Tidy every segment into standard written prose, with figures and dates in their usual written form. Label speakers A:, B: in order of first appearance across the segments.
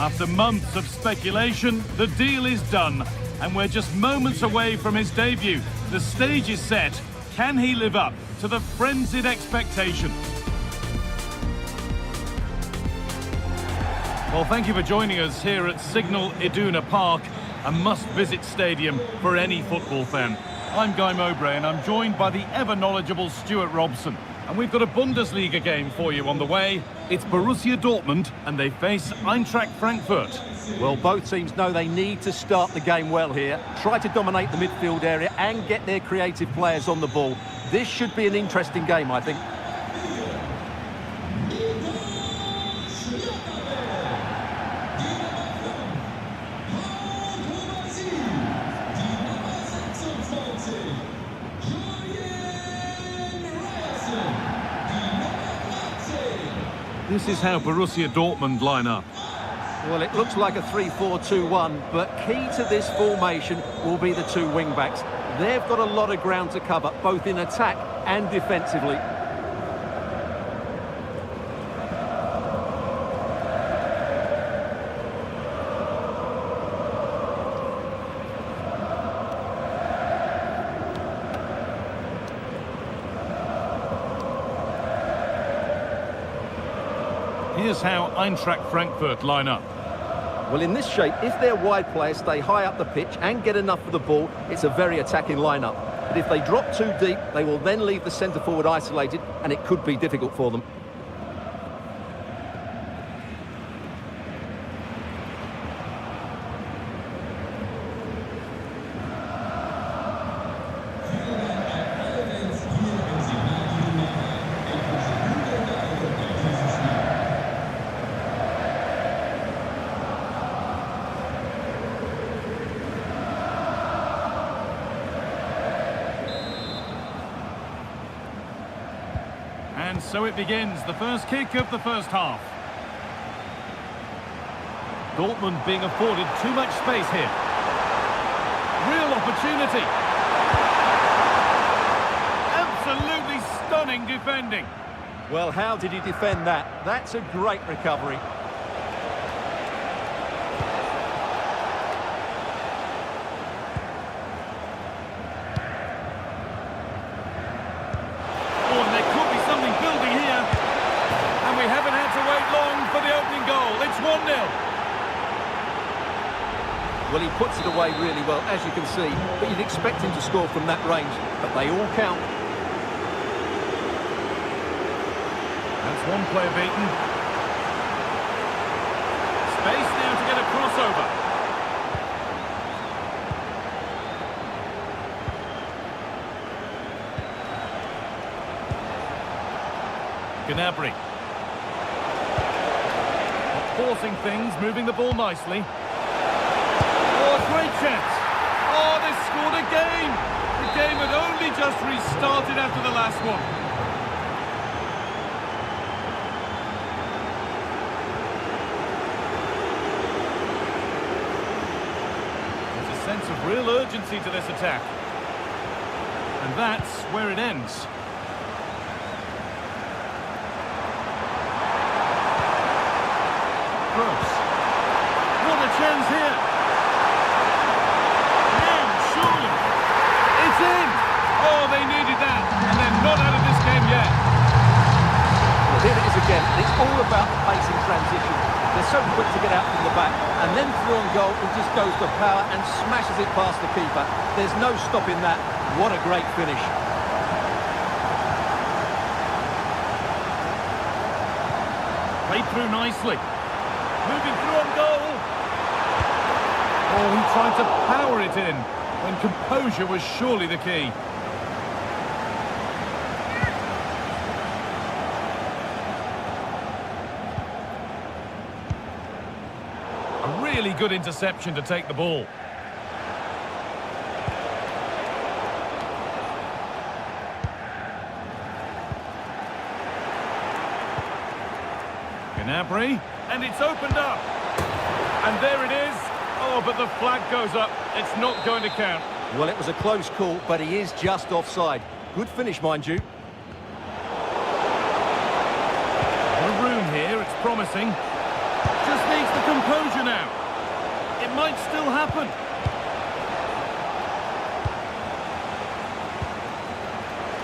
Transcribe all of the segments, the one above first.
A: After months of speculation, the deal is done, and we're just moments away from his debut. The stage is set. Can he live up to the frenzied expectation? Well, thank you for joining us here at Signal Iduna Park, a must-visit stadium for any football fan. I'm Guy Mowbray, and I'm joined by the ever-knowledgeable Stuart Robson. And we've got a Bundesliga game for you on the way. It's Borussia Dortmund, and they face Eintracht Frankfurt.
B: Well, both teams know they need to start the game well here. Try to dominate the midfield area and get their creative players on the ball. This should be an interesting game, I think.
A: This is how Borussia Dortmund line up.
B: Well, it looks like a 3-4-2-1, but key to this formation will be the two wing-backs. They've got a lot of ground to cover, both in attack and defensively.
A: Here's how Eintracht Frankfurt line up.
B: Well, in this shape, if their wide players stay high up the pitch and get enough of the ball, it's a very attacking lineup. But if they drop too deep, they will then leave the centre-forward isolated, and it could be difficult for them.
A: And so it begins, the first kick of the first half. Dortmund being afforded too much space here. Real opportunity. Absolutely stunning defending.
B: Well, how did he defend that? That's a great recovery. Well, he puts it away really well, as you can see, but you'd expect him to score from that range, but they all count.
A: That's one player beaten. Space now to get a crossover. Gnabry. Forcing things, moving the ball nicely. Great chance. Oh, they scored again. The game had only just restarted after the last one. There's a sense of real urgency to this attack. And that's where it ends. Gross. What a chance here. Oh, they needed that, and they're not out of this game yet.
B: Well, here it is again. It's all about the pace in transition. They're so quick to get out from the back, and then through on goal, it just goes to power and smashes it past the keeper. There's no stopping that. What a great finish.
A: Played through nicely. Moving through on goal. Oh, he tried to power it in, when composure was surely the key. A really good interception to take the ball. Gnabry, and it's opened up. And there it is. Oh, but the flag goes up. It's not going to count.
B: Well, it was a close call, but he is just offside. Good finish, mind you.
A: No room here, it's promising. Just needs the composure might still happen.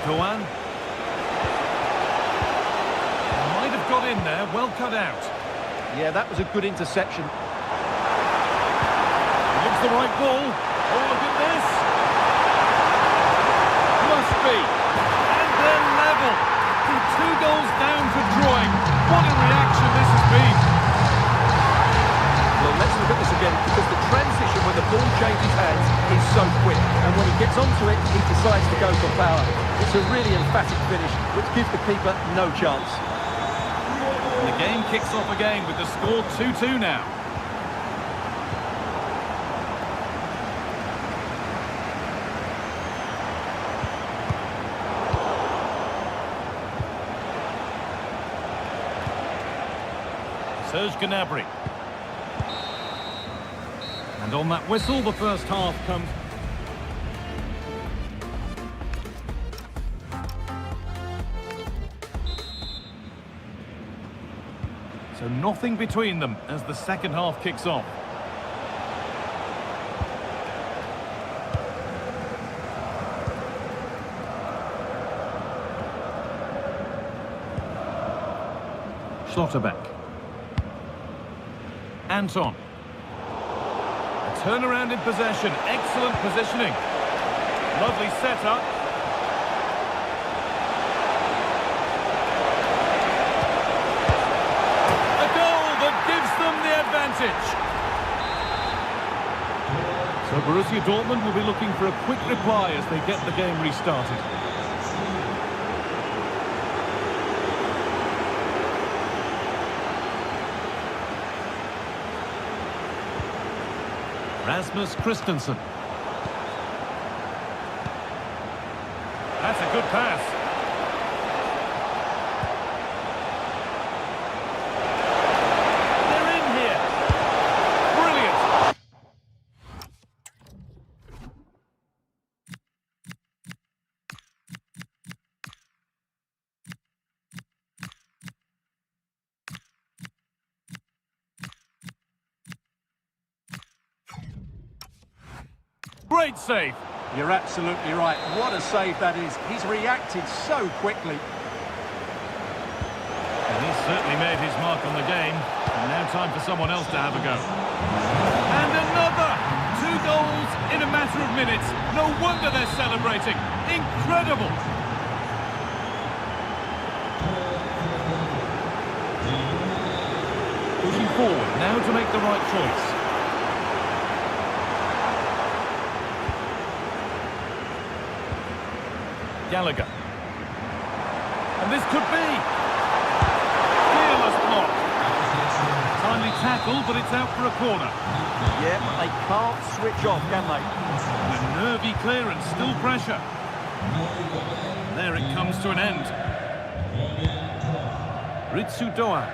A: Doan. Might have got in there, well cut out.
B: Yeah, that was a good interception.
A: Looks the right ball. Oh, look at this. Must be. And they're level. From 2 goals down to drawing. What a reaction this has been.
B: Well, let's look at this again, because the transition when the ball changes hands is so quick. And when he gets onto it, he decides to go for power. It's a really emphatic finish, which gives the keeper no chance.
A: And the game kicks off again with the score 2-2 now. Serge Gnabry. And on that whistle, the first half comes. So nothing between them as the second half kicks off. Schlotterbeck. Anton. A turnaround in possession. Excellent positioning. Lovely setup. A goal that gives them the advantage. So Borussia Dortmund will be looking for a quick reply as they get the game restarted. Rasmus Christensen. That's a good pass. They're in here. Brilliant. Great save.
B: You're absolutely right. What a save that is. He's reacted so quickly.
A: And he's certainly made his mark on the game. And now time for someone else to have a go. And another! 2 goals in a matter of minutes. No wonder they're celebrating. Incredible! Pushing forward now to make the right choice. Gallagher. And this could be. Fearless block. Timely tackle, but it's out for a corner.
B: Yeah, but they can't switch off, can they?
A: And a nervy clearance, still pressure. There it comes to an end. Ritsu Doan.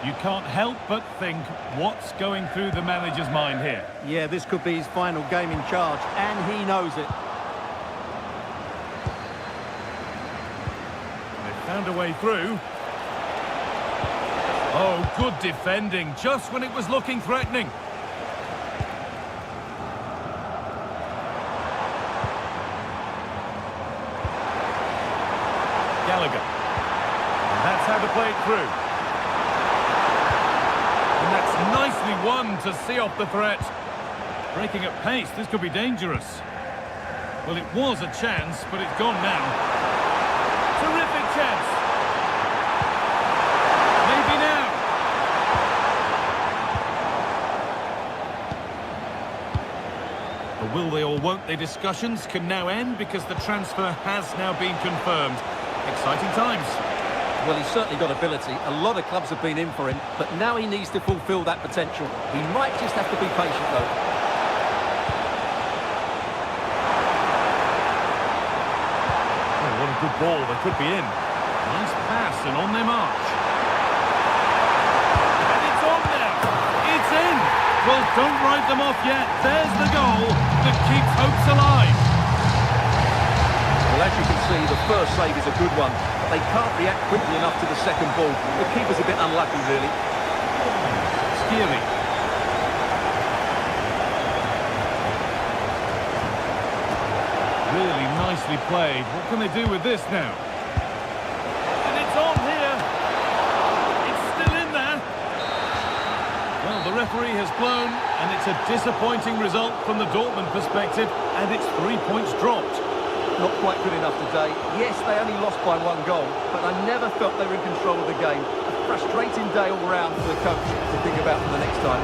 A: You can't help but think what's going through the manager's mind here.
B: Yeah, this could be his final game in charge, and he knows it.
A: Found a way through. Oh, good defending, just when it was looking threatening. Gallagher. And that's how to play it through. And that's nicely won to see off the threat. Breaking at pace, this could be dangerous. Well, it was a chance, but it's gone now. Terrific chance. Maybe now. The will they or won't they discussions can now end because the transfer has now been confirmed. Exciting times.
B: Well, he's certainly got ability. A lot of clubs have been in for him, but now he needs to fulfil that potential. He might just have to be patient, though.
A: Good ball, they could be in. Nice pass and on their march. And it's on now. It's in. Well, don't write them off yet. There's the goal that keeps hopes alive.
B: Well, as you can see, the first save is a good one, but they can't react quickly enough to the second ball. The keeper's a bit unlucky, really.
A: Skiri. nicely played. What can they do with this now? And it's on here. It's still in there. Well, the referee has blown, and it's a disappointing result from the Dortmund perspective, and it's 3 points dropped.
B: Not quite good enough today. Yes, they only lost by 1 goal, but I never felt they were in control of the game. A frustrating day all round for the coach to think about for the next time.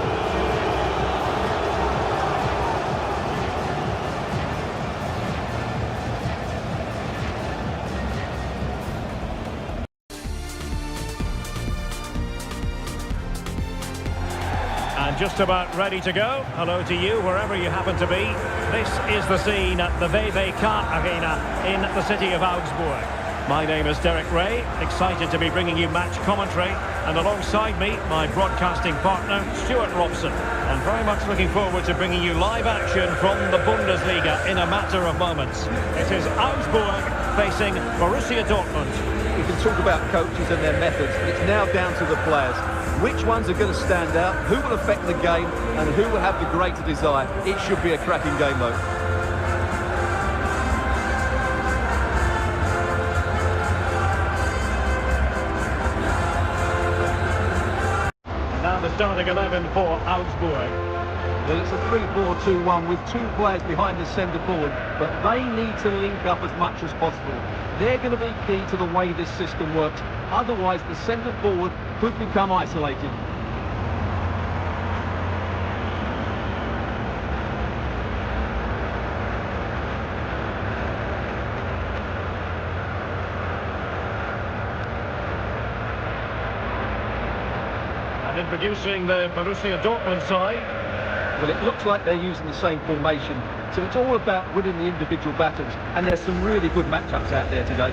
C: And just about ready to go. Hello to you, wherever you happen to be. This is the scene at the VVK Arena in the city of Augsburg. My name is Derek Ray, excited to be bringing you match commentary. And alongside me, my broadcasting partner, Stuart Robson. And very much looking forward to bringing you live action from the Bundesliga in a matter of moments. It is Augsburg facing Borussia Dortmund.
B: We can talk about coaches and their methods, but it's now down to the players. Which ones are going to stand out, who will affect the game, and who will have the greater desire. It should be a cracking game, though.
C: Now the starting 11 for Augsburg.
B: Well, it's a 3-4-2-1 with 2 players behind the centre forward, but they need to link up as much as possible. They're going to be key to the way this system works. Otherwise, the centre forward could become isolated.
C: And introducing the Borussia Dortmund side.
B: Well, it looks like they're using the same formation, so it's all about winning the individual battles, and there's some really good matchups out there today.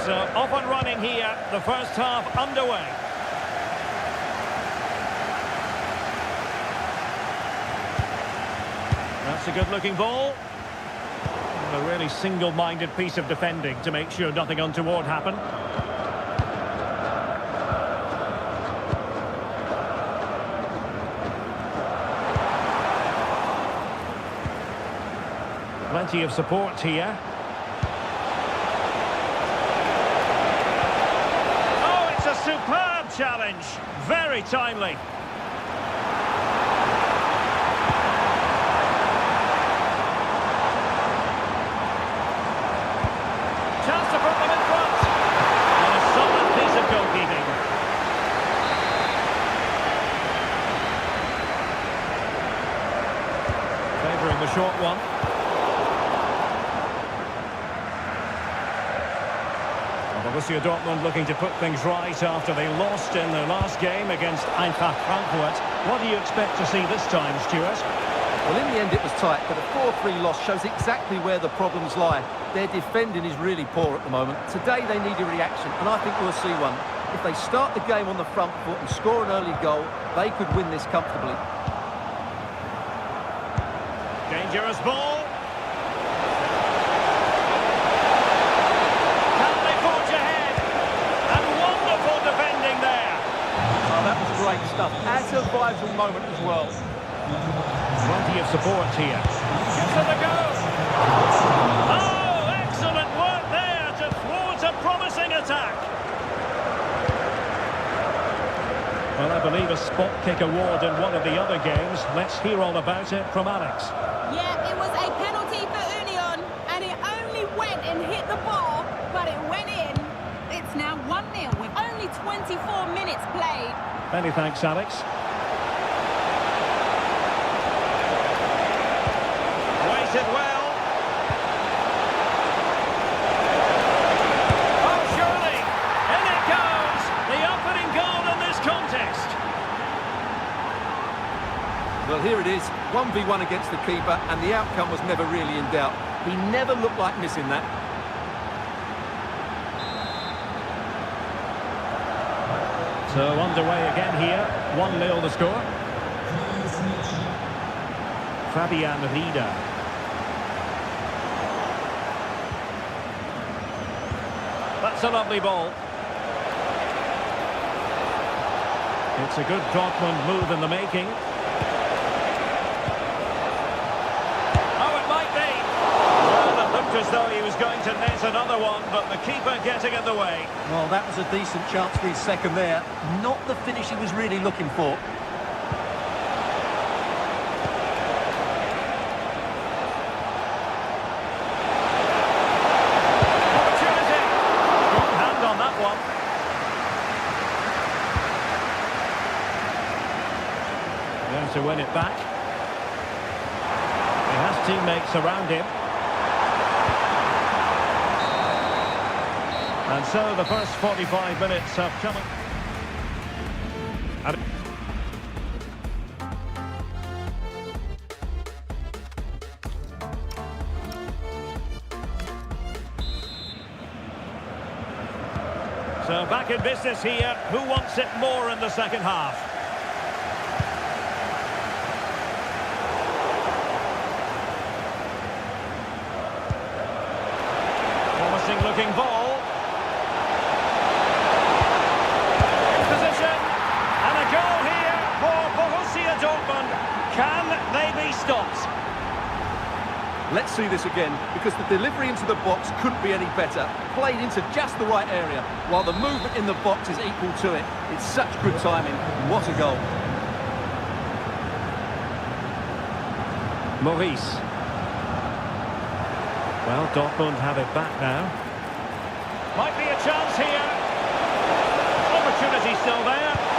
C: So off and running here, the first half underway. That's a good-looking ball. A really single-minded piece of defending to make sure nothing untoward happened. Plenty of support here. Superb challenge, very timely. Chance to put them in front. And a solid piece of goalkeeping. Favouring the short one. Borussia Dortmund looking to put things right after they lost in their last game against Eintracht Frankfurt. What do you expect to see this time, Stuart?
B: Well, in the end it was tight, but a 4-3 loss shows exactly where the problems lie. Their defending is really poor at the moment. Today they need a reaction, and I think we'll see one. If they start the game on the front foot and score an early goal, they could win this comfortably.
C: Dangerous ball.
B: Great stuff. Adds a vital moment as well.
C: Plenty of support here. Gives it a go. Oh, excellent work there to thwart a promising attack. Well, I believe a spot kick award in one of the other games. Let's hear all about it from Alex.
D: Yeah, it was a penalty for Union, and it only went and hit the bar, but it went in. It's now 1-0 with only 24 minutes played.
C: Many thanks, Alex. Waited well. Oh, surely. In it goes. The opening goal in this contest.
B: 1v1 against the keeper, and the outcome was never really in doubt. He never looked like missing that.
C: So underway again here, 1-0 the score. Fabian Rieder. That's a lovely ball. It's a good Dortmund move in the making. Oh, it might be. Well, it looked as though he was going to net another one, but the keeper getting in the way.
B: Well, that was a decent chance for his second there. Not the finish he was really looking for.
C: Opportunity. Good hand on that one. Going to win it back. He has teammates around him. And so the first 45 minutes have come. So back in business here. Who wants it more in the second half? Promising looking ball. Goal here for Borussia Dortmund. Can they be stopped?
B: Let's see this again, because the delivery into the box couldn't be any better. Played into just the right area, while the movement in the box is equal to it. It's such good timing. What a goal.
C: Maurice. Well, Dortmund have it back now. Might be a chance here. Opportunity still there.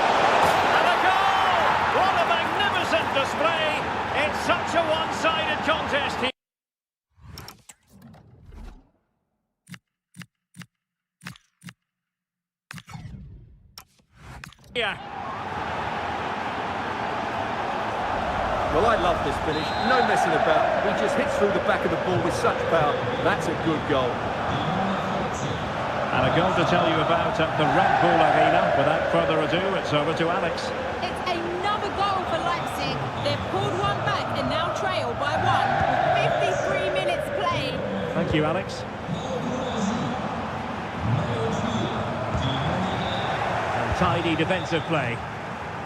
C: What a magnificent display! It's such a one-sided contest here. Yeah.
B: Well, I love this finish. No messing about. He just hits through the back of the ball with such power. That's a good goal.
C: And a goal to tell you about at the Red Bull Arena. Without further ado, it's over to Alex.
D: It's another goal for Leipzig. They've pulled one back and now trail by one with 53 minutes played.
C: Thank you, Alex. And tidy defensive play.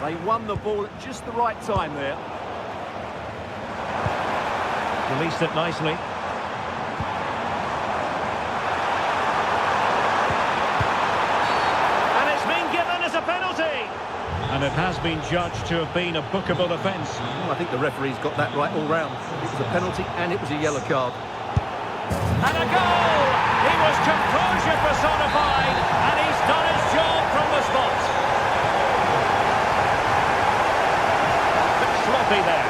B: They won the ball at just the right time there.
C: Released it nicely. And it has been judged to have been a bookable offence.
B: I think the referee's got that right all round. It was a penalty and it was a yellow card.
C: And a goal! He was composure personified, and he's done his job from the spot. Bit sloppy there.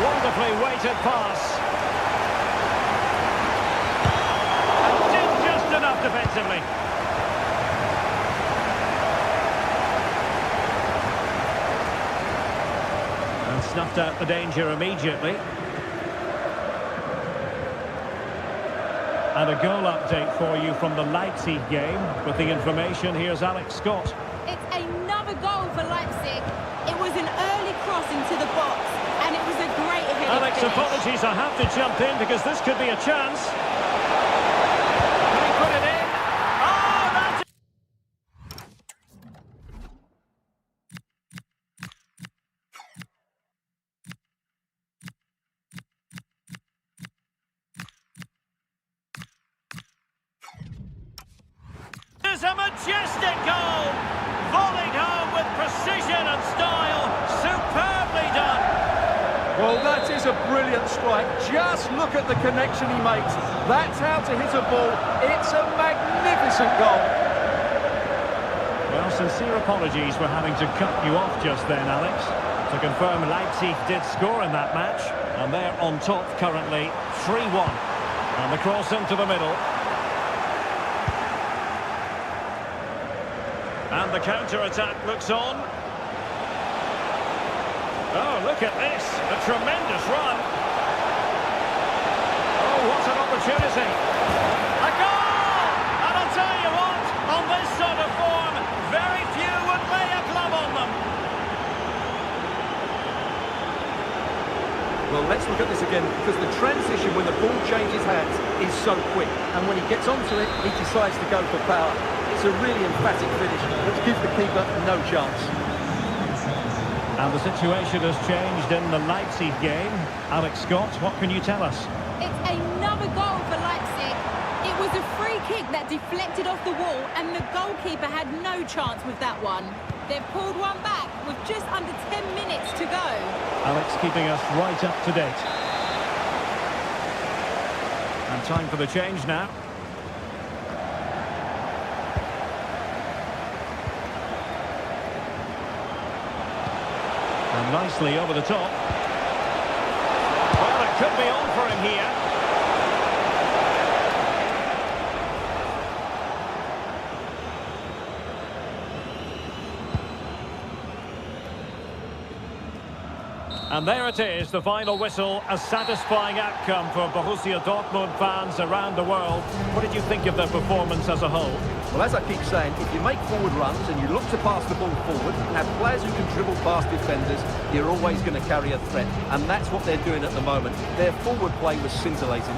C: Wonderfully weighted pass. Defensively. And snuffed out the danger immediately. And a goal update for you from the Leipzig game. With the information, here's Alex Scott.
D: It's another goal for Leipzig. It was an early cross into the box, and it was a great headed
C: Alex,
D: finish.
C: apologies, I have to jump in because this could be a chance. A majestic goal, volleyed home with precision and style, superbly done.
B: Well, that is a brilliant strike. Just look at the connection he makes. That's how to hit a ball. It's a magnificent goal.
C: Well, sincere apologies for having to cut you off just then, Alex. To confirm, Leipzig did score in that match, and they're on top currently, 3-1. And the cross into the middle. And the counter-attack looks on. Oh, look at this. A tremendous run. Oh, what an opportunity. A goal! And I'll tell you what, on this sort of form, very few would lay a glove on them.
B: Well, let's look at this again, because the transition when the ball changes hands is so quick. And when he gets onto it, he decides to go for power. It's a really emphatic finish, which gives the keeper no chance.
C: And the situation has changed in the Leipzig game. Alex Scott, what can you tell us?
D: It's another goal for Leipzig. It was a free kick that deflected off the wall, and the goalkeeper had no chance with that one. They've pulled one back with just under 10 minutes to go.
C: Alex keeping us right up to date. And time for the change now. And nicely over the top. Well, it could be on for him here. And there it is, the final whistle, a satisfying outcome for Borussia Dortmund fans around the world. What did you think of their performance as a whole?
B: Well, as I keep saying, if you make forward runs and you look to pass the ball forward and have players who can dribble past defenders, you're always going to carry a threat. And that's what they're doing at the moment. Their forward play was scintillating.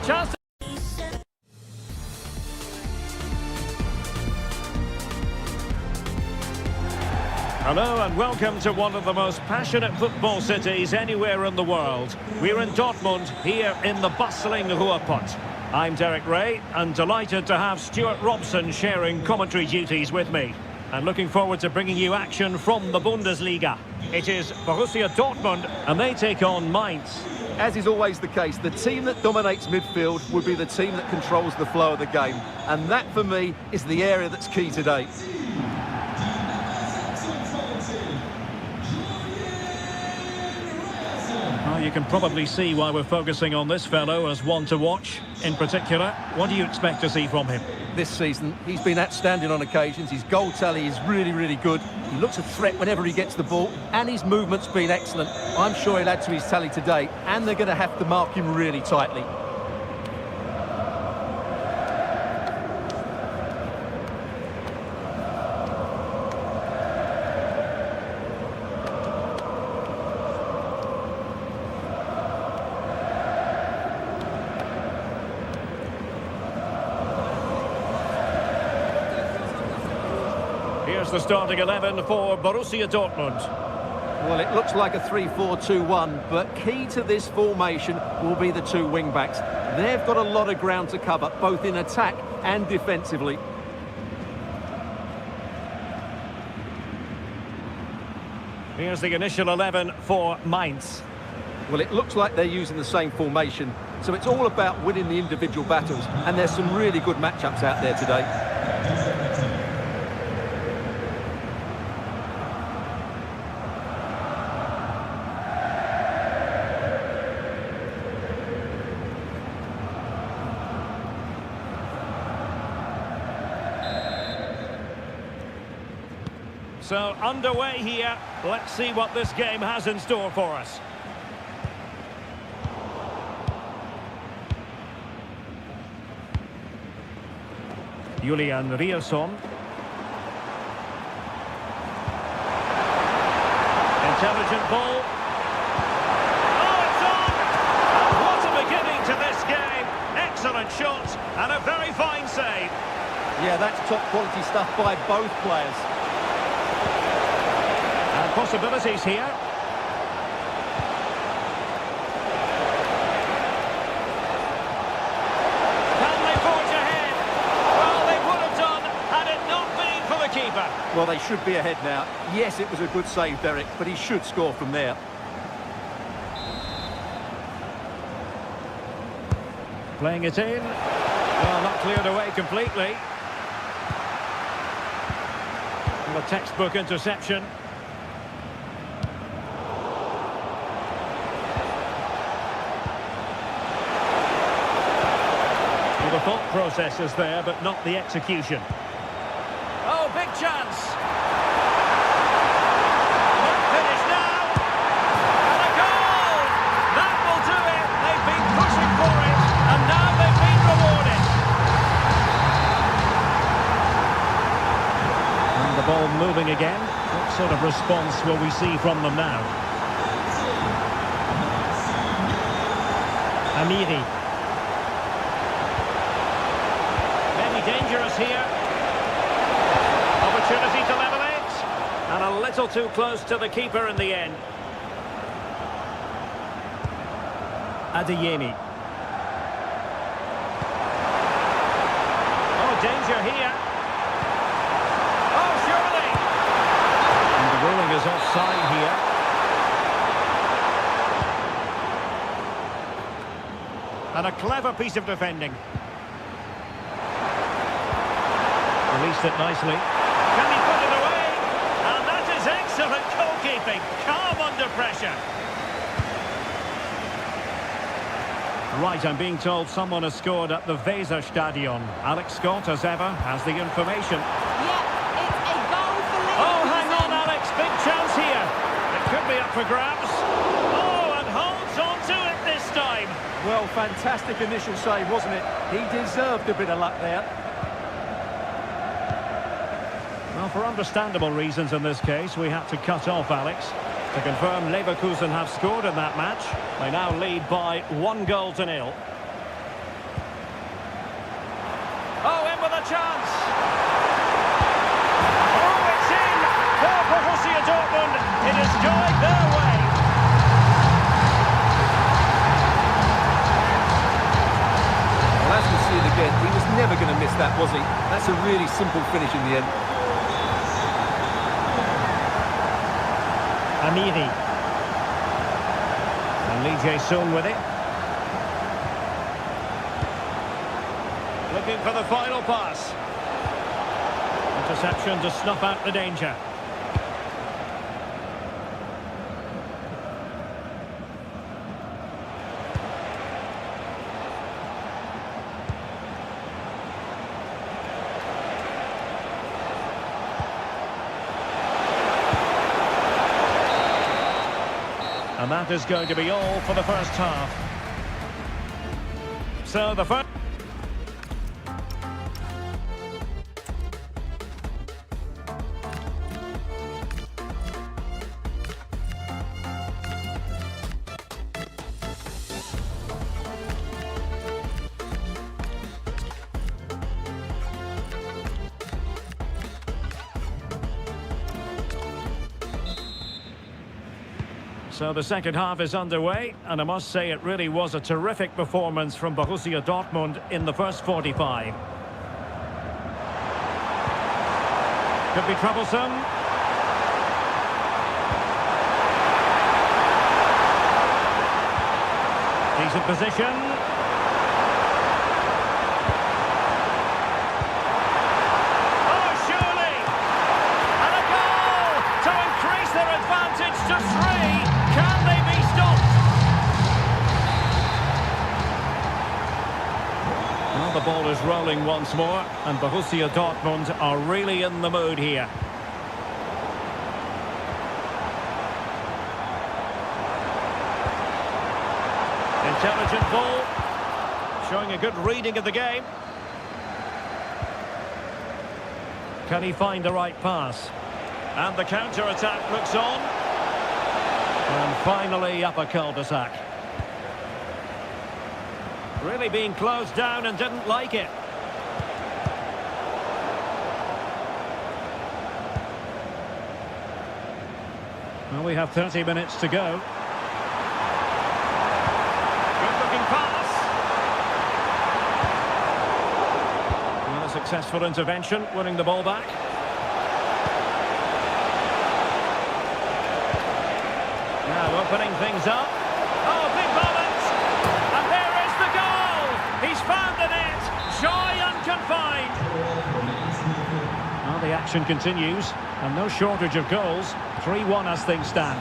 C: Chance. Hello and welcome to one of the most passionate football cities anywhere in the world. We're in Dortmund, here in the bustling Ruhrpott. I'm Derek Ray and delighted to have Stuart Robson sharing commentary duties with me. And looking forward to bringing you action from the Bundesliga. It is Borussia Dortmund and they take on Mainz.
B: As is always the case, the team that dominates midfield would be the team that controls the flow of the game. And that, for me, is the area that's key today.
C: Well, you can probably see why we're focusing on this fellow as one to watch. In particular, what do you expect to see from him?
B: This season, he's been outstanding on occasions. His goal tally is really, really good. He looks a threat whenever he gets the ball, and his movement's been excellent. I'm sure he'll add to his tally today, and they're going to have to mark him really tightly.
C: Here's the starting 11 for Borussia Dortmund.
B: Well, it looks like a 3-4-2-1, but key to this formation will be the two wing-backs. They've got a lot of ground to cover, both in attack and defensively.
C: Here's the initial 11 for Mainz.
B: Well, it looks like they're using the same formation, so it's all about winning the individual battles, and there's some really good matchups out there today.
C: So underway here. Let's see what this game has in store for us. Julian Rierson. Intelligent ball. Oh, it's on! And what a beginning to this game. Excellent shot and a very fine save.
B: Yeah, that's top quality stuff by both players.
C: And possibilities here. Can they forge ahead? Well, they would have done had it not been for the keeper.
B: Well, they should be ahead now. Yes, it was a good save, Derek, but he should score from there.
C: Playing it in. Well, not cleared away completely. And a textbook interception. Well, the thought process is there, but not the execution. Oh, big chance. Finish now. And a goal! That will do it. They've been pushing for it, and now they've been rewarded. And the ball moving again. What sort of response will we see from them now? Amiri. Very dangerous here. Opportunity to level it. And a little too close to the keeper in the end. Adeyemi. Oh, danger here. Oh, surely. And the ruling is offside here. And a clever piece of defending. Released it nicely. Can he put it away? And that is excellent goalkeeping. Calm under pressure. Right, I'm being told someone has scored at the Weserstadion. Alex Scott, as ever, has the information.
D: Yeah, it's a goal for Leverkusen.
C: Oh, hang on, Alex. Big chance here. It could be up for grabs. Oh, and holds on to it this time.
B: Well, fantastic initial save, wasn't it? He deserved a bit of luck there.
C: Well, for understandable reasons in this case, we had to cut off Alex. To confirm, Leverkusen have scored in that match. They now lead by 1-0. Oh, in with a chance! Oh, it's in! For Borussia Dortmund, it is going their way!
B: Well, as we see it again, he was never going to miss that, was he? That's a really simple finish in the end.
C: Amiri. And Lee Jae-sung with it. Looking for the final pass. Interception to snuff out the danger. And that is going to be all for the first half. So the first... So the second half is underway, and I must say it really was a terrific performance from Borussia Dortmund in the first 45. Could be troublesome. Decent position. Oh, surely! And a goal to increase their advantage to 3. Can they be stopped? Well, the ball is rolling once more, and Borussia Dortmund are really in the mood here. Intelligent ball, showing a good reading of the game. Can he find the right pass? And the counter-attack looks on. And finally up a cul-de-sac. Really being closed down and didn't like it. Well, we have 30 minutes to go. Good-looking pass. Well, a successful intervention, winning the ball back. Now opening things up. Oh, big moment! And there is the goal! He He's found the net. Joy unconfined. Now the action continues, and no shortage of goals. 3-1 as things stand.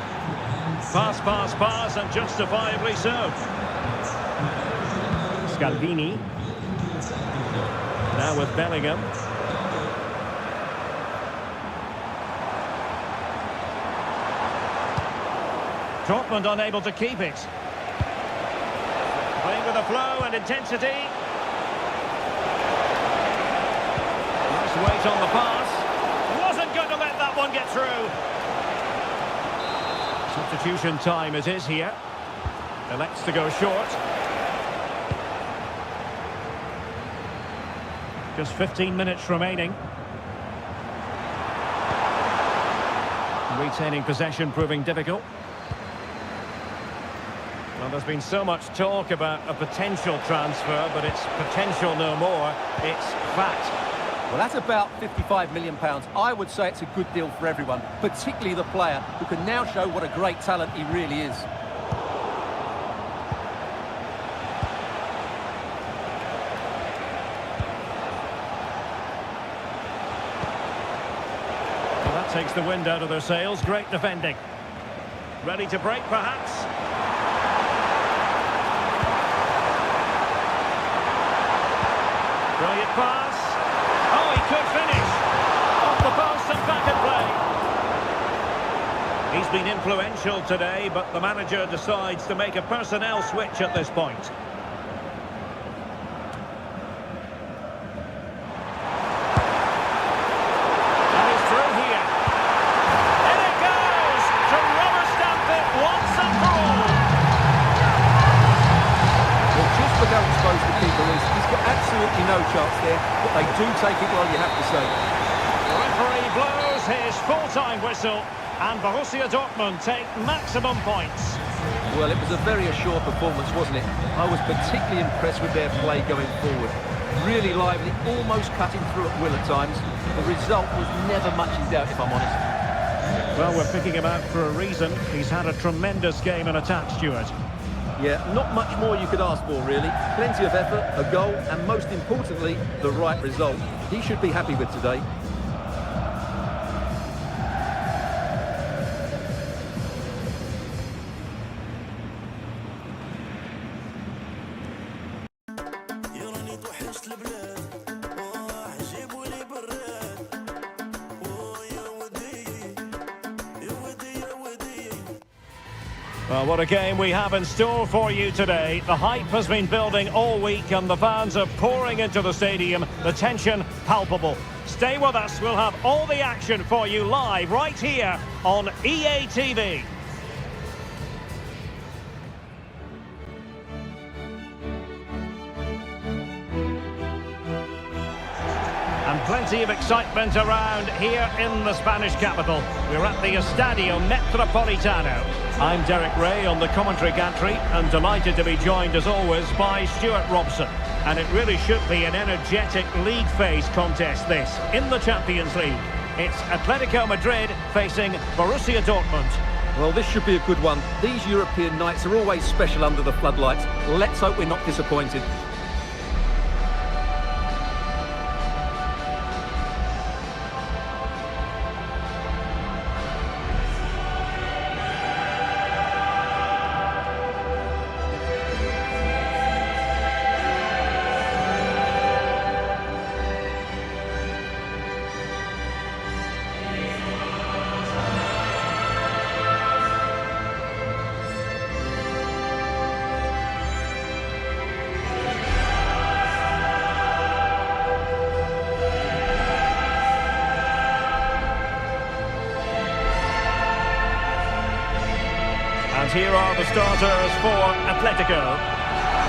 C: Pass, pass, pass, and justifiably so. Scalvini. Now with Bellingham. Dortmund unable to keep it. Playing with a flow and intensity. Nice weight on the pass. Wasn't going to let that one get through. Substitution time it is here. Elects to go short. Just 15 minutes remaining. Retaining possession proving difficult. Well, there's been so much talk about a potential transfer, but it's potential no more. It's fact.
B: Well, that's about £55 million. I would say it's a good deal for everyone, particularly the player, who can now show what a great talent he really is.
C: Well, that takes the wind out of their sails. Great defending. Ready to break, perhaps? Brilliant pass. Oh, he could finish. Off the post and back in play. He's been influential today, but the manager decides to make a personnel switch at this point. And he's through here. And it goes to rubber stamp it once and for all.
B: Well, just look how exposed the keeper is. He's got absolutely no chance there, but they do take it well, you have to say.
C: The referee blows his full-time whistle, and Borussia Dortmund take maximum points.
B: Well, it was a very assured performance, wasn't it? I was particularly impressed with their play going forward. Really lively, almost cutting through at will at times. The result was never much in doubt, if I'm honest.
C: Well, we're picking him out for a reason. He's had a tremendous game in attack, Stuart.
B: Yeah, not much more you could ask for, really. Plenty of effort, a goal, and most importantly, the right result. He should be happy with today.
C: Well, what a game we have in store for you today. The hype has been building all week and the fans are pouring into the stadium. The tension palpable. Stay with us. We'll have all the action for you live right here on EA TV. And plenty of excitement around here in the Spanish capital. We're at the Estadio Metropolitano. I'm Derek Ray on the commentary gantry and delighted to be joined as always by Stuart Robson. And it really should be an energetic league phase contest this, in the Champions League. It's Atletico Madrid facing Borussia Dortmund.
B: Well, this should be a good one. These European nights are always special under the floodlights. Let's hope we're not disappointed.
C: And here are the starters for Atletico.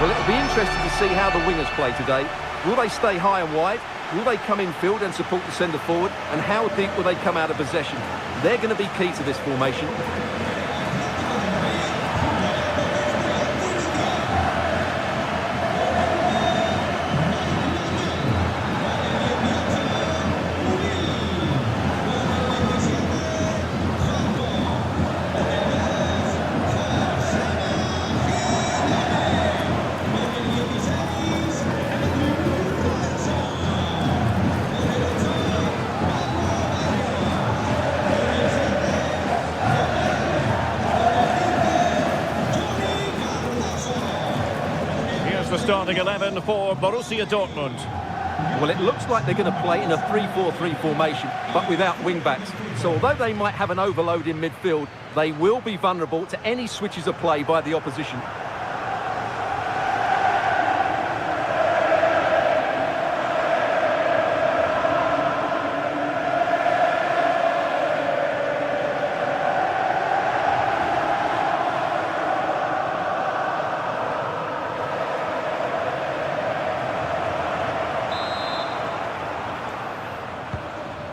B: Well, it'll be interesting to see how the wingers play today. Will they stay high and wide? Will they come in field and support the centre forward? And how deep will they come out of possession? They're going to be key to this formation.
C: starting 11 for Borussia Dortmund.
B: Well, it looks like they're going to play in a 3-4-3 formation, but without wing-backs. So although they might have an overload in midfield, they will be vulnerable to any switches of play by the opposition.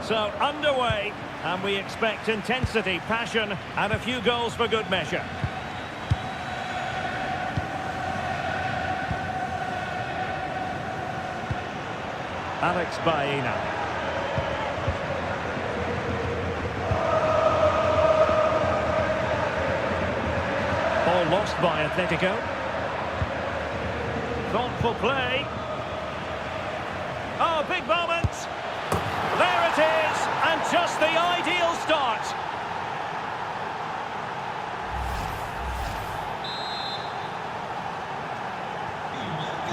C: So, underway, and we expect intensity, passion, and a few goals for good measure. Alex Baena. Ball lost by Atletico. Thoughtful play. Oh, big moment! There it is, and just the ideal start.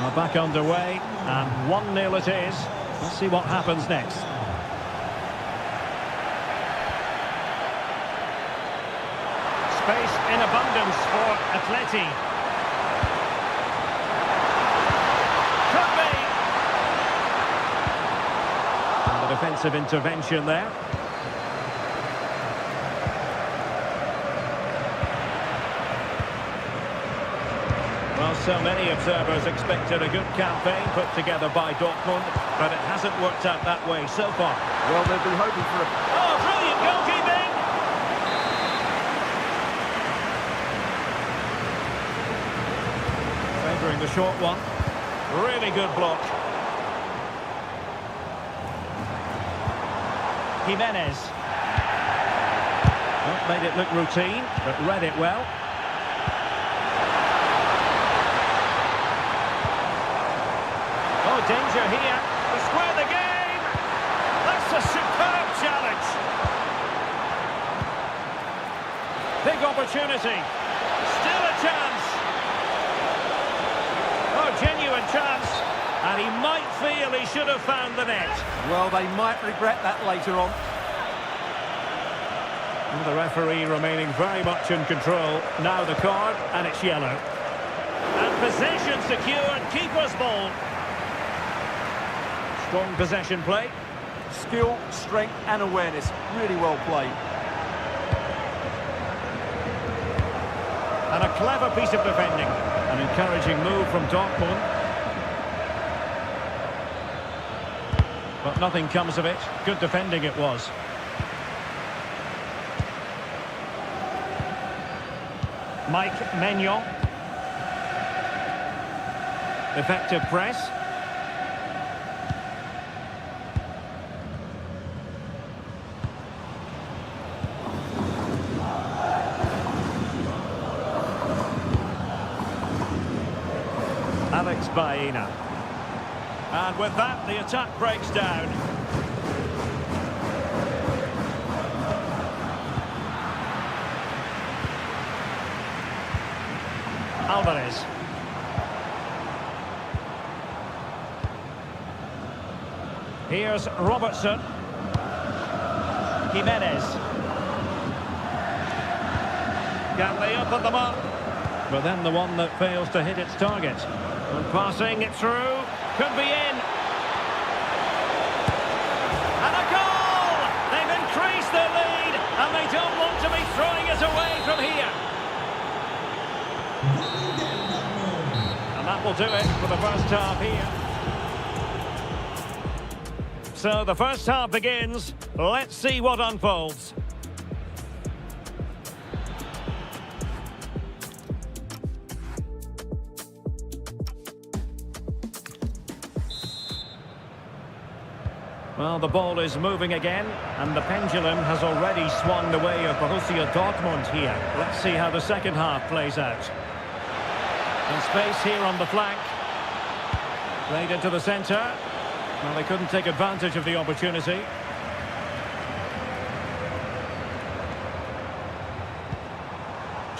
C: We're back underway, and 1-0 it is. Let's see what happens next. Space in abundance for Atleti. Could be. And the defensive intervention there. Well, so many observers expected a good campaign put together by Dortmund, but it hasn't worked out that way so far.
B: Well, they'll be hoping for a...
C: Oh, brilliant goalkeeping! Favouring the short one. Really good block. Jimenez. Well, made it look routine, but read it well. Oh, danger here to square the game. That's a superb challenge. Big opportunity. Still a chance. Oh, genuine chance. And he might feel he should have found the net.
B: Well, they might regret that later on.
C: And the referee remaining very much in control. Now the card, and it's yellow. And possession secured, keeper's ball. Strong possession play.
B: Skill, strength and awareness. Really well played.
C: And a clever piece of defending. An encouraging move from Dortmund. But nothing comes of it. Good defending it was. Mike Maignan. Effective press. Alex Baena. And with that, the attack breaks down. Alvarez. Here's Robertson. Jimenez. Can they open them up? But then the one that fails to hit its target. And passing it through. Could be in. And a goal! They've increased their lead, and they don't want to be throwing it away from here. And that will do it for the first half here. So the first half begins. Let's see what unfolds. Well, the ball is moving again, and the pendulum has already swung the way of Borussia Dortmund here. Let's see how the second half plays out. And space here on the flank. Played into the centre. Well, they couldn't take advantage of the opportunity.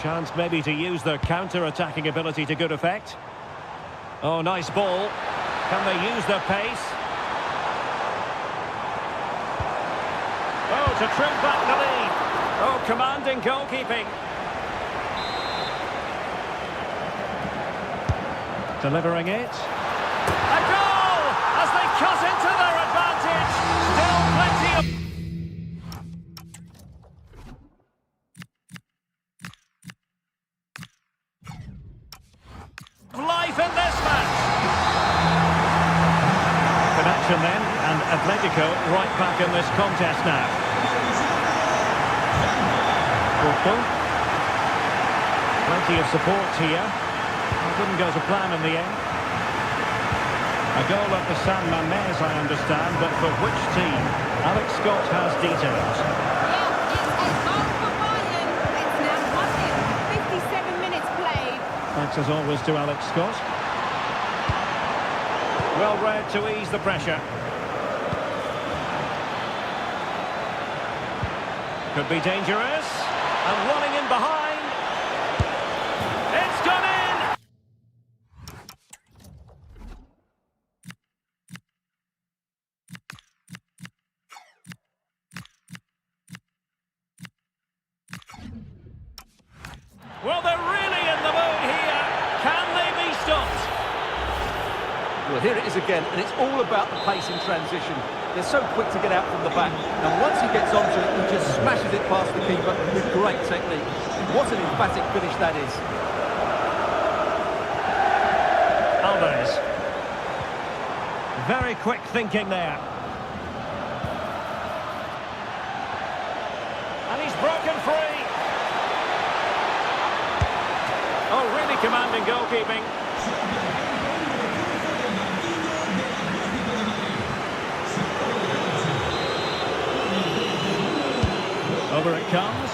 C: Chance maybe to use their counter-attacking ability to good effect. Oh, nice ball. Can they use their pace? Oh, to trim back the lead. Oh, commanding goalkeeping. Delivering it. A goal! As they cut into their advantage. Still plenty of... life in this match. Connection then, and Atletico right back in this contest now. Plenty of support here. It didn't go to plan in the end. A goal at the San Mamés, I understand, but for which team? Alex Scott has details.
D: Yeah, it's a goal for Bayern. It's now 1-0. 57 minutes played.
C: Thanks as always to Alex Scott. Well read to ease the pressure. Could be dangerous. And running in behind. It's gone in! Well, they're really in the mood here. Can they be stopped?
B: Well, here it is again, and it's all about the pace in transition. They're so quick to get out from the back, and once he gets onto it, he just smashes it past the keeper with great technique. What an emphatic finish that is.
C: Alvarez. Very quick thinking there. And he's broken free. Oh, really commanding goalkeeping. Over it comes.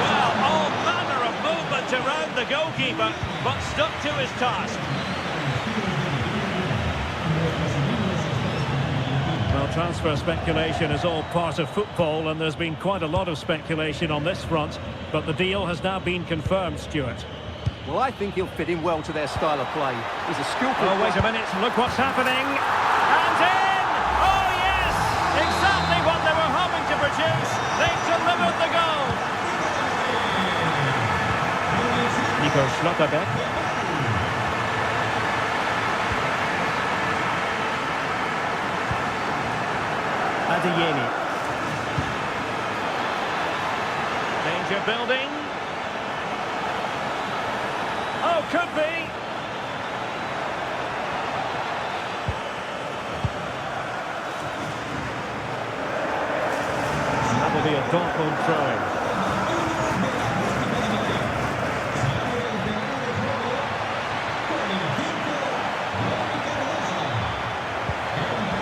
C: Well, all manner of movement around the goalkeeper, but stuck to his task. Well, transfer speculation is all part of football, and there's been quite a lot of speculation on this front, but the deal has now been confirmed, Stuart.
B: Well, I think he'll fit in well to their style of play. He's a skillful...
C: Oh, wait a minute, look what's happening. And in! Oh, yes! Exactly what they were hoping to produce. They've delivered the goal. Nico Schlotterbeck. Adeyemi. Danger building. Oh, could be. That will be a Dortmund throw.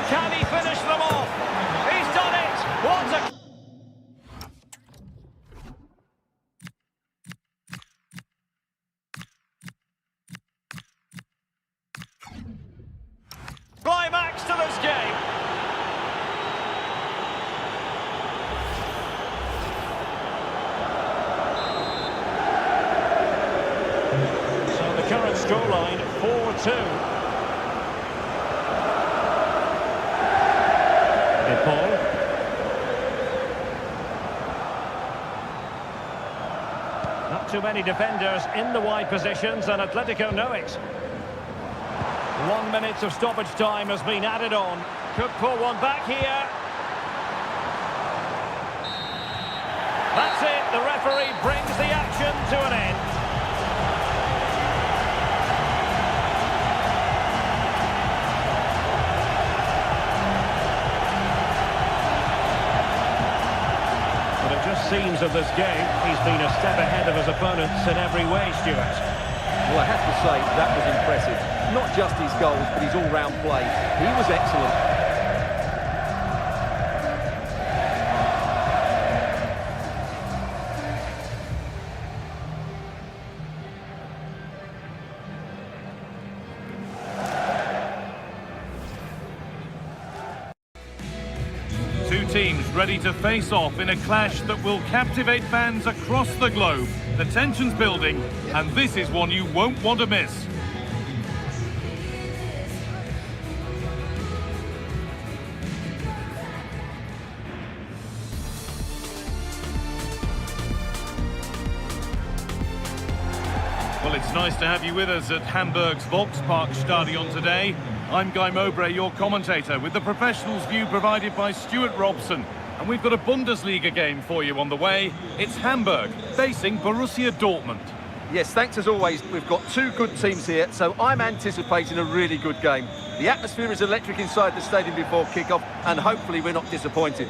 C: Can he finish them off? He's done it! What a... climax to this game. So the current scoreline 4-2. Paul. Not too many defenders in the wide positions, and Atletico know it. 1 minute of stoppage time has been added on. Could pull one back here. That's it. The referee brings the action to an end. But it just seems of this game, he's been a step ahead of his opponents in every way, Stuart.
B: Well, I have to say, that was impressive. Not just his goals, but his all-round play. He was excellent.
A: Two teams ready to face off in a clash that will captivate fans across the globe. The tension's building, and this is one you won't want to miss. it's nice to have you with us at Hamburg's Volkspark Stadion today. I'm Guy Mowbray, your commentator, with the professionals' view provided by Stuart Robson. And we've got a Bundesliga game for you on the way. It's Hamburg facing Borussia Dortmund.
B: Yes, thanks as always. We've got two good teams here, so I'm anticipating a really good game. The atmosphere is electric inside the stadium before kick-off, and hopefully we're not disappointed.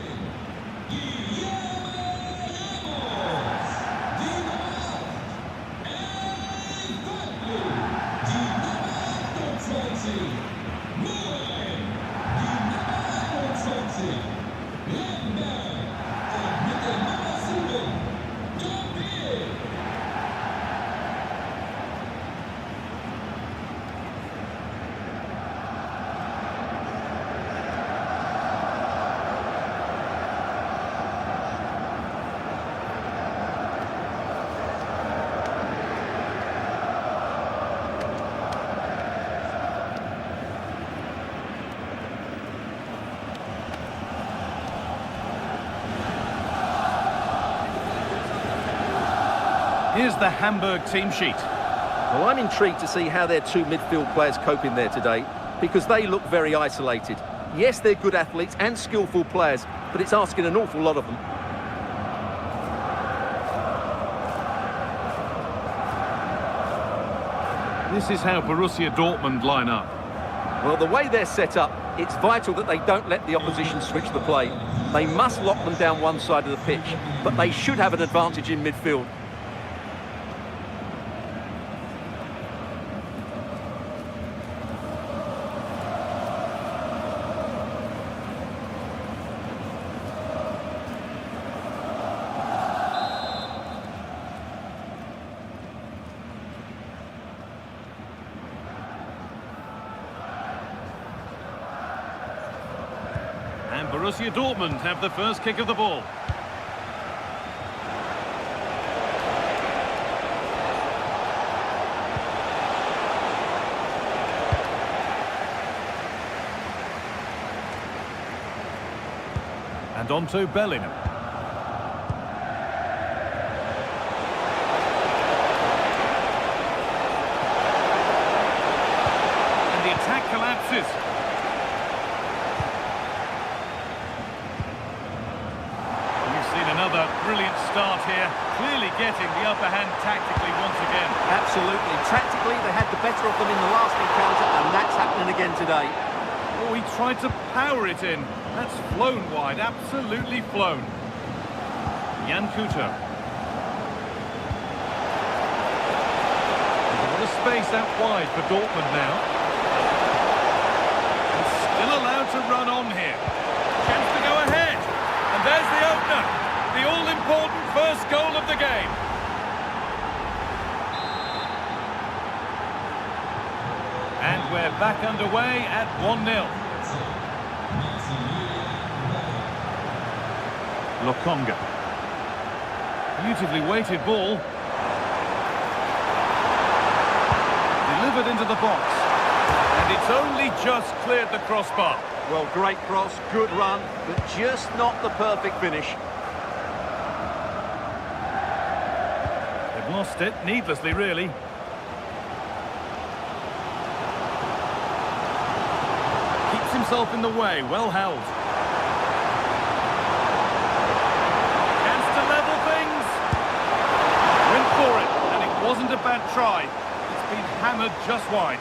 A: Here's the Hamburg team sheet.
B: Well, I'm intrigued to see how their two midfield players cope in there today, because they look very isolated. Yes, they're good athletes and skillful players, but it's asking an awful lot of them.
A: This is how Borussia Dortmund line up.
B: Well, the way they're set up, it's vital that they don't let the opposition switch the play. They must lock them down one side of the pitch, but they should have an advantage in midfield.
A: And Borussia Dortmund have the first kick of the ball. And on to Bellingham. And the attack collapses. Another brilliant start here, clearly getting the upper hand tactically once again.
B: Absolutely. Tactically, they had the better of them in the last encounter, and that's happening again today.
A: Oh, he tried to power it in. That's flown wide, absolutely flown. Jan Kuto. A lot of space out wide for Dortmund now. And still allowed to run on here. Chance to go ahead. And there's the opener. The all-important first goal of the game. And we're back underway at 1-0. Lokonga. Beautifully weighted ball. Delivered into the box. And it's only just cleared the crossbar.
B: Well, great cross, good run, but just not the perfect finish.
A: Lost it, needlessly really. Keeps himself in the way, well held. Chance to level things. Went for it, and it wasn't a bad try. It's been hammered just wide.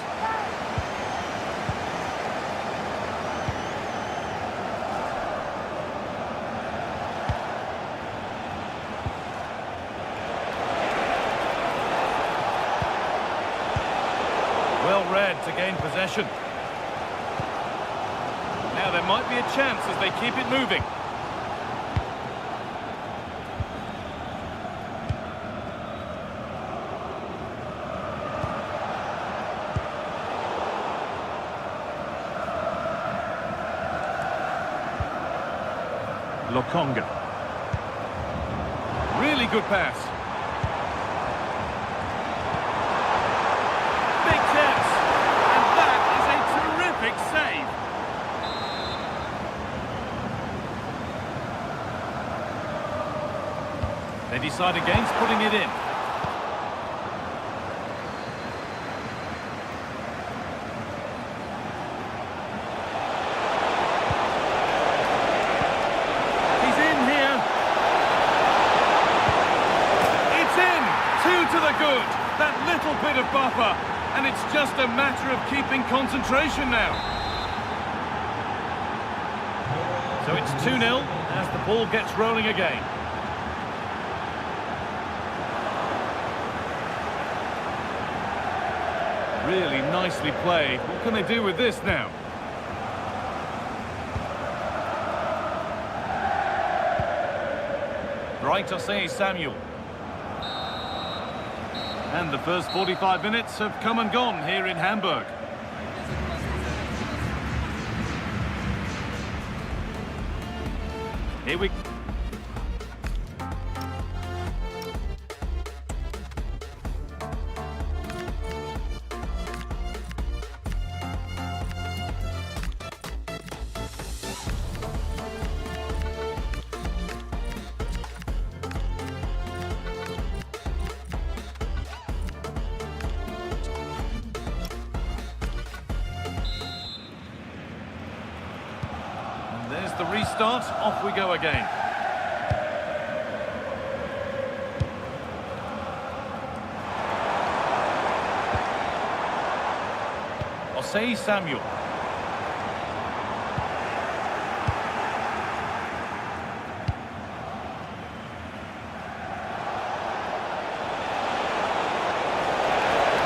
A: Well read to gain possession. Now there might be a chance as they keep it moving. Lokonga. Really good pass. Save. They decide against putting it in. good. That little bit of buffer. And it's just a matter of keeping concentration now. So it's 2-0 as the ball gets rolling again. Really nicely played. What can they do with this now? Right, Samuel. And the first 45 minutes have come and gone here in Hamburg. Here we... There's the restart, off we go again. Samuel.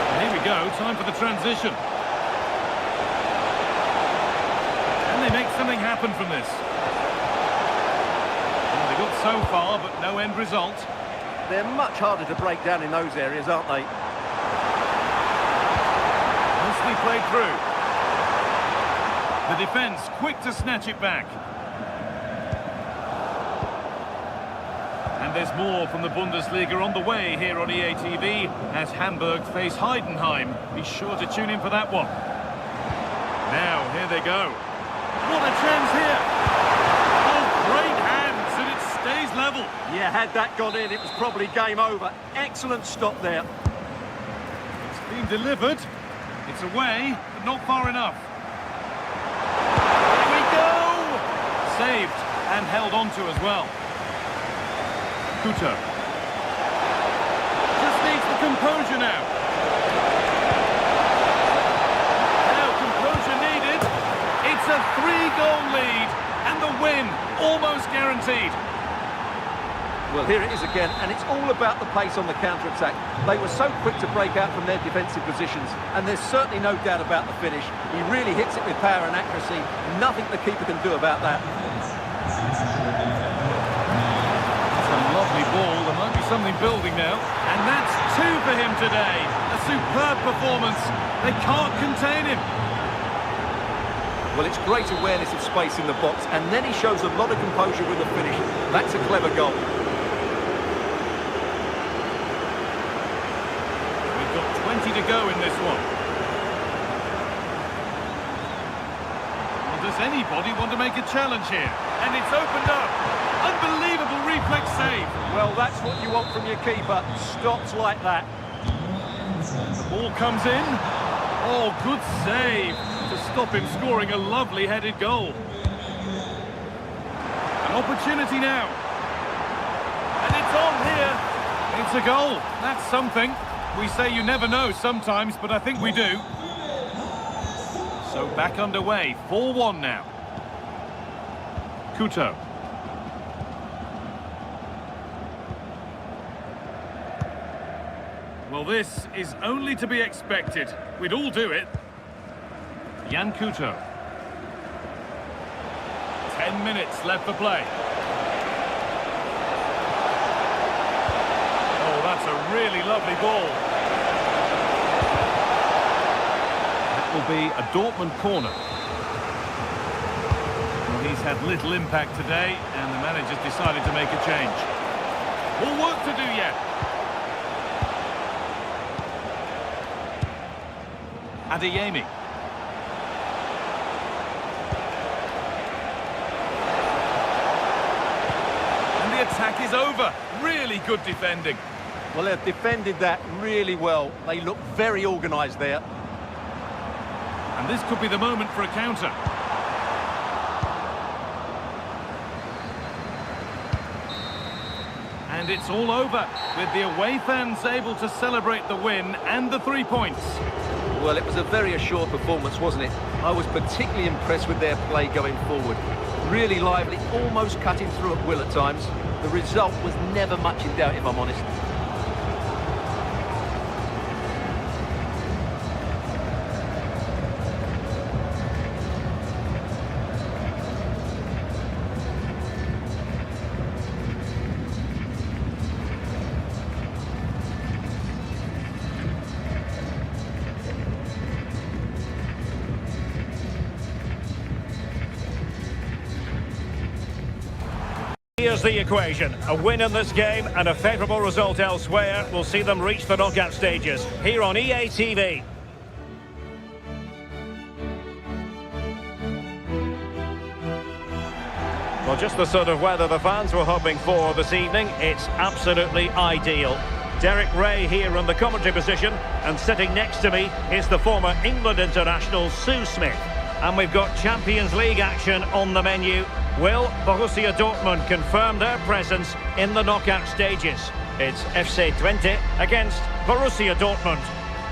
A: And here we go, time for the transition. They make something happen from this. Well, they got so far, but no end result.
B: They're much harder to break down in those areas, aren't they?
A: Nicely played through. The defence quick to snatch it back. And there's more from the Bundesliga on the way here on EA TV as Hamburg face Heidenheim. Be sure to tune in for that one. Now, here they go. What a chance here! Oh, great hands, and it stays level.
B: Yeah, had that gone in, it was probably game over. Excellent stop there.
A: It's been delivered. It's away, but not far enough. Here we go! Saved and held onto as well. Kuto. Just needs the composure now. A 3-goal lead, and the win almost guaranteed.
B: Well, here it is again, and it's all about the pace on the counter-attack. They were so quick to break out from their defensive positions, and there's certainly no doubt about the finish. He really hits it with power and accuracy. Nothing the keeper can do about that.
A: It's a lovely ball. There might be something building now. And that's 2 for him today. A superb performance. They can't contain him.
B: Well, it's great awareness of space in the box, and then he shows a lot of composure with the finish. That's a clever goal.
A: We've got 20 to go in this one. Well, does anybody want to make a challenge here? And it's opened up. Unbelievable reflex save.
B: Well, that's what you want from your keeper. Stops like that.
A: The ball comes in. Oh, good save to stop him scoring a lovely headed goal. An opportunity now. And it's on here. It's a goal. That's something. We say you never know sometimes, but I think we do. So back underway. 4-1 now. Kuto. Well, this is only to be expected. We'd all do it. Jan Kuto. 10 minutes left for play. Oh, that's a really lovely ball. That will be a Dortmund corner. Well, he's had little impact today, and the manager's decided to make a change. More work to do yet. Adeyemi. And the attack is over. Really good defending.
B: Well, they've defended that really well. They look very organised there.
A: And this could be the moment for a counter. And it's all over, with the away fans able to celebrate the win and the 3 points.
B: Well, it was a very assured performance, wasn't it? I was particularly impressed with their play going forward. Really lively, almost cutting through at will at times. The result was never much in doubt, if I'm honest.
C: Here's the equation. A win in this game and a favourable result elsewhere will see them reach the knockout stages. Here on EA TV. Well, just the sort of weather the fans were hoping for this evening. It's absolutely ideal. Derek Ray here in the commentary position, and sitting next to me is the former England international Sue Smith. And we've got Champions League action on the menu. Will Borussia Dortmund confirm their presence in the knockout stages? It's FC Twente against Borussia Dortmund.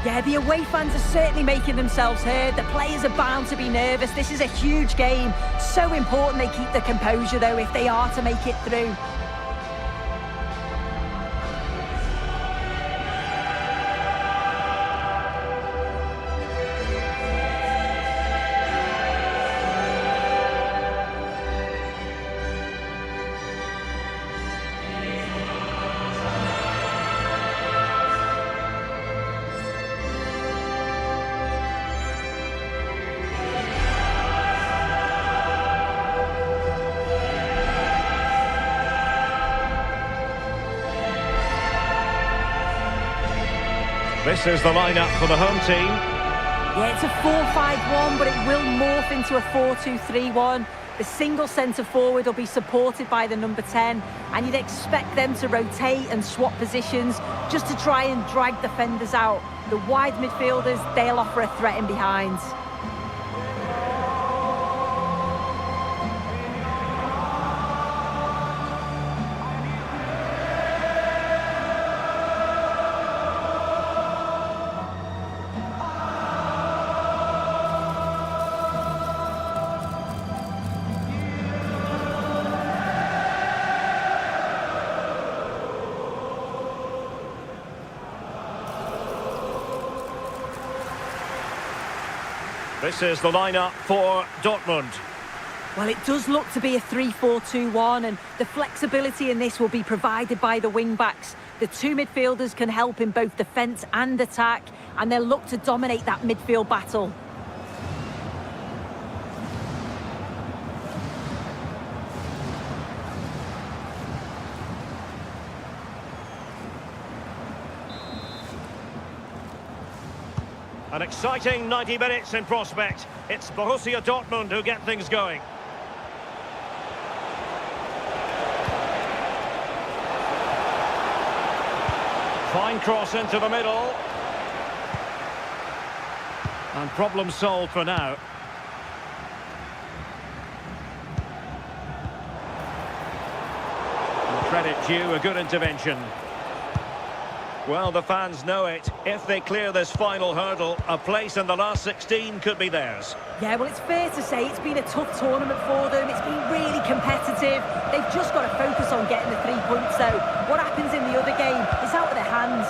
E: Yeah, the away fans are certainly making themselves heard. The players are bound to be nervous. This is a huge game. So important they keep their composure, though, if they are to make it through.
C: This is the lineup for the home team.
E: Yeah, it's a 4-5-1, but it will morph into a 4-2-3-1. The single centre forward will be supported by the number 10, and you'd expect them to rotate and swap positions just to try and drag defenders out. The wide midfielders, they'll offer a threat in behind.
C: This is the lineup for Dortmund.
E: Well, it does look to be a 3-4-2-1, and the flexibility in this will be provided by the wing-backs. The two midfielders can help in both defence and attack, and they'll look to dominate that midfield battle.
C: An exciting 90 minutes in prospect. It's Borussia Dortmund who get things going. Fine cross into the middle. And problem solved for now. And credit due, a good intervention. Well, the fans know it. If they clear this final hurdle, a place in the last 16 could be theirs.
E: Yeah, well, it's fair to say it's been a tough tournament for them. It's been really competitive. They've just got to focus on getting the 3 points, though. What happens in the other game is out of their hands.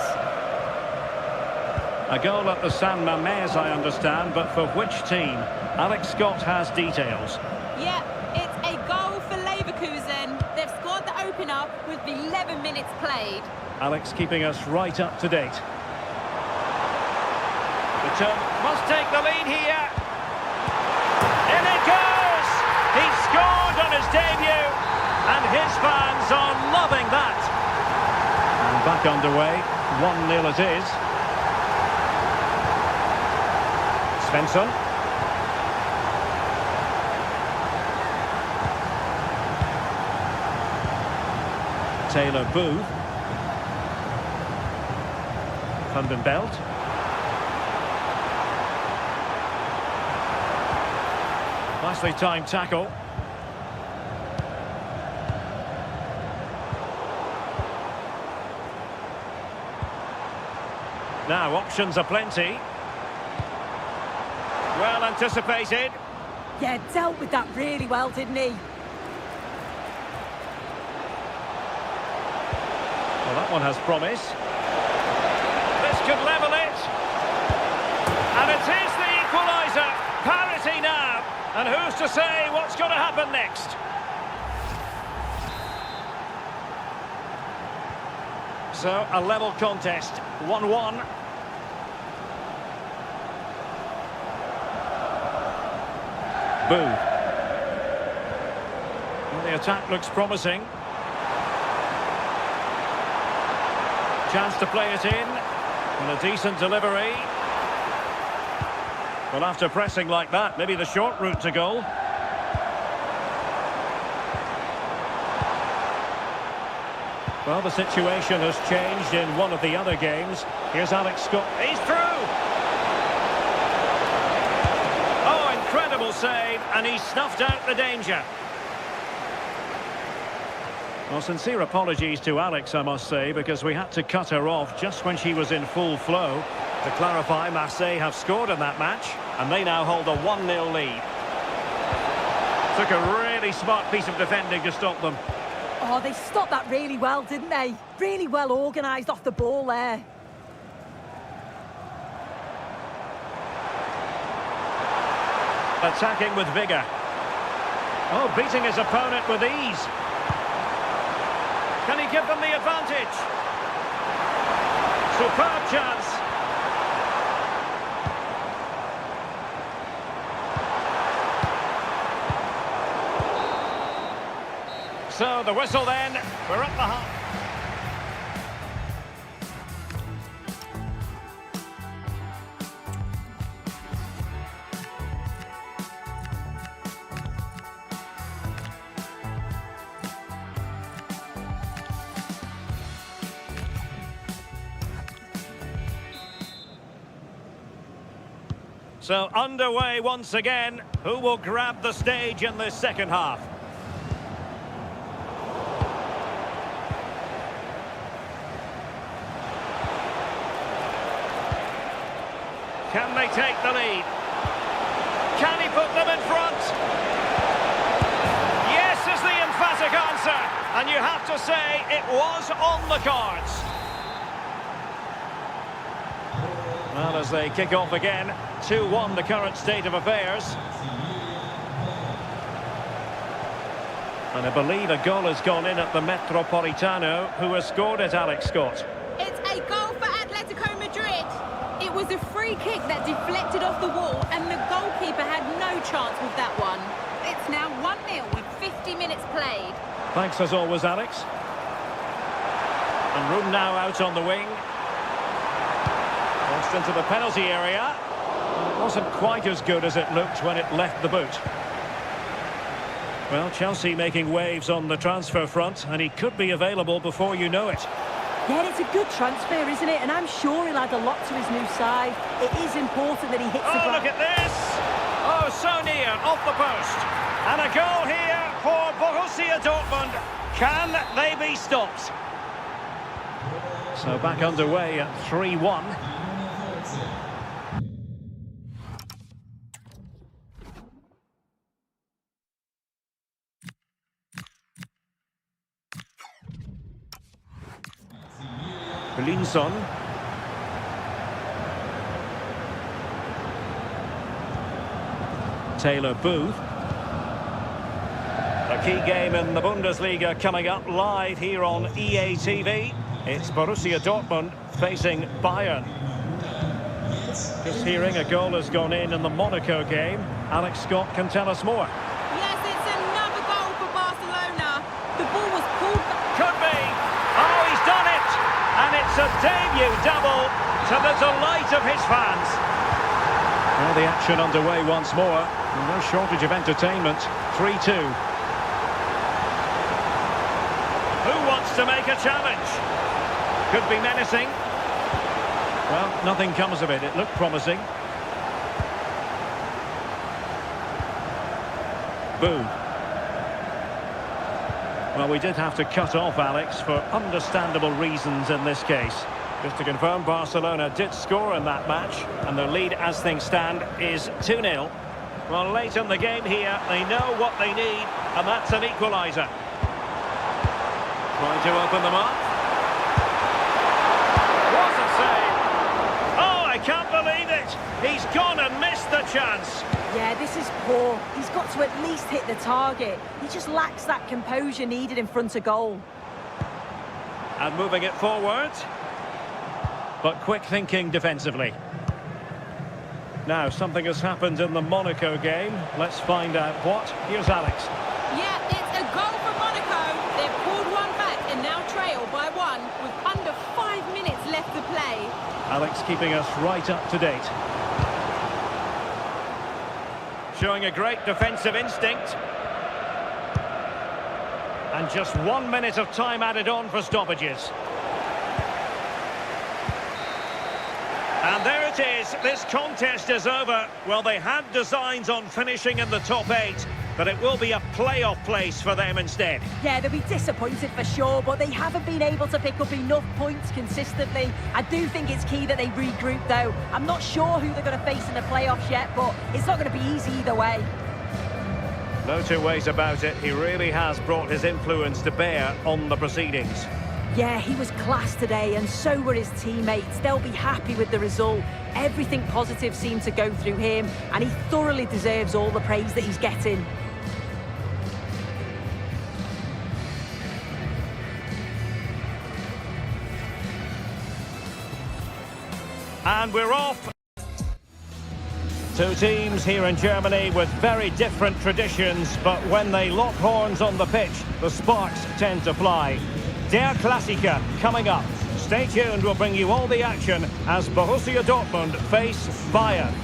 C: A goal at the San Mamés, I understand, but for which team? Alex Scott has details.
D: Yeah, it's a goal for Leverkusen. They've scored the opener with 11 minutes played.
C: Alex keeping us right up to date. The turn must take the lead here. In it goes! He scored on his debut, and his fans are loving that. And back underway, 1-0 it is. Svensson. Taylor Booth. Belt. Nicely timed tackle. Now, options are plenty. Well anticipated.
E: Yeah, dealt with that really well, didn't he?
C: Well, that one has promise. This could level it. And it is the equaliser. Parity now. And who's to say what's going to happen next? So, a level contest. 1-1. Booth. Well, the attack looks promising. Chance to play it in. And a decent delivery. Well, after pressing like that, maybe the short route to goal. Well, the situation has changed in one of the other games. Here's Alex Scott. He's through! Oh, incredible save, and he snuffed out the danger. Well, sincere apologies to Alex, I must say, because we had to cut her off just when she was in full flow. To clarify, Marseille have scored in that match, and they now hold a 1-0 lead. Took a really smart piece of defending to stop them.
E: Oh, they stopped that really well, didn't they? Really well organised off the ball there.
C: Attacking with vigour. Oh, beating his opponent with ease. Can he give them the advantage? Superb chance. So the whistle then, we're up the half. So underway once again. Who will grab the stage in this second half? Can they take the lead? Can he put them in front? Yes is the emphatic answer. And you have to say it was on the cards. Well, as they kick off again, 2-1 the current state of affairs. And I believe a goal has gone in at the Metropolitano. Who has scored it, Alex Scott?
D: It's a goal for Atletico Madrid. It was a free kick that deflected off the wall, and the goalkeeper had no chance with that one. It's now 1-0 with 50 minutes played.
C: Thanks as always, Alex. And room now out on the wing. Crossed into the penalty area. It wasn't quite as good as it looked when it left the boot. Well, Chelsea making waves on the transfer front, and he could be available before you know it.
E: Yeah, it's a good transfer, isn't it? And I'm sure he'll add a lot to his new side. It is important that he hits the ground.
C: Oh, look at this! Oh, so near, off the post. And a goal here for Borussia Dortmund. Can they be stopped? So back underway at 3-1. Linson. Taylor Booth. A key game in the Bundesliga coming up live here on EA TV. It's Borussia Dortmund facing Bayern. Just hearing a goal has gone in the Monaco game. Alex Scott can tell us more.
D: Yes, it's another goal for Barcelona. The ball was pulled back.
C: Could be. Oh, he's done it. And it's a debut double to the delight of his fans. Well, the action underway once more. No shortage of entertainment. 3-2. Who wants to make a challenge? Could be menacing. Well, nothing comes of it. It looked promising. Boom. Well, we did have to cut off Alex for understandable reasons in this case. Just to confirm, Barcelona did score in that match, and their lead as things stand is 2-0. Well, late in the game here, they know what they need, and that's an equaliser. Trying to open them up. What a save! Oh, I can't believe it! He's gone and missed the chance.
E: Yeah, this is poor. He's got to at least hit the target. He just lacks that composure needed in front of goal.
C: And moving it forward. But quick thinking defensively. Now, something has happened in the Monaco game. Let's find out what. Here's Alex.
D: Yeah, it's a goal for Monaco. They've pulled one back and now trail by 1 with under 5 minutes left to play.
C: Alex keeping us right up to date. Showing a great defensive instinct. And just 1 minute of time added on for stoppages. And there it is, this contest is over. Well, they had designs on finishing in the top 8, but it will be a playoff place for them instead.
E: Yeah, they'll be disappointed for sure, but they haven't been able to pick up enough points consistently. I do think it's key that they regroup, though. I'm not sure who they're going to face in the playoffs yet, but it's not going to be easy either way.
C: No two ways about it, he really has brought his influence to bear on the proceedings.
E: Yeah, he was class today, and so were his teammates. They'll be happy with the result. Everything positive seemed to go through him, and he thoroughly deserves all the praise that he's getting.
C: And we're off. Two teams here in Germany with very different traditions, but when they lock horns on the pitch, the sparks tend to fly. Der Klassiker coming up. Stay tuned, we'll bring you all the action as Borussia Dortmund face Bayern.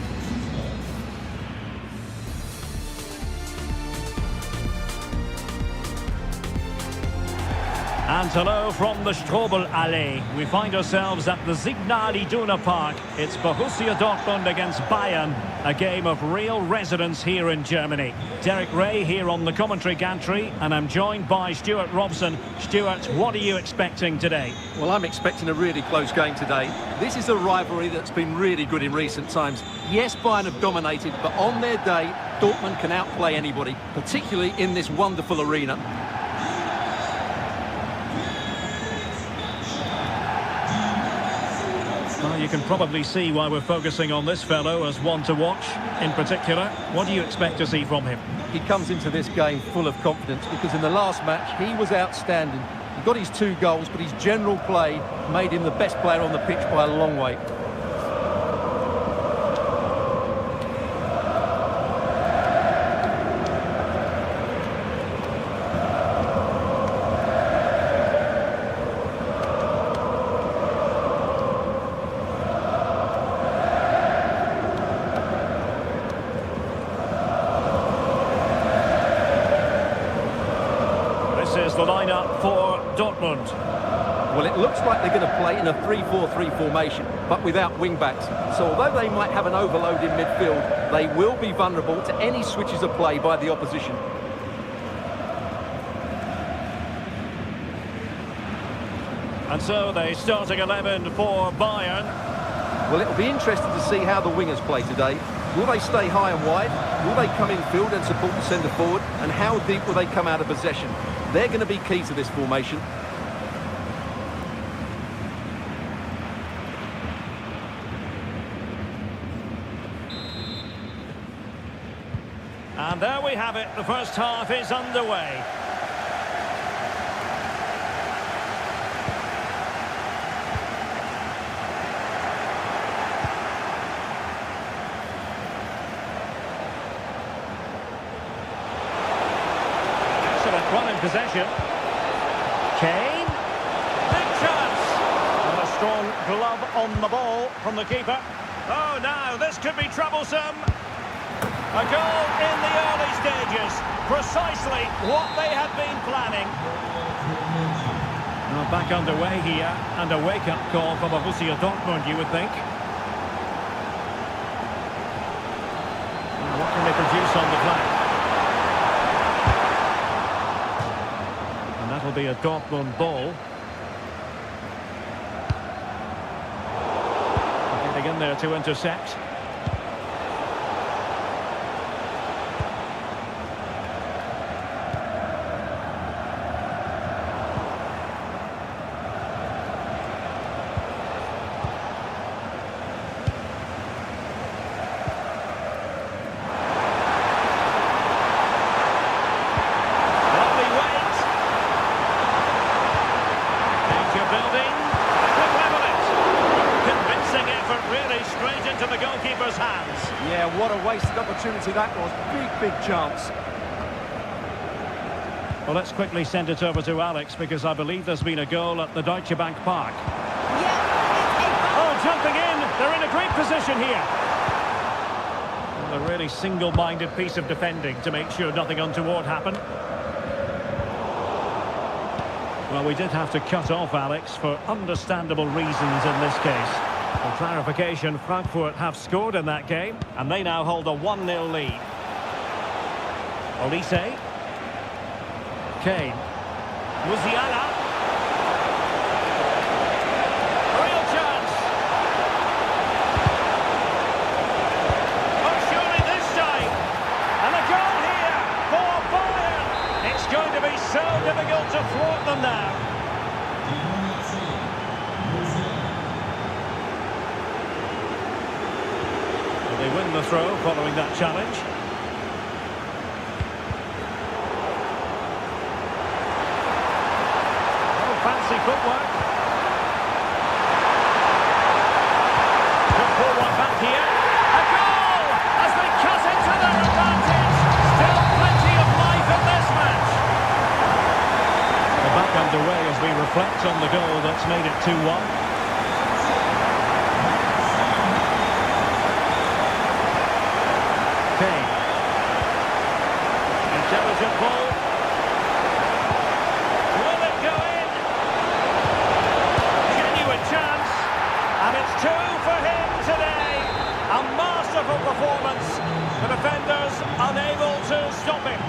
C: And hello from the Strobel-Allee. We find ourselves at the Signal Iduna Park. It's Borussia Dortmund against Bayern, a game of real resonance here in Germany. Derek Ray here on the commentary gantry, and I'm joined by Stuart Robson. Stuart, what are you expecting today?
B: Well, I'm expecting a really close game today. This is a rivalry that's been really good in recent times. Yes, Bayern have dominated, but on their day, Dortmund can outplay anybody, particularly in this wonderful arena.
C: Well, you can probably see why we're focusing on this fellow as one to watch in particular. What do you expect to see from him?
B: He comes into this game full of confidence because in the last match he was outstanding. He got his 2 goals, but his general play made him the best player on the pitch by a long way.
C: This is the lineup for Dortmund.
B: Well, it looks like they're going to play in a 3-4-3 formation, but without wing-backs. So although they might have an overload in midfield, they will be vulnerable to any switches of play by the opposition.
C: And so the starting 11 for Bayern.
B: Well, it'll be interesting to see how the wingers play today. Will they stay high and wide? Will they come in field and support the centre forward? And how deep will they come out of possession? They're going to be key to this formation.
C: And there we have it. The first half is underway. Excellent run in possession. Kane. Big chance. And a strong glove on the ball from the keeper. Oh, now this could be troublesome. A goal in the early stages, precisely what they had been planning. Well, back underway here, and a wake-up call for Borussia Dortmund, you would think. What can they produce on the flank? And that'll be a Dortmund ball. there to intercept.
B: Yeah, what a wasted opportunity that was. Big chance.
C: Well, let's quickly send it over to Alex, because I believe there's been a goal at the Deutsche Bank Park. Oh, jumping in. They're in a great position here. Well, a really single-minded piece of defending to make sure nothing untoward happened. Well, we did have to cut off Alex for understandable reasons in this case. For clarification, Frankfurt have scored in that game, and they now hold a 1-0 lead. Olise. Kane. Musiala. Real chance. Oh, surely this time. And a goal here for Bayern. It's going to be so difficult to thwart them now. They win the throw following that challenge. Oh, fancy footwork. Could pull one back here. A goal as they cut into their advantage. Still plenty of life in this match. We're back underway as we reflect on the goal that's made it 2-1. Kane. Intelligent ball. Will it go in? Genuine chance. And it's 2 for him today. A masterful performance. The defenders unable to stop him.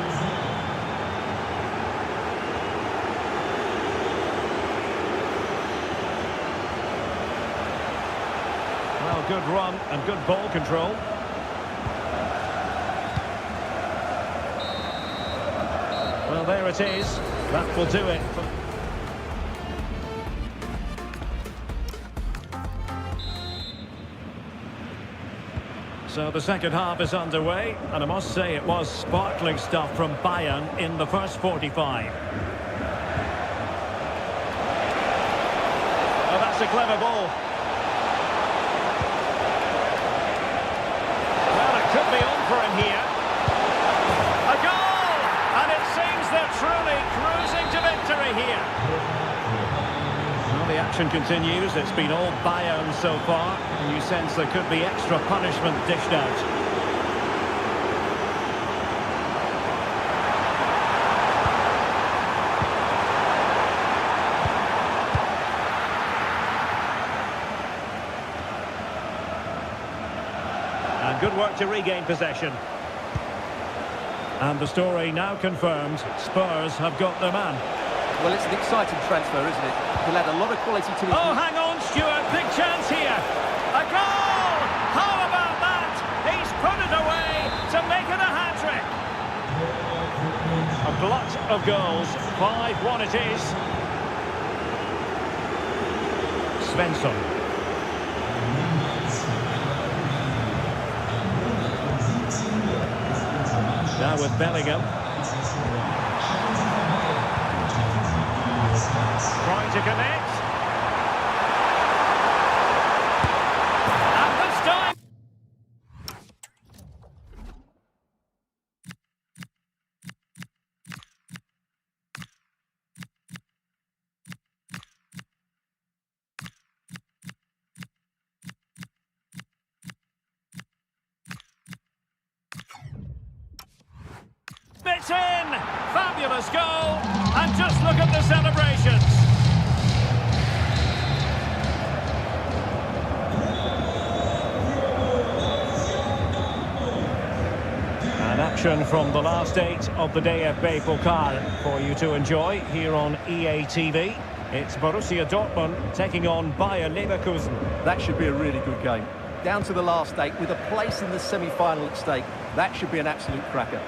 C: Well, good run and good ball control. Well, there it is. That will do it. So the second half is underway, and I must say it was sparkling stuff from Bayern in the first 45. Oh, that's a clever ball. Well, it could be on for him here. A goal! And it seems they're truly cruising to victory here. Well, the action continues. It's been all Bayern so far. And you sense there could be extra punishment dished out. And good work to regain possession. And the story now confirmed, Spurs have got their man.
B: Well, it's an exciting transfer, isn't it? He'll add a lot of quality to his...
C: Oh, hang on, Stuart. Big chance here. A goal! How about that? He's put it away to make it a hat-trick. A glut of goals. 5-1 it is. Svensson. Now with Bellingham. Trying to connect. And this time. It's in! Fabulous goal! And just look at the celebrations! An action from the last 8 of the DFB Pokal for you to enjoy here on EA TV. It's Borussia Dortmund taking on Bayer Leverkusen.
B: That should be a really good game. down to the last 8 with a place in the semi-final at stake. That should be an absolute cracker.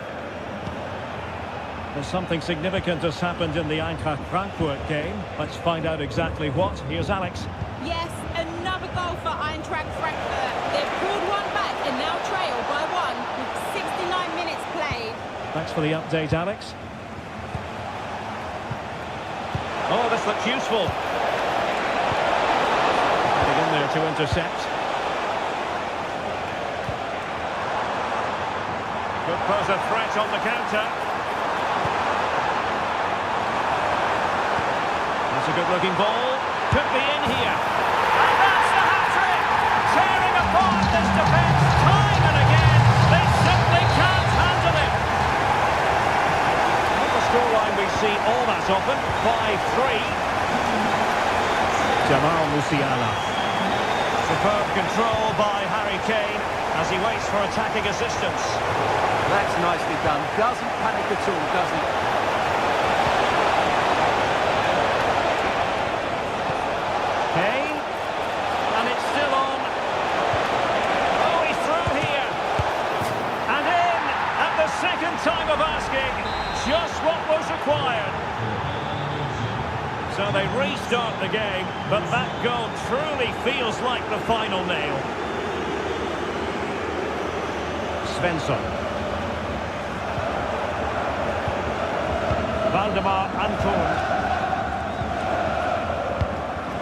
C: There's something significant has happened in the Eintracht Frankfurt game. Let's find out exactly what. Here's Alex.
D: Yes, another goal for Eintracht Frankfurt. They've pulled one back and now trail by 1 with 69 minutes played.
C: Thanks for the update, Alex. Oh, this looks useful. Getting in there to intercept. Could pose a threat on the counter. That's a good-looking ball. Could be in here. And that's the hat-trick! Tearing apart this defence time and again. They simply can't handle it. Not the scoreline we see all that often. 5-3. Jamal Musiala. Superb control by Harry Kane as he waits for attacking assistance.
B: That's nicely done. Doesn't panic at all, does he?
C: Kane. And it's still on. Oh, he's through here. And in at the second time of asking. Just what was required. So they restart the game, but that goal truly feels like the final nail. Svensson. Valdemar Anton.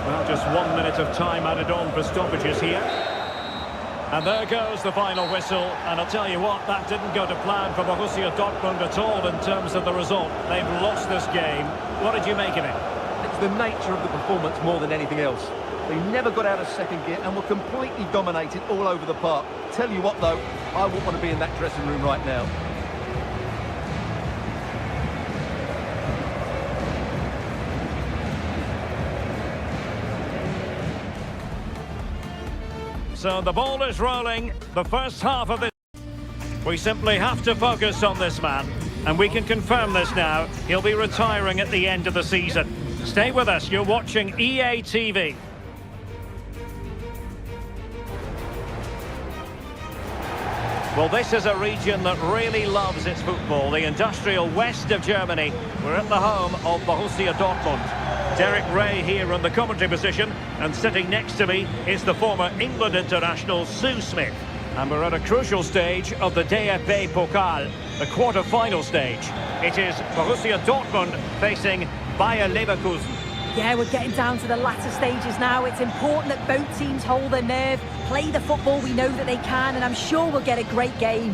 C: Well, just 1 minute of time added on for stoppages here. And there goes the final whistle. And I'll tell you what, that didn't go to plan for Borussia Dortmund at all in terms of the result. They've lost this game. What did you make of it?
B: It's the nature of the performance more than anything else. They never got out of second gear and were completely dominated all over the park. Tell you what, though, I wouldn't want to be in that dressing room right now.
C: So the ball is rolling. The first half of this. We simply have to focus on this man. And we can confirm this now. He'll be retiring at the end of the season. Stay with us. You're watching EA TV. Well, this is a region that really loves its football, the industrial west of Germany. We're at the home of Borussia Dortmund. Derek Ray here in the commentary position, and sitting next to me is the former England international Sue Smith. And we're at a crucial stage of the DFB Pokal, the quarter-final stage. It is Borussia Dortmund facing Bayer Leverkusen.
E: Yeah, we're getting down to the latter stages now. It's important that both teams hold their nerve, play the football we know that they can, and I'm sure we'll get a great game.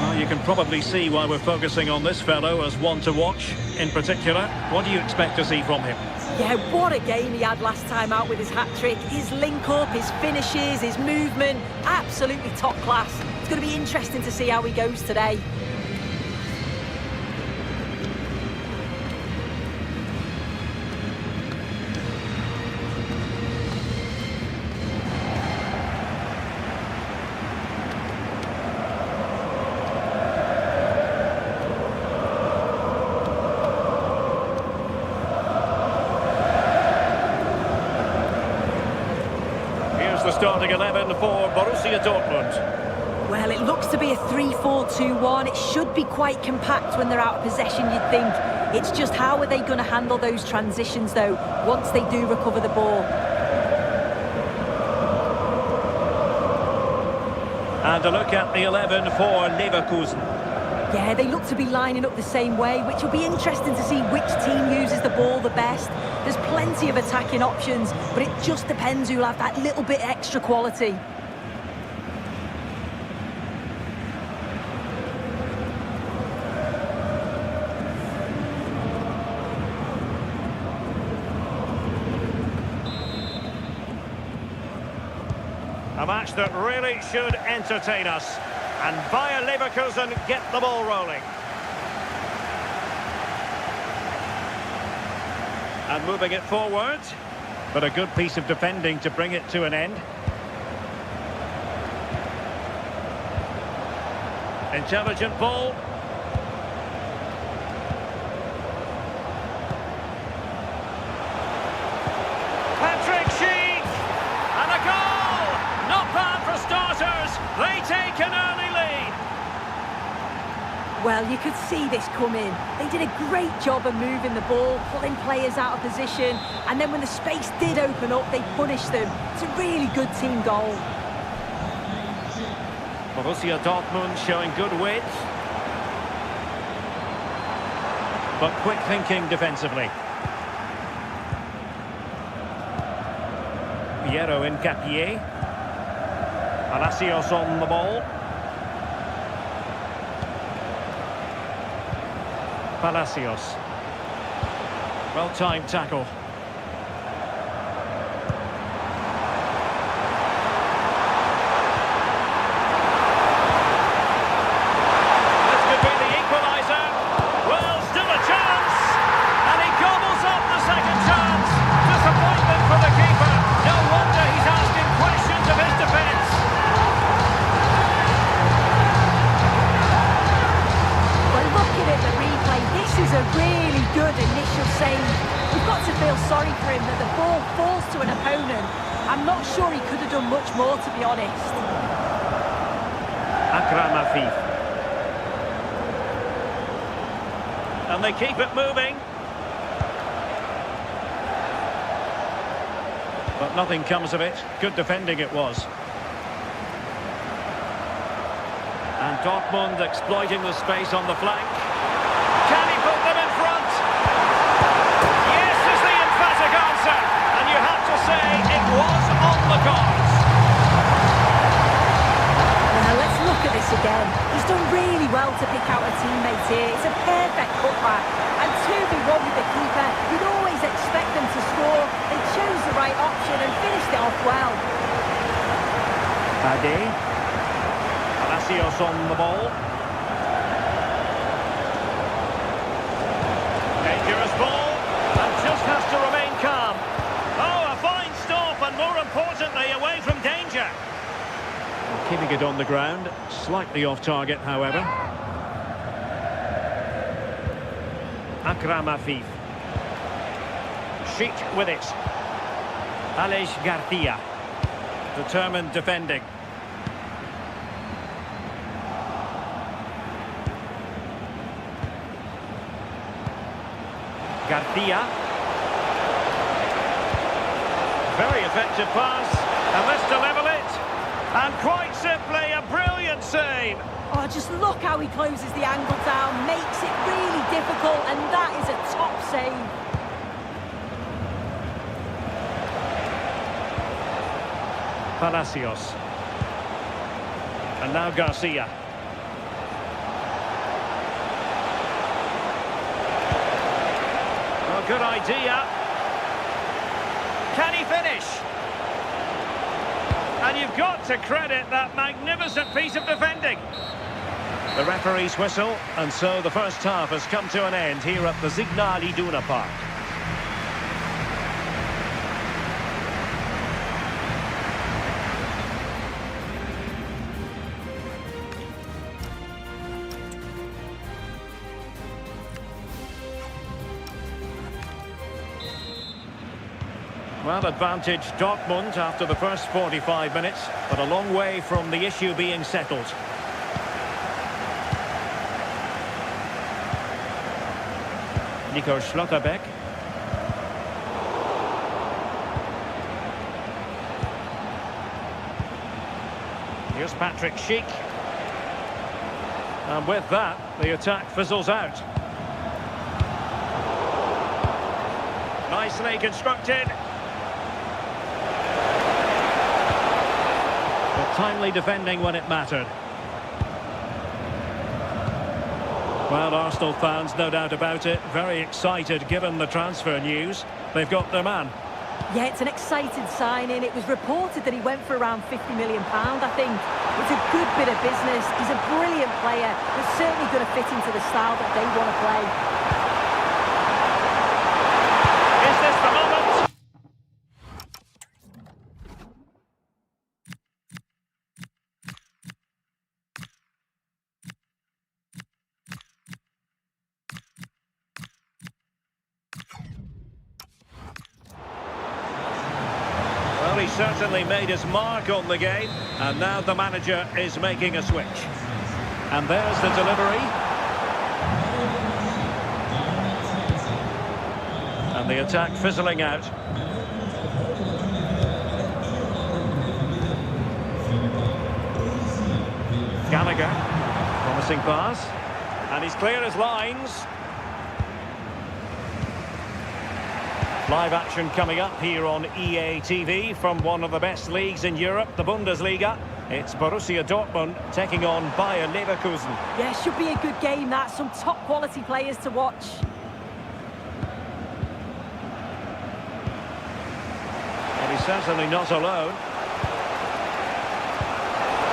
C: Well, you can probably see why we're focusing on this fellow as one to watch in particular. What do you expect to see from him?
E: Yeah, what a game he had last time out with his hat-trick. His link-up, his finishes, his movement, absolutely top class. It's going to be interesting to see how he goes today.
C: The starting 11 for Borussia Dortmund.
E: Well, it looks to be a 3-4-2-1. It should be quite compact when they're out of possession, you'd think. It's just how are they going to handle those transitions, though, once they do recover the ball.
C: And a look at the 11 for Leverkusen.
E: Yeah, they look to be lining up the same way, which will be interesting to see which team uses the ball the best. There's plenty of attacking options, but it just depends who'll have that little bit extra quality.
C: A match that really should entertain us. And Bayer Leverkusen get the ball rolling. And moving it forward. But a good piece of defending to bring it to an end. Intelligent ball. Patrick Sheik!
E: Well, you could see this coming. They did a great job of moving the ball, pulling players out of position, and then when the space did open up, they punished them. It's a really good team goal.
C: Borussia Dortmund showing good width, but quick thinking defensively. Piero in Capier. Palacios on the ball. Palacios. Well-timed tackle. This could be the equaliser. Well, still a chance. And he gobbles up the second chance. Disappointment for the keeper. No wonder he's asking questions of his defence.
E: Well, looking at the replay, this is a really good initial save. We've got to feel sorry for him that the ball falls to an opponent. I'm not sure he could have done much more, to be honest.
C: Akram Afif. And they keep it moving. But nothing comes of it. Good defending it was. And Dortmund exploiting the space on the flank. Can he put them in front? Yes is the emphatic answer. And you have to say it was on the cards.
E: Now let's look at this again. He's done really well to pick out a teammate here. It's a perfect cutback. And 2v1 with the keeper, you'd always expect them to score. They chose the right option and finished it off well.
C: Ade. Palacios on the ball. Dangerous ball. And just has to remain calm. Oh, a fine stop and more importantly away from danger. Keeping it on the ground. Slightly off target, however. Akram Afif. Sheik with it. Aleix Garcia. Determined defending. Garcia. Very effective pass. And this to level it. And quite simply a brilliant save.
E: Oh, just look how he closes the angle down, makes it really difficult, and that is a top save.
C: Palacios. And now Garcia. Well, good idea. Can he finish? And you've got to credit that magnificent piece of defending. The referee's whistle, and so the first half has come to an end here at the Signal Iduna Park. Well, advantage Dortmund after the first 45 minutes, but a long way from the issue being settled. Nico Schlotterbeck. Here's Patrick Schick. And with that, the attack fizzles out. Nicely constructed. But timely defending when it mattered. Well, Arsenal fans, no doubt about it, very excited given the transfer news. They've got their man.
E: Yeah, it's an exciting signing. It was reported that he went for around £50 million, I think. It's a good bit of business. He's a brilliant player. He's certainly going to fit into the style that they want to play.
C: Is this the moment? Well, he certainly made his mark on the game, and now the manager is making a switch. And there's the delivery. The attack fizzling out. Gallagher, promising pass, and he's clear as lines. Live action coming up here on EA TV from one of the best leagues in Europe, the Bundesliga. It's Borussia Dortmund taking on Bayer Leverkusen.
E: Yeah, should be a good game, that. Some top quality players to watch.
C: Well, he's certainly not alone.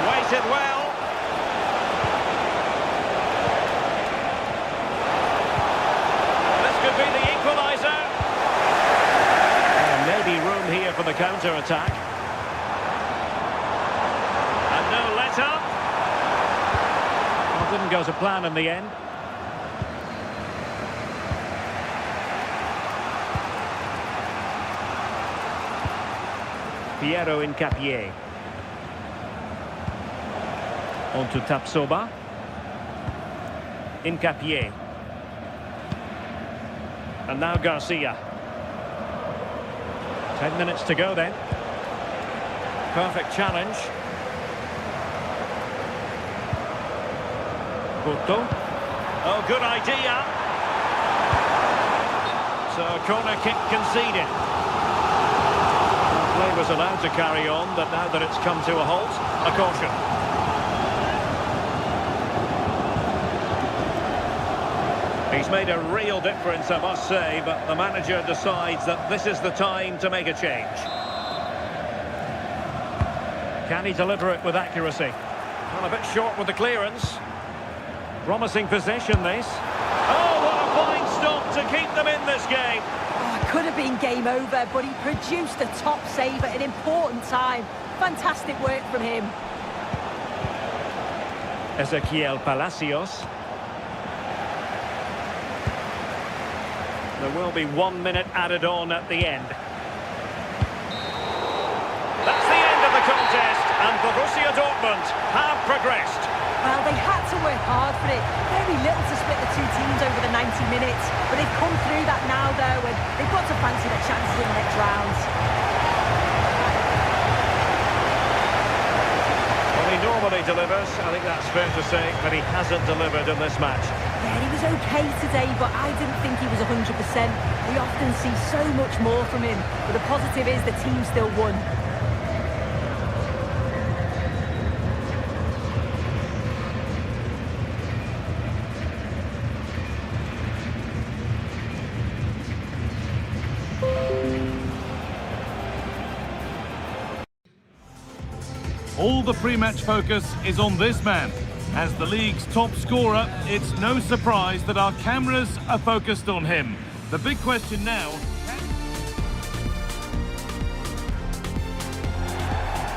C: Waited well. This could be the equaliser. And maybe room here for the counter-attack. And no let-up. Well, didn't go to plan in the end. Piero Incapié. On to Tapsoba. Incapié. And now Garcia. 10 minutes to go then. Perfect challenge. Couto. Oh, good idea. So, corner kick conceded. Play was allowed to carry on, but now that it's come to a halt, a caution. He's made a real difference, I must say, but the manager decides that this is the time to make a change. Can he deliver it with accuracy? Well, a bit short with the clearance. Promising possession, this. Oh, what a fine stop to keep them in this game.
E: Oh, it could have been game over, but he produced a top save at an important time. Fantastic work from him.
C: Ezequiel Palacios. There will be 1 minute added on at the end. That's the end of the contest, and Borussia Dortmund have progressed.
E: Well, they had to work hard for it. Very little to split the two teams over the 90 minutes. But they've come through that now, though, and they've got to fancy their chances in the next rounds.
C: Well, he normally delivers. I think that's fair to say, but he hasn't delivered in this match.
E: Yeah, he was okay today, but I didn't think he was 100%. We often see so much more from him. But the positive is the team still won.
A: All the pre-match focus is on this man. As the league's top scorer, it's no surprise that our cameras are focused on him. The big question now...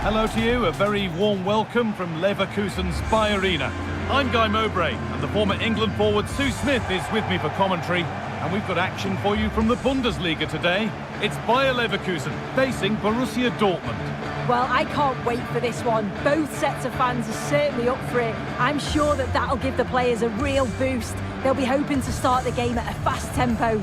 A: Hello to you, a very warm welcome from Leverkusen's Bayer Arena. I'm Guy Mowbray, and the former England forward Sue Smith is with me for commentary. And we've got action for you from the Bundesliga today. It's Bayer Leverkusen facing Borussia Dortmund.
E: Well, I can't wait for this one. Both sets of fans are certainly up for it. I'm sure that that'll give the players a real boost. They'll be hoping to start the game at a fast tempo.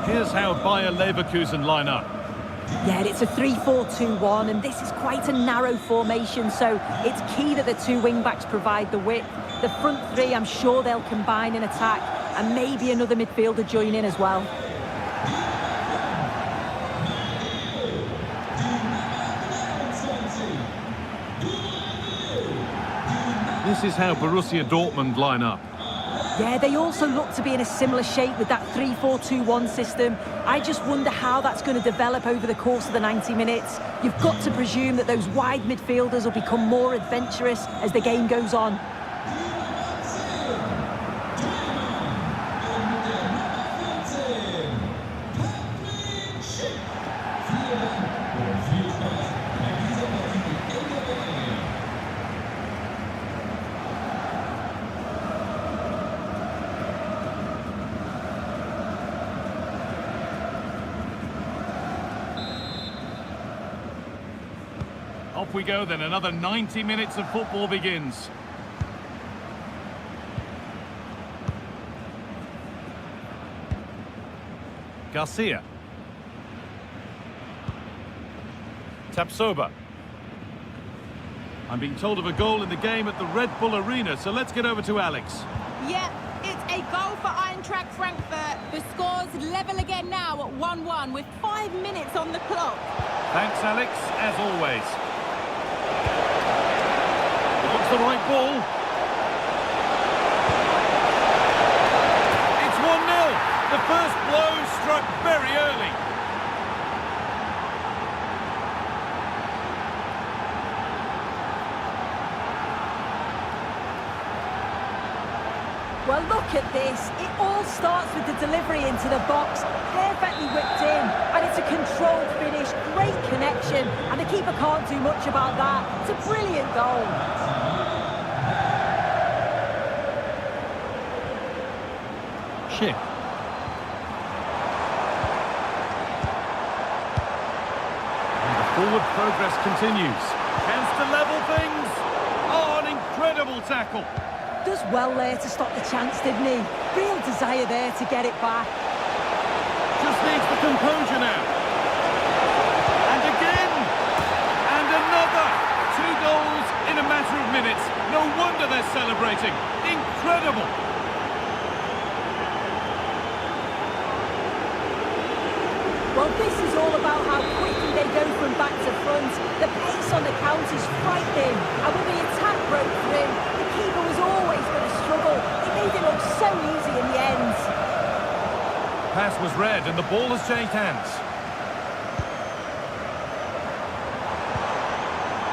A: Here's how Bayer Leverkusen line up.
E: Yeah, it's a 3-4-2-1, and this is quite a narrow formation, so it's key that the two wing-backs provide the width. The front three, I'm sure they'll combine in attack, and maybe another midfielder join in as well.
A: This is how Borussia Dortmund line up.
E: Yeah, they also look to be in a similar shape with that 3-4-2-1 system. I just wonder how that's going to develop over the course of the 90 minutes. You've got to presume that those wide midfielders will become more adventurous as the game goes on.
A: Off we go then, another 90 minutes of football begins. Garcia. Tapsoba. I'm being told of a goal in the game at the Red Bull Arena, so let's get over to Alex.
D: Yeah, it's a goal for Eintracht Frankfurt. The score's level again now at 1-1 with 5 minutes on the clock.
A: Thanks, Alex, as always. Looks the right ball. It's 1-0. The first blow struck very early.
E: Well, look at this. It all starts with the delivery into the box, perfectly whipped in, and it's a controlled finish, great connection, and the keeper can't do much about that. It's a brilliant goal.
A: Schick. And the forward progress continues. Chance to level things. Oh, an incredible tackle.
E: Does well there to stop the chance, didn't he? Real desire there to get it back.
A: Just needs the composure now. And again. And another. 2 goals in a matter of minutes. No wonder they're celebrating. Incredible.
E: Well, this is all about how quickly they go from back to front. The pace on the count is frightening. And when the attack broke through, the keeper was always going to struggle. It made it look so easy in the end.
A: Pass was read and the ball has changed hands.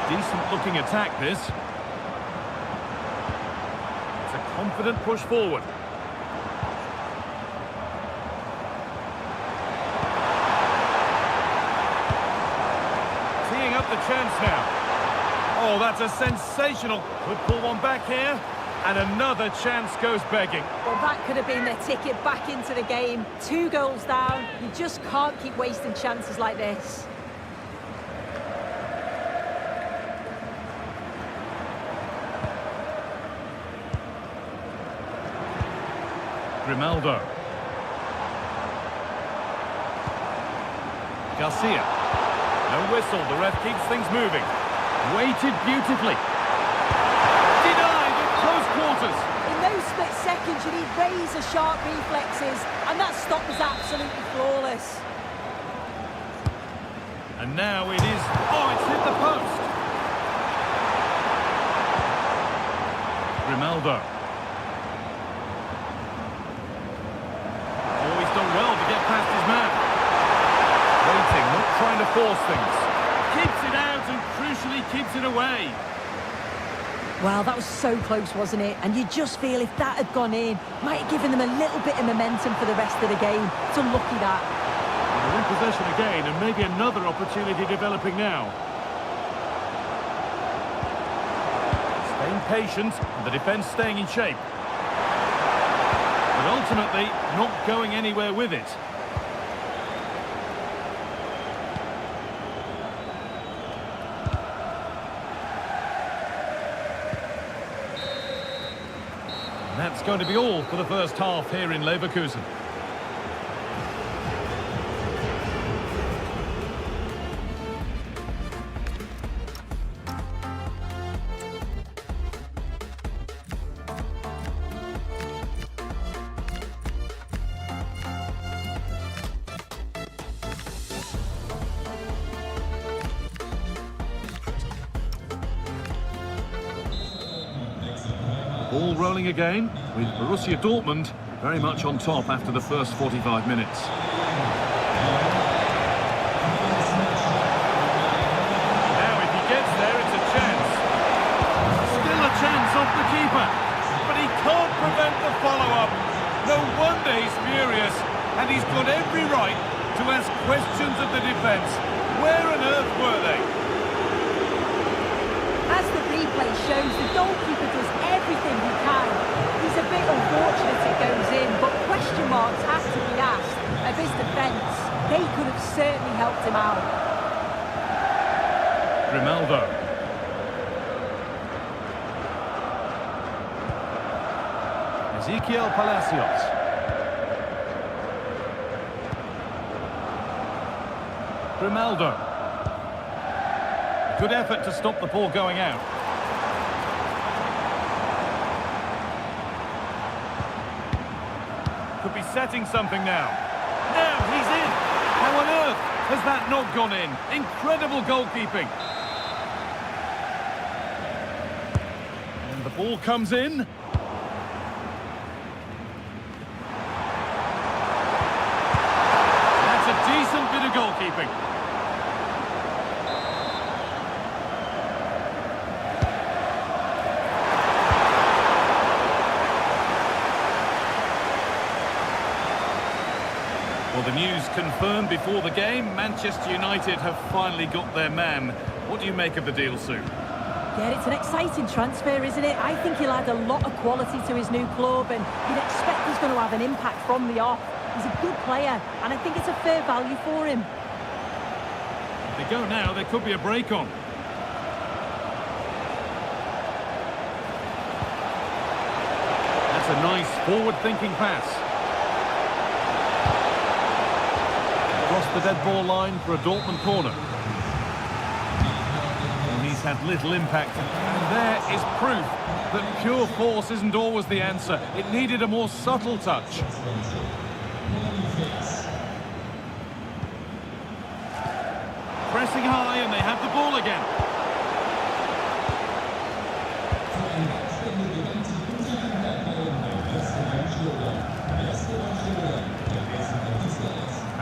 A: Decent looking attack, this. It's a confident push forward. Teeing up the chance now. Oh, that's a sensational. Could pull one back here. And another chance goes begging.
E: Well, that could have been their ticket back into the game. 2 goals down. You just can't keep wasting chances like this.
A: Grimaldo. Garcia. No whistle. The ref keeps things moving. Weighted beautifully. Denied at close quarters.
E: In those split seconds, you need razor-sharp reflexes, and that stop was absolutely flawless.
A: And now it is... Oh, it's hit the post. Grimaldo. Oh, he's done well to get past his man. Waiting, not trying to force things. Keeps it out and crucially keeps it away.
E: Well, that was so close, wasn't it? And you just feel if that had gone in, might have given them a little bit of momentum for the rest of the game. It's unlucky that.
A: They're in possession again, and maybe another opportunity developing now. Staying patient, and the defence staying in shape. But ultimately, not going anywhere with it. And that's going to be all for the first half here in Leverkusen. Ball rolling again, with Borussia Dortmund very much on top after the first 45 minutes. Now if he gets there, it's a chance. Still a chance off the keeper, but he can't prevent the follow-up. No wonder he's furious, and he's got every right to ask questions of the defence. Where on earth were they?
E: As the replay shows, the goalkeeper does everything he can. He's a bit unfortunate it goes in, but question marks have to be asked of his defence. They could have certainly helped him out.
A: Grimaldo. Ezequiel Palacios. Grimaldo. Good effort to stop the ball going out. Could be setting something now. Now he's in. How on earth has that not gone in? Incredible goalkeeping. And the ball comes in. That's a decent bit of goalkeeping. Well, the news confirmed before the game, Manchester United have finally got their man. What do you make of the deal, Sue?
E: Yeah, it's an exciting transfer, isn't it? I think he'll add a lot of quality to his new club, and you'd expect he's going to have an impact from the off. He's a good player, and I think it's a fair value for him.
A: If they go now, there could be a break on. That's a nice forward-thinking pass. Across the dead ball line for a Dortmund corner. And he's had little impact. And there is proof that pure force isn't always the answer. It needed a more subtle touch. Pressing high, and they have the ball again.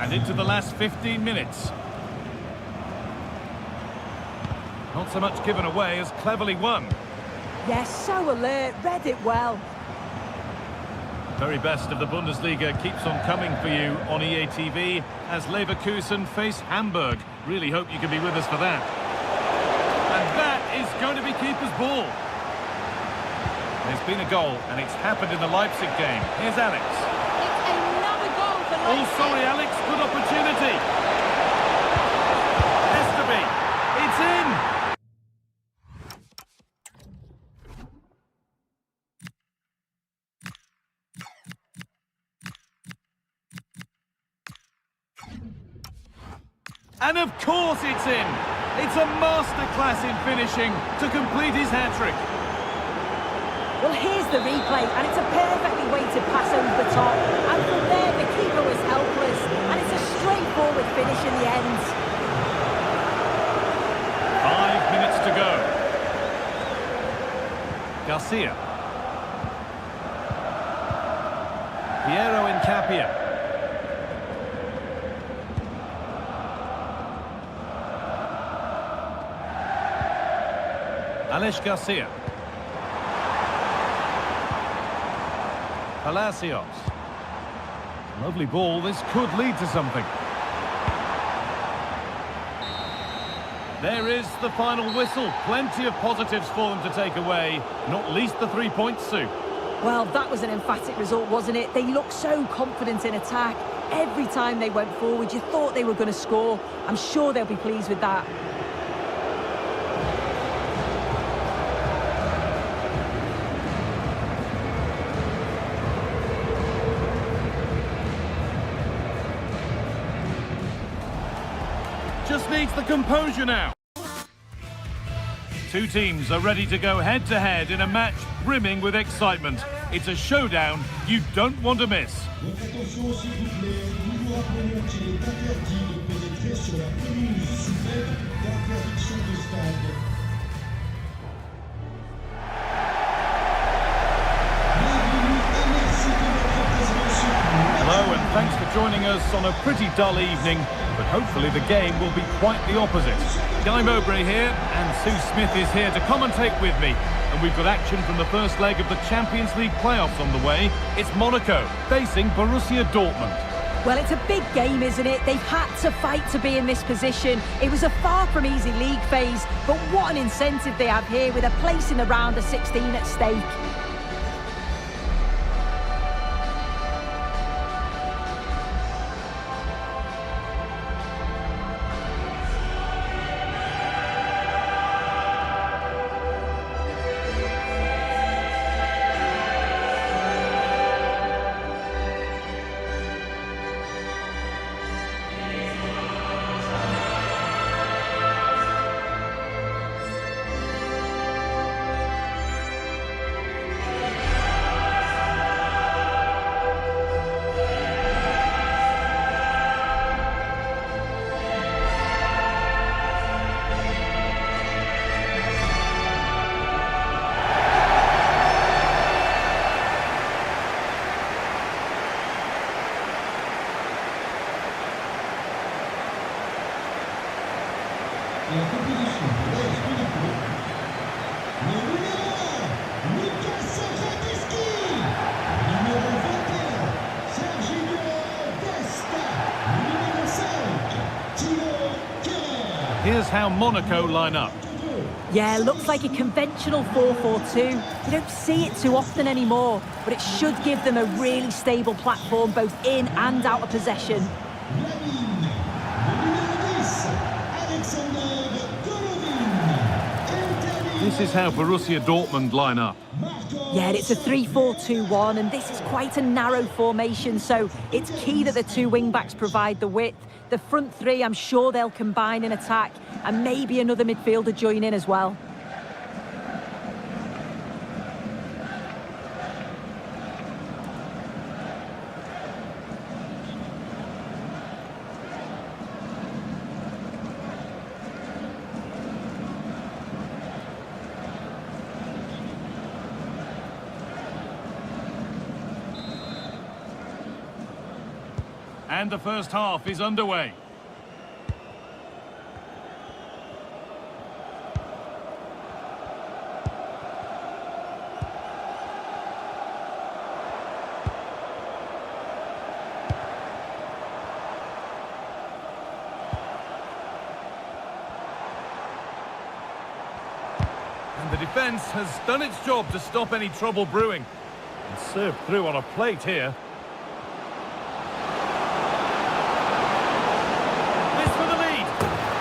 A: And into the last 15 minutes. Not so much given away as cleverly won.
E: Yes, so alert, read it well.
A: Very best of the Bundesliga keeps on coming for you on EA TV as Leverkusen face Hamburg. Really hope you can be with us for that. And that is going to be keeper's ball. There's been a goal, and it's happened in the Leipzig game. Here's Alex.
D: It's another goal for
A: Oh,
D: Leipzig.
A: sorry, Alex. Good opportunity. Has to be. It's in. And of course it's in. It's a masterclass in finishing to complete his hat-trick.
E: Well, here's the replay, and it's a perfectly weighted pass over the top. And from there, the keeper was helpless, and it's a straightforward finish in the end.
A: 5 minutes to go. Garcia. Piero Incapia. Alex Garcia. Palacios. Lovely ball. This could lead to something. There is the final whistle. Plenty of positives for them to take away. Not least the 3 points, Sue.
E: Well, that was an emphatic result, wasn't it? They looked so confident in attack. Every time they went forward, you thought they were going to score. I'm sure they'll be pleased with that.
A: Just needs the composure now. Two teams are ready to go head-to-head in a match brimming with excitement. It's a showdown you don't want to miss. Hello and thanks for joining us on a pretty dull evening, but hopefully the game will be quite the opposite. Guy Mowbray here, and Sue Smith is here to commentate with me. And we've got action from the first leg of the Champions League playoffs on the way. It's Monaco facing Borussia Dortmund.
E: Well, it's a big game, isn't it? They've had to fight to be in this position. It was a far from easy league phase, but what an incentive they have here with a place in the round of 16 at stake.
A: how Monaco line up.
E: Yeah, looks like a conventional 4-4-2. You don't see it too often anymore, but it should give them a really stable platform both in and out of possession.
A: This is how Borussia Dortmund line up.
E: Yeah, it's a 3-4-2-1, and this is quite a narrow formation, so it's key that the two wing-backs provide the width. The front three, I'm sure they'll combine in attack, and maybe another midfielder join in as well.
A: And the first half is underway. And the defence has done its job to stop any trouble brewing. And served through on a plate here.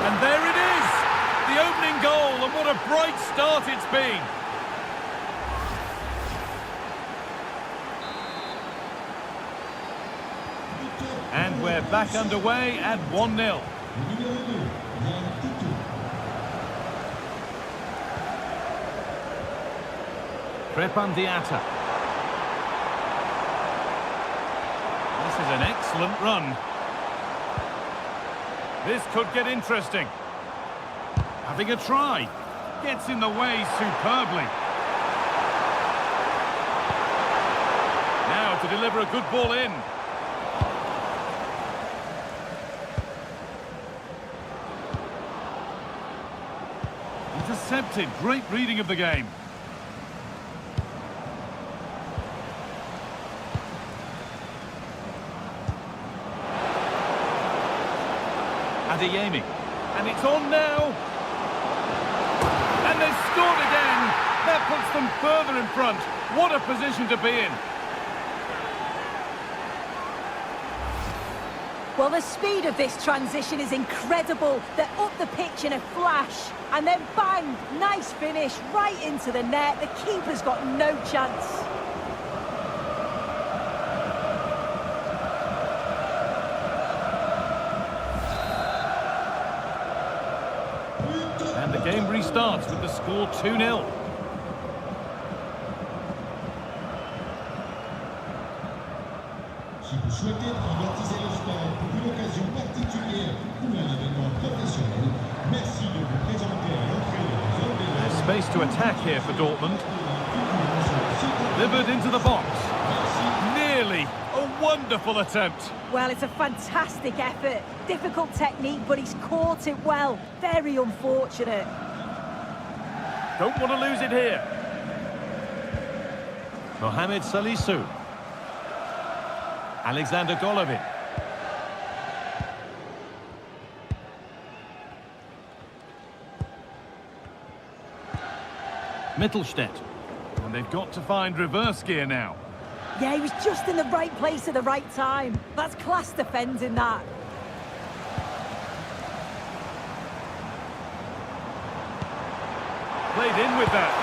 A: And there it is! The opening goal, and what a bright start it's been! And we're back underway at 1-0. Crepandiata. This is an excellent run. This could get interesting. Having a try. Gets in the way superbly. Now to deliver a good ball in. Intercepted. Great reading of the game. Adeyemi. And it's on now. And they've scored again. That puts them further in front. What a position to be in.
E: Well, the speed of this transition is incredible. They're up the pitch in a flash. And then bang, nice finish right into the net. The keeper's got no chance.
A: And the game restarts with the score 2-0.
F: Si vous souhaitez privatiser le sport pour une occasion particulière ou un événement professionnel, merci de vous présenter à l'entrée de la zone des
A: There's space to attack here for Dortmund. Delivered into the box. Nearly. A wonderful attempt.
E: Well, it's a fantastic effort. Difficult technique, but he's caught it well. Very unfortunate.
A: Don't want to lose it here. Mohamed Salisu. Alexander Golovin. Mittelstädt. And they've got to find reverse gear now.
E: Yeah, he was just in the right place at the right time. That's class defending, that.
A: Played in with that.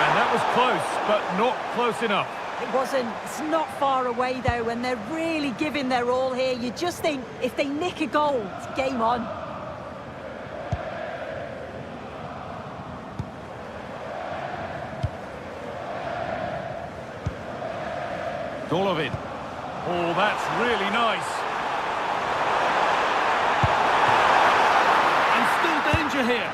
A: And that was close, but not close enough.
E: It wasn't. It's not far away, though, and they're really giving their all here. You just think, if they nick a goal, it's game on.
A: Golovin. Oh, that's really nice. And still danger here.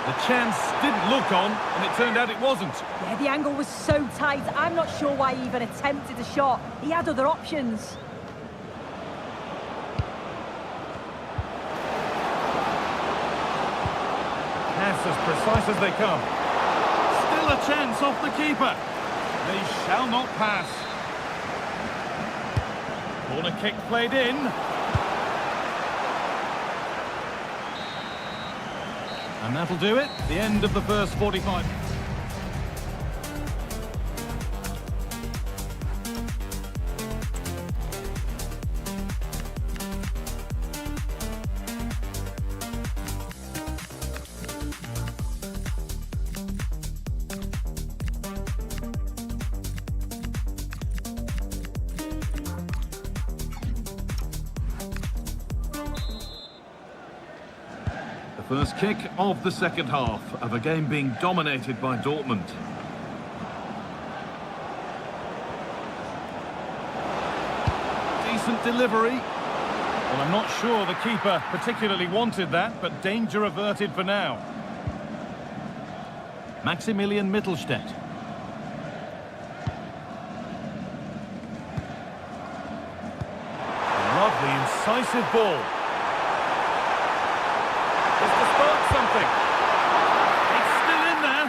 A: The chance didn't look on, and it turned out it wasn't.
E: Yeah, the angle was so tight. I'm not sure why he even attempted a shot. He had other options.
A: Pass as precise as they come. Still a chance off the keeper. They shall not pass. Corner kick played in. And that'll do it. The end of the first 45. First kick of the second half of a game being dominated by Dortmund. Decent delivery. Well, I'm not sure the keeper particularly wanted that, but danger averted for now. Maximilian Mittelstädt. Lovely, incisive ball. Something. It's still in there.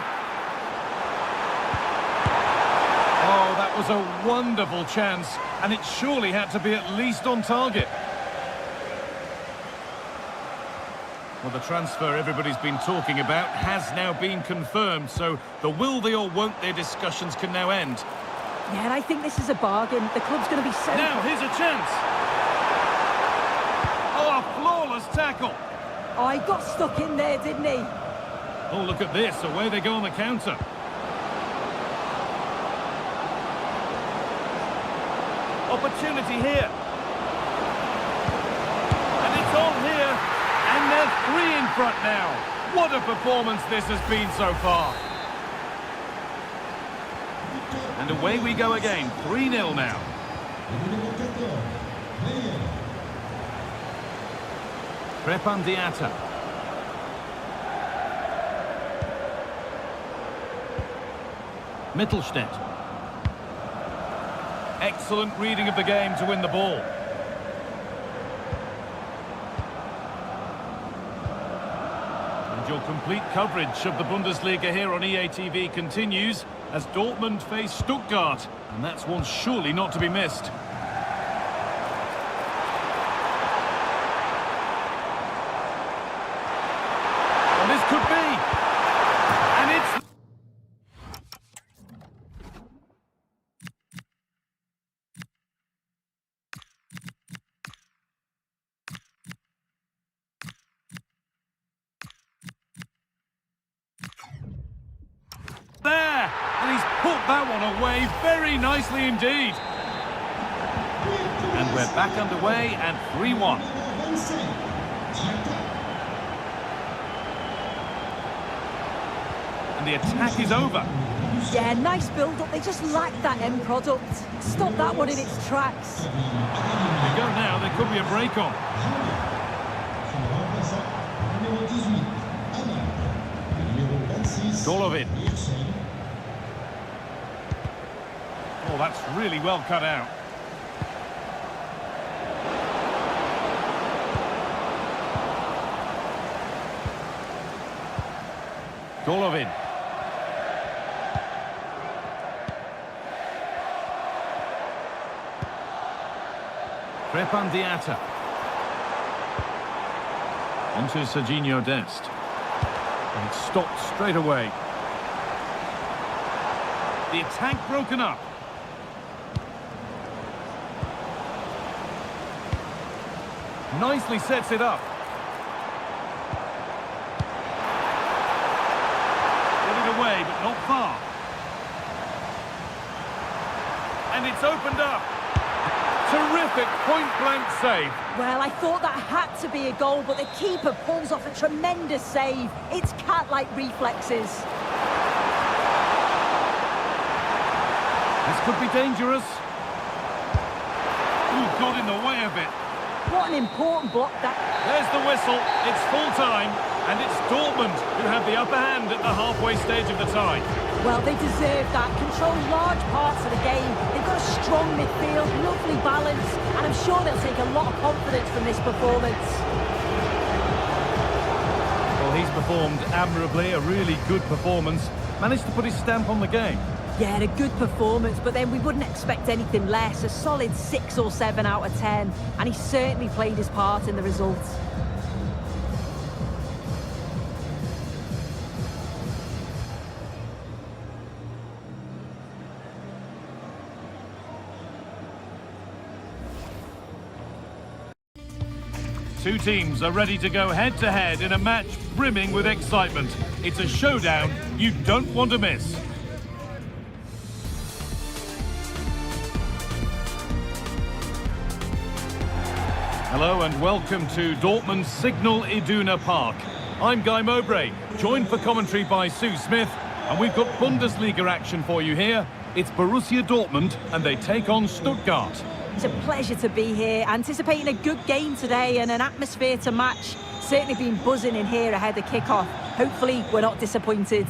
A: Oh, that was a wonderful chance, and it surely had to be at least on target. Well, the transfer everybody's been talking about has now been confirmed, so the will they or won't they discussions can now end.
E: Yeah, and I think this is a bargain. The club's going to be so...
A: Now, here's a chance. Oh, a flawless tackle.
E: Oh, he got stuck in there, didn't he?
A: Oh, look at this. Away they go on the counter. Opportunity here. And it's on here. And they're 3 in front now. What a performance this has been so far. And away we go again. 3-0 now. Prepandiata. Mittelstädt. Excellent reading of the game to win the ball. And your complete coverage of the Bundesliga here on EA TV continues as Dortmund face Stuttgart, and that's one surely not to be missed. This could be, and it's there, and he's put that one away very nicely indeed. And we're back underway and 3-1. And the attack is over.
E: Yeah, nice build-up. They just lacked that end product. Stop that one in its tracks.
A: There you go now. There could be a break on. Golovin. Oh, that's really well cut out. Golovin. Prepandiata. Onto Serginho Dest. And it's stopped straight away. The attack broken up. Nicely sets it up. Get it away, but not far. And it's opened up. Terrific point-blank save.
E: Well, I thought that had to be a goal, but the keeper pulls off a tremendous save. It's cat-like reflexes.
A: This could be dangerous. Ooh, got in the way of it.
E: What an important block that...
A: There's the whistle. It's full-time, and it's Dortmund who have the upper hand at the halfway stage of the tie.
E: Well, they deserve that. Control large parts of the game. They've got a strong midfield, lovely balance, and I'm sure they'll take a lot of confidence from this performance.
A: Well, he's performed admirably, a really good performance. Managed to put his stamp on the game.
E: Yeah, a good performance, but then we wouldn't expect anything less. A solid 6 or 7 out of 10, and he certainly played his part in the results.
A: Two teams are ready to go head-to-head in a match brimming with excitement. It's a showdown you don't want to miss. Hello and welcome to Dortmund's Signal Iduna Park. I'm Guy Mowbray, joined for commentary by Sue Smith, and we've got Bundesliga action for you here. It's Borussia Dortmund and they take on Stuttgart.
E: It's a pleasure to be here, anticipating a good game today and an atmosphere to match. Certainly been buzzing in here ahead of kick-off. Hopefully we're not disappointed.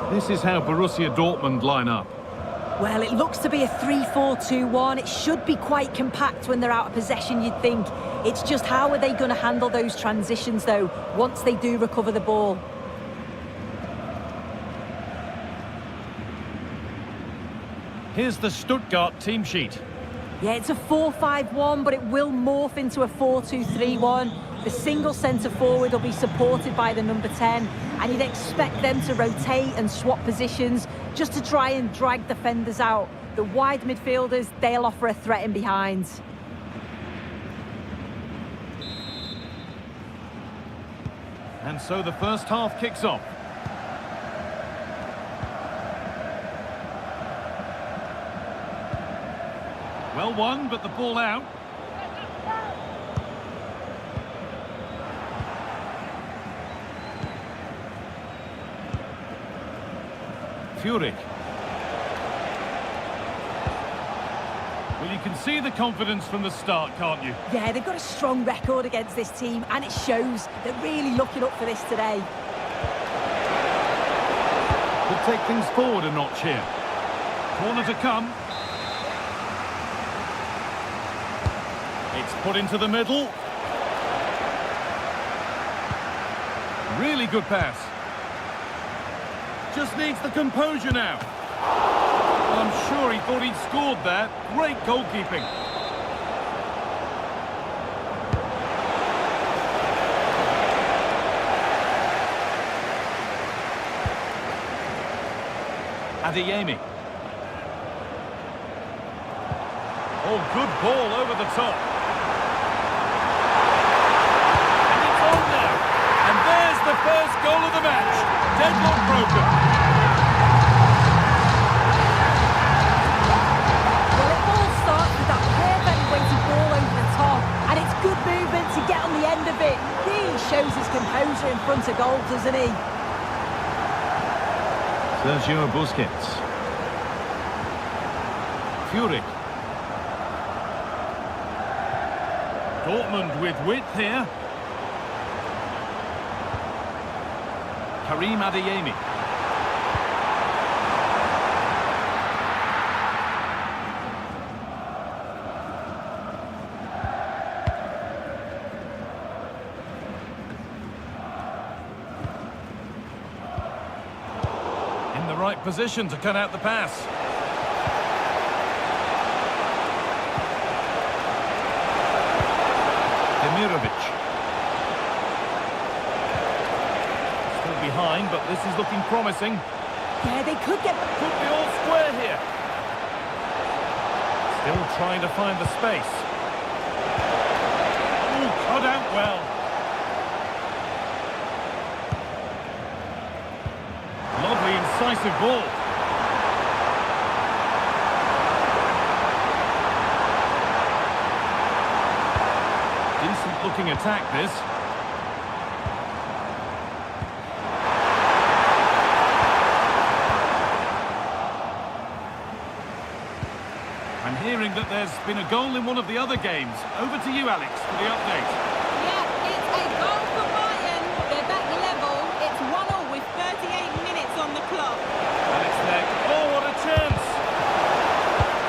A: This is how Borussia Dortmund line up.
E: Well, it looks to be a 3-4-2-1. It should be quite compact when they're out of possession, you'd think. It's just how are they going to handle those transitions, though, once they do recover the ball?
A: Here's the Stuttgart team sheet.
E: Yeah, it's a 4-5-1, but it will morph into a 4-2-3-1. The single centre-forward will be supported by the number 10, and you'd expect them to rotate and swap positions just to try and drag defenders out. The wide midfielders, they'll offer a threat in behind.
A: And so the first half kicks off. Well won, but the ball out. Furyk. Well, you can see the confidence from the start, can't you?
E: Yeah, they've got a strong record against this team, and it shows. They're really looking up for this today.
A: Could take things forward a notch here. Corner to come. It's put into the middle. Really good pass. Just needs the composure now. I'm sure he thought he'd scored there. Great goalkeeping. Adeyemi. Oh, good ball over the top. And it's on now. And there's the first goal of the match. Deadlock broken.
E: Well, it all starts with that perfect weighted ball over the top, and it's good movement to get on the end of it. Really shows his composure in front of goal, doesn't he?
A: Sergio Busquets. Furyk. Dortmund with width here. Karim Adeyemi. In the right position to cut out the pass. Demirovic. Still behind, but this is looking promising.
E: Yeah, they could get...
A: Could be all square here. Still trying to find the space. Ooh, cut out well. Lovely incisive ball. Decent looking attack this. that there's been a goal in one of the other games. Over to you, Alex, for the update.
D: Yeah, it's a goal for Bayern. They're back level. It's 1-1 with 38 minutes on the clock.
A: And it's there. Oh, what a chance!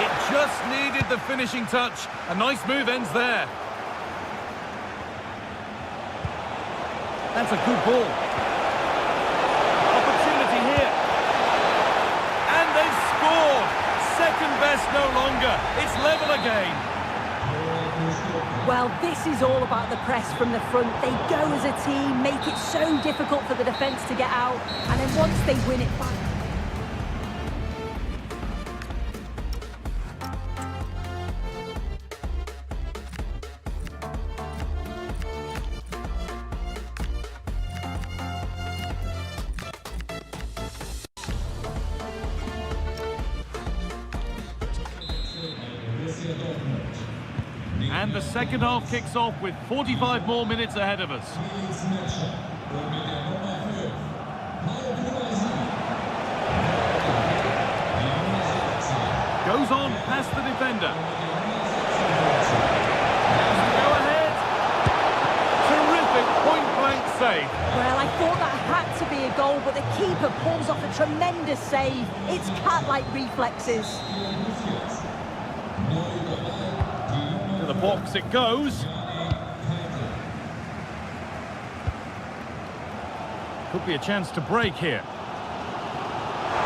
A: It just needed the finishing touch. A nice move ends there. That's a good ball. Opportunity here. And they've scored. Second best no longer. It's level again.
E: Well, this is all about the press from the front. They go as a team, make it so difficult for the defence to get out, and then once they win it back.
A: And the second half kicks off with 45 more minutes ahead of us. Goes on past the defender. Go ahead. Terrific point-blank save.
E: Well, I thought that had to be a goal, but the keeper pulls off a tremendous save. It's cat-like reflexes.
A: To the box it goes. Could be a chance to break here.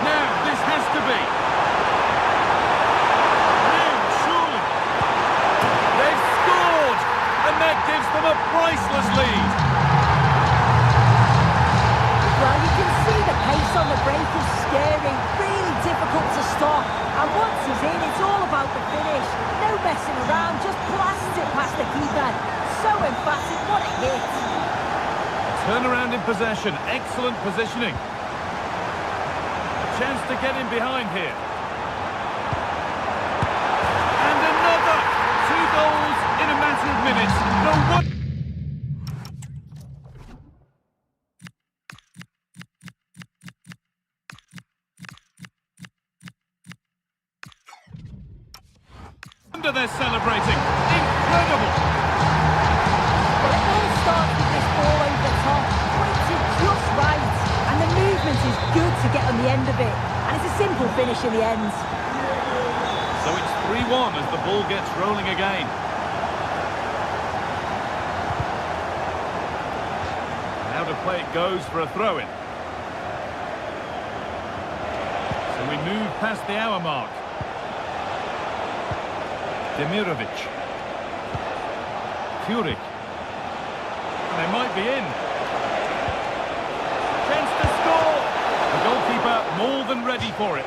A: Now, this has to be. Now, surely. They've scored! And that gives them a priceless lead.
E: Well, you can see the pace on the break is scary, really difficult to stop. And once he's in, it's all about the finish. No messing around, just blasts it past the keeper. So emphatic, what a hit.
A: Turnaround in possession, excellent positioning. A chance to get in behind here. And another! 2 goals in a matter of minutes. No one. They're celebrating. Incredible!
E: Well, it all starts with this ball over the top, pointed just right, and the movement is good to get on the end of it, and it's a simple finish in the end.
A: So it's 3-1 as the ball gets rolling again. Now to play it goes for a throw-in. So we move past the hour mark. Demirovic. Furyk. They might be in. Chance to score! The goalkeeper more than ready for it.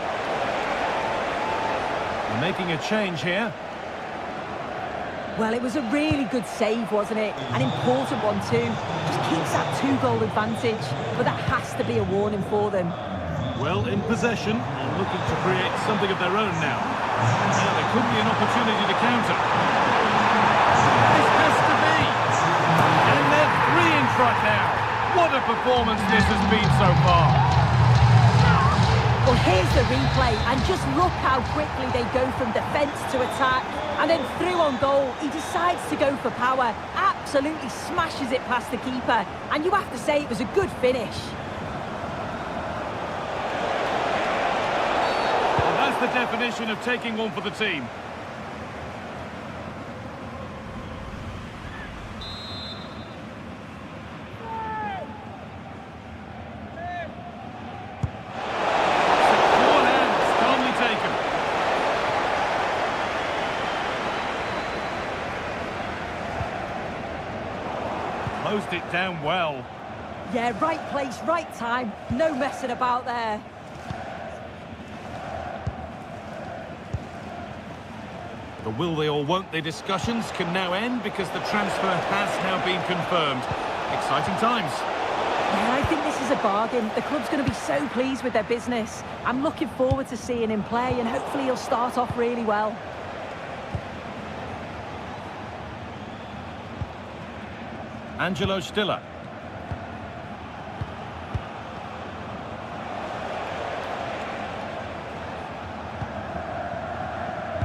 A: They're making a change here.
E: Well, it was a really good save, wasn't it? An important one too. Just keeps that 2-goal advantage, but that has to be a warning for them.
A: Well in possession and looking to create something of their own now. Now there could be an opportunity to counter. This has to be! And they're 3 in front now. What a performance this has been so far.
E: Well, here's the replay, and just look how quickly they go from defence to attack. And then through on goal, he decides to go for power, absolutely smashes it past the keeper. And you have to say it was a good finish.
A: That's the definition of taking one for the team. Secure hands, calmly taken. Closed it down well.
E: Yeah, right place, right time. No messing about there.
A: The will they or won't they discussions can now end because the transfer has now been confirmed. Exciting times.
E: Yeah, I think this is a bargain. The club's going to be so pleased with their business. I'm looking forward to seeing him play, and hopefully he'll start off really well.
A: Angelo Stiller.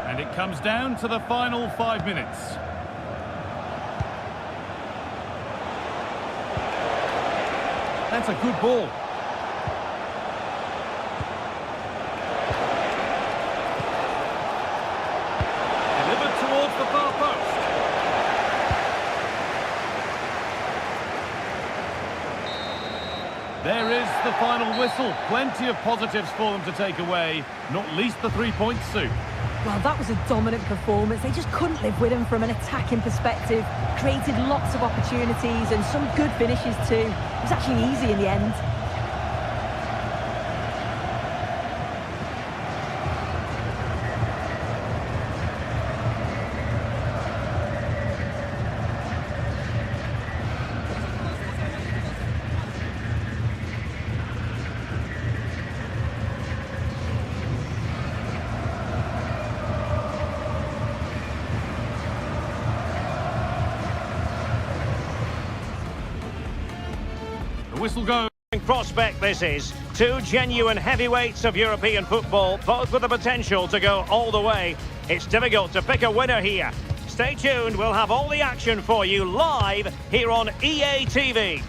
A: And it It comes down to the final 5 minutes. That's a good ball. Delivered towards the far post. There is the final whistle. Plenty of positives for them to take away, not least the 3 points, Sue.
E: Well, that was a dominant performance. They just couldn't live with him from an attacking perspective. Created lots of opportunities and some good finishes too. It was actually easy in the end.
A: Whistle goes.
C: Prospect this is. Two genuine heavyweights of European football, both with the potential to go all the way. It's difficult to pick a winner here. Stay tuned, we'll have all the action for you live here on EA TV.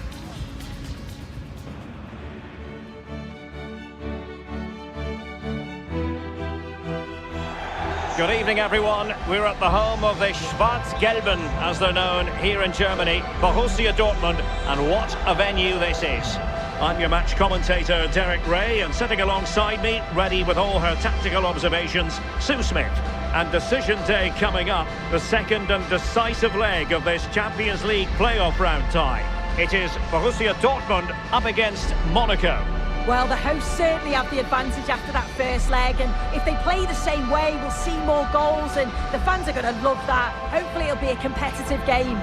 C: Good evening, everyone. We're at the home of the Schwarz-Gelben, as they're known here in Germany, Borussia Dortmund, and what a venue this is. I'm your match commentator, Derek Ray, and sitting alongside me, ready with all her tactical observations, Sue Smith. And decision day coming up, the second and decisive leg of this Champions League playoff round tie. It is Borussia Dortmund up against Monaco.
E: Well, the hosts certainly have the advantage after that first leg, and if they play the same way, we'll see more goals, and the fans are going to love that. Hopefully it'll be a competitive game.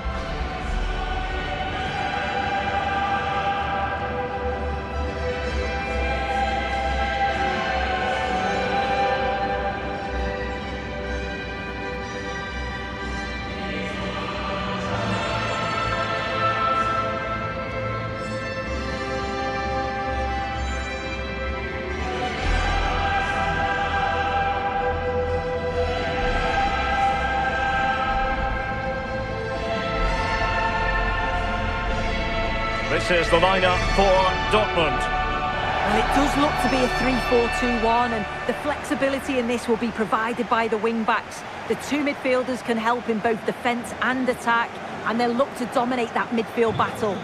C: This is the lineup for Dortmund.
E: Well, it does look to be a 3-4-2-1, and the flexibility in this will be provided by the wing-backs. The two midfielders can help in both defence and attack, and they'll look to dominate that midfield battle.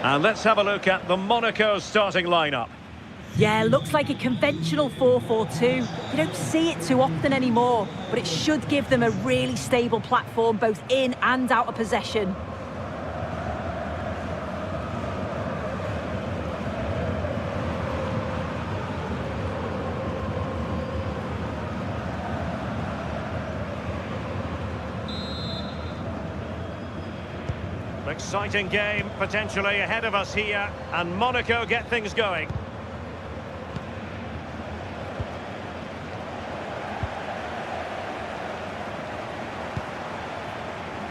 C: And let's have a look at the Monaco starting lineup.
E: Yeah, looks like a conventional 4-4-2. You don't see it too often anymore, but it should give them a really stable platform both in and out of possession.
C: Exciting game potentially ahead of us here, and Monaco get things going.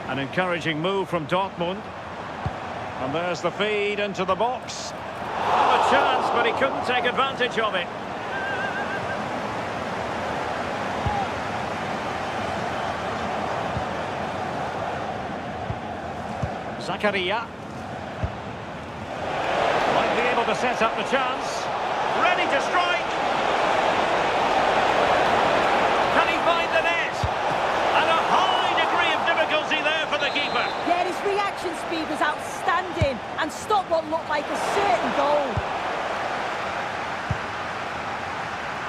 C: An encouraging move from Dortmund. And there's the feed into the box. Oh, a chance, but he couldn't take advantage of it. Zakaria might be able to set up the chance. Ready to strike. Can he find the net? And a high degree of difficulty there for the keeper.
E: Yeah, his reaction speed was outstanding and stopped what looked like a certain goal.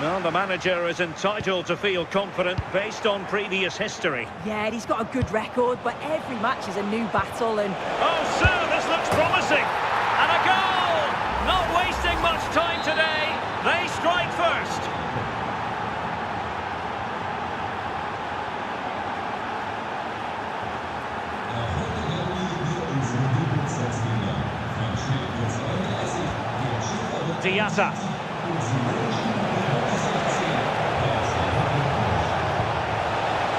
C: Well, the manager is entitled to feel confident based on previous history.
E: Yeah, he's got a good record, but every match is a new battle and...
C: Oh, sir, this looks promising. And a goal! Not wasting much time today. They strike first. Diatta.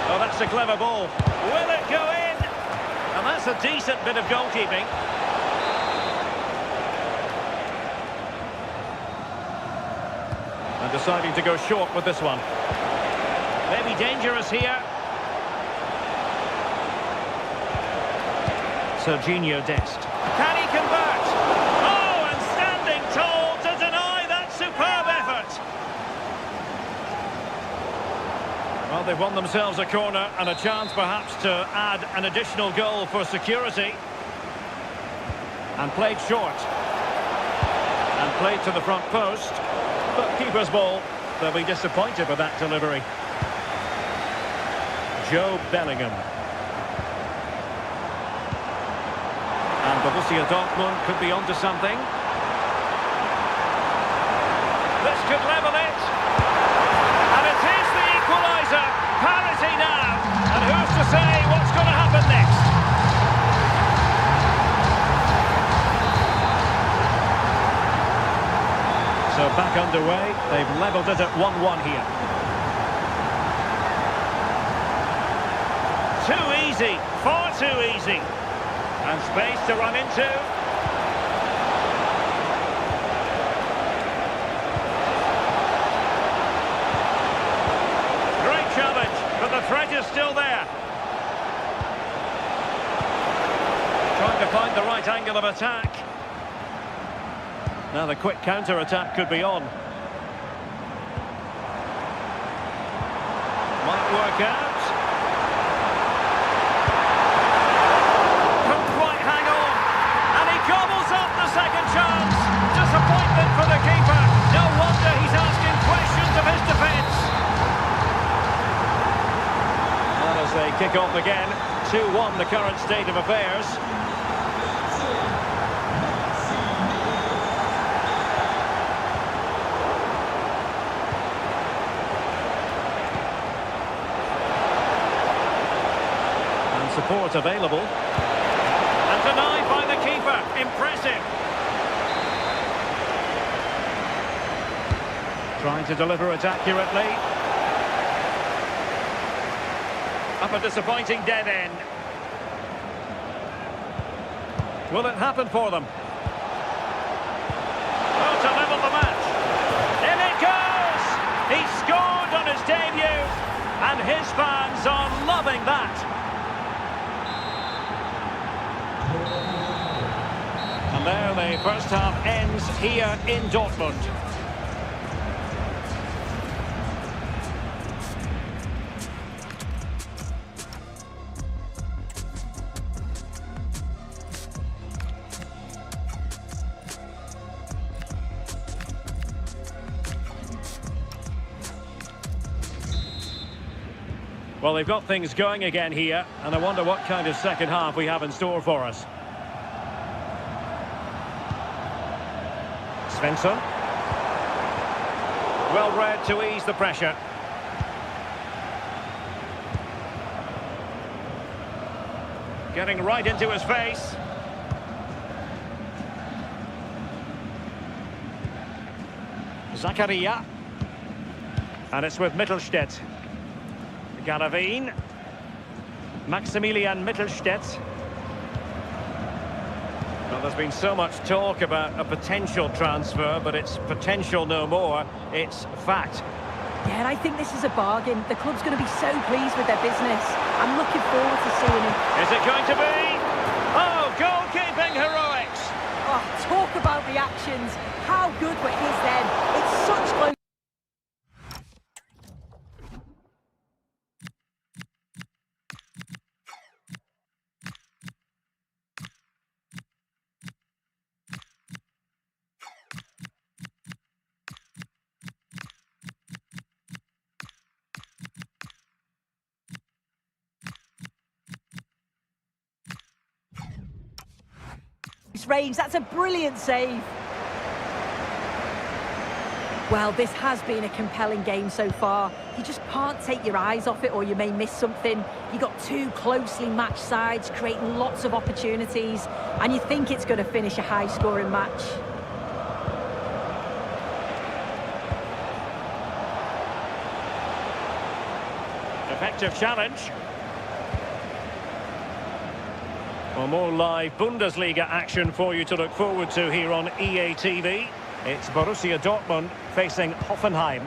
C: Oh, that's a clever ball. Will it go in? And that's a decent bit of goalkeeping. And deciding to go short with this one. Maybe dangerous here. Serginho Dest. Can he convert? Oh, and standing tall to deny that superb effort. Well, they've won themselves a corner and a chance perhaps to add an additional goal for security. And played short. And played to the front post. But keeper's ball. They'll be disappointed with that delivery. Joe Bellingham. And Borussia Dortmund could be onto something. This could level it. And it is the equaliser. Parity now. And who's to say what's going to happen next? So back underway. They've levelled it at 1-1 here. Too easy. Far too easy. And space to run into. Great challenge, but the threat is still there. Trying to find the right angle of attack. Now the quick counter-attack could be on. Might work out. Gobbles up the second chance. Disappointment for the keeper. No wonder he's asking questions of his defence. And as they kick off again, 2-1 the current state of affairs. And support available. And denied by the keeper. Impressive. Trying to deliver it accurately. Up a disappointing dead end. Will it happen for them? Oh, to level the match. In it goes! He scored on his debut. And his fans are loving that. And there the first half ends here in Dortmund. Well, they've got things going again here, and I wonder what kind of second half we have in store for us. Svensson. Well read to ease the pressure. Getting right into his face. Zakaria. And it's with Mittelstädt. Garavin. Maximilian Mittelstädt. Well, there's been so much talk about a potential transfer, but it's potential no more. It's fact.
E: Yeah, I think this is a bargain. The club's going to be so pleased with their business. I'm looking forward to seeing him.
C: Is it going to be? Oh, goalkeeping heroics!
E: Oh, talk about reactions. How good were his then? It's such close. Range. That's a brilliant save. Well, this has been a compelling game so far. You just can't take your eyes off it or you may miss something. You got two closely matched sides creating lots of opportunities and you think it's going to finish a high-scoring match.
C: effective challenge. Well, more live Bundesliga action for you to look forward to here on EA TV. It's Borussia Dortmund facing Hoffenheim.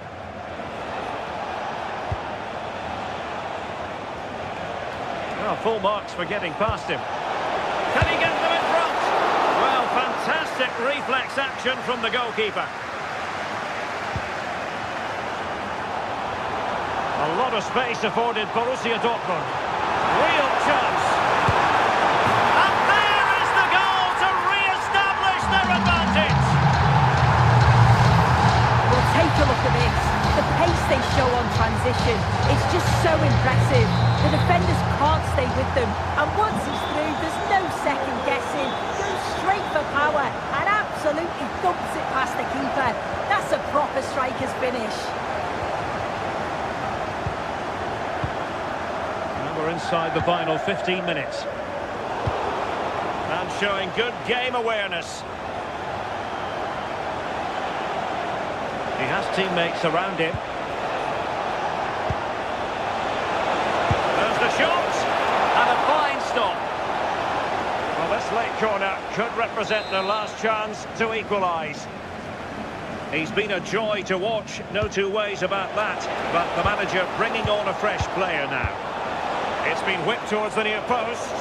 C: Oh, full marks for getting past him. Can he get them in front? Well, fantastic reflex action from the goalkeeper. A lot of space afforded Borussia Dortmund. Real chance. And there is the goal to re-establish their advantage.
E: Well, take a look at this. The pace they show on transition, it's just so impressive. The defenders can't stay with them. And once he's through, there's no second guessing. Goes straight for power and absolutely dumps it past the keeper. That's a proper striker's finish.
C: We're inside the final 15 minutes. And showing good game awareness. He has teammates around him. There's the shot. And a fine stop. Well, this late corner could represent their last chance to equalise. He's been a joy to watch, no two ways about that. But the manager bringing on a fresh player now. It's been whipped towards the near post.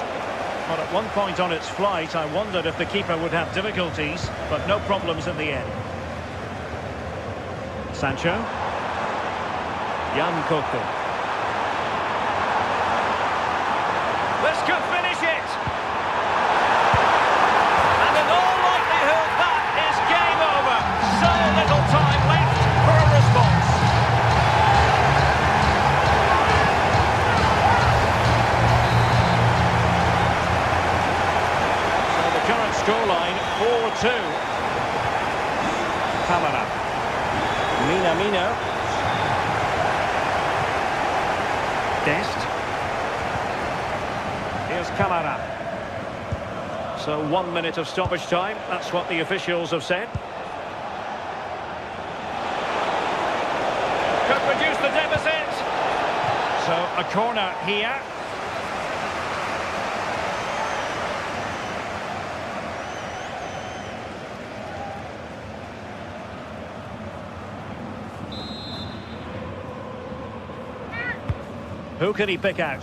C: But at one point on its flight, I wondered if the keeper would have difficulties, but no problems in the end. Sancho. Jan Koto. This could finish it. And in all likelihood, that is game over. So little time left for a response. Scoreline 4-2. Kamara. Mina. Dest. Here's Kamara. So 1 minute of stoppage time. That's what the officials have said. Could reduce the deficit. So a corner here. Who can he pick out?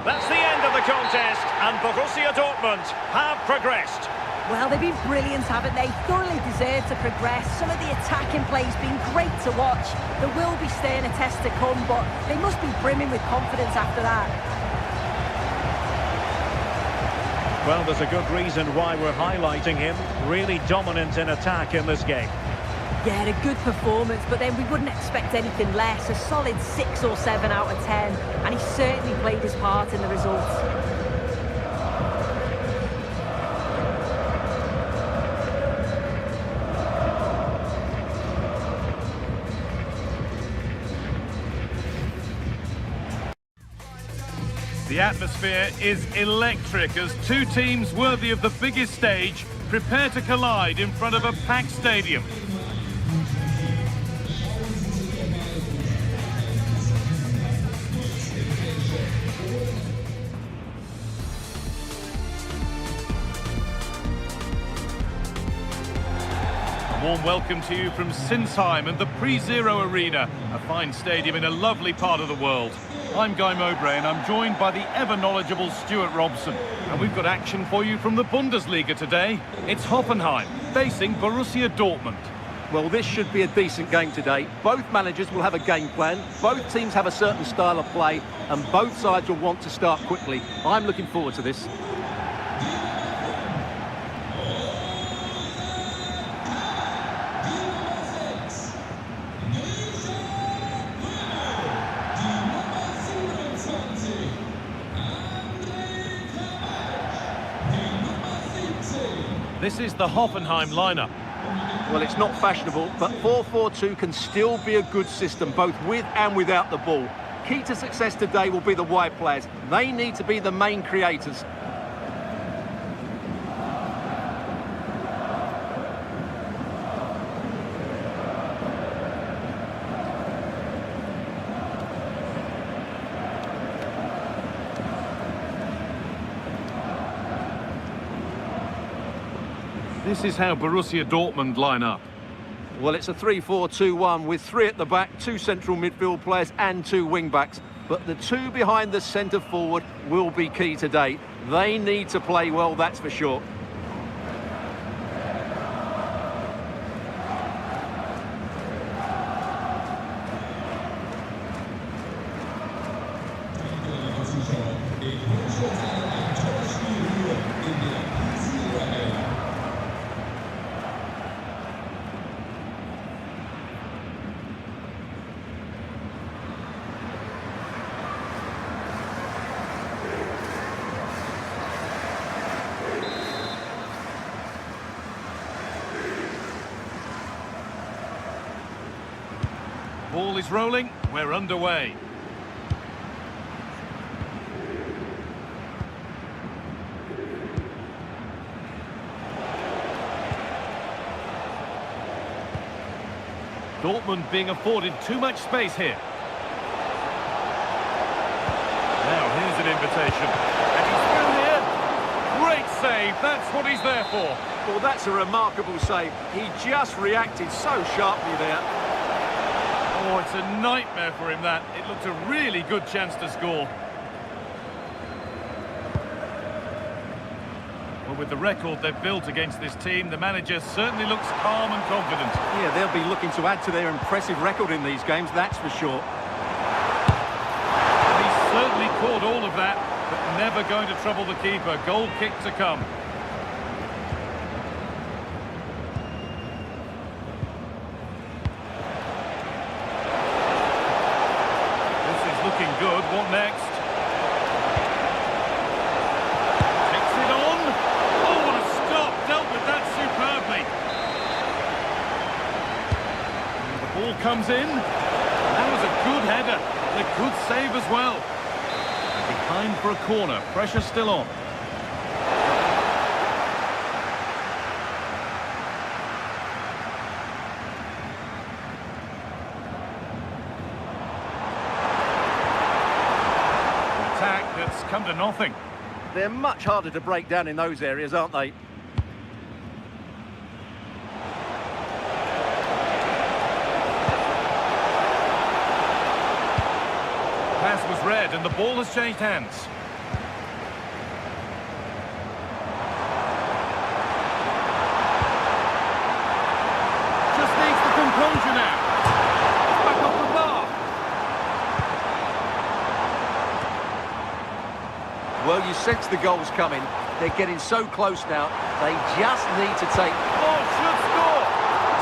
C: That's the end of the contest, and Borussia Dortmund have progressed.
E: Well, they've been brilliant, haven't they? Thoroughly deserved to progress. Some of the attacking play's been great to watch. There will be staying a test to come, but they must be brimming with confidence after that.
C: Well, there's a good reason why we're highlighting him. Really dominant in attack in this game.
E: Yeah, a good performance, but then we wouldn't expect anything less. A solid 6 or 7 out of 10, and he certainly played his part in the results.
A: The atmosphere is electric as two teams worthy of the biggest stage prepare to collide in front of a packed stadium. Warm welcome to you from Sinsheim and the Pre-Zero Arena, a fine stadium in a lovely part of the world. I'm Guy Mowbray and I'm joined by the ever-knowledgeable Stuart Robson. And we've got action for you from the Bundesliga today. It's Hoffenheim facing Borussia Dortmund.
B: Well, this should be a decent game today. Both managers will have a game plan. Both teams have a certain style of play and both sides will want to start quickly. I'm looking forward to this.
A: This is the Hoffenheim lineup.
B: Well, it's not fashionable, but 4-4-2 can still be a good system, both with and without the ball. Key to success today will be the wide players. They need to be the main creators.
A: This is how Borussia Dortmund line up.
B: Well, it's a 3-4-2-1 with 3 at the back, 2 central midfield players and 2 wing-backs. But the 2 behind the centre forward will be key today. They need to play well, that's for sure.
A: Ball is rolling, we're underway. Dortmund being afforded too much space here. Now here's an invitation. And he's through here. Great save, that's what he's there for.
B: Well, that's a remarkable save. He just reacted so sharply there.
A: Oh, it's a nightmare for him, that. It looked a really good chance to score. Well, with the record they've built against this team, the manager certainly looks calm and confident.
B: Yeah, they'll be looking to add to their impressive record in these games, that's for sure.
A: And he's certainly caught all of that, but never going to trouble the keeper. Goal kick to come. Looking good. What next? Takes it on. Oh, what a stop. Dealt with that superbly. And the ball comes in. That was a good header. And a good save as well. And behind for a corner. Pressure still on. That's come to nothing.
B: They're much harder to break down in those areas, aren't they?
A: Pass was read and the ball has changed hands. Just needs the composure now. It's back off the bar.
B: Well, you sense the goals coming. They're getting so close now. They just need to take...
A: Oh, should score!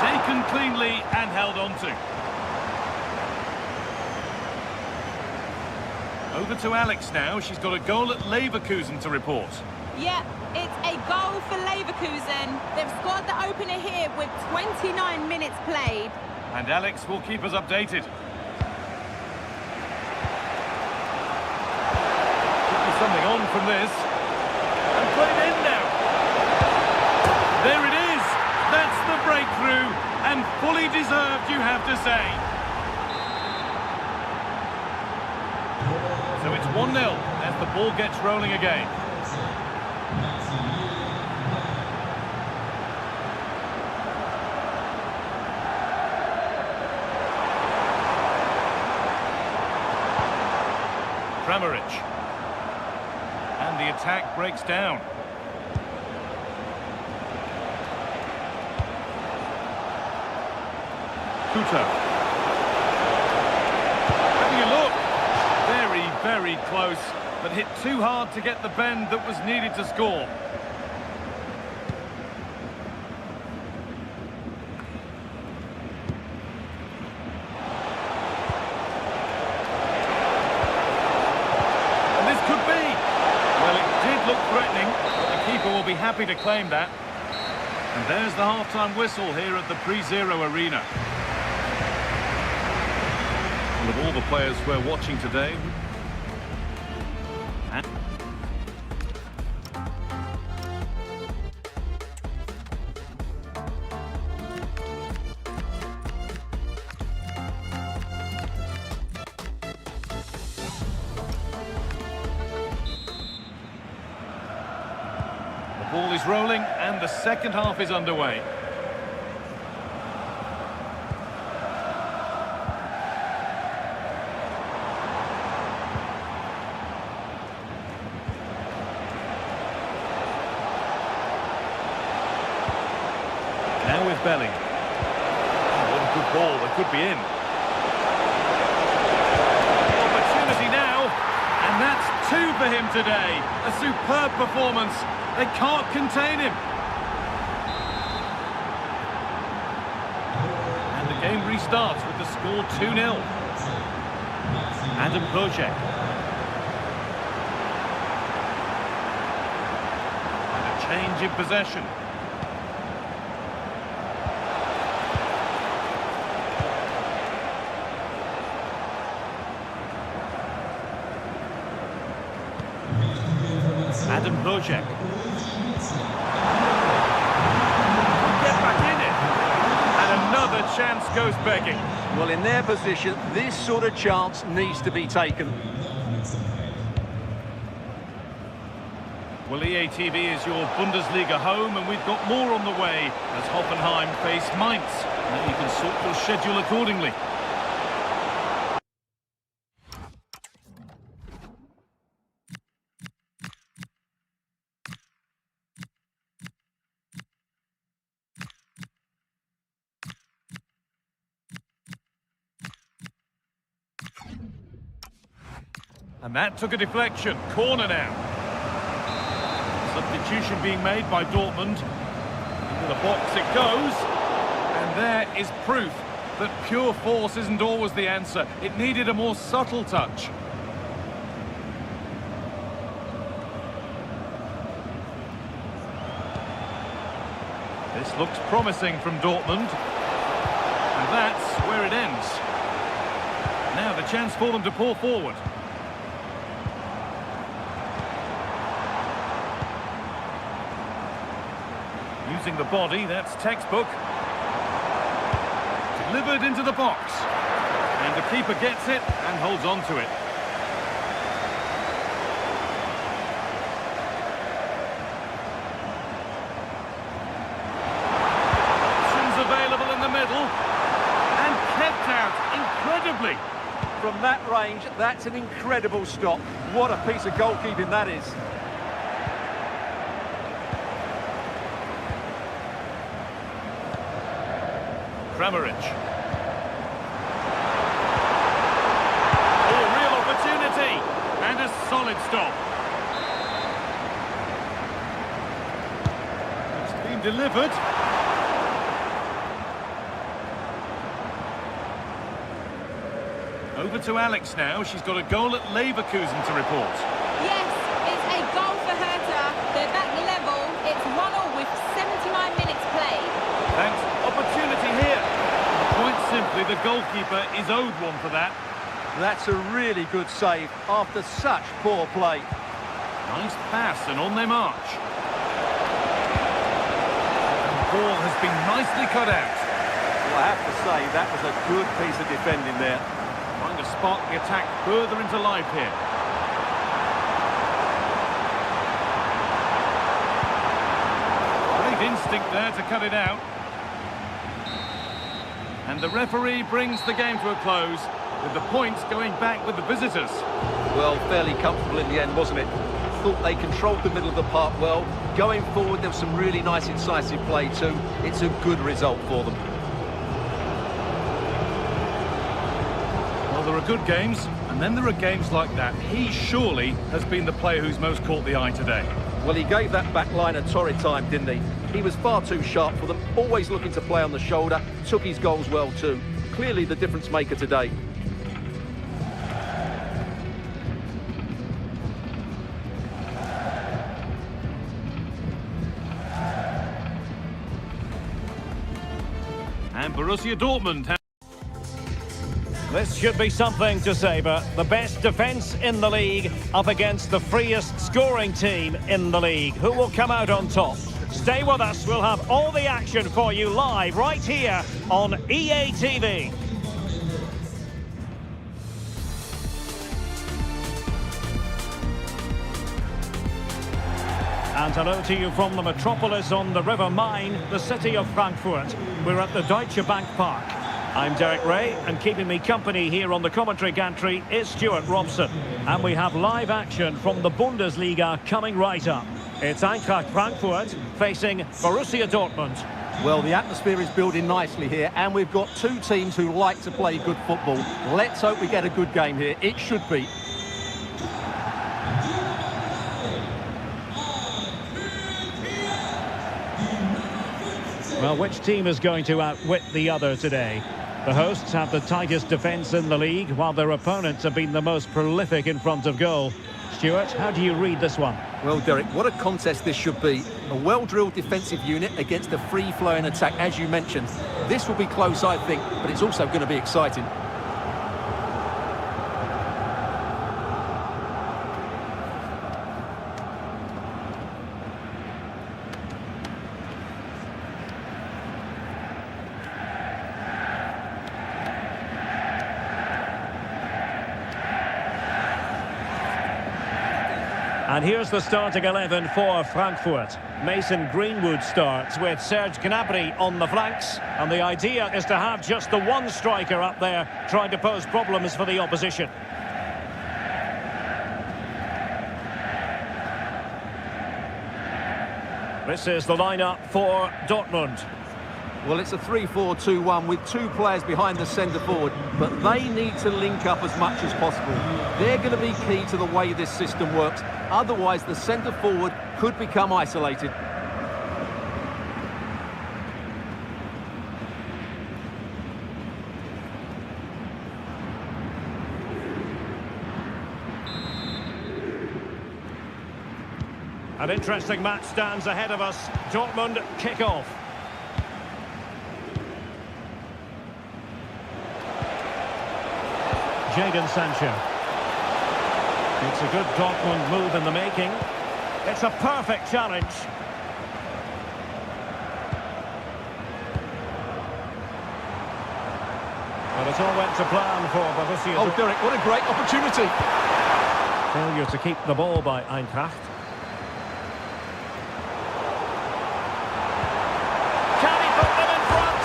A: Taken cleanly and held on to. Over to Alex now. She's got a goal at Leverkusen to report.
D: Yeah, it's a goal for Leverkusen. They've scored the opener here with 29 minutes played.
A: And Alex will keep us updated. Something on from this. And played in now. There it is. That's the breakthrough. And fully deserved, you have to say. So it's 1-0 as the ball gets rolling again. Kramaric. And the attack breaks down. Kuto. Having a look. Very, very close, but hit too hard to get the bend that was needed to score. Threatening, but the keeper will be happy to claim that. And there's the half-time whistle here at the Pre-Zero Arena. Well, of all the players we're watching today... Ball is rolling and the second half is underway. Now with Belling. Oh, what a good ball, that could be in. Opportunity now, and that's two for him today. A superb performance. They can't contain him. And the game restarts with the score 2-0. Adam Project. And a change in possession. Adam Project. Get back in it. And another chance goes begging.
B: Well, in their position, this sort of chance needs to be taken.
A: Well, EA TV is your Bundesliga home, and we've got more on the way as Hoffenheim face Mainz. Now you can sort your schedule accordingly. And that took a deflection. Corner now. Substitution being made by Dortmund. Into the box it goes. And there is proof that pure force isn't always the answer. It needed a more subtle touch. This looks promising from Dortmund. And that's where it ends. Now the chance for them to pull forward. Using the body, that's textbook. Delivered into the box. And the keeper gets it and holds on to it. Options available in the middle. And kept out incredibly.
B: From that range, that's an incredible stop. What a piece of goalkeeping that is.
A: Kramaric. Oh, real opportunity. And a solid stop. It's been delivered. Over to Alex now. She's got a goal at Leverkusen to report.
D: Yes, it's a goal for Hertha. They're back level. It's 1-1 with 79 minutes played.
A: Thanks. Opportunity here. Quite simply, the goalkeeper is owed one for that.
B: That's a really good save after such poor play.
A: Nice pass and on they march. And the ball has been nicely cut out.
B: Well, I have to say, that was a good piece of defending there.
A: Trying to spark the attack further into life here. Great instinct there to cut it out. And the referee brings the game to a close, with the points going back with the visitors.
B: Well, fairly comfortable in the end, wasn't it? Thought they controlled the middle of the park well. Going forward, there was some really nice, incisive play too. It's a good result for them.
A: Well, there are good games, and then there are games like that. He surely has been the player who's most caught the eye today.
B: Well, he gave that back line a torrid time, didn't he? He was far too sharp for them, always looking to play on the shoulder, took his goals well too. Clearly the difference maker today.
A: And Borussia Dortmund.
C: This should be something to savour. The best defence in the league up against the freest scoring team in the league. Who will come out on top? Stay with us. We'll have all the action for you live right here on EA TV. And hello to you from the metropolis on the River Main, the city of Frankfurt. We're at the Deutsche Bank Park. I'm Derek Ray, and keeping me company here on the commentary gantry is Stuart Robson. And we have live action from the Bundesliga coming right up. It's Eintracht Frankfurt facing Borussia Dortmund.
B: Well, the atmosphere is building nicely here, and we've got two teams who like to play good football. Let's hope we get a good game here. It should be.
C: Well, which team is going to outwit the other today? The hosts have the tightest defence in the league, while their opponents have been the most prolific in front of goal. Stuart, how do you read this one?
B: Well, Derek, what a contest this should be. A well-drilled defensive unit against a free-flowing attack, as you mentioned. This will be close, I think, but it's also going to be exciting.
C: And here's the starting 11 for Frankfurt. Mason Greenwood starts with Serge Gnabry on the flanks. And the idea is to have just the one striker up there trying to pose problems for the opposition. This is the lineup for Dortmund.
B: Well, it's a 3-4-2-1 with two players behind the centre forward, but they need to link up as much as possible. They're going to be key to the way this system works. Otherwise, the centre forward could become isolated.
C: An interesting match stands ahead of us. Dortmund kick off. Jadon Sancho. It's a good Dortmund move in the making. It's a perfect challenge. Well, it all went to plan for Borussia.
B: Oh, Derek, what a great opportunity.
C: Failure to keep the ball by Eintracht. Can he put them in front?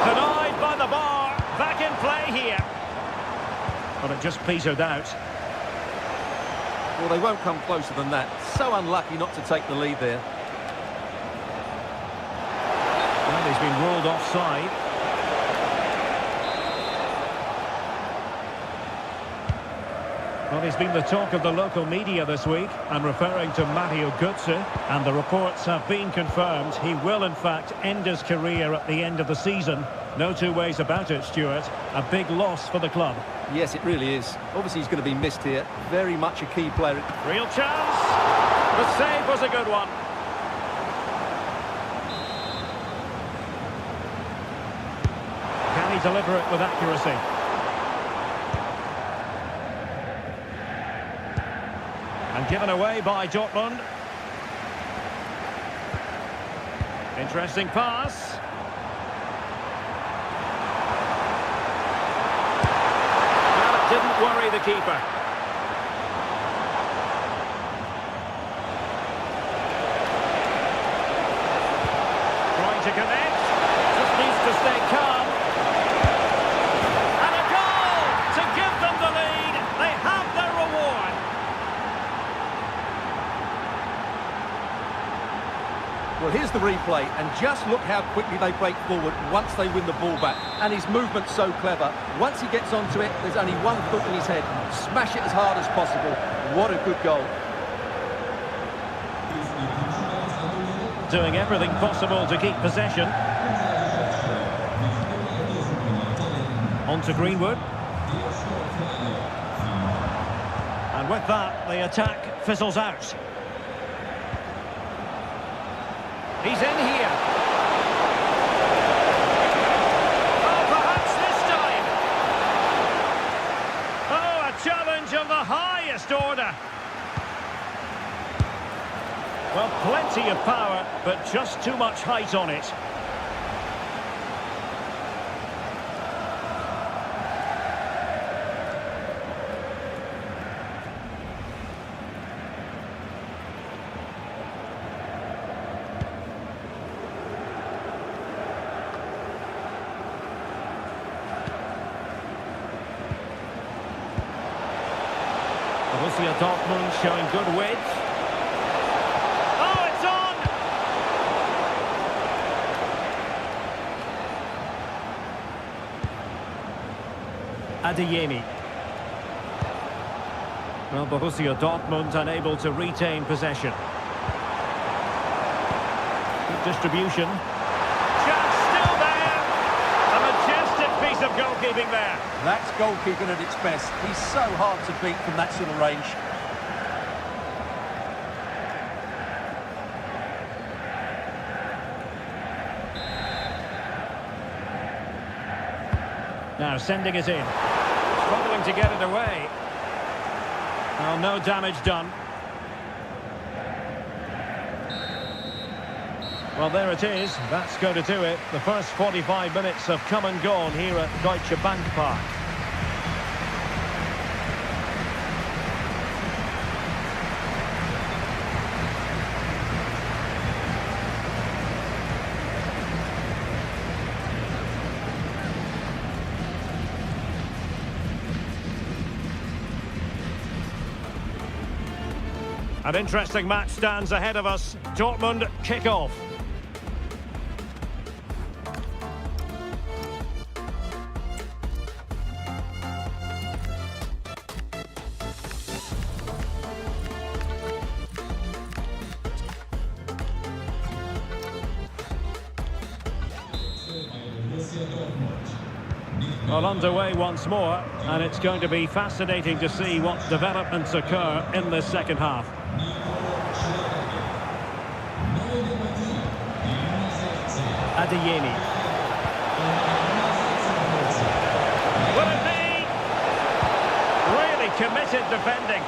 C: Denied by the bar. Back in play here. But it just petered out.
B: Well, they won't come closer than that. So unlucky not to take the lead there.
C: And he's been ruled offside. Well, he's been the talk of the local media this week. I'm referring to Mario Götze, and the reports have been confirmed. He will, in fact, end his career at the end of the season. No two ways about it, Stuart. A big loss for the club.
B: Yes, it really is. Obviously, he's going to be missed here. Very much a key player.
C: Real chance. The save was a good one. Can he deliver it with accuracy? And given away by Dortmund. Interesting pass. Didn't worry the keeper. Trying to connect. Just needs to stay calm. And a goal to give them the lead. They have their reward.
B: Well, here's the replay, and just look how quickly they break forward once they win the ball back. And his movement's so clever. Once he gets onto it, there's only one thought in his head. Smash it as hard as possible. What a good goal.
C: Doing everything possible to keep possession. On to Greenwood. And with that, the attack fizzles out. He's in here. Oh, perhaps this time. Oh, a challenge of the highest order. Well, plenty of power, but just too much height on it. Borussia Dortmund showing good width. Oh, it's on! Adeyemi. Well, Borussia Dortmund unable to retain possession. Good distribution. Chance still there! A majestic piece of goalkeeping there.
B: That's goalkeeping at its best. He's so hard to beat from that sort of range.
C: Now sending it in. Struggling to get it away. Well, no damage done. Well, there it is. That's going to do it. The first 45 minutes have come and gone here at Deutsche Bank Park. An interesting match stands ahead of us. Dortmund kick off. Well, underway once more, and it's going to be fascinating to see what developments occur in this second half. Adeyemi. Will it be? Really committed defending.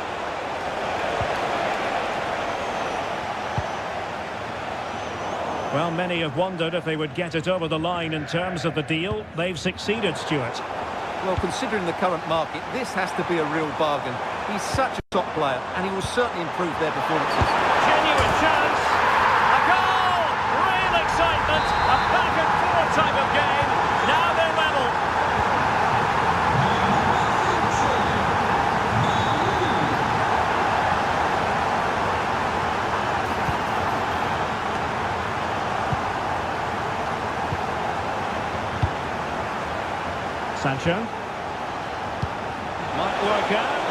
C: Well, many have wondered if they would get it over the line in terms of the deal. They've succeeded, Stuart.
B: Well, considering the current market, this has to be a real bargain. He's such a top player, and he will certainly improve their performances.
C: Genuine chance. A goal! Real excitement. A back-and-forth type of game. Now they're level. Sancho. Might work out.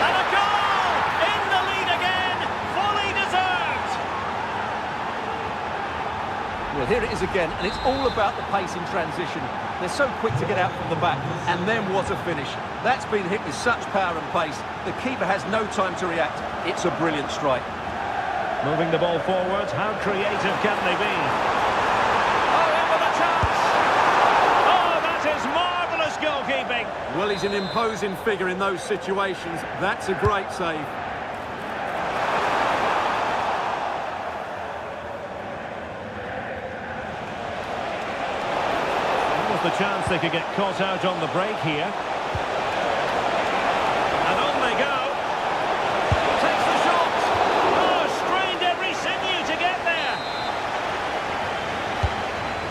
C: And a goal! In the lead again! Fully deserved!
B: Well, here it is again, and it's all about the pace in transition. They're so quick to get out from the back, and then what a finish. That's been hit with such power and pace. The keeper has no time to react. It's a brilliant strike.
C: Moving the ball forward, how creative can they be? Oh, in with a chance! Oh, that is marvellous goalkeeping!
B: Well, he's an imposing figure in those situations. That's a great save.
C: What was the chance they could get caught out on the break here? And on they go. Takes the shot. Oh, strained every sinew to get there.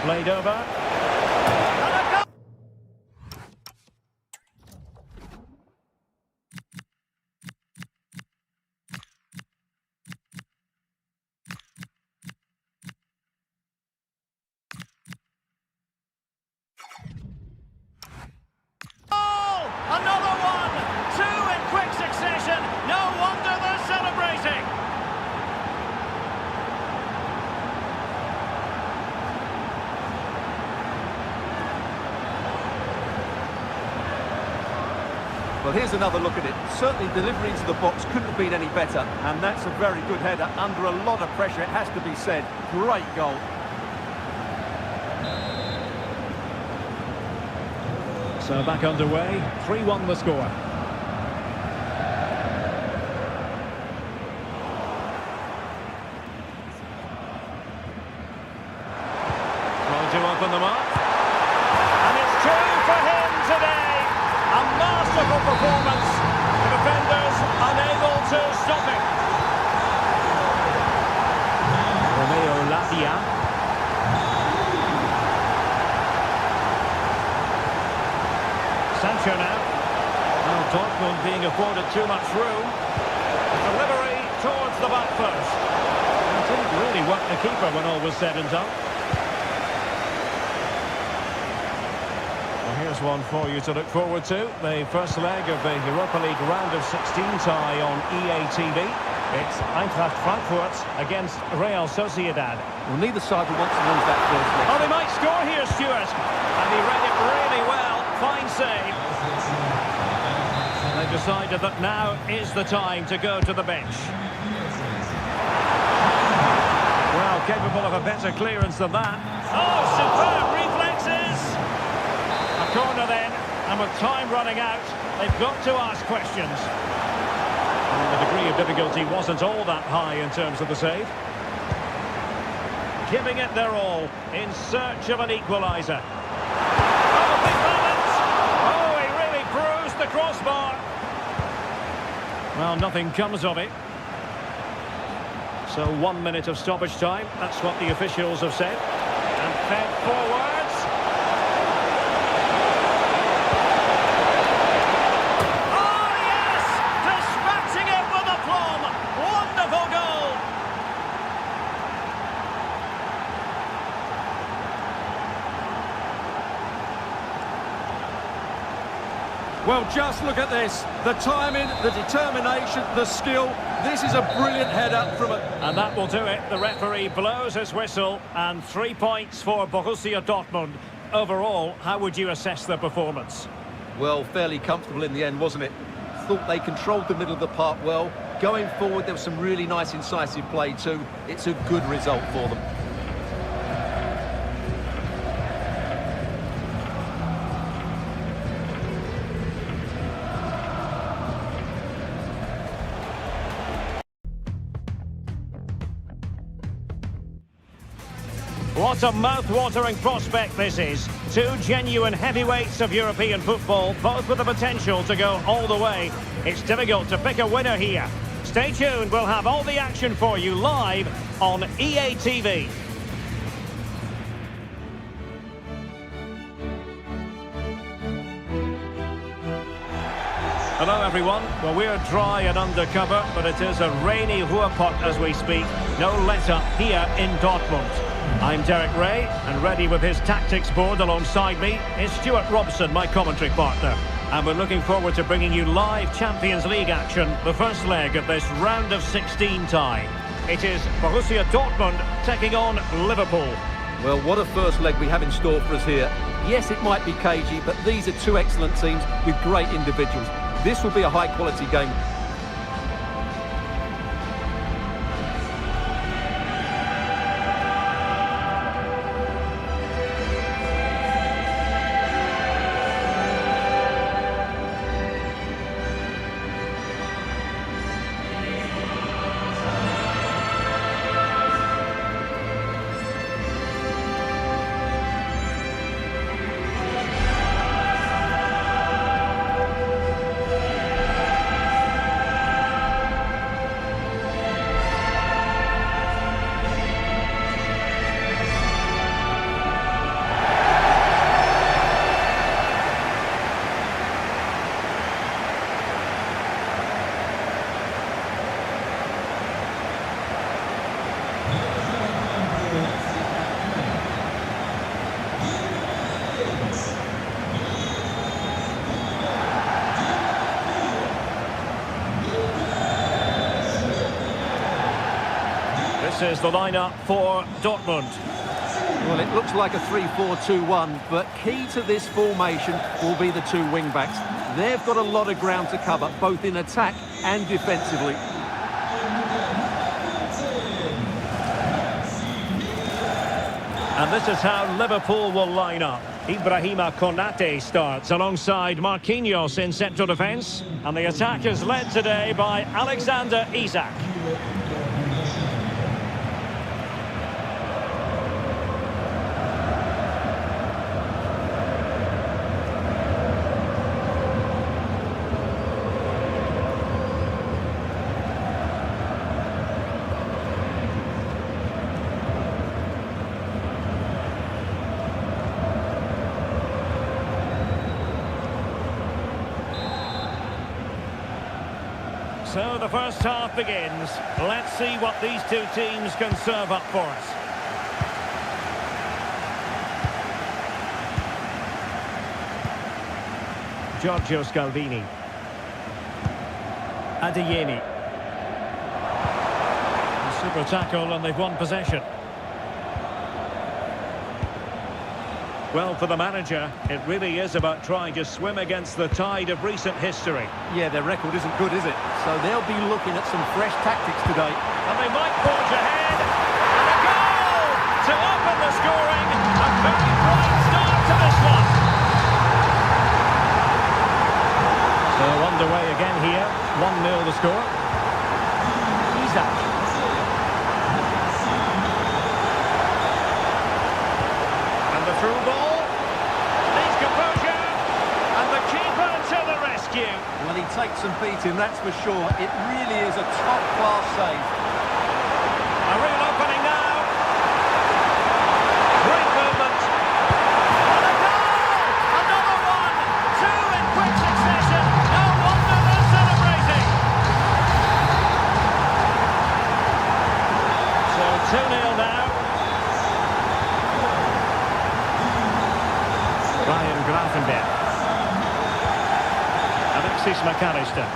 C: Played over. And a goal! Another one! Two in quick succession! No wonder they're celebrating!
B: Well, here's another look at it. Certainly delivery into the box couldn't have been any better, and that's a very good header under a lot of pressure, it has to be said. Great goal.
C: So back underway, 3-1 the score. Trying to open them up. And it's two for him today. A masterful performance. The defenders unable to stop him. Romeo Lavia. Sancho now. Oh, Dortmund being afforded too much room. Delivery towards the back post. It didn't really work the keeper when all was said and done. Well, here's one for you to look forward to. The first leg of the Europa League round of 16 tie on EA TV. It's Eintracht Frankfurt against Real Sociedad.
B: Well, neither side will want to lose that first leg.
C: Oh, they might score here, Stuart. And he read it really well. Fine save. They decided that now is the time to go to the bench. Well, capable of a better clearance than that. Oh, superb reflexes! A corner then, and with time running out, they've got to ask questions. And the degree of difficulty wasn't all that high in terms of the save. Giving it their all in search of an equaliser. Oh, big moment! Oh, he really bruised the crossbar. Well, nothing comes of it. So 1 minute of stoppage time. That's what the officials have said. And fed forwards. Oh, yes! Dispatching it with aplomb. Wonderful goal.
B: Well, just look at this. The timing, the determination, the skill. This is a brilliant header from a...
C: And that will do it. The referee blows his whistle, and 3 points for Borussia Dortmund. Overall, how would you assess their performance?
B: Well, fairly comfortable in the end, wasn't it? Thought they controlled the middle of the park well. Going forward, there was some really nice incisive play too. It's a good result for them.
C: What a mouth-watering prospect this is. Two genuine heavyweights of European football, both with the potential to go all the way. It's difficult to pick a winner here. Stay tuned, we'll have all the action for you live on EA TV. Hello everyone. Well, we're dry and undercover, but it is a rainy Ruhrpott as we speak. No let-up here in Dortmund. I'm Derek Ray, and ready with his tactics board alongside me is Stuart Robson, my commentary partner. And we're looking forward to bringing you live Champions League action, the first leg of this round of 16 tie. It is Borussia Dortmund taking on Liverpool.
B: Well, what a first leg we have in store for us here. Yes, it might be cagey, but these are two excellent teams with great individuals. This will be a high-quality game.
C: This is the lineup for Dortmund.
B: Well, it looks like a 3-4-2-1, but key to this formation will be the two wing-backs. They've got a lot of ground to cover, both in attack and defensively.
C: And this is how Liverpool will line up. Ibrahima Konate starts alongside Marquinhos in central defence. And the attack is led today by Alexander Isak. So the first half begins. Let's see what these two teams can serve up for us. Giorgio Scalvini. Adeyemi. Super tackle and they've won possession. Well, for the manager, it really is about trying to swim against the tide of recent history.
B: Yeah, their record isn't good, is it? So they'll be looking at some fresh tactics today.
C: And they might forge ahead. And a goal to open the scoring. A very bright start to this one. So underway again here. 1-0 the score. Isaac. And the through ball. Needs composure. And the keeper to the rescue.
B: Well, he takes some beating, that's for sure. It really is a top-class save.
C: A real opening now. Great movement. And a goal! Another one! Two in quick succession. No wonder they're celebrating. So 2-0 now. Ryan Grafenberg. Alexis McAllister.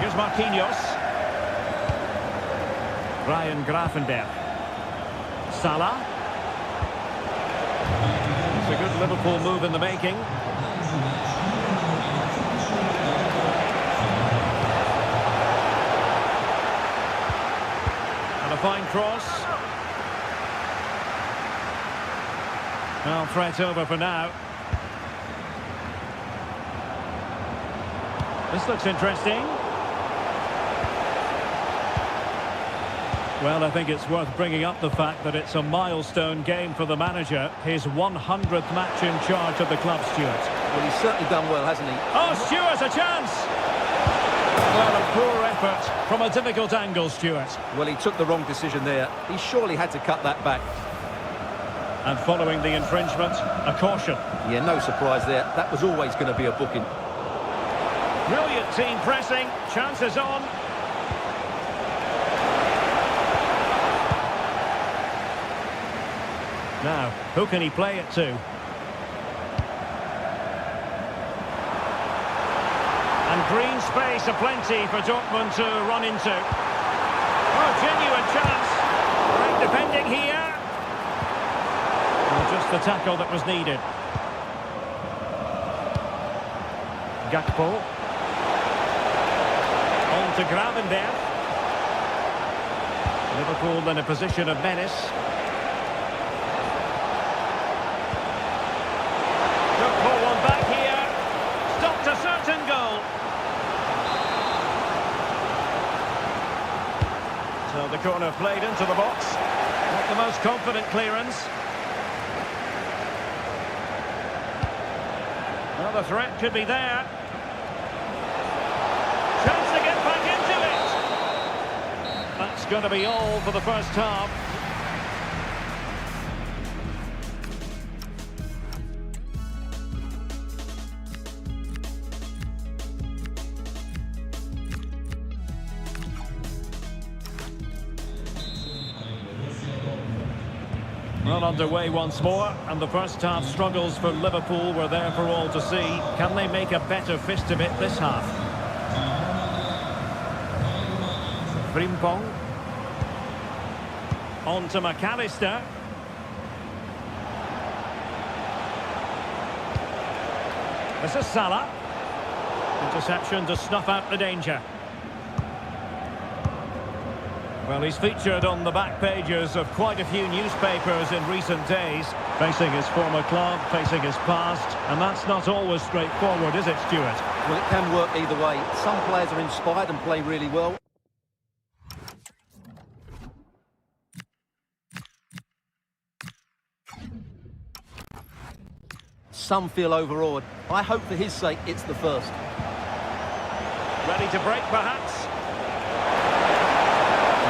C: Here's Marquinhos. Ryan Grafenberg. Salah. It's a good Liverpool move in the making. And a fine cross. Well, threat over for now. This looks interesting. Well, I think it's worth bringing up the fact that it's a milestone game for the manager. His 100th match in charge of the club, Stuart.
B: Well, he's certainly done well, hasn't he?
C: Oh, Stuart, a chance! Well, a poor effort from a difficult angle, Stuart.
B: Well, he took the wrong decision there. He surely had to cut that back.
C: And following the infringement, a caution.
B: Yeah, no surprise there. That was always going to be a booking.
C: Brilliant team pressing. Chances on. Now, who can he play it to? And green space aplenty for Dortmund to run into. Oh, genuine chance. Great defending here. Well, just the tackle that was needed. Gakpo. On to Gravenberch. Liverpool in a position of menace. Look for one back here. Stopped a certain goal. So the corner played into the box. Not the most confident clearance. Well, the threat could be there. Chance to get back into it. That's going to be all for the first half. Well, underway once more, and the first half struggles for Liverpool were there for all to see. Can they make a better fist of it this half? Frimpong. On to McAllister. This is Salah. Interception to snuff out the danger. Well, he's featured on the back pages of quite a few newspapers in recent days, facing his former club, facing his past, and that's not always straightforward, is it, Stuart?
B: Well, it can work either way. Some players are inspired and play really well. Some feel overawed. I hope for his sake it's the first.
C: Ready to break, perhaps?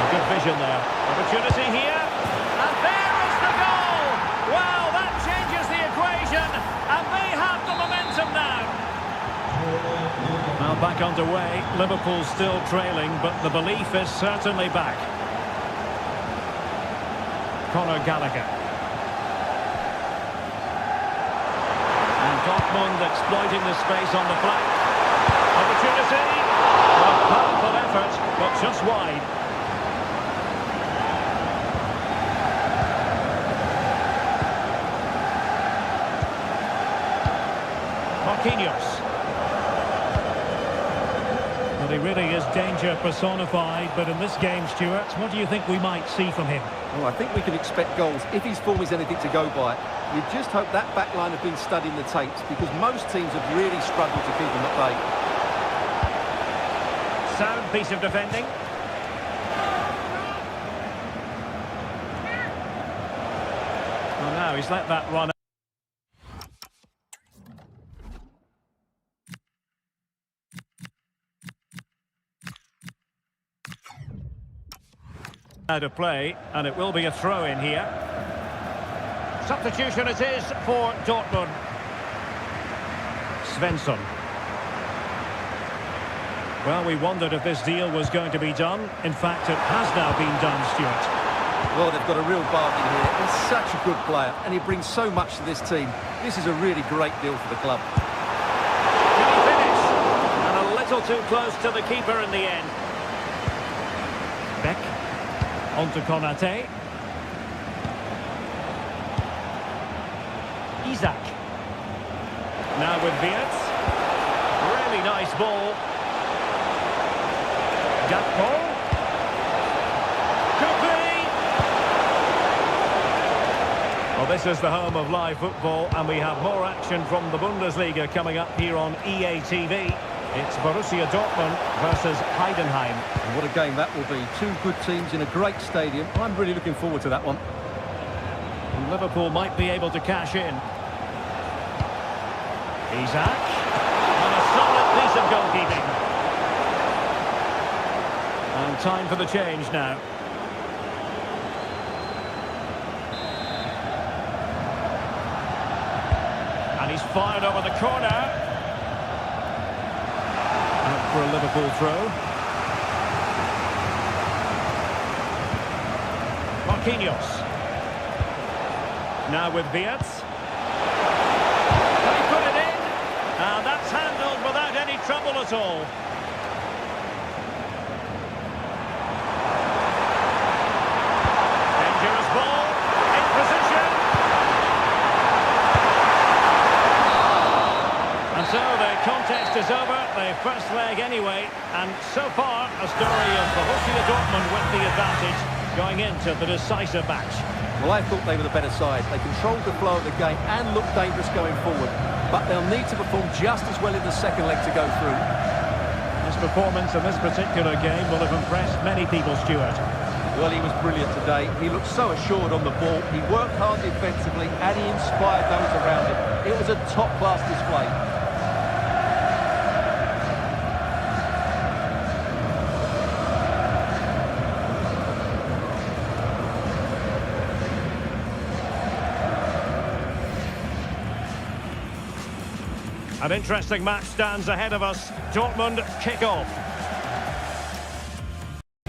C: Good vision there. Opportunity here. And there is the goal! Wow, that changes the equation. And they have the momentum now. And back underway. Liverpool still trailing, but the belief is certainly back. Conor Gallagher. And Dortmund exploiting the space on the flank. Opportunity. A powerful effort, but just wide. Marquinhos. Well, he really is danger personified, but in this game, Stuart, what do you think we might see from him?
B: Well, I think we can expect goals if his form is anything to go by. You just hope that back line have been studying the tapes, because most teams have really struggled to keep him at bay.
C: Sound piece of defending. Well, now he's let that run out of play, and it will be a throw-in here. Substitution it is for Dortmund. Svensson. Well, we wondered if this deal was going to be done. In fact, it has now been done, Stuart.
B: Well, they've got a real bargain here. He's such a good player, and he brings so much to this team. This is a really great deal for the club.
C: Can he finish? And a little too close to the keeper in the end. Beck. On to Konate. Isak. Now with Wirtz. Really nice ball. Gakpo. Could be. Well, this is the home of live football, and we have more action from the Bundesliga coming up here on EA TV. It's Borussia Dortmund versus Heidenheim.
B: And what a game that will be. Two good teams in a great stadium. I'm really looking forward to that one.
C: And Liverpool might be able to cash in. Isak. And a solid piece of goalkeeping. And time for the change now. And he's fired over the corner. For a Liverpool throw. Marquinhos. Now with Wirtz. Can he put it in? And that's handled without any trouble at all. Dangerous ball. In position. And so the contest is over. The first leg anyway, and so far a story of Borussia Dortmund with the advantage going into the decisive match.
B: Well, I thought they were the better side. They controlled the flow of the game and looked dangerous going forward, but they'll need to perform just as well in the second leg to go through.
C: His performance in this particular game will have impressed many people, Stuart.
B: Well, he was brilliant today. He looked so assured on the ball. He worked hard defensively and he inspired those around him. It was a top-class display.
C: An interesting match stands ahead of us. Dortmund kick off.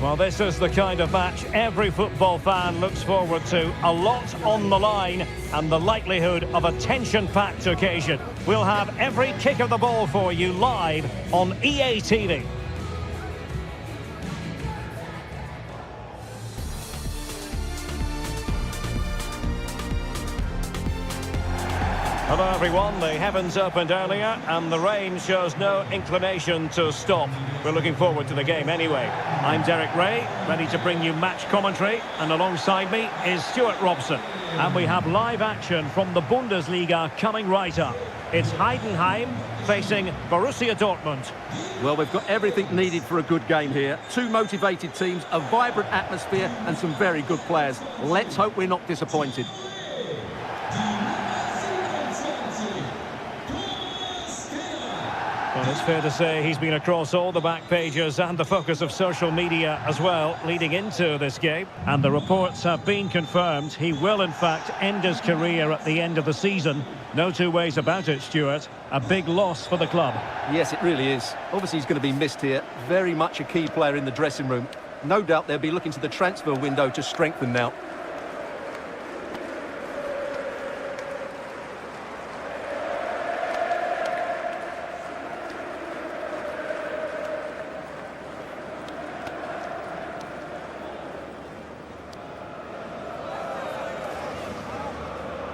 C: Well, this is the kind of match every football fan looks forward to. A lot on the line and the likelihood of a tension-packed occasion. We'll have every kick of the ball for you live on EA TV. Hello everyone, the heavens opened earlier and the rain shows no inclination to stop. We're looking forward to the game anyway. I'm Derek Ray, ready to bring you match commentary, and alongside me is Stuart Robson. And we have live action from the Bundesliga coming right up. It's Heidenheim facing Borussia Dortmund.
B: Well, we've got everything needed for a good game here. Two motivated teams, a vibrant atmosphere and some very good players. Let's hope we're not disappointed.
C: Well, it's fair to say he's been across all the back pages and the focus of social media as well leading into this game. And the reports have been confirmed. He will, in fact, end his career at the end of the season. No two ways about it, Stuart. A big loss for the club.
B: Yes, it really is. Obviously, he's going to be missed here. Very much a key player in the dressing room. No doubt they'll be looking to the transfer window to strengthen now.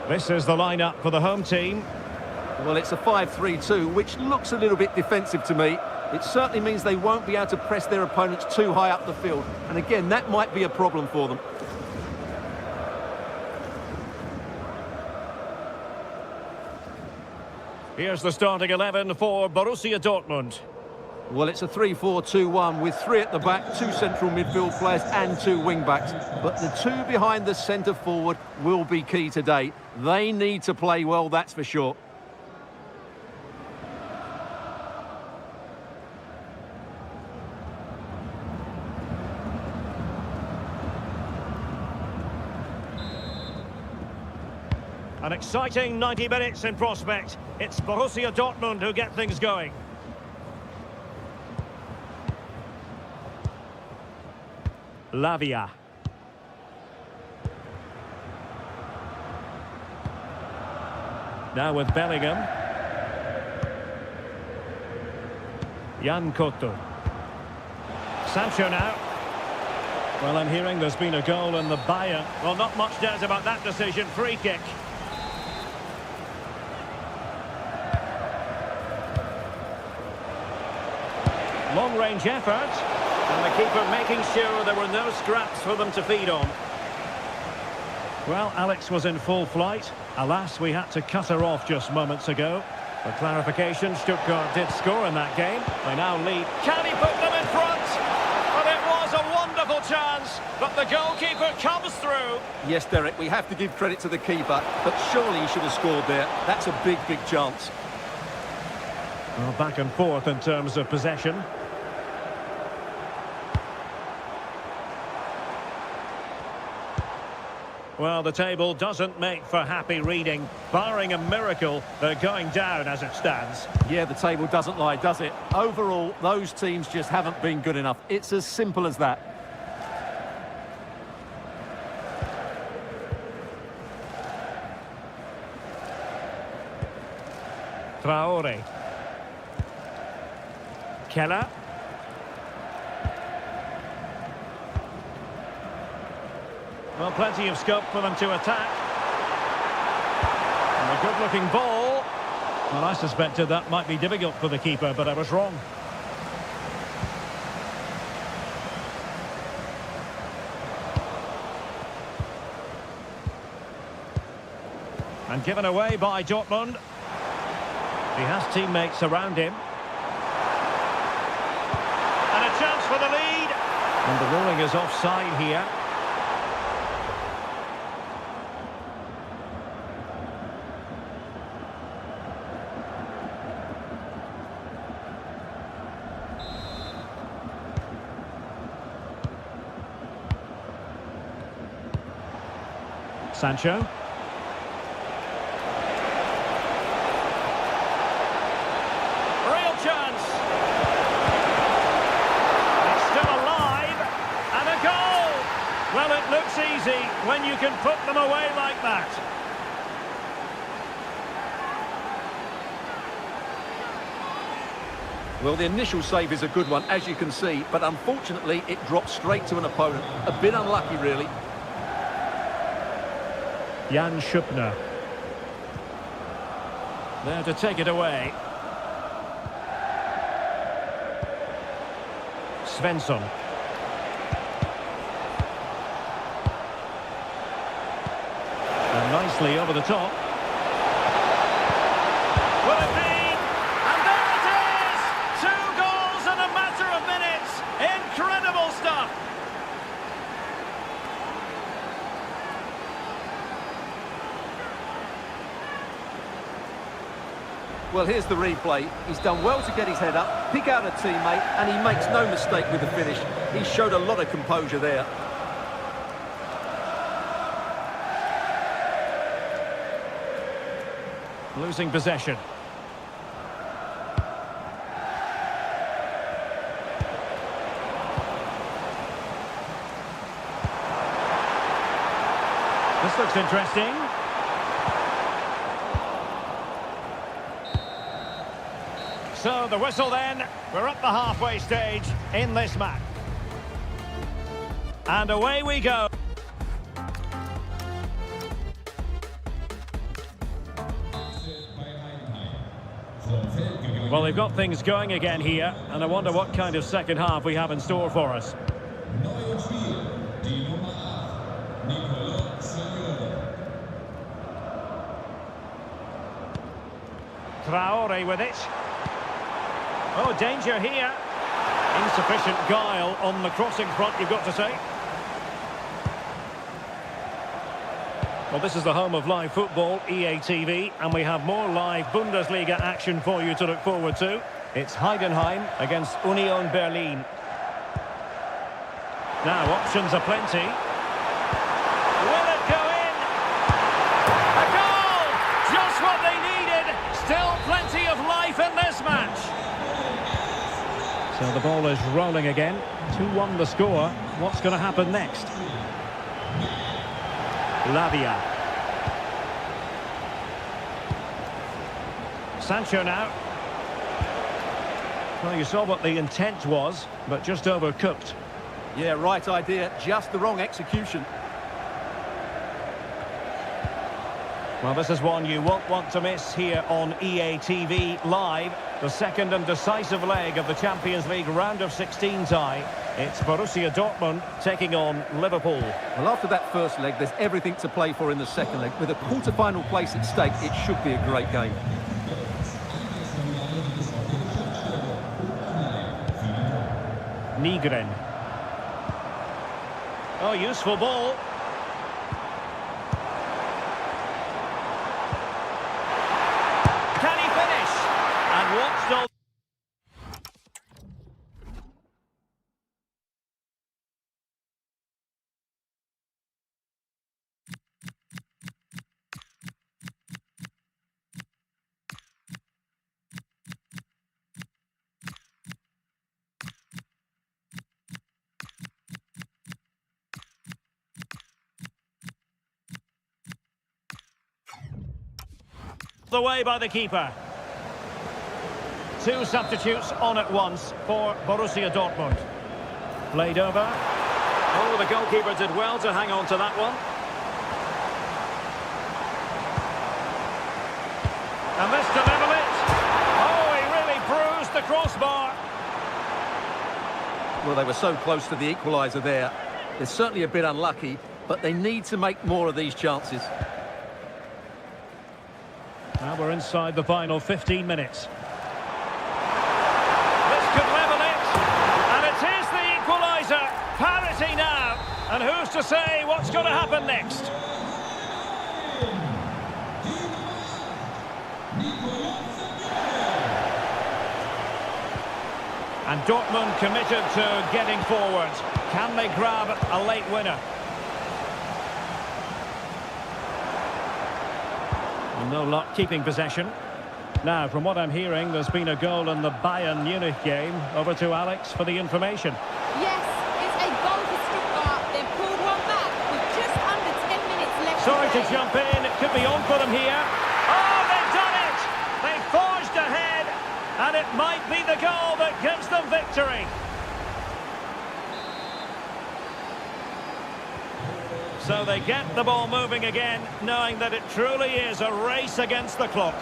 C: This is the lineup for the home team.
B: Well, it's a 5-3-2, which looks a little bit defensive to me. It certainly means they won't be able to press their opponents too high up the field. And again, that might be a problem for them.
C: Here's the starting 11 for Borussia Dortmund.
B: Well, it's a 3-4-2-1 with 3 at the back, 2 central midfield players and 2 wing-backs. But the 2 behind the centre-forward will be key today. They need to play well, that's for sure.
C: An exciting 90 minutes in prospect. It's Borussia Dortmund who get things going. Lavia. Now with Bellingham. Jan Cotto. Sancho now. Well, I'm hearing there's been a goal in the Bayern. Well, not much doubt about that decision. Free kick. Long-range effort. And the keeper making sure there were no scraps for them to feed on. Well, Alex was in full flight. Alas, we had to cut her off just moments ago. For clarification, Stuttgart did score in that game. They now lead. Can he put them in front? But it was a wonderful chance. But the goalkeeper comes through.
B: Yes, Derek, we have to give credit to the keeper. But surely he should have scored there. That's a big, big chance.
C: Well, back and forth in terms of possession. Well, the table doesn't make for happy reading. Barring a miracle, they're going down as it stands.
B: Yeah, the table doesn't lie, does it? Overall, those teams just haven't been good enough. It's as simple as that.
C: Traore. Keller. Well, plenty of scope for them to attack. And a good-looking ball. Well, I suspected that might be difficult for the keeper, but I was wrong. And given away by Dortmund. He has teammates around him. And a chance for the lead. And the ruling is offside here. Sancho. Real chance. It's still alive. And a goal. Well, it looks easy when you can put them away like that.
B: Well, the initial save is a good one, as you can see, but unfortunately it dropped straight to an opponent. A bit unlucky, really.
C: Jan Schupner. There to take it away. Svensson. And nicely over the top. Will it be? And there it is! 2 goals in a matter of minutes. Incredible stuff.
B: Well, here's the replay. He's done well to get his head up, pick out a teammate, and he makes no mistake with the finish. He showed a lot of composure there.
C: Losing possession. This looks interesting. So the whistle then. We're up the halfway stage in this match. And away we go. Well, they've got things going again here, and I wonder what kind of second half we have in store for us. Traore with it. Oh, danger here. Insufficient guile on the crossing front, you've got to say. Well, this is the home of live football, EA TV, and we have more live Bundesliga action for you to look forward to. It's Heidenheim against Union Berlin. Now, options are plenty. Will it go in? A goal! Just what they needed. Still plenty of life in this match. So the ball is rolling again. 2-1 the score. What's going to happen next? Lavia. Sancho now. Well, you saw what the intent was, but just overcooked.
B: Yeah, right idea, just the wrong execution.
C: Well, this is one you won't want to miss here on EA TV Live. The second and decisive leg of the Champions League round of 16 tie. It's Borussia Dortmund taking on Liverpool.
B: Well, after that first leg, there's everything to play for in the second leg. With a quarter-final place at stake, it should be a great game.
C: Nygren. Oh, useful ball. Can he finish? And what's not... the way by the keeper. Two substitutes on at once for Borussia Dortmund. Played over. Oh, the goalkeeper did well to hang on to that one. And this to level it. Oh, he really bruised the crossbar.
B: Well, they were so close to the equaliser there. They're certainly a bit unlucky, but they need to make more of these chances.
C: Now we're inside the final 15 minutes. This could level it. And it is the equaliser. Parity now. And who's to say what's going to happen next? And Dortmund committed to getting forward. Can they grab a late winner? No luck keeping possession. Now, from what I'm hearing, there's been a goal in the Bayern Munich game. Over to Alex for the information.
D: Yes, it's a goal for Stuttgart. They've pulled one back with just under 10 minutes left.
C: Sorry to jump in. It could be on for them here. Oh, they've done it! They've forged ahead, and it might be the goal that gives them victory. So they get the ball moving again, knowing that it truly is a race against the clock.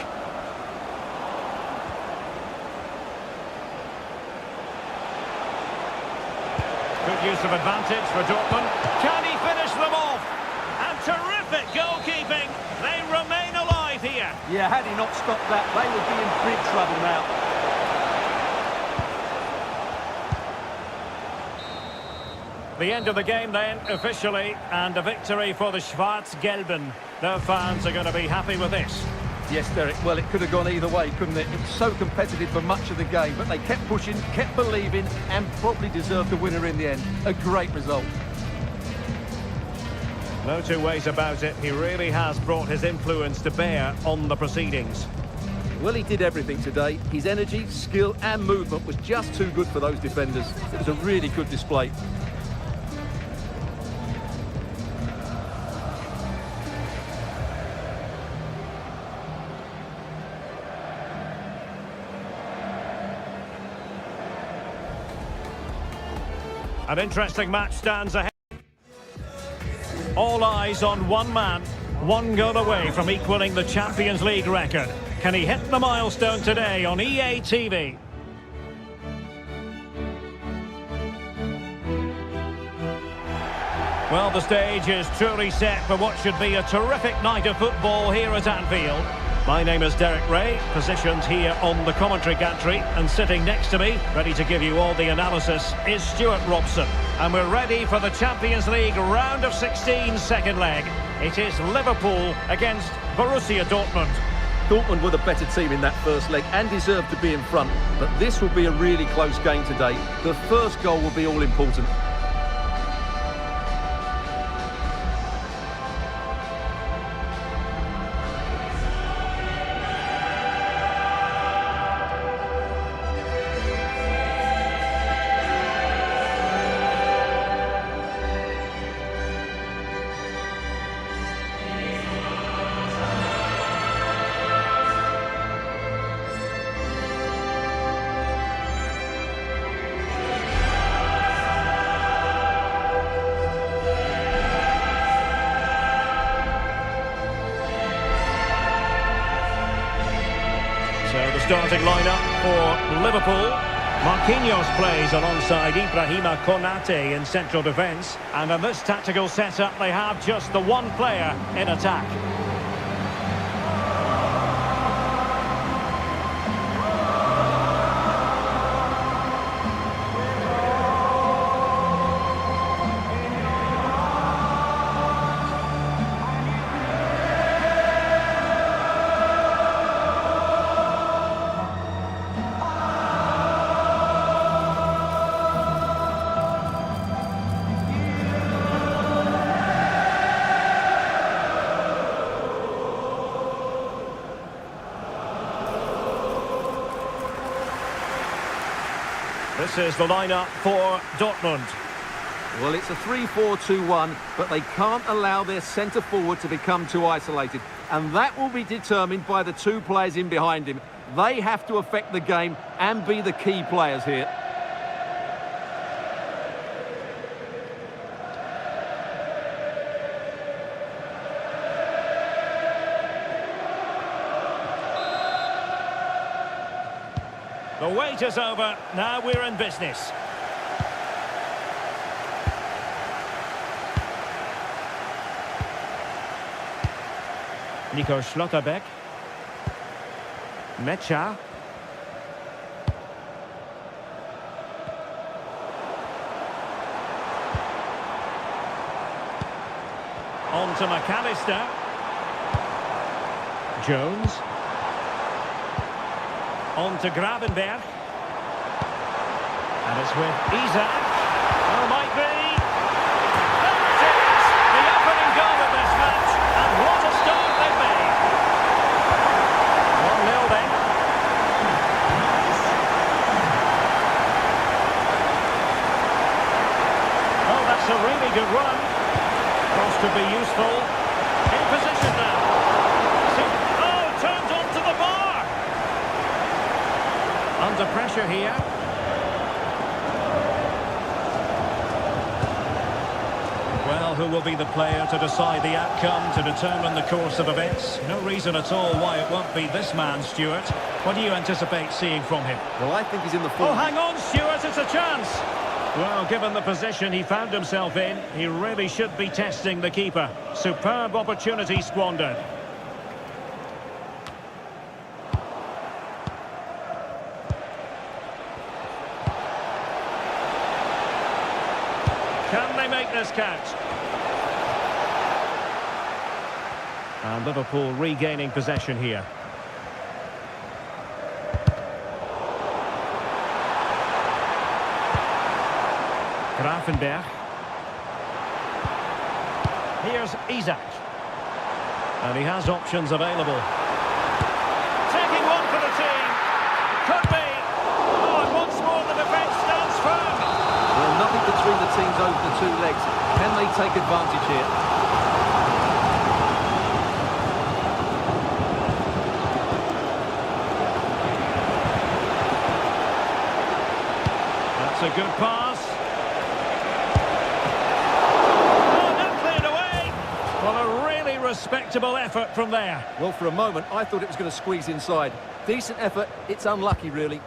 C: Good use of advantage for Dortmund. Can he finish them off? And terrific goalkeeping. They remain alive here.
B: Yeah, had he not stopped that, they would be in big trouble now.
C: The end of the game then, officially, and a victory for the Schwarz-Gelben. Their fans are going to be happy with this.
B: Yes, Derek, well, it could have gone either way, couldn't it? It was so competitive for much of the game, but they kept pushing, kept believing, and probably deserved the winner in the end. A great result.
C: No two ways about it. He really has brought his influence to bear on the proceedings.
B: Well, he did everything today. His energy, skill and movement was just too good for those defenders. It was a really good display.
C: An interesting match stands ahead. All eyes on one man, one goal away from equaling the Champions League record. Can he hit the milestone today on EA TV? Well, the stage is truly set for what should be a terrific night of football here at Anfield. My name is Derek Ray, positioned here on the commentary gantry, and sitting next to me, ready to give you all the analysis, is Stuart Robson. And we're ready for the Champions League round of 16 second leg. It is Liverpool against Borussia Dortmund.
B: Dortmund were the better team in that first leg and deserved to be in front. But this will be a really close game today. The first goal will be all important.
C: So the starting lineup for Liverpool. Marquinhos plays alongside Ibrahima Konate in central defence. And in this tactical setup, they have just the one player in attack. This is the lineup for Dortmund.
B: Well, it's a 3-4-2-1, but they can't allow their centre-forward to become too isolated. And that will be determined by the two players in behind him. They have to affect the game and be the key players here.
C: The wait is over. Now we're in business. Nico Schlotterbeck. Mecha. On to McAllister. Jones. On to Gravenberg. And it's with Isaac. Oh, might be. That is the opening goal of this match. And what a start they've made. 1-0 then. Oh, that's a really good run. Cross could be useful. In position now. Oh, turned onto the bar. Under pressure here. Well, who will be the player to decide the outcome, to determine the course of events? No reason at all why it won't be this man, Stuart. What do you anticipate seeing from him?
B: Well, I think he's in the form.
C: Oh, hang on, Stuart, it's a chance. Well, given the position he found himself in, he really should be testing the keeper. Superb opportunity squandered. Can they make this count? And Liverpool regaining possession here. Gravenberg. Here's Isaac. And he has options available. Taking one for the team. Could be. Oh, and once more the defence stands firm.
B: Well, nothing between the teams over the two legs. Can they take advantage here?
C: That's a good pass. Oh, not cleared away. Well, a really respectable effort from there.
B: Well, for a moment, I thought it was going to squeeze inside. Decent effort. It's unlucky, really.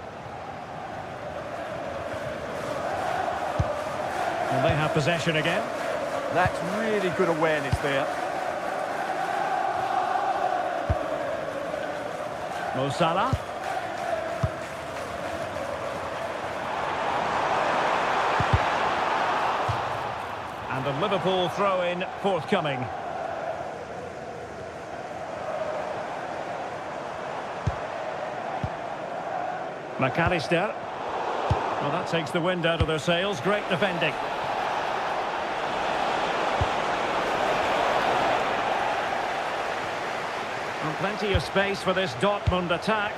C: And they have possession again.
B: That's really good awareness there.
C: Mo Salah. And a Liverpool throw-in forthcoming. McAllister. Well, that takes the wind out of their sails. Great defending. And plenty of space for this Dortmund attack.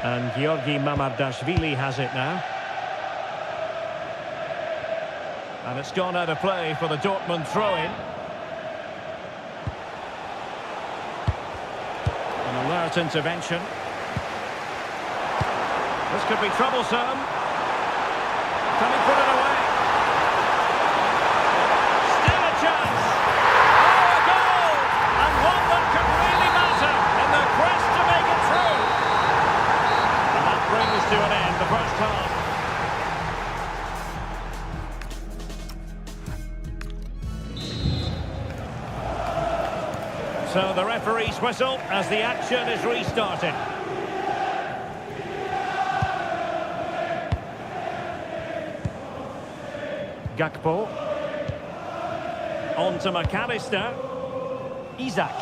C: And Georgi Mamardashvili has it now. And it's gone out of play for the Dortmund throw-in. An alert intervention. This could be troublesome. Can he put it away? Still a chance. Oh, a goal! And one that could really matter in the quest to make it through. And that brings to an end the first half. So the referee's whistle as the action is restarted. Gakpo. On to McAllister. Isaac.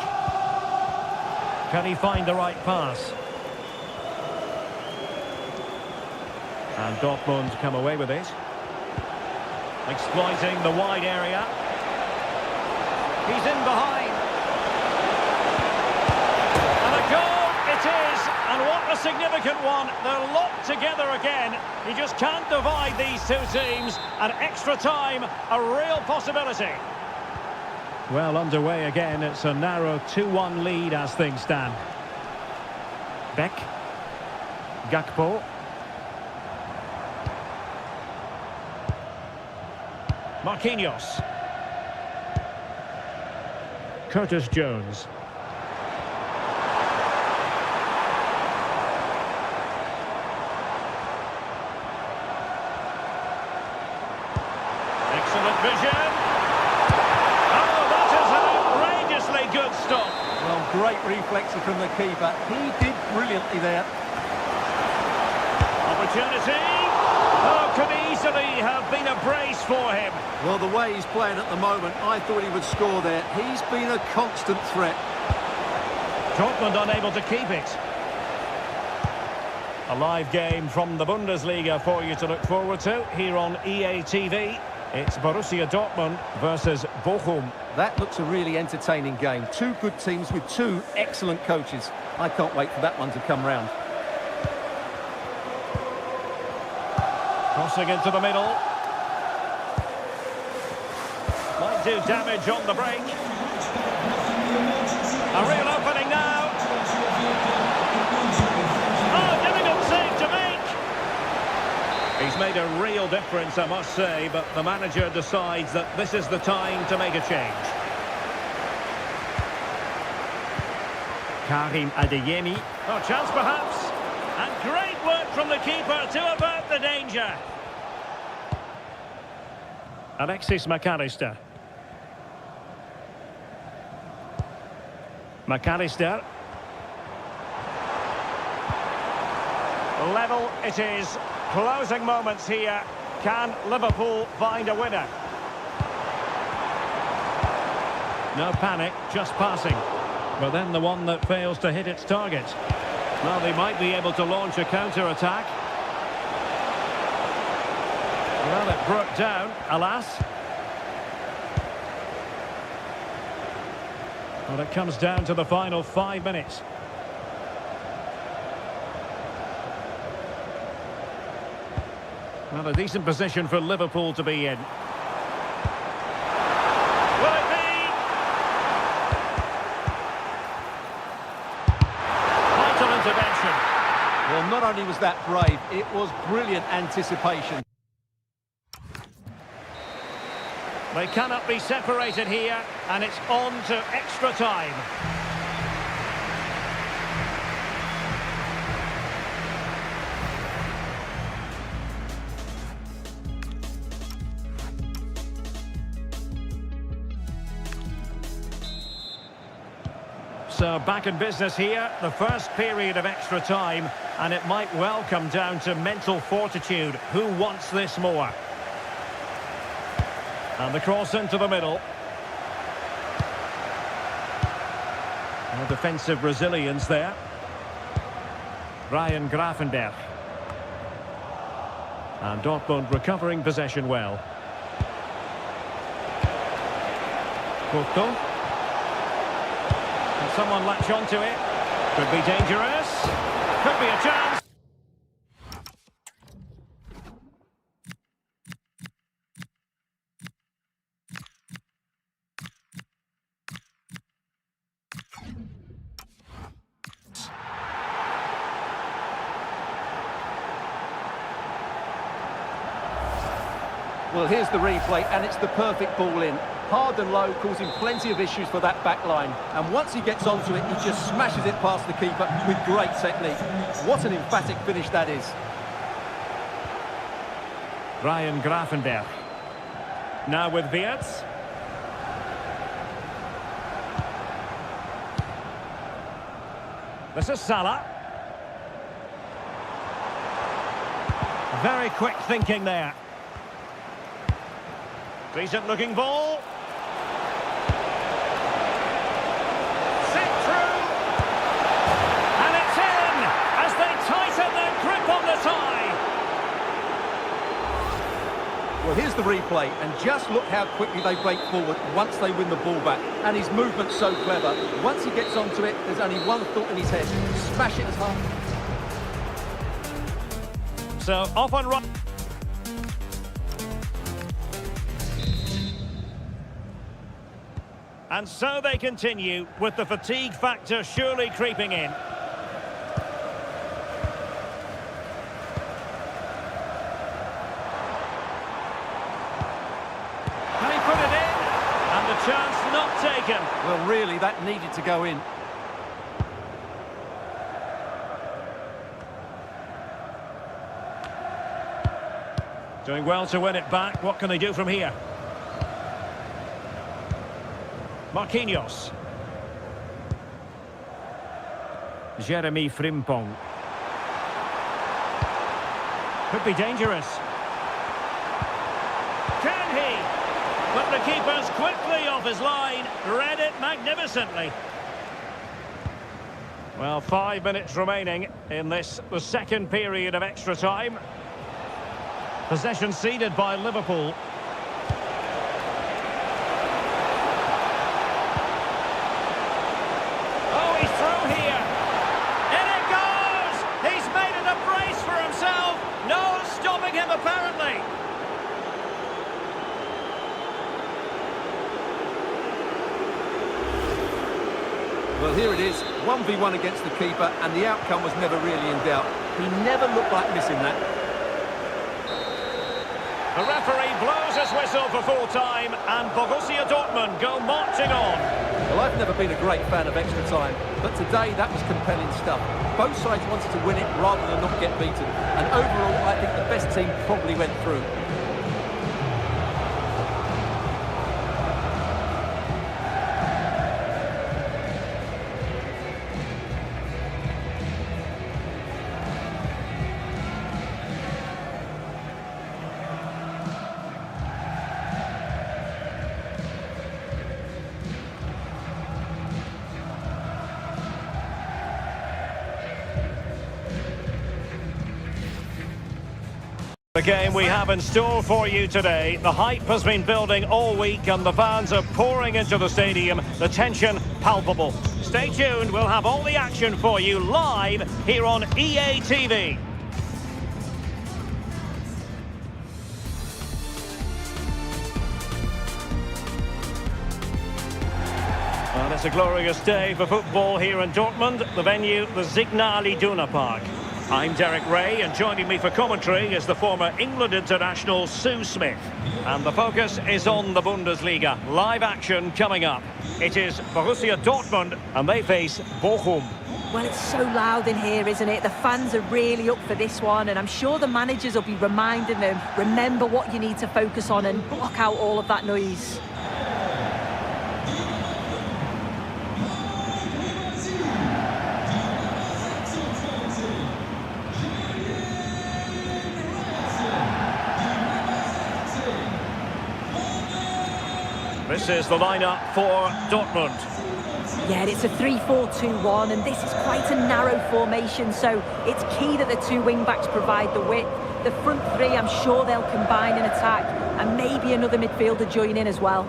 C: Can he find the right pass? And Dortmund come away with it. Exploiting the wide area. He's in behind. And what a significant one. They're locked together again. You just can't divide these two teams. And extra time, a real possibility. Well, underway again. It's a narrow 2-1 lead as things stand. Beck. Gakpo. Marquinhos. Curtis Jones. Vision. Oh, that is an outrageously good stop.
B: Well, great reflex from the keeper. He did brilliantly there.
C: Opportunity. Oh, could easily have been a brace for him.
B: Well, the way he's playing at the moment, I thought he would score there. He's been a constant threat.
C: Dortmund unable to keep it. A live game from the Bundesliga for you to look forward to here on EA TV. It's Borussia Dortmund versus Bochum.
B: That looks a really entertaining game. Two good teams with two excellent coaches. I can't wait for that one to come round.
C: Crossing into the middle. Might do damage on the break. A real opening now. Oh, difficult save to make. He's made a real difference, I must say, but the manager decides that this is the time to make a change. Karim Adeyemi. Oh, chance perhaps. And great work from the keeper to avert the danger. Alexis McAllister. McAllister. Level it is. Closing moments here. Can Liverpool find a winner? No panic, just passing. But then the one that fails to hit its target. Well, they might be able to launch a counter-attack. Well, it broke down, alas. Well, it comes down to the final 5 minutes. Well, a decent position for Liverpool to be in. Will it be? Vital intervention.
B: Well, not only was that brave, it was brilliant anticipation.
C: They cannot be separated here, and it's on to extra time. So back in business here, the first period of extra time, and it might well come down to mental fortitude. Who wants this more? And the cross into the middle. No defensive resilience there. Ryan Gravenberch. And Dortmund recovering possession well. Porto. Can someone latch onto it? Could be dangerous. Could be a chance.
B: Well, here's the replay, and it's the perfect ball in. Hard and low, causing plenty of issues for that back line. And once he gets onto it, he just smashes it past the keeper with great technique. What an emphatic finish that is.
C: Ryan Gravenberch. Now with Wirtz. This is Salah. Very quick thinking there. Decent looking ball. Set through. And it's in as they tighten their grip on the tie.
B: Well, here's the replay, and just look how quickly they break forward once they win the ball back. And his movement's so clever. Once he gets onto it, there's only one thought in his head. Smash it as hard.
C: So off and run. And so they continue, with the fatigue factor surely creeping in. Can he put it in? And the chance not taken.
B: Well, really, that needed to go in.
C: Doing well to win it back. What can they do from here? Marquinhos. Jeremy Frimpong. Could be dangerous. Can he? But the keeper's quickly off his line. Read it magnificently. Well, 5 minutes remaining in this, the second period of extra time. Possession ceded by Liverpool. Apparently.
B: Well, here it is, 1v1 against the keeper, and the outcome was never really in doubt. He never looked like missing that.
C: The referee blows his whistle for full time, and Borussia Dortmund go marching on.
B: Well, I've never been a great fan of extra time, but today that was compelling stuff. Both sides wanted to win it rather than not get beaten. And overall, I think the best team probably went through.
C: The game we have in store for you today. The hype has been building all week and the fans are pouring into the stadium. The tension palpable. Stay tuned, we'll have all the action for you live here on EA TV. Well, it's a glorious day for football here in Dortmund. The venue, the Signal Iduna Park. I'm Derek Ray, and joining me for commentary is the former England international Sue Smith. And the focus is on the Bundesliga. Live action coming up. It is Borussia Dortmund, and they face Bochum.
E: Well, it's so loud in here, isn't it? The fans are really up for this one, and I'm sure the managers will be reminding them, remember what you need to focus on and block out all of that noise.
C: This is the lineup for Dortmund.
E: Yeah, it's a 3-4-2-1, and this is quite a narrow formation, so it's key that the two wing-backs provide the width. The front three, I'm sure they'll combine in attack, and maybe another midfielder join in as well.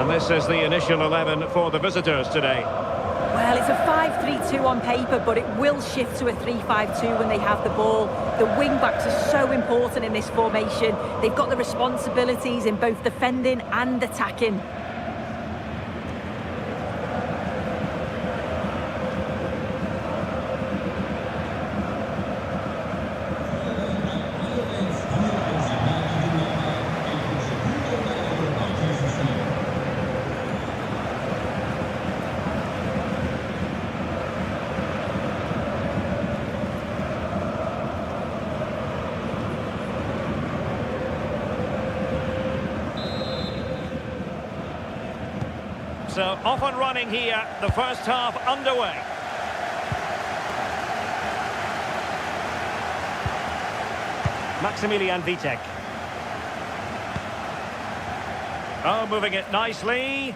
C: This is the initial 11 for the visitors today.
E: Well, it's a 5-3-2 on paper, but it will shift to a 3-5-2 when they have the ball. The wing-backs are so important in this formation. They've got the responsibilities in both defending and attacking.
C: So off and running here, the first half underway. Maximilian Vitek. Oh, moving it nicely.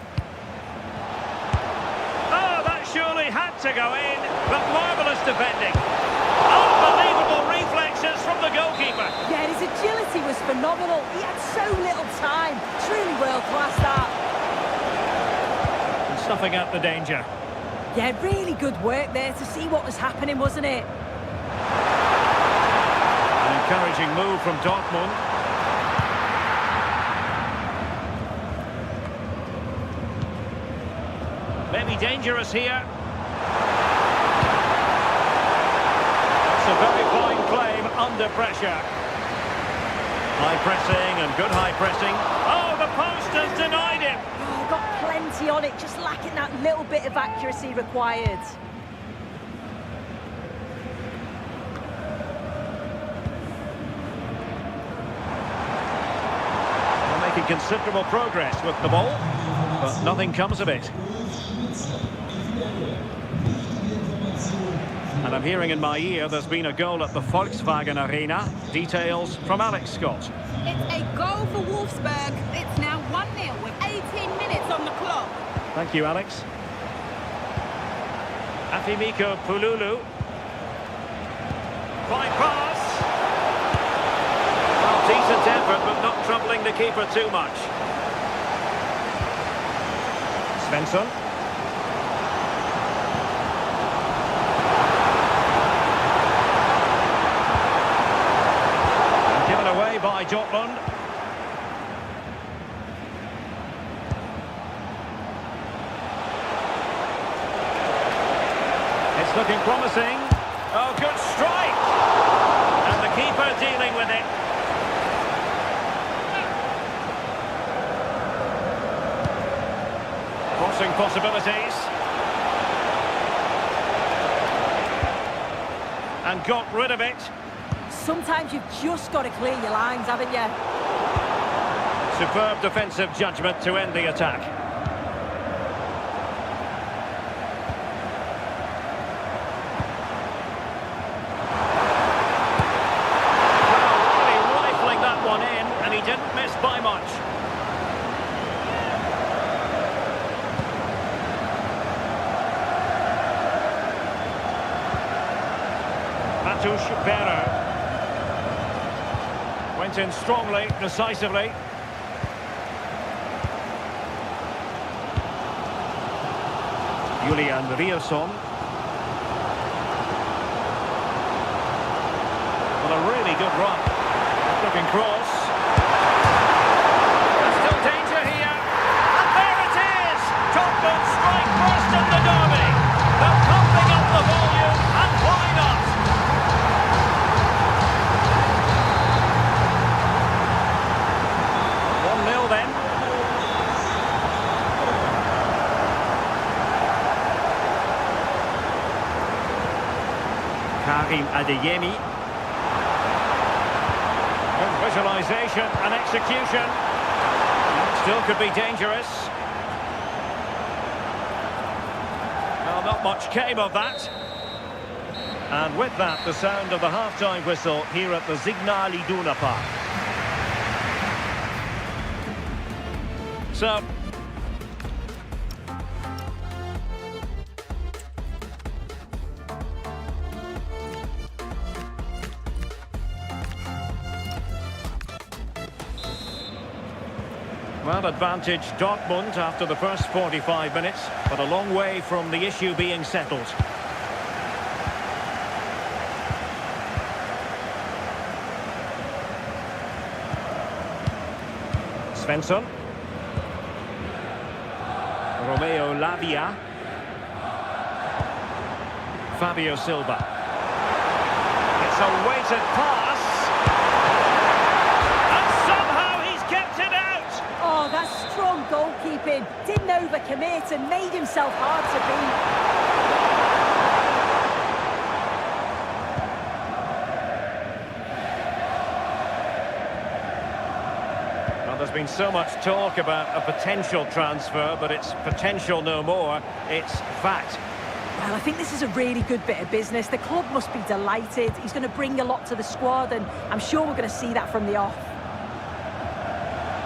C: Oh, that surely had to go in, but marvellous defending. Unbelievable reflexes from the goalkeeper.
E: Yeah, his agility was phenomenal. He had so little time. Truly world-class that.
C: Snuffing out the danger.
E: Yeah, really good work there to see what was happening, wasn't it?
C: An encouraging move from Dortmund. Maybe dangerous here. It's a very fine claim under pressure. High pressing and good high pressing. Oh, the post has denied him.
E: Oh, got plenty on it, just lacking that little bit of accuracy required.
C: They're making considerable progress with the ball, but nothing comes of it. And I'm hearing in my ear there's been a goal at the Volkswagen Arena. Details from Alex Scott.
D: It's a goal for Wolfsburg. It's now 1-0 with 18 minutes on the clock.
C: Thank you, Alex. Afimiko Pululu. Fine pass. Well, decent effort, but not troubling the keeper too much. Svensson. Given away by Dortmund. It's looking promising. Oh, good strike! And the keeper dealing with it. Crossing possibilities. And got rid of it.
E: Sometimes you've just got to clear your lines, haven't you?
C: Superb defensive judgment to end the attack. Well, really Matusz Berger. Went in strongly, decisively. Julian Rierson. Well, a really good run. Looking cross. There's still danger here. And there it is! Dortmund strike first in the derby. They're pumping up the volume, and why not? Then. Karim Adeyemi. Good visualisation and execution. Still could be dangerous. Well, not much came of that. And with that, the sound of the half-time whistle here at the Signal Iduna Park. So, well, advantage Dortmund after the first 45 minutes, but a long way from the issue being settled. Svensson. Romeo Lavia. Fabio Silva. It's a weighted pass. And somehow he's kept it out.
E: Oh, that's strong goalkeeping. Didn't overcommit and made himself hard to beat.
C: There's been so much talk about a potential transfer, but it's potential no more. It's fact.
E: Well, I think this is a really good bit of business. The club must be delighted. He's going to bring a lot to the squad, and I'm sure we're going to see that from the off.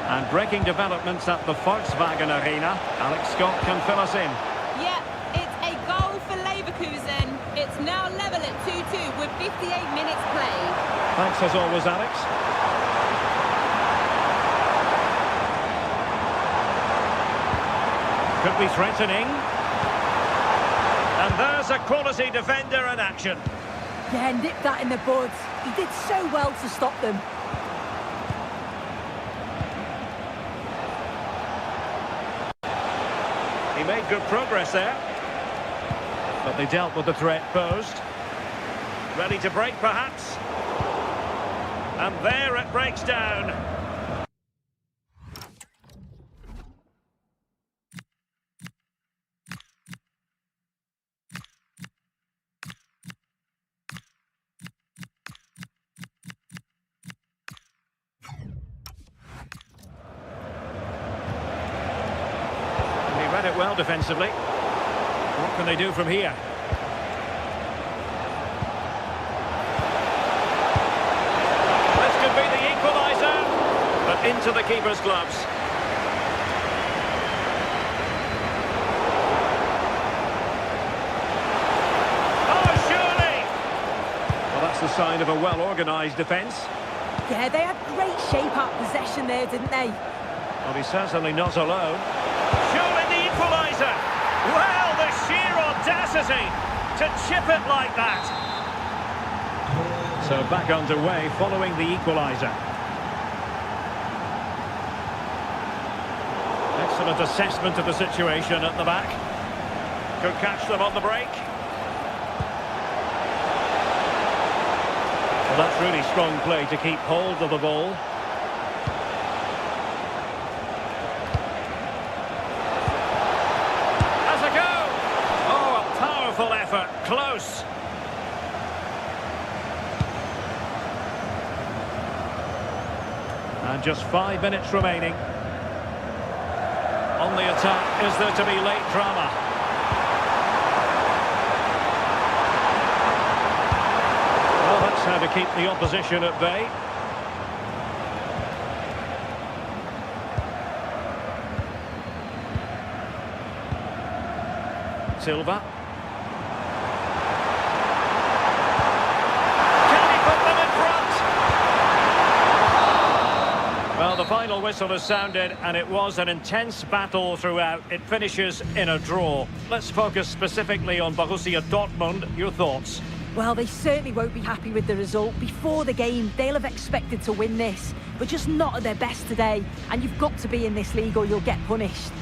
C: And breaking developments at the Volkswagen Arena. Alex Scott can fill us in.
D: Yeah, it's a goal for Leverkusen. It's now level at 2-2 with 58 minutes played.
C: Thanks as always, Alex. Could be threatening. And there's a quality defender in action.
E: Yeah, nipped that in the bud. He did so well to stop them.
C: He made good progress there. But they dealt with the threat posed. Ready to break, perhaps. And there it breaks down. Read it well defensively. What can they do from here? This could be the equaliser, but into the keeper's gloves. Oh, surely! Well, that's the sign of a well-organised defence.
E: Yeah, they had great shape up possession there, didn't they?
C: Well, he's certainly not alone. Surely the equaliser! Well, the sheer audacity to chip it like that! So back underway following the equaliser. Excellent assessment of the situation at the back. Could catch them on the break. Well, that's really strong play to keep hold of the ball. Effort, close. And just 5 minutes remaining. On the attack, is there to be late drama? Well, that's how to keep the opposition at bay. Silva. final whistle has sounded, and it was an intense battle throughout. It finishes in a draw. Let's focus specifically on Borussia Dortmund. Your thoughts?
E: Well, they certainly won't be happy with the result. Before the game, they'll have expected to win this, but just not at their best today. And you've got to be in this league or you'll get punished.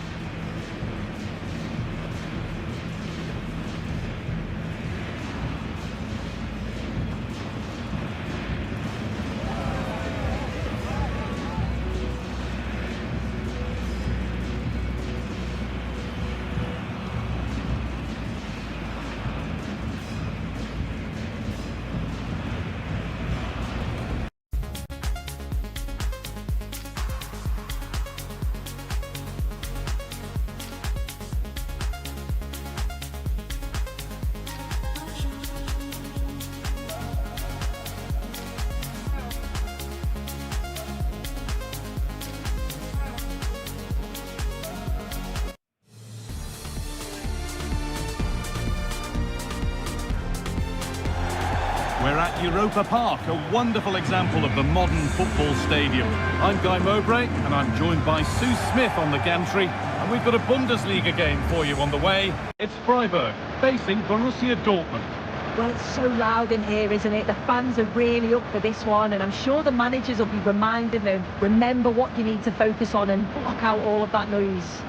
A: We're at Europa Park, a wonderful example of the modern football stadium. I'm Guy Mowbray, and I'm joined by Sue Smith on the gantry, and we've got a Bundesliga game for you on the way. It's Freiburg, facing Borussia Dortmund.
E: Well, it's so loud in here, isn't it? The fans are really up for this one, and I'm sure the managers will be reminding them, remember what you need to focus on and block out all of that noise.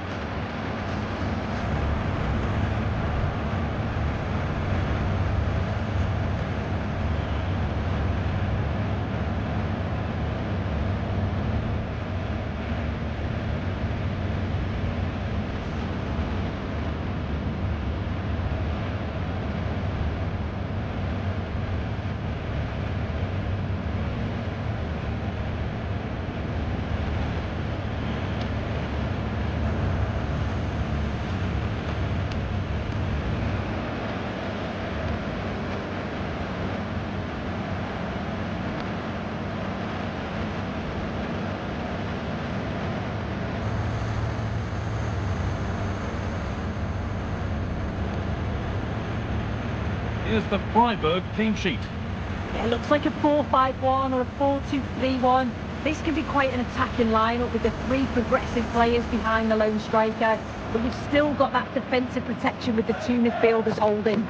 A: Here's the Freiburg team sheet.
E: It looks like a 4-5-1 or a 4-2-3-1. This can be quite an attacking lineup with the three progressive players behind the lone striker, but you've still got that defensive protection with the two midfielders holding.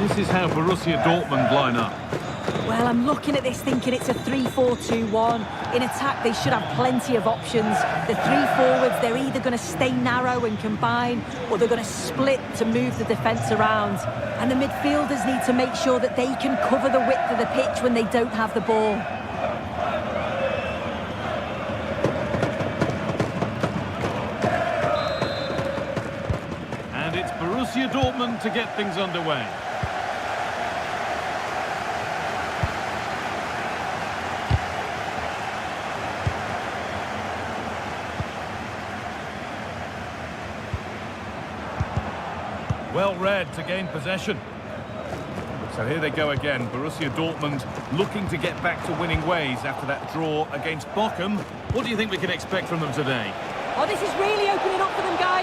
A: This is how Borussia Dortmund line up.
E: Well, I'm looking at this thinking it's a 3-4-2-1. In attack, they should have plenty of options. The three forwards, they're either going to stay narrow and combine, or they're going to split to move the defence around. And the midfielders need to make sure that they can cover the width of the pitch when they don't have the ball.
A: And it's Borussia Dortmund to get things underway. Well read to gain possession. So here they go again. Borussia Dortmund looking to get back to winning ways after that draw against Bochum. What do you think we can expect from them today?
E: Oh, this is really opening up for them, Guy.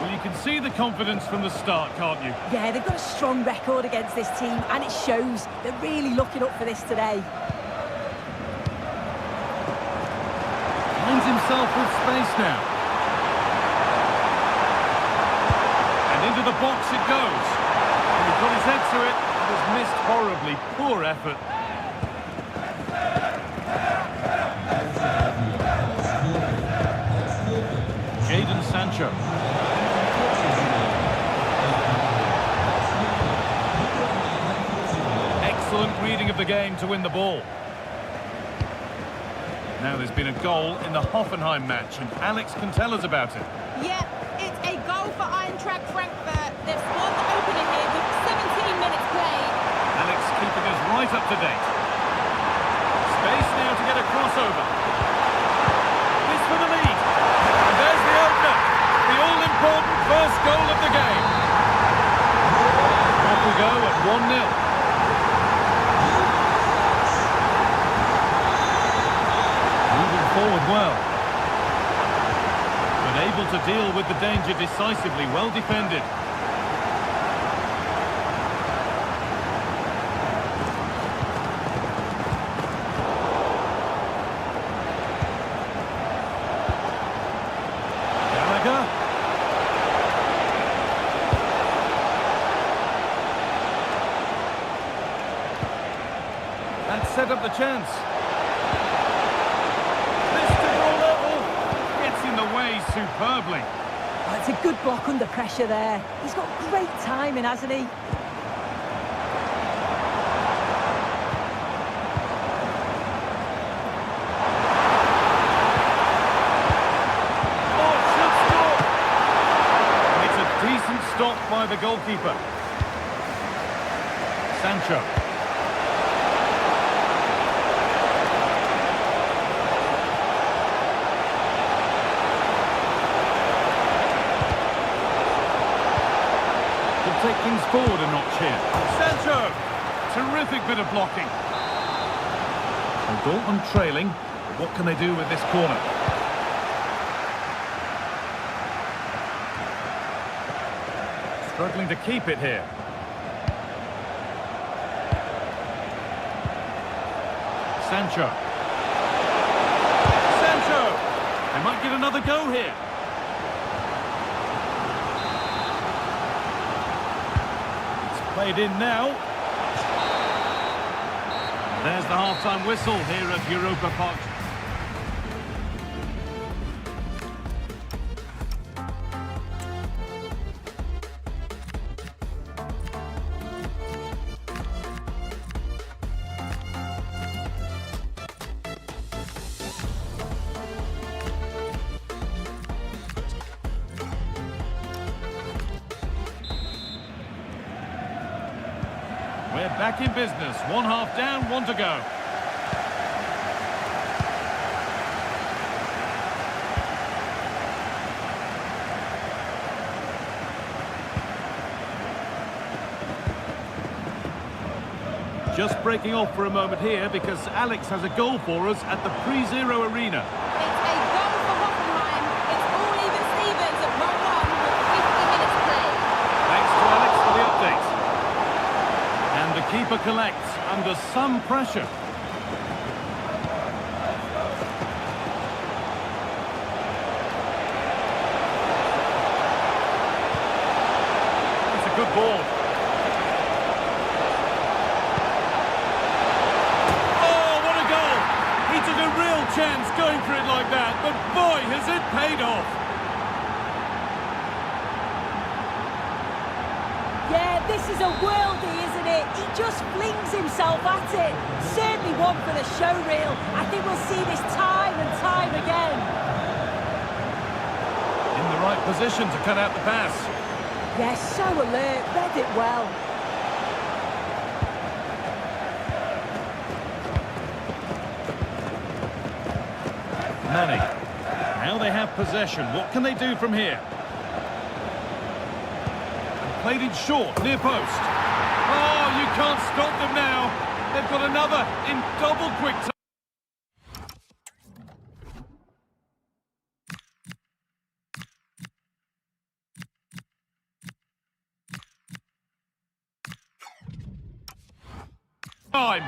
A: Well, you can see the confidence from the start, can't you?
E: Yeah, they've got a strong record against this team, and it shows. They're really looking up for this today.
A: Finds himself with space now. And into the box it goes. He's got his head through it. It was missed horribly. Poor effort. Jadon Sancho. Excellent reading of the game to win the ball. Now there's been a goal in the Hoffenheim match, and Alex can tell us about it.
D: Yeah, it's a goal for Eintracht Frankfurt. They've scored the opener here with 17 minutes played.
A: Alex keeping us right up to date. Space now to get a crossover. This for the lead. And there's the opener. The all-important first goal of the game. Off we go at 1-0. Forward well, but able to deal with the danger decisively. Well defended. had the chance. This to draw level. Gets in the way superbly.
E: Oh, it's a good block under pressure there. He's got great timing, hasn't he?
A: Stopped by the goalkeeper. Sancho. Could take things forward a notch here. Sancho! Terrific bit of blocking. And Dortmund trailing. What can they do with this corner? Struggling to keep it here. Sancho. Sancho! They might get another go here. It's played in now. There's the half-time whistle here at Europa Park. We're back in business. One half down, one to go. Just breaking off for a moment here because Alex has a goal for us at the Pre-Zero Arena.
D: It's a goal for Hoffenheim. It's all even Stevens at 1-1 with 50 minutes played.
A: Thanks to Alex for the update. And the keeper collects under some pressure. It's a good ball. Chance going for it like that, but boy, has it paid off.
E: Yeah, this is a worldie, isn't it? He just flings himself at it. Certainly one for the show reel. I think we'll see this time and time again.
A: In the right position to cut out the pass.
E: Yes, so alert, read it well.
A: Manny. Now they have possession. What can they do from here? And played it short, near post. Oh, you can't stop them now. They've got another in double quick time.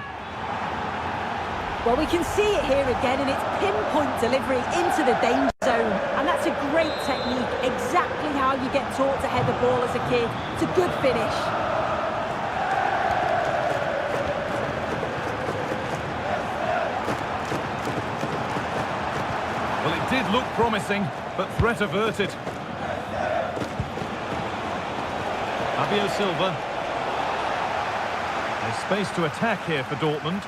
E: Well, we can see it here again, and it's pinpoint delivery into the danger zone. And that's a great technique, exactly how you get taught to head the ball as a kid. It's a good finish.
A: Well, it did look promising, but threat averted. Fabio Silva. There's space to attack here for Dortmund.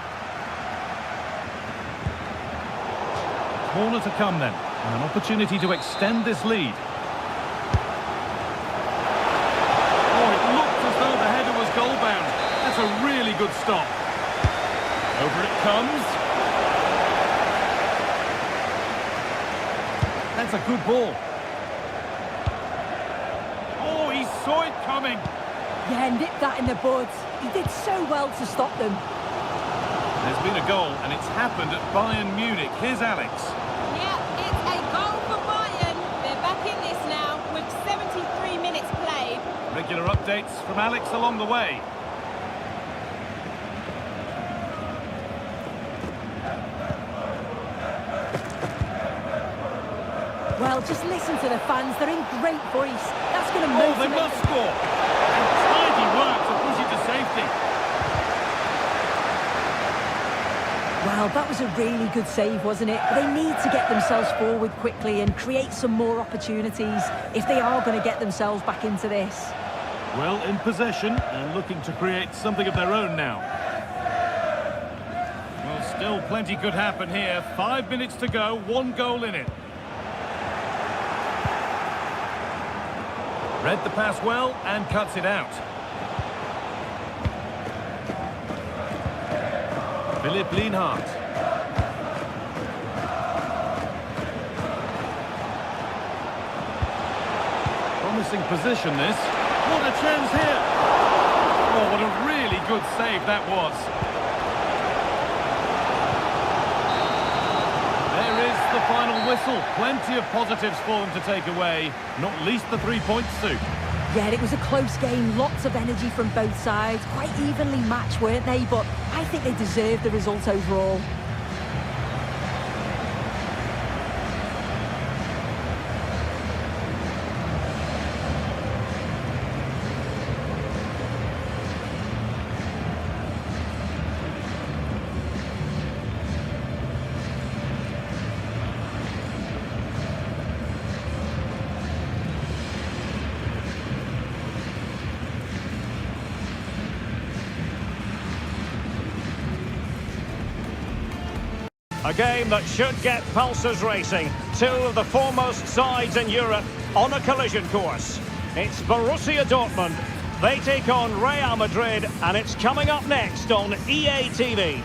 A: Corner to come then, and an opportunity to extend this lead. Oh, it looked as though the header was goal-bound. That's a really good stop. Over it comes. That's a good ball. Oh, he saw it coming.
E: Yeah, nipped that in the bud. He did so well to stop them.
A: There's been a goal, and it's happened at Bayern Munich. Here's Alex.
D: Yeah, it's a goal for Bayern. They're back in this now with 73 minutes played.
A: Regular updates from Alex along the way.
E: Well, just listen to the fans. They're in great voice. That's going to
A: Oh,
E: motivate
A: they must
E: them.
A: score. And tidy work to push it to safety.
E: Well, that was a really good save, wasn't it? They need to get themselves forward quickly and create some more opportunities if they are going to get themselves back into this.
A: Well, in possession and looking to create something of their own now. Well, still plenty could happen here. 5 minutes to go, 1 goal in it. Read the pass well and cuts it out. Philipp Lienhardt. Promising position this. What a chance here. Oh, what a really good save that was. There is the final whistle. Plenty of positives for them to take away. Not least the 3 points, Sue.
E: Yeah, it was a close game, lots of energy from both sides, quite evenly matched, weren't they? But I think they deserved the result overall.
C: A game that should get pulses racing. Two of the foremost sides in Europe on a collision course. It's Borussia Dortmund. They take on Real Madrid, and it's coming up next on EA TV.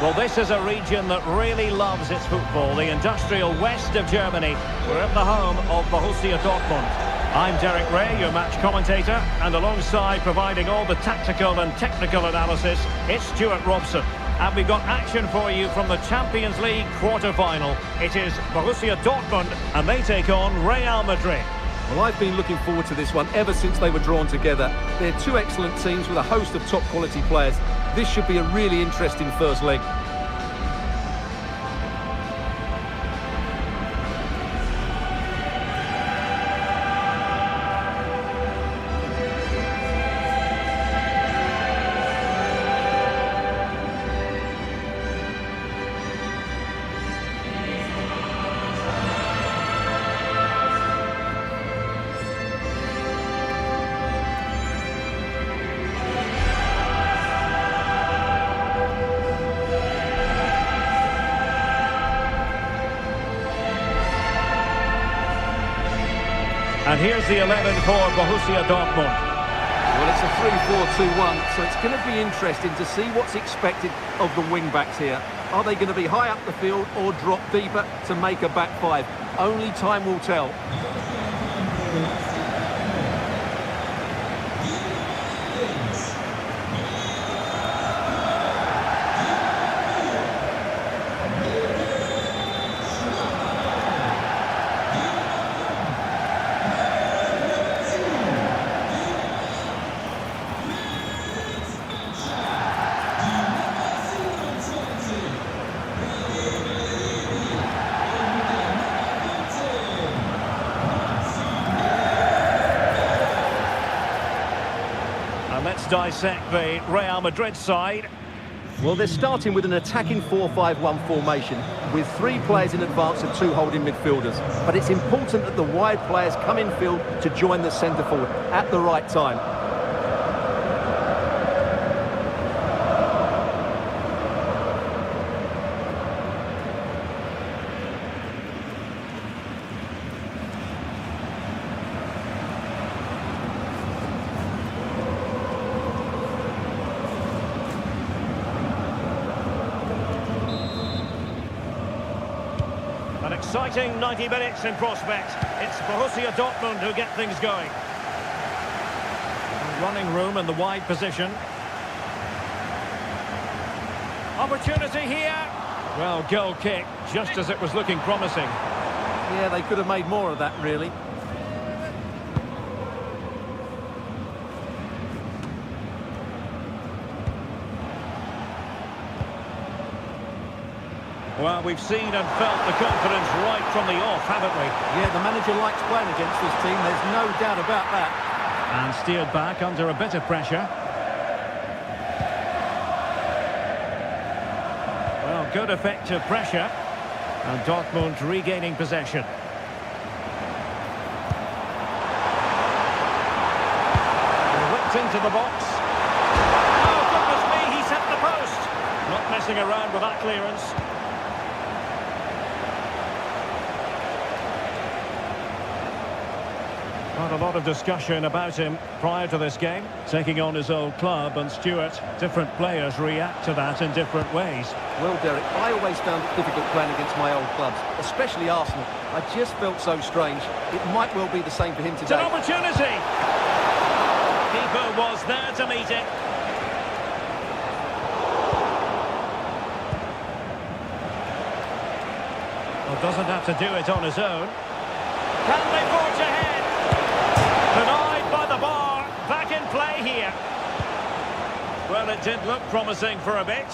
C: Well, this is a region that really loves its football, the industrial west of Germany. We're at the home of Borussia Dortmund. I'm Derek Ray, your match commentator, and alongside providing all the tactical and technical analysis, it's Stuart Robson. And we've got action for you from the Champions League quarter-final. It is Borussia Dortmund, and they take on Real Madrid.
B: Well, I've been looking forward to this one ever since they were drawn together. They're two excellent teams with a host of top-quality players. This should be a really interesting first leg.
C: And here's the 11 for Borussia Dortmund.
B: Well, it's a 3-4-2-1, so it's going to be interesting to see what's expected of the wing-backs here. Are they going to be high up the field or drop deeper to make a back five? Only time will tell.
C: Let's dissect the Real Madrid side.
B: Well, they're starting with an attacking 4-5-1 formation with 3 players in advance of 2 holding midfielders. But it's important that the wide players come in field to join the centre forward at the right time.
C: An exciting 90 minutes in prospect. It's Borussia Dortmund who get things going. Running room in the wide position. Opportunity here. Well, goal kick, just as it was looking promising.
B: Yeah, they could have made more of that, really.
C: Well, we've seen and felt the confidence right from the off, haven't we?
B: Yeah, the manager likes playing against this team, there's no doubt about that.
C: And steered back under a bit of pressure. Well, good effective pressure. And Dortmund regaining possession. Whipped into the box. Oh, goodness me, he's hit the post. Not messing around with that clearance. Not a lot of discussion about him prior to this game, taking on his old club, and Stuart, different players react to that in different ways.
B: Well, Derek, I always found it difficult playing against my old clubs, especially Arsenal. I just felt so strange. It might well be the same for him
C: It's
B: today.
C: an opportunity! Keeper was there to meet it. Well, doesn't have to do it on his own. Can they forge ahead? Denied by the bar. Back in play here. Well, it did look promising for a bit.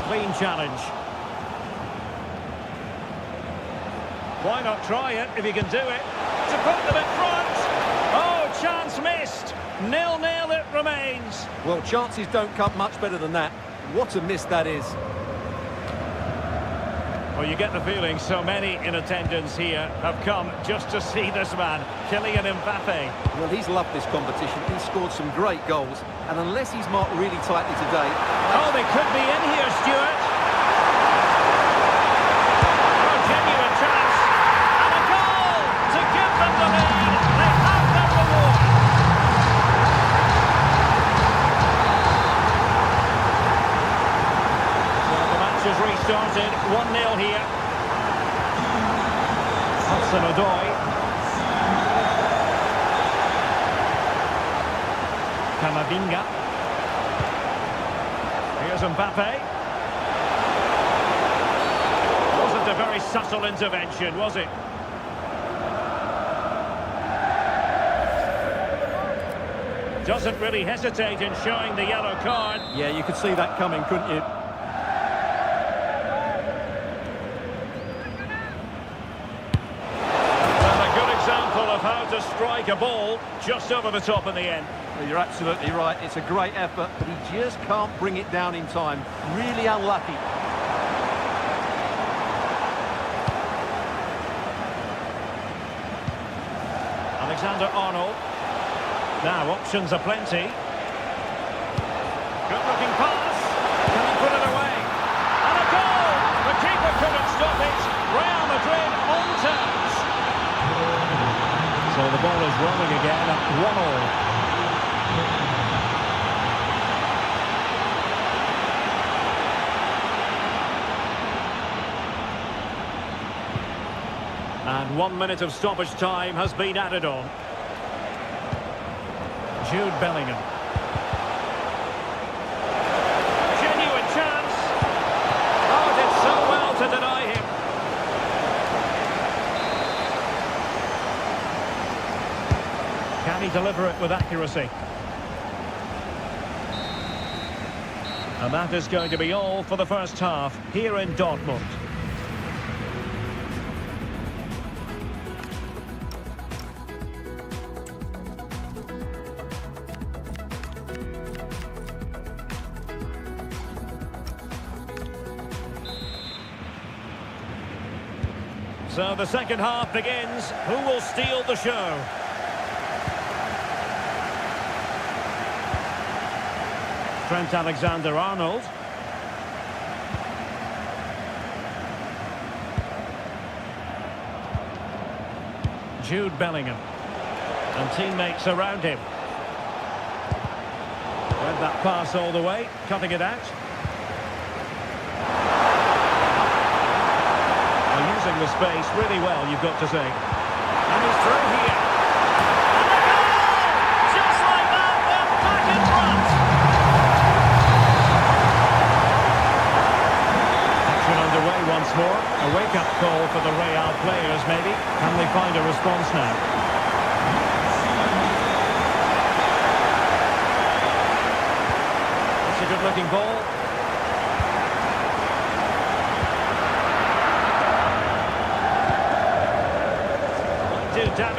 C: Clean challenge. Why not try it if you can do it? To put them in front. Oh, chance missed. 0-0 it remains.
B: Well, chances don't come much better than that. What a miss that is.
C: Well, you get the feeling so many in attendance here have come just to see this man, Kylian Mbappe.
B: Well, he's loved this competition. He's scored some great goals. And unless he's marked really tightly today...
C: Oh, they could be in here, Stuart. Oh, genuine chance. And a goal to give them the lead. They have their reward. So the match has restarted. 1-0 here. Hudson-Odoi. Camavinga. Here's Mbappe. Wasn't a very subtle intervention, was it? Doesn't really hesitate in showing the yellow card.
B: Yeah, you could see that coming, couldn't you?
C: And a good example of how to strike a ball just over the top in the end.
B: Well, you're absolutely right. It's a great effort, but he just can't bring it down in time. Really unlucky.
C: Alexander-Arnold. Now, options are plenty. Good-looking pass. Can he put it away? And a goal! The keeper couldn't stop it. Real Madrid on terms. So the ball is rolling again at 1-1. And 1 minute of stoppage time has been added on. Jude Bellingham. Genuine chance. Oh, did so well to deny him. Can he deliver it with accuracy? And that is going to be all for the first half here in Dortmund. So the second half begins. Who will steal the show? Trent Alexander-Arnold. Jude Bellingham. And teammates around him. Went that pass all the way, cutting it out. Using the space really well, you've got to say. And he's through here. And the goal! Just like that, they're back in front. Action underway once more. A wake-up call for the Real players, maybe. Can they find a response now? It's a good-looking ball.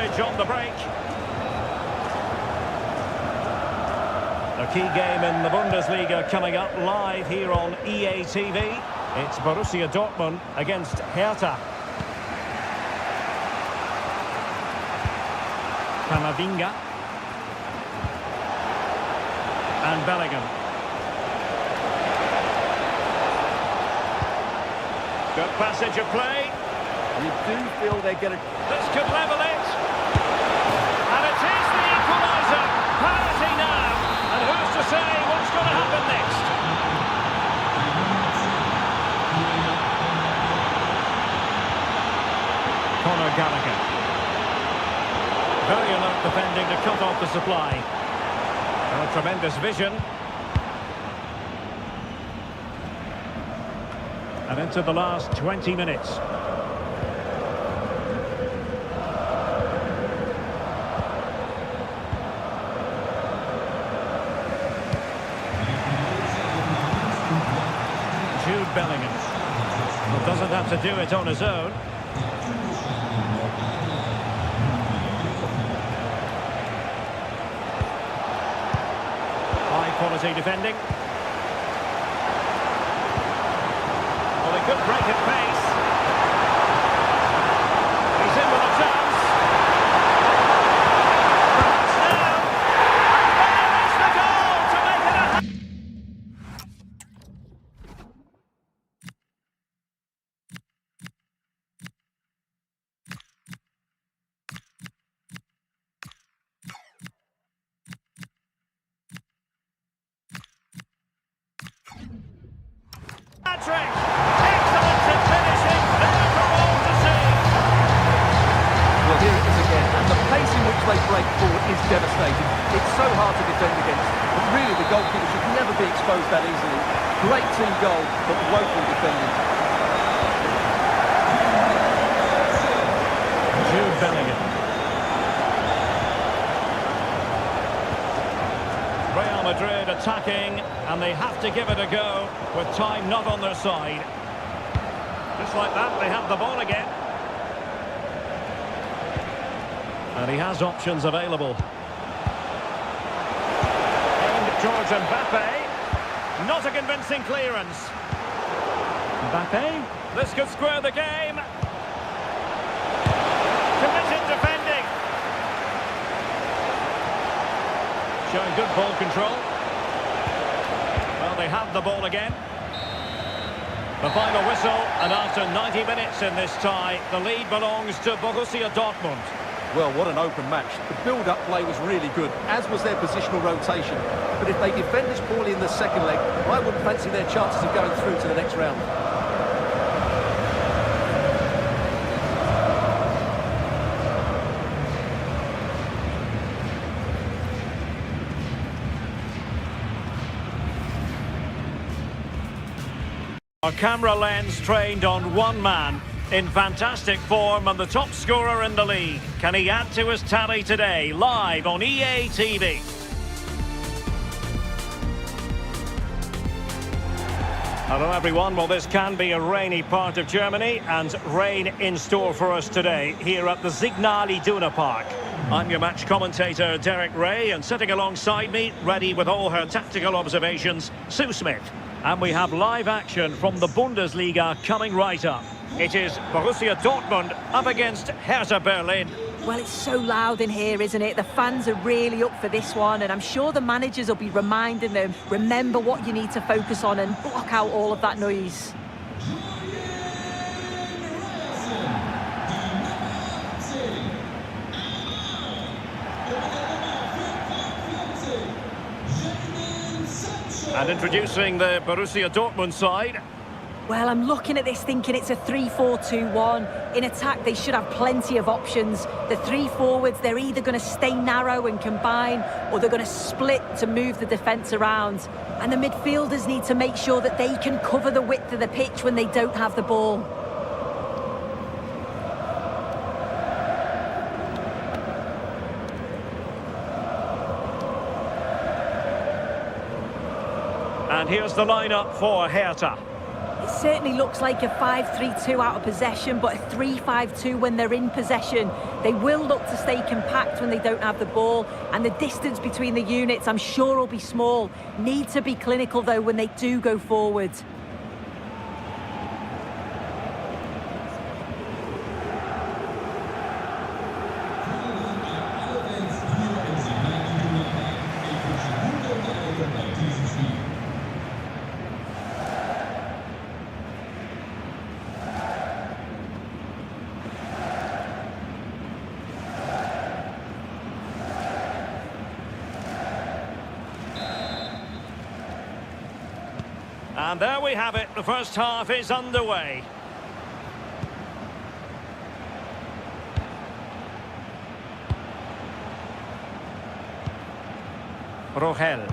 C: stoppage on the break. A key game in the Bundesliga coming up live here on EA TV. It's Borussia Dortmund against Hertha. Kamavinga. And Bellingham. Good passage of play.
B: You do feel they're going to...
C: This could level it. And it is the equaliser. Parity now. And who's to say what's going to happen next? Conor Gallagher. Very alert defending to cut off the supply. A tremendous vision. And into the last 20 minutes. Jude Bellingham. Well, doesn't have to do it on his own. High quality defending. Well, he could break at pace. He's in with a chance. Perhaps now. And there is the goal to make it a... Patrick! Excellent at finishing, there for all to see.
B: Well, here it is again, and the pace in which they break forward is devastating. It's so hard to defend against, but really the goalkeeper should never be exposed that easily. Great team goal, but woeful defending.
C: Jude Bellingham. Real Madrid attacking, and they have to give it a go with time not on their side. Just like that, they have the ball again. And he has options available. Aimed towards Mbappe. Not a convincing clearance. Mbappe. This could square the game. Committed defending. Showing good ball control. Well, they have the ball again. The final whistle, and after 90 minutes in this tie, the lead belongs to Borussia Dortmund.
B: Well, what an open match. The build-up play was really good, as was their positional rotation. But if they defend as poorly in the second leg, I wouldn't fancy their chances of going through to the next round.
C: Our camera lens trained on one man in fantastic form and the top scorer in the league. Can he add to his tally today? Live on EA TV. Hello everyone, well this can be a rainy part of Germany and rain in store for us today here at the Signal Iduna Park. I'm your match commentator Derek Ray, and sitting alongside me, ready with all her tactical observations, Sue Smith. And we have live action from the Bundesliga coming right up. It is Borussia Dortmund up against Hertha Berlin.
E: Well, it's so loud in here, isn't it? The fans are really up for this one, and I'm sure the managers will be reminding them, remember what you need to focus on and block out all of that noise.
C: And introducing the Borussia Dortmund side.
E: Well, I'm looking at this thinking it's a 3-4-2-1. In attack, they should have plenty of options. The three forwards, they're either going to stay narrow and combine, or they're going to split to move the defence around. And the midfielders need to make sure that they can cover the width of the pitch when they don't have the ball.
C: And here's the lineup for Hertha.
E: It certainly looks like a 5-3-2 out of possession, but a 3-5-2 when they're in possession. They will look to stay compact when they don't have the ball, and the distance between the units, I'm sure, will be small. Need to be clinical, though, when they do go forward.
C: And there we have it. The first half is underway. Rogel.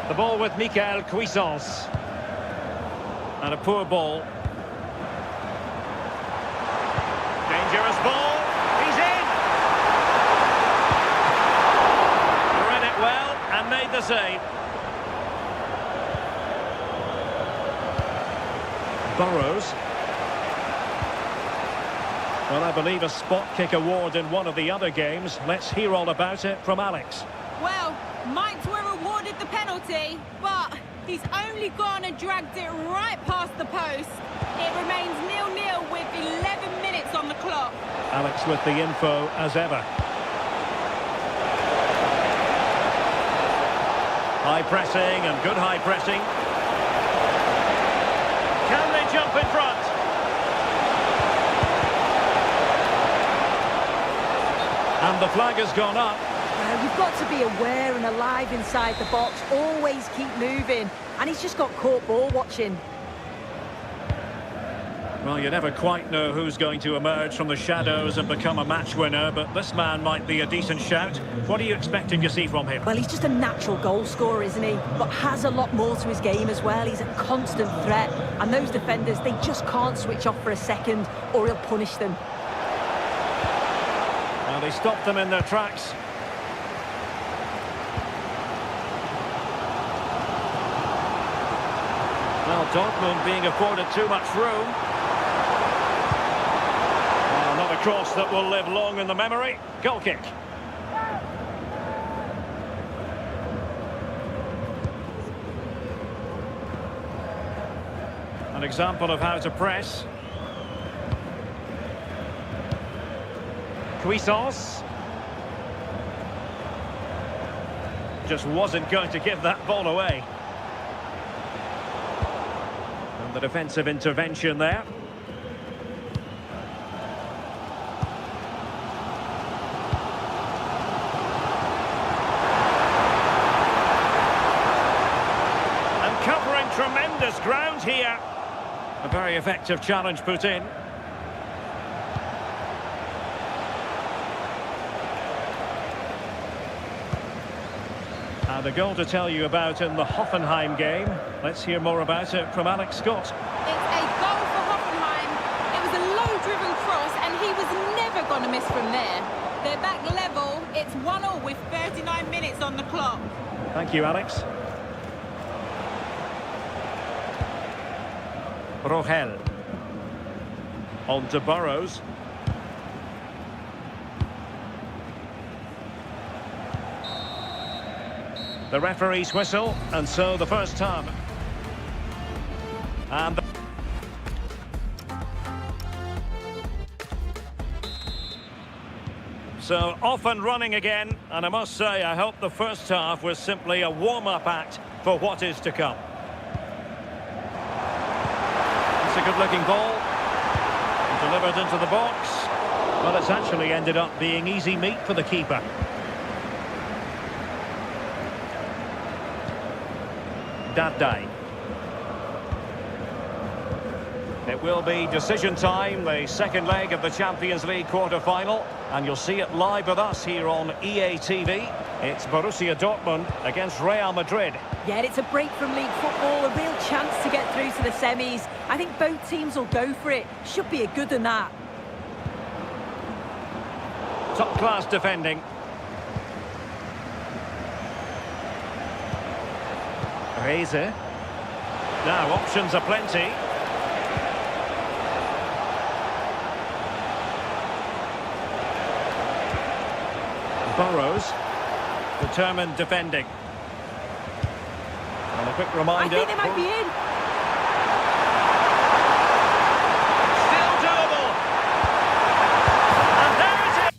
C: The ball with Michael Cuisance. And a poor ball. Dangerous ball. He's in. Read it well and made the save. Burrows. Well, I believe a spot kick award in one of the other games. Let's hear all about it from Alex.
D: Well, Mainz were awarded the penalty, but he's only gone and dragged it right past the post. It remains 0-0 with 11 minutes on the clock.
C: Alex with the info as ever. High pressing and good high pressing. Can they jump in front? And the flag has gone up.
E: You've got to be aware and alive inside the box. Always keep moving. And he's just got caught ball watching.
C: Well, you never quite know who's going to emerge from the shadows and become a match winner, but this man might be a decent shout. What are you expecting to see from him?
E: Well, he's just a natural goal scorer, isn't he? But has a lot more to his game as well. He's a constant threat. And those defenders, they just can't switch off for a second or he'll punish them.
C: Well, they stopped them in their tracks. Well, Dortmund being afforded too much room. Well, not a cross that will live long in the memory. Goal kick. An example of how to press. Cuisance. Just wasn't going to give that ball away. And the defensive intervention there. And covering tremendous ground here. A very effective challenge put in. And a goal to tell you about in the Hoffenheim game. Let's hear more about it from Alex Scott.
D: It's a goal for Hoffenheim. It was a low-driven cross, and he was never going to miss from there. They're back level. It's 1-1 with 39 minutes on the clock.
C: Thank you, Alex. Rogel. On to Burrows. The referee's whistle, and so the first half. And so off and running again, and I must say I hope the first half was simply a warm-up act for what is to come. It's a good-looking ball, delivered into the box. Well, it's actually ended up being easy meat for the keeper. Teil. It will be decision time, the second leg of the Champions League quarter-final, and you'll see it live with us here on EA TV. It's Borussia Dortmund against Real Madrid.
E: Yeah, it's a break from league football, a real chance to get through to the semis. I think both teams will go for it. Should be a good one, that.
C: Top-class defending. Reze. Now, options are plenty. Burrows. Determined defending. And a quick reminder.
E: I think they might be in.
C: Still doable. And there it is.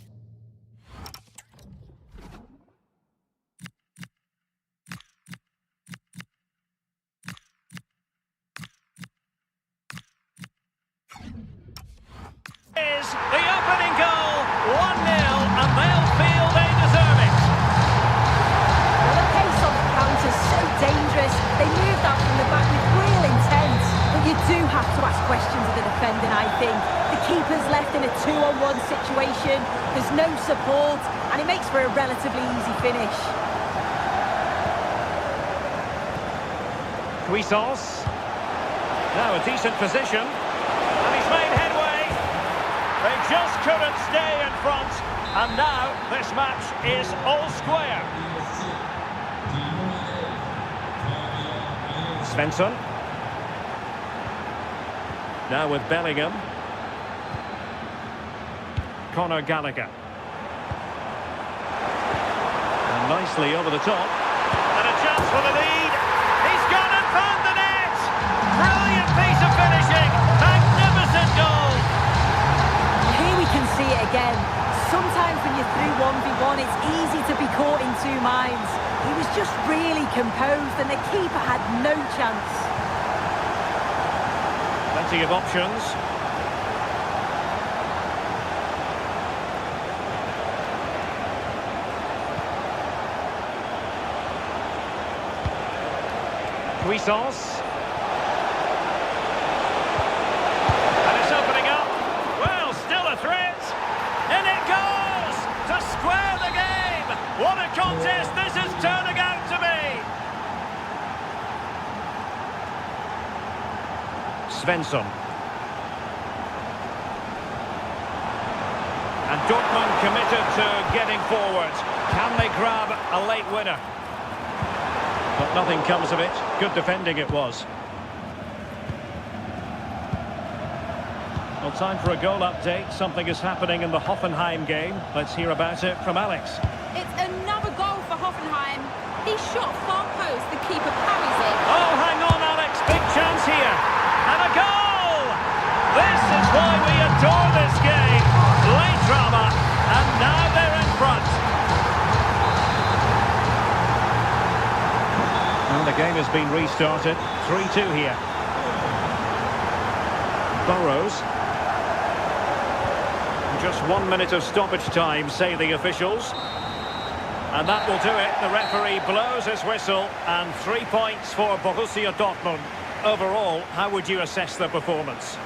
C: Is the opening goal. 1-0, and they'll feel they deserve it.
E: Well, the pace on the counter is so dangerous. They moved out from the back with real intent. But you do have to ask questions of the defending, I think. The keeper's left in a 2-on-1 situation. There's no support, and it makes for a relatively easy finish.
C: Cuisance. Now a decent position. And he's made headway. They just couldn't stay in front. And now this match is all square. Svensson. Now with Bellingham. Conor Gallagher. And nicely over the top. And a chance for the lead. He's gone and found the net. Brilliant piece of finishing. Magnificent goal.
E: Here we can see it again. Sometimes when you're through 1v1, it's easy to be caught in two minds. He was just really composed and the keeper had no chance.
C: Plenty of options. Cuisance. And it's opening up. Well, still a threat. In it goes to square the game. What a contest this is turning out to be. Svensson. And Dortmund committed to getting forward. Can they grab a late winner? But nothing comes of it. Good defending it was. Well, time for a goal update. Something is happening in the Hoffenheim game. Let's hear about it from Alex.
D: It's another goal for Hoffenheim. He shot far post, the keeper parries it.
C: Oh, hang on, Alex. Big chance here. And a goal! This is why we adore this game. Late drama, and now they're in front. And the game has been restarted. 3-2 here. Burrows. Just 1 minute of stoppage time, say the officials. And that will do it. The referee blows his whistle, and 3 points for Borussia Dortmund. Overall, how would you assess their performance?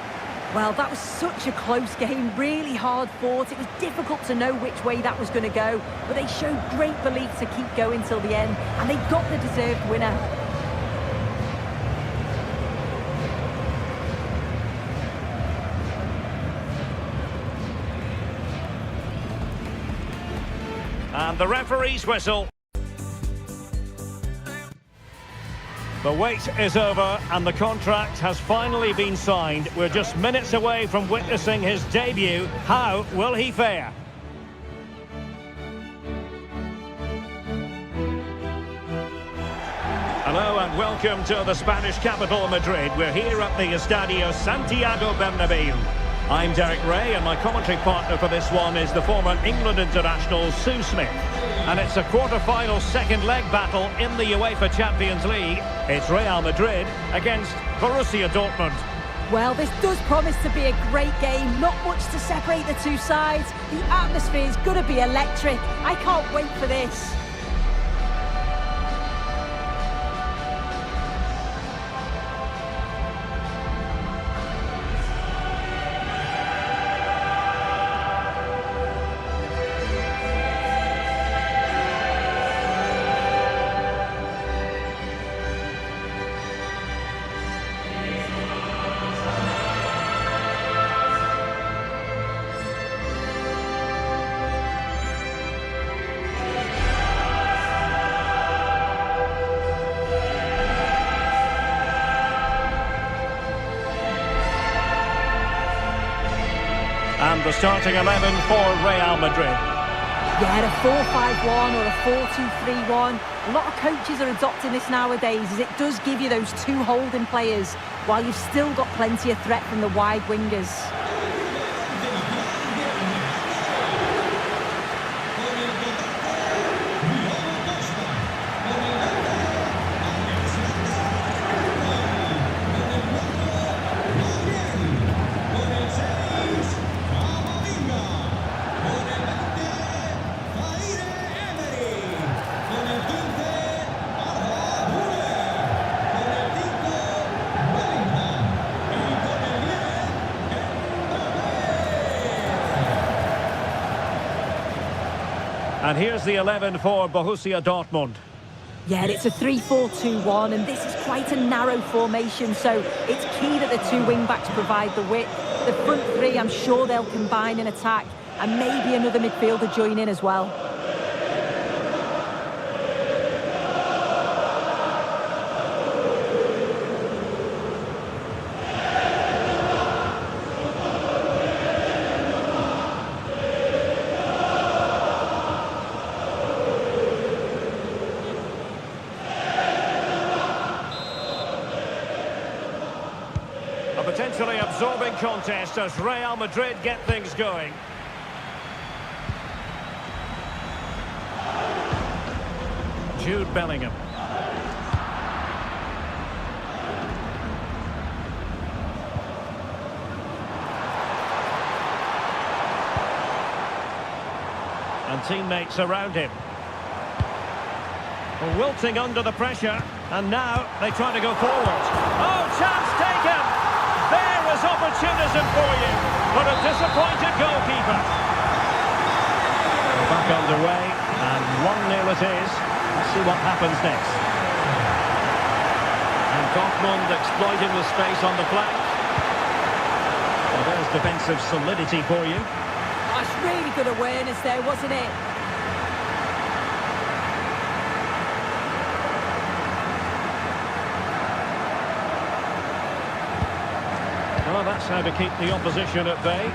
E: Well, that was such a close game, really hard fought. It was difficult to know which way that was going to go, but they showed great belief to keep going till the end, and they got the deserved winner.
C: And the referee's whistle. The wait is over and the contract has finally been signed. We're just minutes away from witnessing his debut. How will he fare? Hello and welcome to the Spanish capital, Madrid. We're here at the Estadio Santiago Bernabeu. I'm Derek Ray, and my commentary partner for this one is the former England international Sue Smith. And it's a quarter-final second leg battle in the UEFA Champions League. It's Real Madrid against Borussia Dortmund.
E: Well, this does promise to be a great game. Not much to separate the two sides. The atmosphere is going to be electric. I can't wait for this.
C: the starting 11 for Real Madrid.
E: Yeah, a 4-5-1 or a 4-2-3-1. A lot of coaches are adopting this nowadays, as it does give you those two holding players, while you've still got plenty of threat from the wide wingers.
C: And here's the 11 for Borussia Dortmund.
E: Yeah, it's a 3-4-2-1, and this is quite a narrow formation, so it's key that the two wing-backs provide the width. The front three, I'm sure they'll combine in attack, and maybe another midfielder join in as well.
C: Potentially absorbing contest as Real Madrid get things going. Jude Bellingham. And teammates around him. Wilting under the pressure, and now they try to go forward. Oh, chance taken! There is opportunism for you, but a disappointed goalkeeper. We're back underway, and 1-0 it is. Let's see what happens next. And Dortmund exploiting the space on the flank. Well, there's defensive solidity for you.
E: That's really good awareness there, wasn't it?
C: Well, that's how to keep the opposition at bay.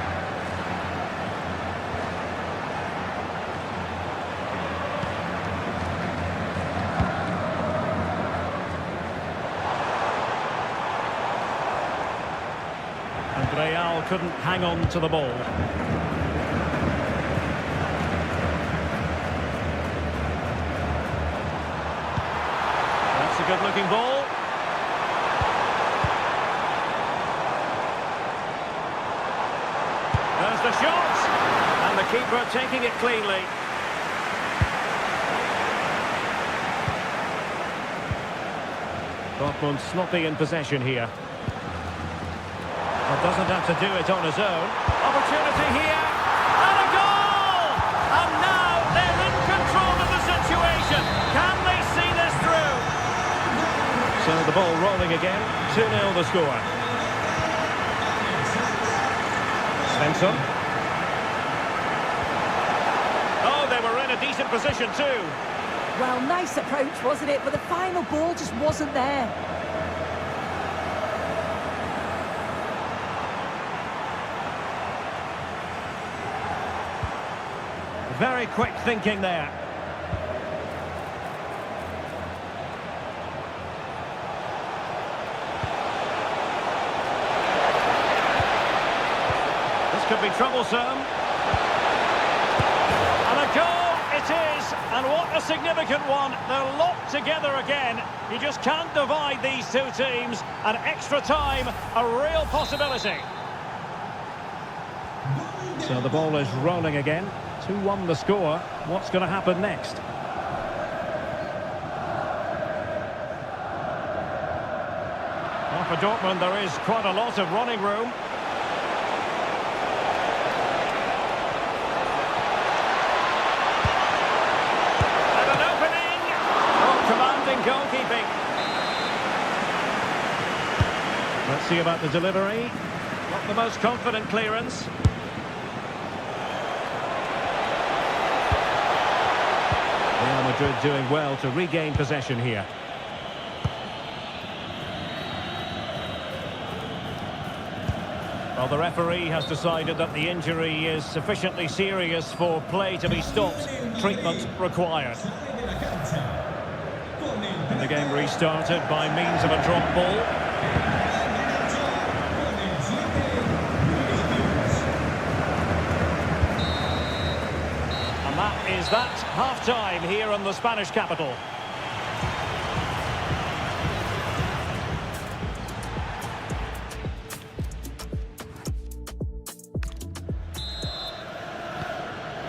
C: And Real couldn't hang on to the ball. That's a good-looking ball. There's the shot, and the keeper taking it cleanly. Dortmund sloppy in possession here. Well, doesn't have to do it on his own. Opportunity here, and a goal! And now they're in control of the situation. Can they see this through? So the ball rolling again, 2-0 the score. Svensson. Oh, they were in a decent position too.
E: Well, nice approach, wasn't it? But the final ball just wasn't there.
C: Very quick thinking there. Could be troublesome. And a goal it is, and what a significant one. They're locked together again. You just can't divide these two teams, and extra time a real possibility. So the ball is rolling again. 2-1 the score. What's going to happen next? Well, for Dortmund there is quite a lot of running room. Goalkeeping. Let's see about the delivery. Not the most confident clearance. Real Madrid doing well to regain possession here. Well, the referee has decided that the injury is sufficiently serious for play to be stopped. Treatment required. And the game restarted by means of a drop ball. And that is that. Half-time here in the Spanish capital.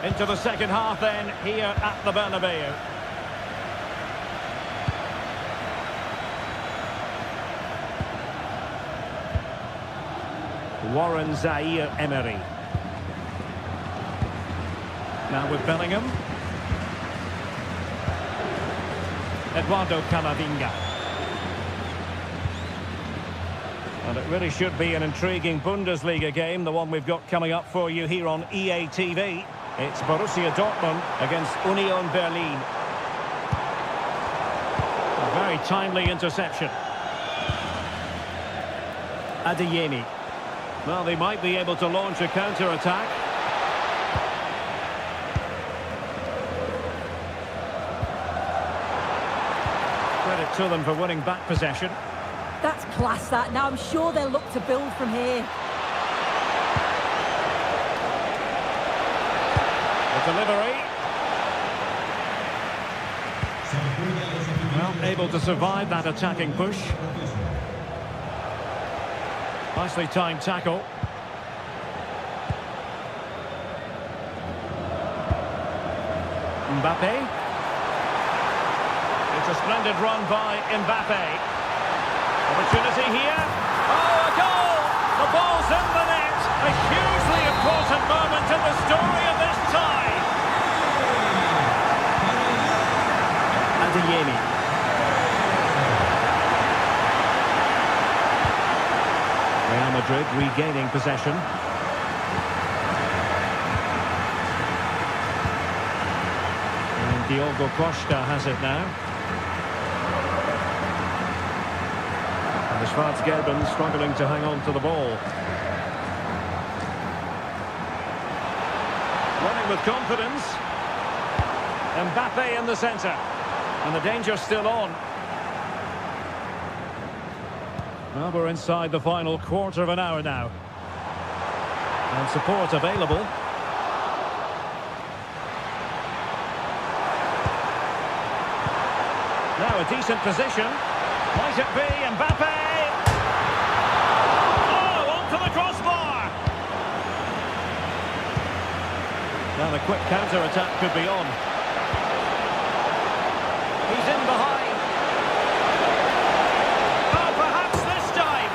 C: Into the second half then, here at the Bernabeu. Warren Zaire-Emery. Now with Bellingham. Eduardo Camavinga. And it really should be an intriguing Bundesliga game, the one we've got coming up for you here on EA TV. It's Borussia Dortmund against Union Berlin. A very timely interception. Adeyemi. Well, they might be able to launch a counter-attack. Credit to them for winning back possession.
E: That's class, that. Now I'm sure they'll look to build from here.
C: Delivery. Well, able to survive that attacking push. Nicely timed tackle. Mbappe. It's a splendid run by Mbappe. Opportunity here. Oh, a goal! The ball's in the net. A hugely important moment in the story of this tie. Adeyemi. Real Madrid regaining possession. And Diogo Costa has it now. And the Schwarz-Gelben struggling to hang on to the ball. Running with confidence. Mbappe in the centre. And the danger's still on. Well, we're inside the final quarter of an hour now. And support available. Now a decent position. Might it be Mbappe? Oh, onto the crossbar! Now the quick counter-attack could be on. He's in behind. Oh, perhaps this time.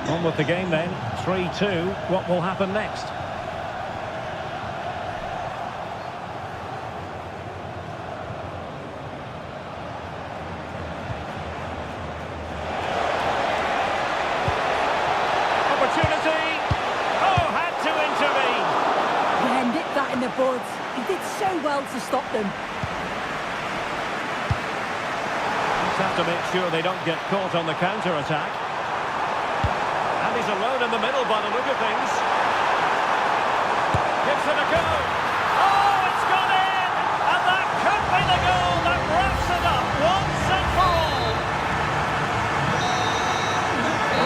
C: On with the game then, 3-2. What will happen next? Opportunity! Oh, had to intervene!
E: Yeah, nipped that in the bud. He did so well to stop them.
C: Just have to make sure they don't get caught on the counter-attack. He's alone in the middle by the look of things. Gives it a go. Oh, it's gone in! And that could be the goal that wraps it up once and for all.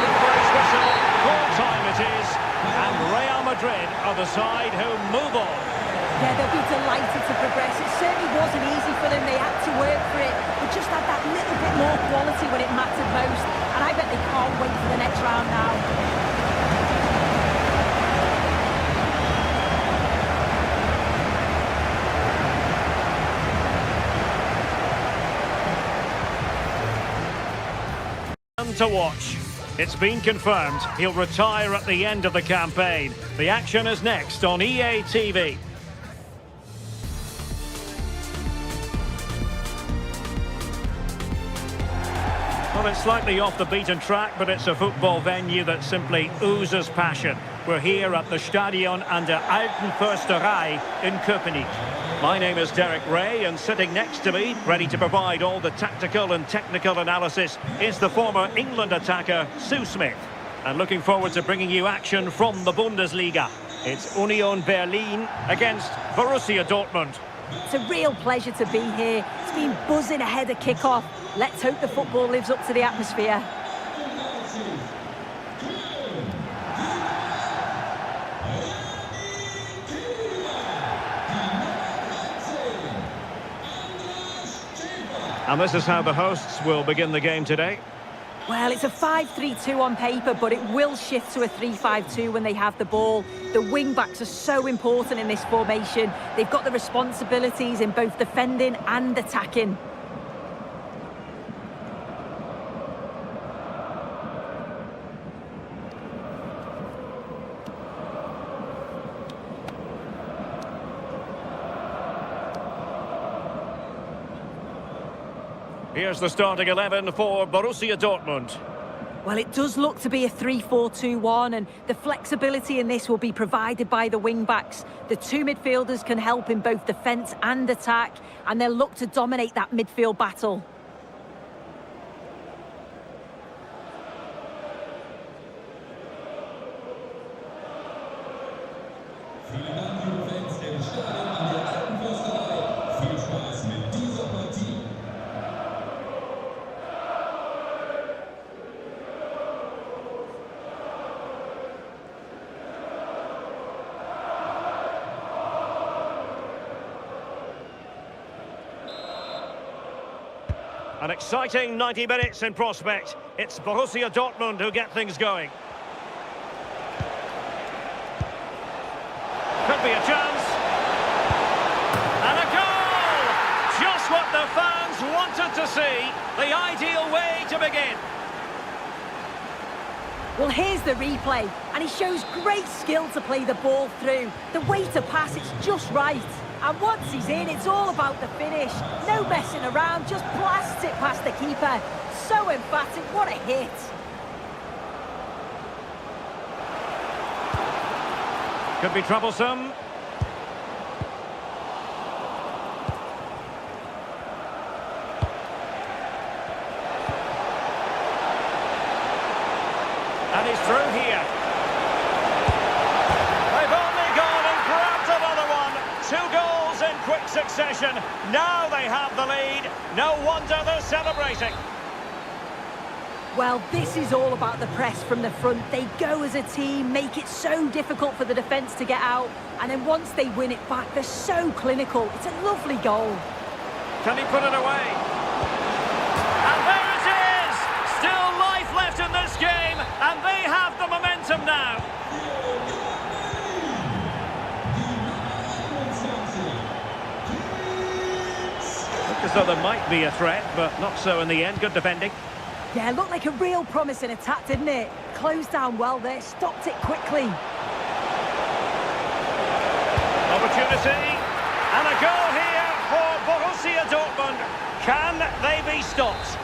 C: Referee's whistle. Full time it is. And Real Madrid are the side who move on.
E: Yeah, they'll be delighted to progress. It certainly wasn't easy for them. They had to work for it. But just had that little bit more quality when it mattered most. And I bet they can't wait for the next round now.
C: To watch. It's been confirmed he'll retire at the end of the campaign. The action is next on EA TV. Well, it's slightly off the beaten track, but it's a football venue that simply oozes passion. We're here at the Stadion an der Alten Försterei in Köpenick. My name is Derek Ray, and sitting next to me, ready to provide all the tactical and technical analysis, is the former England attacker, Sue Smith. And looking forward to bringing you action from the Bundesliga. It's Union Berlin against Borussia Dortmund.
E: It's a real pleasure to be here. It's been buzzing ahead of kick-off. Let's hope the football lives up to the atmosphere.
C: And this is how the hosts will begin the game today.
E: Well, it's a 5-3-2 on paper, but it will shift to a 3-5-2 when they have the ball. The wing-backs are so important in this formation. They've got the responsibilities in both defending and attacking.
C: Here's the starting 11 for Borussia Dortmund.
E: Well, it does look to be a 3-4-2-1, and the flexibility in this will be provided by the wing-backs. The two midfielders can help in both defence and attack, and they'll look to dominate that midfield battle.
C: An exciting 90 minutes in prospect. It's Borussia Dortmund who get things going. Could be a chance. And a goal! Just what the fans wanted to see. The ideal way to begin.
E: Well, here's the replay, and he shows great skill to play the ball through. The way to pass, it's just right. And once he's in, it's all about the finish. No messing around, just blasts it past the keeper. So emphatic, what a hit.
C: Could be troublesome. And he's through here. They've only gone and grabbed another one. 2 goals in quick succession. Now they have the lead. No wonder they're celebrating.
E: Well, this is all about the press from the front. They go as a team, make it so difficult for the defence to get out. And then once they win it back, they're so clinical. It's a lovely goal.
C: Can he put it away? And there it is! Still life left in this game, and they have the momentum now. Looked as though there might be a threat, but not so in the end. Good defending.
E: Yeah, looked like a real promising attack, didn't it? Closed down well there, stopped it quickly.
C: Opportunity, and a goal here for Borussia Dortmund. Can they be stopped?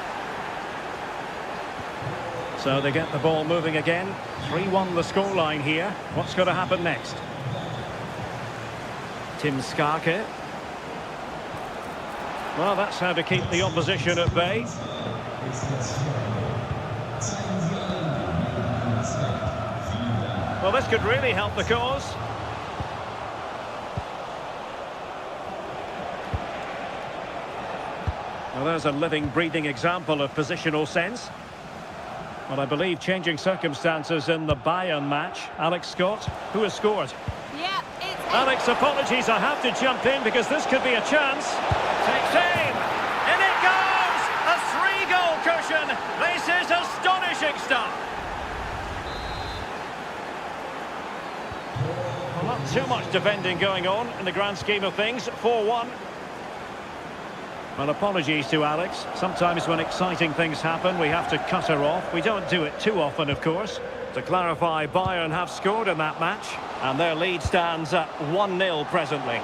C: So they get the ball moving again. 3-1 the scoreline here. What's going to happen next? Stalke. Well, that's how to keep the opposition at bay. Well, this could really help the cause. Well, there's a living, breathing example of positional sense. Well, I believe changing circumstances in the Bayern match. Alex Scott, who has scored?
D: Yeah, it's...
C: Alex, apologies, I have to jump in because this could be a chance. Takes aim, and it goes! A 3-goal cushion. This is astonishing stuff. Well, not too much defending going on in the grand scheme of things. 4-1. Well, apologies to Alex. Sometimes when exciting things happen, we have to cut her off. We don't do it too often, of course. To clarify, Bayern have scored in that match, and their lead stands at 1-0 presently.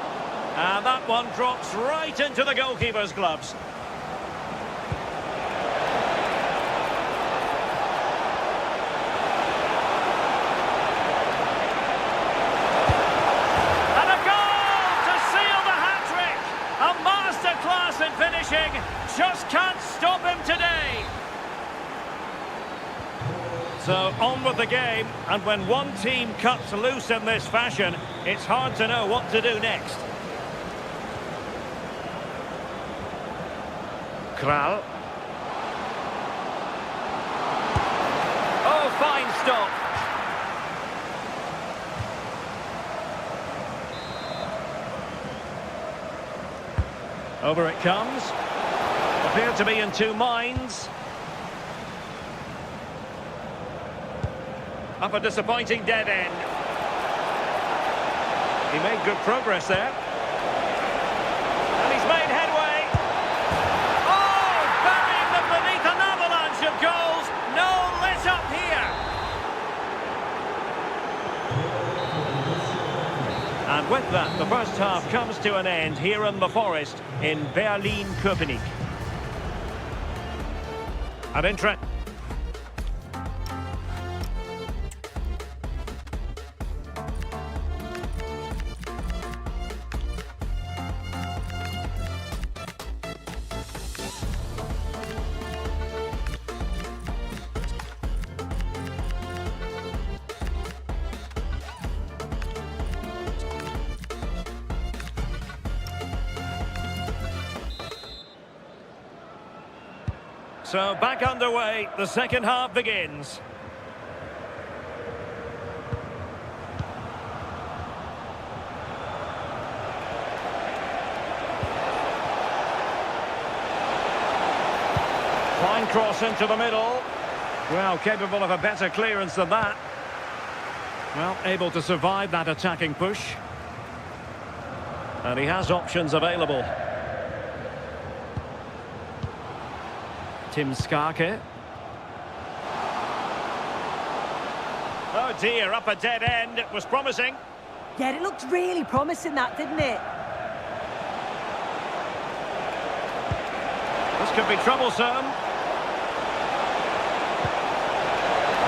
C: And that one drops right into the goalkeeper's gloves. So on with the game, and when one team cuts loose in this fashion, it's hard to know what to do next. Kral. Oh, fine stop. Over it comes. Appeared to be in two minds. Up a disappointing dead end. He made good progress there. And he's made headway. Oh, burying them beneath an avalanche of goals. No let up here. And with that, the first half comes to an end here in the Forest in Berlin-Köpenick. An interest. So back underway, the second half begins. Fine cross into the middle. Well, capable of a better clearance than that. Well, able to survive that attacking push. And he has options available. Stalke. Oh dear, up a dead end. It was promising.
E: Yeah, it looked really promising, that, didn't it?
C: This could be troublesome.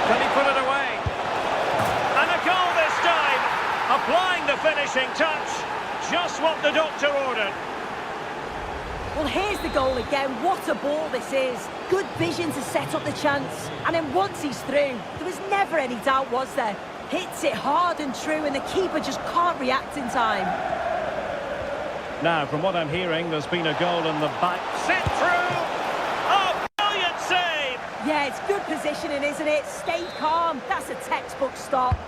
C: Can he put it away? And a goal this time. Applying the finishing touch. Just what the doctor ordered.
E: Well, here's the goal again. What a ball this is. Good vision to set up the chance. And then once he's through, there was never any doubt, was there? Hits it hard and true, and the keeper just can't react in time.
C: Now, from what I'm hearing, there's been a goal in the back. Sit through! Oh, brilliant save!
E: Yeah, it's good positioning, isn't it? Stay calm. That's a textbook stop.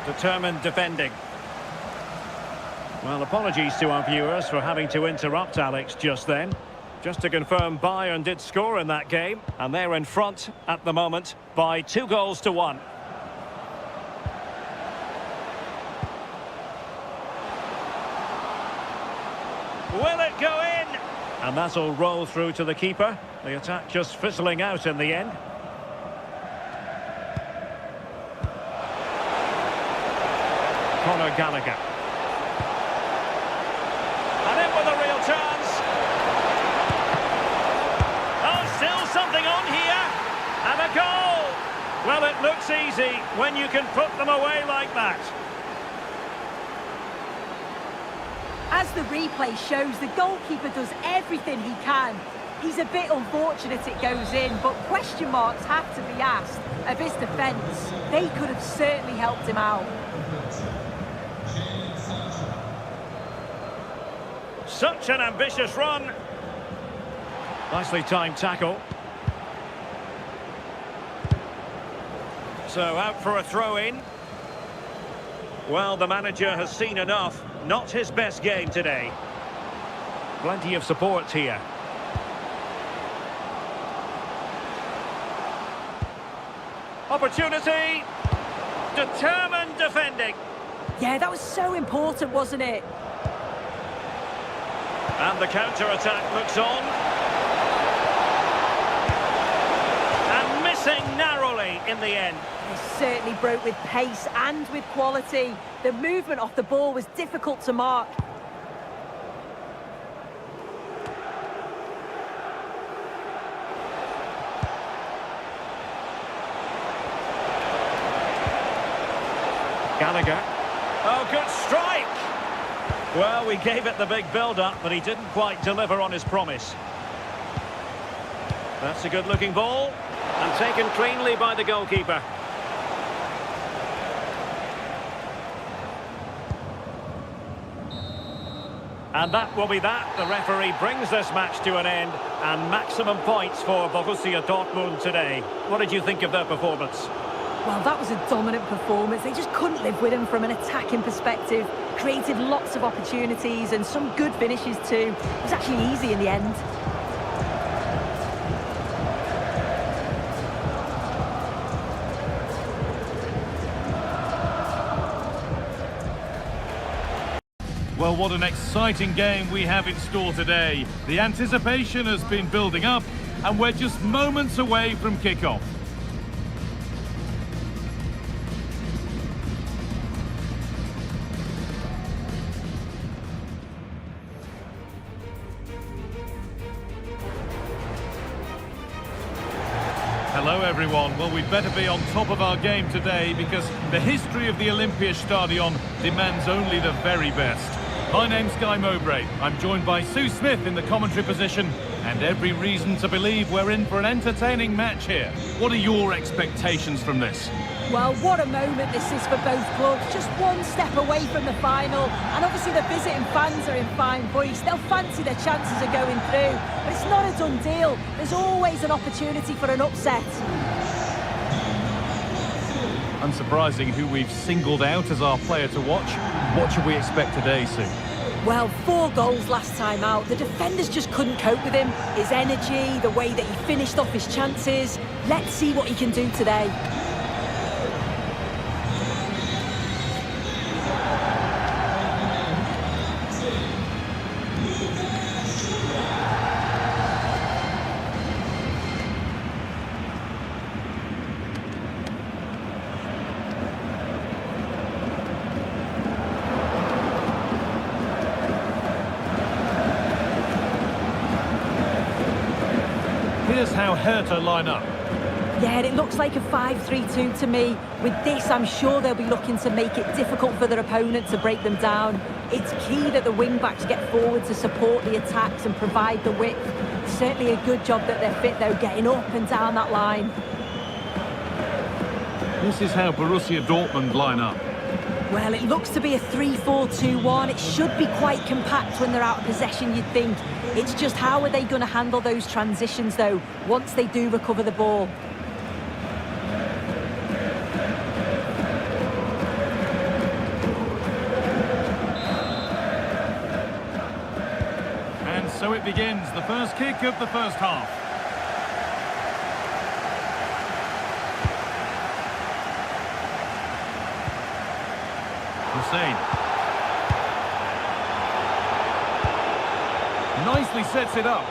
C: Determined defending. Well, apologies to our viewers for having to interrupt Alex just then. Just to confirm, Bayern did score in that game, and they're in front at the moment by 2-1. Will it go in? And that'll roll through to the keeper. The attack just fizzling out in the end. Conor Gallagher. And in with a real chance. Oh, still something on here. And a goal. Well, it looks easy when you can put them away like that.
E: As the replay shows, the goalkeeper does everything he can. He's a bit unfortunate it goes in, but question marks have to be asked of his defence. They could have certainly helped him out.
C: Such an ambitious run. Nicely timed tackle. So out for a throw-in. Well, the manager has seen enough. Not his best game today. Plenty of support here. Opportunity. Determined defending.
E: Yeah, that was so important, wasn't it?
C: And the counter-attack looks on. And missing narrowly in the end.
E: He certainly broke with pace and with quality. The movement off the ball was difficult to mark. Gallagher. Oh, good strike!
C: Well, we gave it the big build-up, but he didn't quite deliver on his promise. That's a good-looking ball, and taken cleanly by the goalkeeper. And that will be that. The referee brings this match to an end, and maximum points for Borussia Dortmund today. What did you think of their performance?
E: Well, that was a dominant performance. They just couldn't live with him from an attacking perspective. Created lots of opportunities and some good finishes too. It was actually easy in the end.
A: Well, what an exciting game we have in store today. The anticipation has been building up, and we're just moments away from kickoff. Hello everyone. Well, we'd better be on top of our game today because the history of the Olympiastadion demands only the very best. My name's Guy Mowbray. I'm joined by Sue Smith in the commentary position, and every reason to believe we're in for an entertaining match here. What are your expectations from this?
E: Well, what a moment this is for both clubs. Just one step away from the final, and obviously the visiting fans are in fine voice. They'll fancy their chances of going through, but it's not a done deal. There's always an opportunity for an upset.
A: Unsurprising who we've singled out as our player to watch. What should we expect today, Sue?
E: Well, 4 goals last time out. The defenders just couldn't cope with him. His energy, the way that he finished off his chances. Let's see what he can do today.
A: Here's how Hertha line up.
E: Yeah, and it looks like a 5-3-2 to me. With this, I'm sure they'll be looking to make it difficult for their opponent to break them down. It's key that the wing-backs get forward to support the attacks and provide the width. Certainly a good job that they're fit, though, getting up and down that line.
A: This is how Borussia Dortmund line up.
E: Well, it looks to be a 3-4-2-1. It should be quite compact when they're out of possession, you'd think. It's just how are they going to handle those transitions, though, once they do recover the ball?
A: And so it begins, the first kick of the first half. Hussein. Nicely sets it up.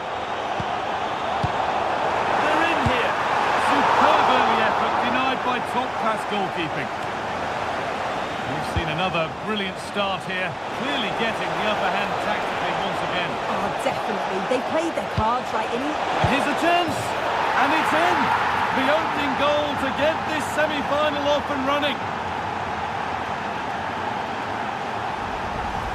A: They're in here. Superb early effort, denied by top-class goalkeeping. We've seen another brilliant start here, clearly getting the upper hand tactically once again.
E: Oh, definitely. They played their cards right.
A: And here's a chance, and it's in. The opening goal to get this semi-final off and running.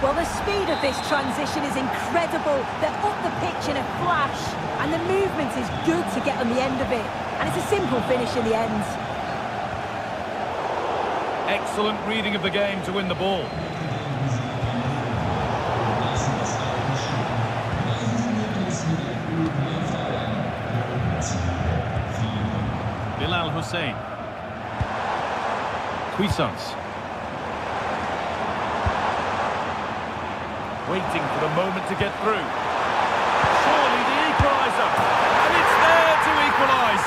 E: Well, the speed of this transition is incredible. They're up the pitch in a flash, and the movement is good to get on the end of it. And it's a simple finish in the end.
A: Excellent reading of the game to win the ball. Bilal Hussein. Cuisance. Waiting for the moment to get through. Surely the equaliser. And it's there to equalise.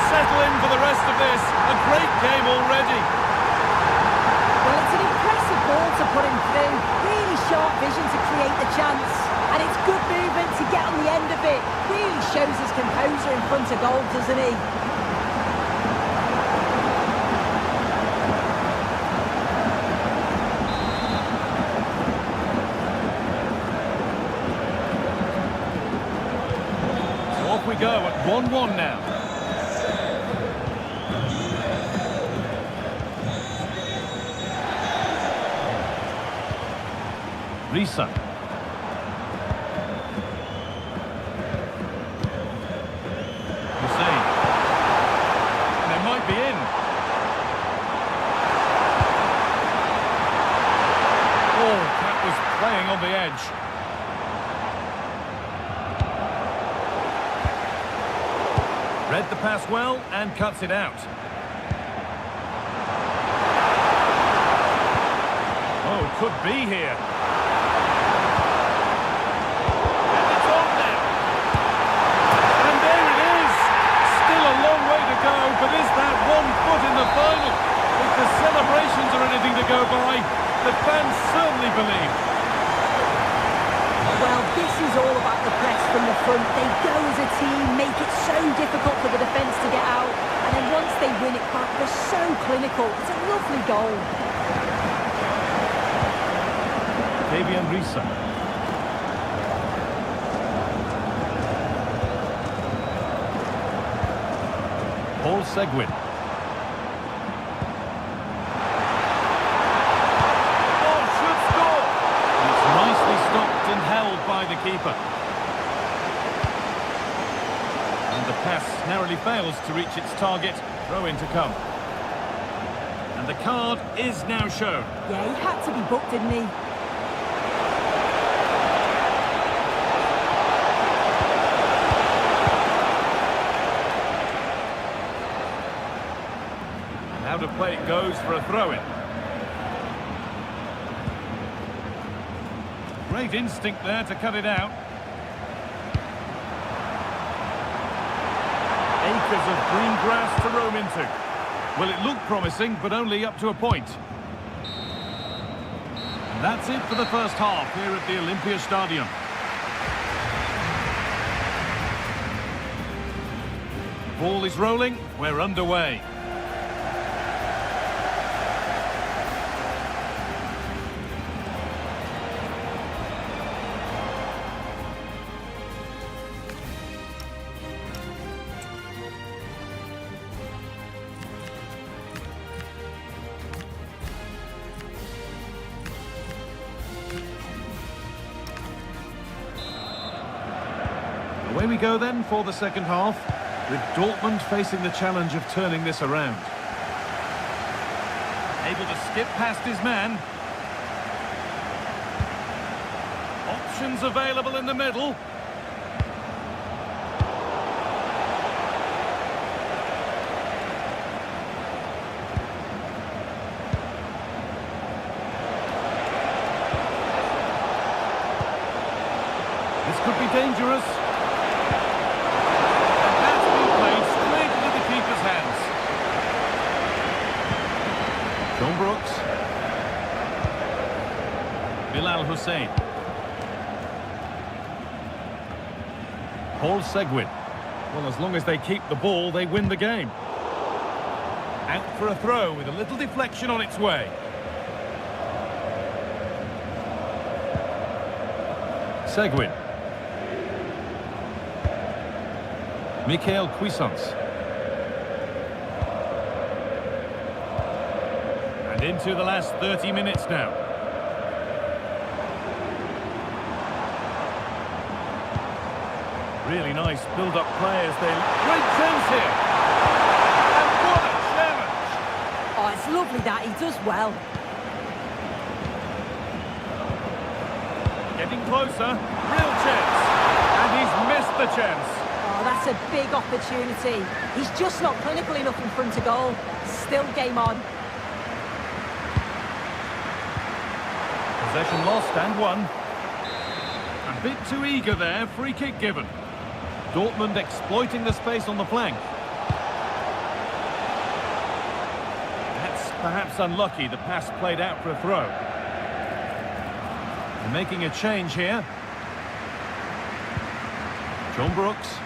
A: Settle in for the rest of this. A great game already.
E: Well, it's an impressive ball to put him through. Really sharp vision to create the chance. And it's good movement to get on the end of it. Really shows his composure in front of goal, doesn't he?
A: We go at 1-1 now. Risa. Hussein. And they might be in. Oh, that was playing on the edge. Read the pass well and cuts it out. Oh, could be here. And it's on now. And there it is. Still a long way to go, but is that 1 foot in the final? If the celebrations are anything to go by, the fans certainly believe.
E: Well, this is all about the press from the front. They go as a team, make it so difficult for the defence to get out, and then once they win it back, they're so clinical. It's a lovely goal.
A: Fabian Risa. Paul Seguin. Oh, should score! It's nicely stopped and held by the keeper. And the pass narrowly fails to reach its target. Throw in to come. And the card is now shown.
E: Yeah, he had to be booked, didn't he?
A: Out of play it goes for a throw-in. Great instinct there to cut it out. Acres of green grass to roam into. Well, it looked promising, but only up to a point. And that's it for the first half here at the Olympia Stadium. Ball is rolling, we're underway. Away we go then for the second half, with Dortmund facing the challenge of turning this around. Able to skip past his man. Options available in the middle. This could be dangerous. Brooks. Bilal Hussein. Paul Seguin. Well, as long as they keep the ball, they win the game. Out for a throw with a little deflection on its way. Seguin. Michael Cuisance. Into the last 30 minutes now. Really nice build-up players. Great chance here. And what a challenge!
E: Oh, it's lovely that. He does well.
A: Getting closer. Real chance. And he's missed the chance.
E: Oh, that's a big opportunity. He's just not clinical enough in front of goal. Still game on.
A: Possession lost and won. A bit too eager there, free kick given. Dortmund exploiting the space on the flank. That's perhaps unlucky, the pass played out for a throw. They're making a change here. John Brooks.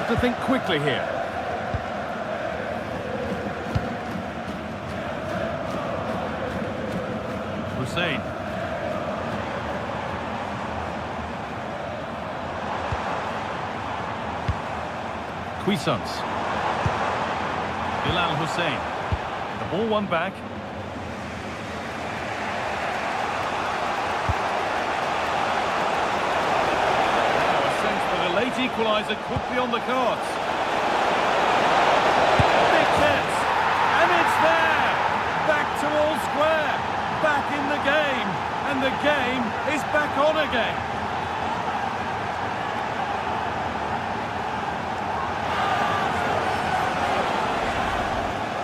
A: To think quickly here. Hussein. Cuisance. Bilal Hussein. The ball won back. Now a sense that a late equaliser could be on the cards. Big chance. And it's there! Back to all square. Back in the game. And the game is back on again.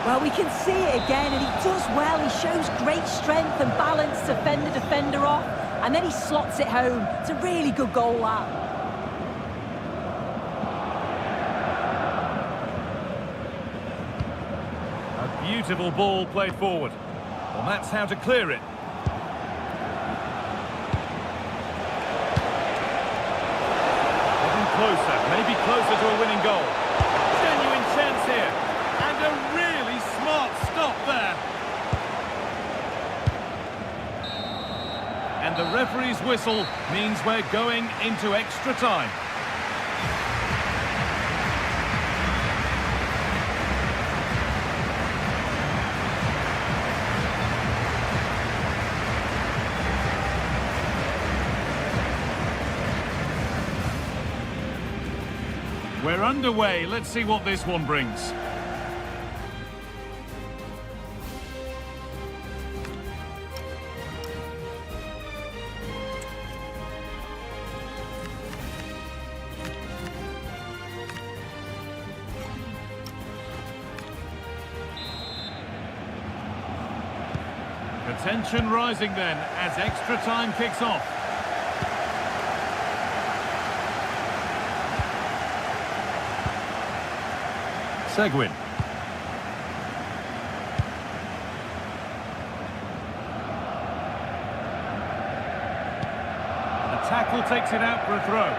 E: Well, we can see it again, and he does well. He shows great strength and balance to fend the defender off, and then he slots it home. It's a really good goal, that.
A: A beautiful ball played forward. Well, that's how to clear it. Getting closer, maybe closer to a winning goal. Genuine chance here. And a really smart stop there. And the referee's whistle means we're going into extra time. We're underway. Let's see what this one brings. The tension rising then as extra time kicks off. Seguin. The tackle takes it out for a throw.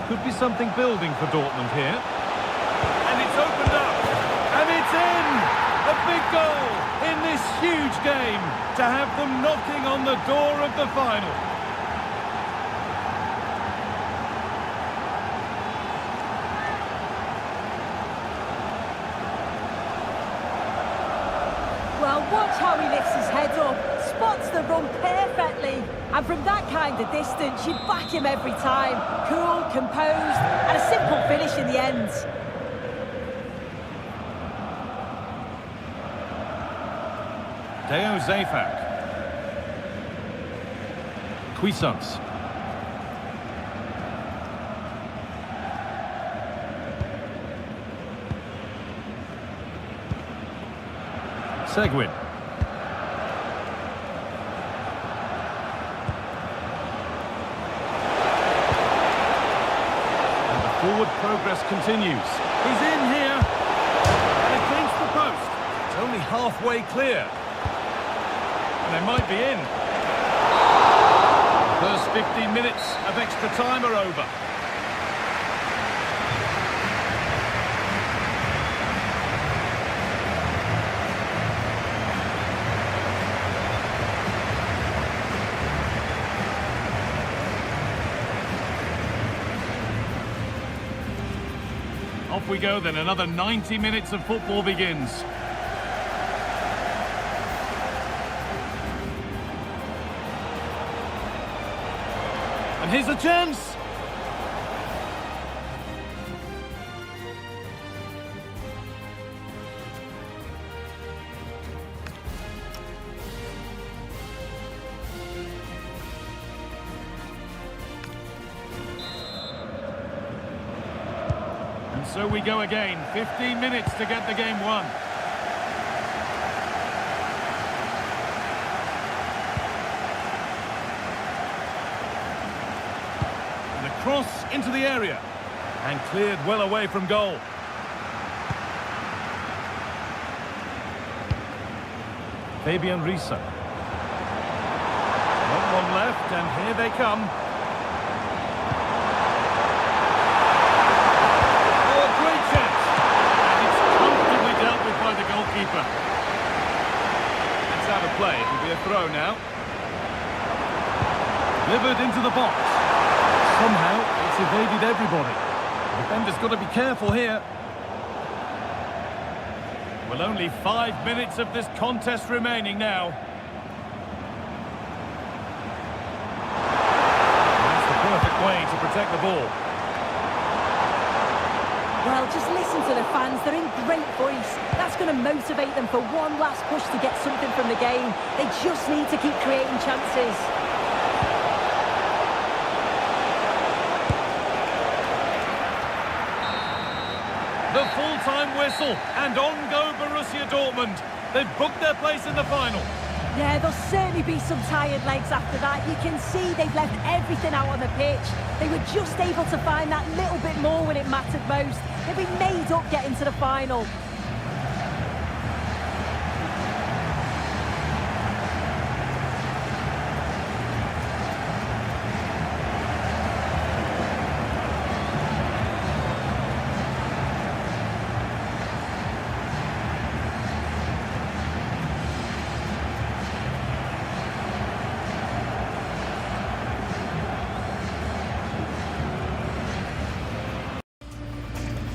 A: Could be something building for Dortmund here. And it's opened up. And it's in! A big goal in this huge game to have them knocking on the door of the final.
E: Well, watch how he lifts his head up, spots the run perfectly, and from that kind of distance, you back him every time. Cool, composed, and a simple finish in the end.
A: DeYusEx. Cuisance. Seguin. And the forward progress continues. He's in here. And against the post. It's only halfway clear. They might be in. The first 15 minutes of extra time are over. Off we go then, another 90 minutes of football begins. And here's a chance. And so we go again. 15 minutes to get the game won. Cross into the area and cleared well away from goal. Fabian Risa. Not one left, and here they come. play. It'll be a throw now. Delivered into the box. Somehow, it's evaded everybody. The defender's got to be careful here. Well, only 5 minutes of this contest remaining now. That's the perfect way to protect the ball.
E: Well, just listen to the fans. They're in great voice. That's going to motivate them for one last push to get something from the game. They just need to keep creating chances.
A: The full-time whistle, and on go Borussia Dortmund. They've booked their place in the final.
E: Yeah, there'll certainly be some tired legs after that. You can see they've left everything out on the pitch. They were just able to find that little bit more when it mattered most. They've been made up getting to the final.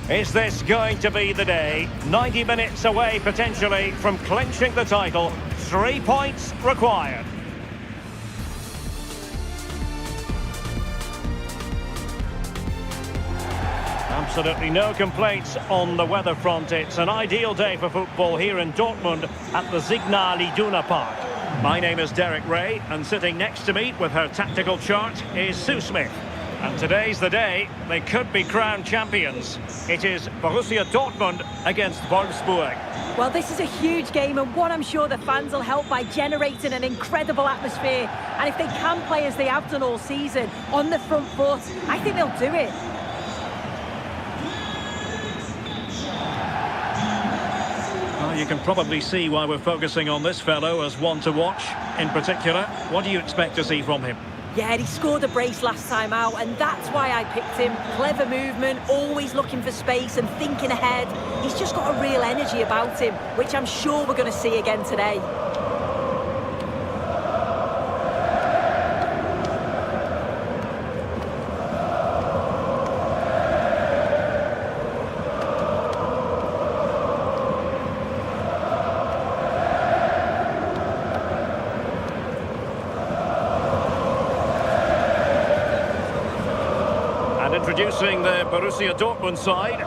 C: Is this going to be the day? 90 minutes away potentially from clinching the title. 3 points required. Absolutely no complaints on the weather front. It's an ideal day for football here in Dortmund at the Signal Iduna Park. My name is Derek Ray, and sitting next to me with her tactical chart is Sue Smith. And today's the day they could be crowned champions. It is Borussia Dortmund against Wolfsburg.
E: Well, this is a huge game, and one I'm sure the fans will help by generating an incredible atmosphere. And if they can play as they have done all season, on the front foot, I think they'll do it.
C: Well, you can probably see why we're focusing on this fellow as one to watch. In particular, what do you expect to see from him?
E: Yeah, he scored a brace last time out, and that's why I picked him. Clever movement, always looking for space and thinking ahead. He's just got a real energy about him, which I'm sure we're going to see again today.
C: Introducing the Borussia Dortmund side.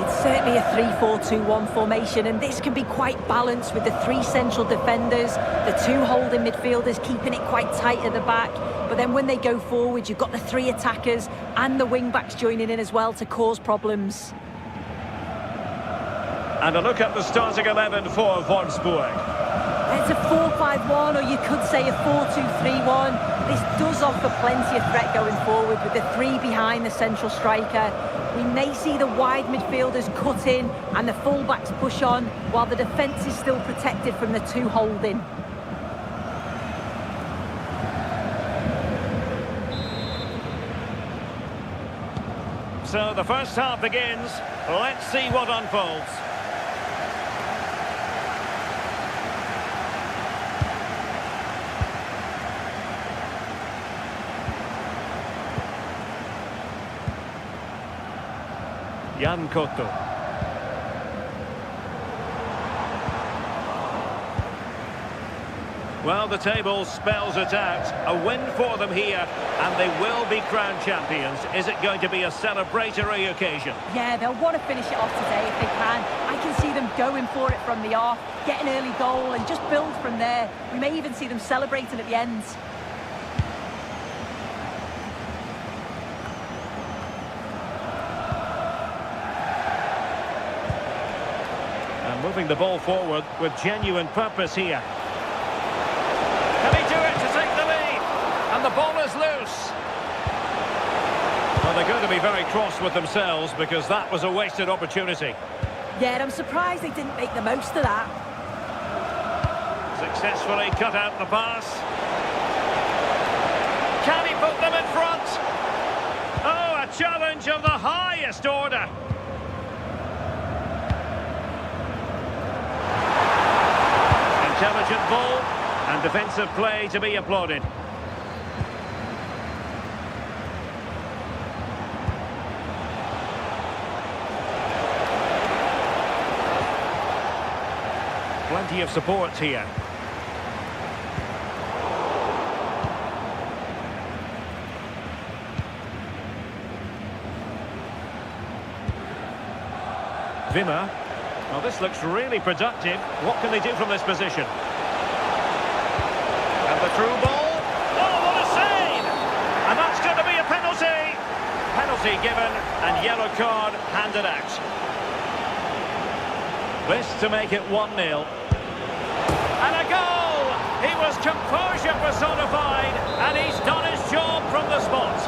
E: It's certainly a 3-4-2-1 formation, and this can be quite balanced with the 3 central defenders, the 2 holding midfielders keeping it quite tight at the back. But then when they go forward, you've got the 3 attackers and the wing-backs joining in as well to cause problems.
C: And a look at the starting 11 for Wolfsburg.
E: It's a 4-5-1, or you could say a 4-2-3-1. This does offer plenty of threat going forward with the 3 behind the central striker. We may see the wide midfielders cut in and the full-backs push on, while the defence is still protected from the 2 holding.
C: So the first half begins. Let's see what unfolds. Jan Cotto. Well, the table spells it out. A win for them here, and they will be crowned champions. Is it going to be a celebratory occasion?
E: Yeah, they'll want to finish it off today if they can. I can see them going for it from the off, get an early goal and just build from there. We may even see them celebrating at the end.
C: Moving the ball forward with genuine purpose here. Can he do it to take the lead? And the ball is loose. Well, they're going to be very cross with themselves because that was a wasted opportunity.
E: Yeah, and I'm surprised they didn't make the most of that.
C: Successfully cut out the pass. Can he put them in front? Oh, a challenge of the highest order. Intelligent ball and defensive play to be applauded. Plenty of support here. Wimmer. Well, this looks really productive. What can they do from this position? And the through ball. Oh, what a save! And that's going to be a penalty. Penalty given and yellow card handed out. This to make it 1-0. And a goal! He was composure personified, and he's done his job from the spot.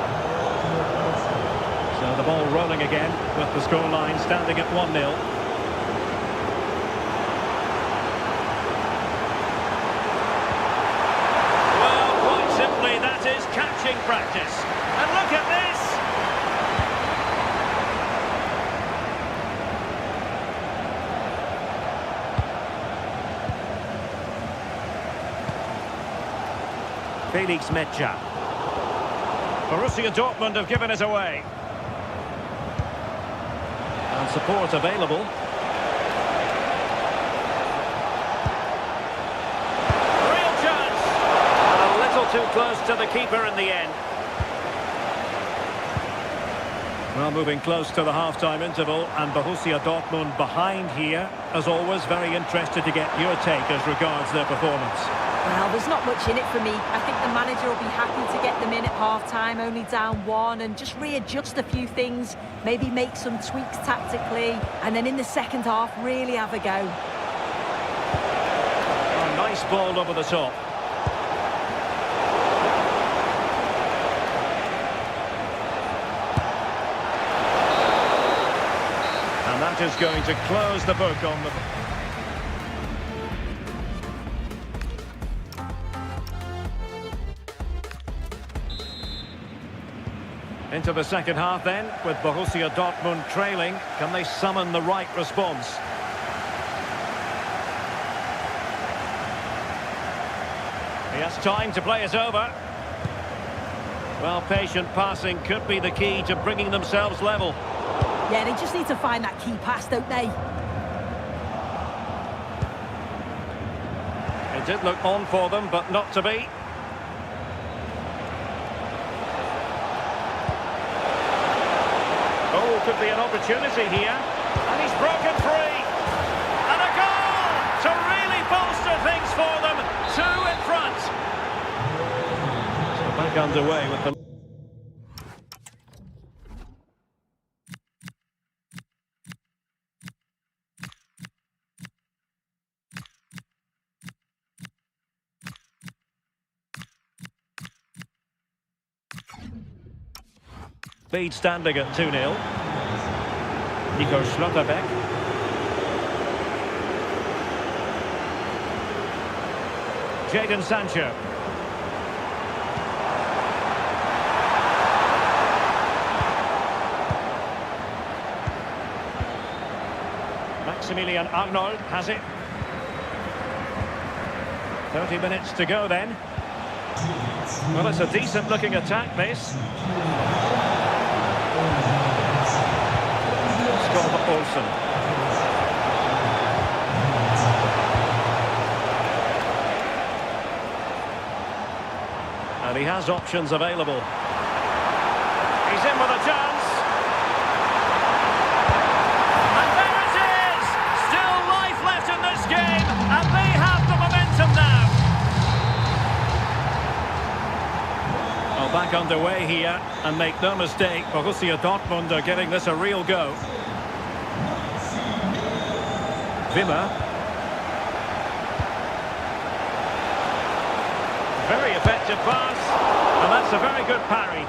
C: So the ball rolling again with the scoreline standing at 1-0. Well, quite simply, that is catching practice. And look at this! Felix Mecha. Borussia Dortmund have given it away. And support available. Real chance! And a little too close to the keeper in the end. Well, moving close to the half-time interval, and Borussia Dortmund behind here. As always, very interested to get your take as regards their performance.
E: Well, there's not much in it for me. I think the manager will be happy to get them in at half-time, only down 1, and just readjust a few things, maybe make some tweaks tactically, and then in the second half, really have a go.
C: Oh, nice ball over the top. And that is going to close the book on the... Into the second half then, with Borussia Dortmund trailing. Can they summon the right response? He has time to play it over. Well, patient passing could be the key to bringing themselves level.
E: Yeah, they just need to find that key pass, don't they?
C: It did look on for them, but not to be. Oh, could be an opportunity here. And he's broken free. And a goal to really bolster things for them. 2 in front. So back underway with the... Lead standing at 2-0. Nico Schlotterbeck. Jadon Sancho. Maximilian Arnold has it. 30 minutes to go then. Well, it's a decent looking attack, this. Olsen. And he has options available. He's in with a chance. And there it is! Still life left in this game, and they have the momentum now. Well, back underway here, and make no mistake, Borussia Dortmund are giving this a real go. Wimmer. Very effective pass, and that's a very good parry.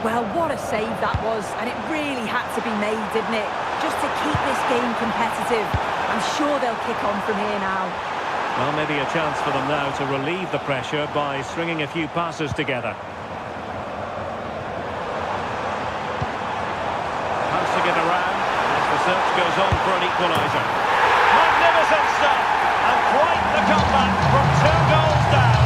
E: Well, what a save that was, and it really had to be made, didn't it? Just to keep this game competitive. I'm sure they'll kick on from here now.
C: Well, maybe a chance for them now to relieve the pressure by stringing a few passes together. Passing it around as the search goes on for an equaliser. Magnificent stuff, and quite the comeback from 2 goals down.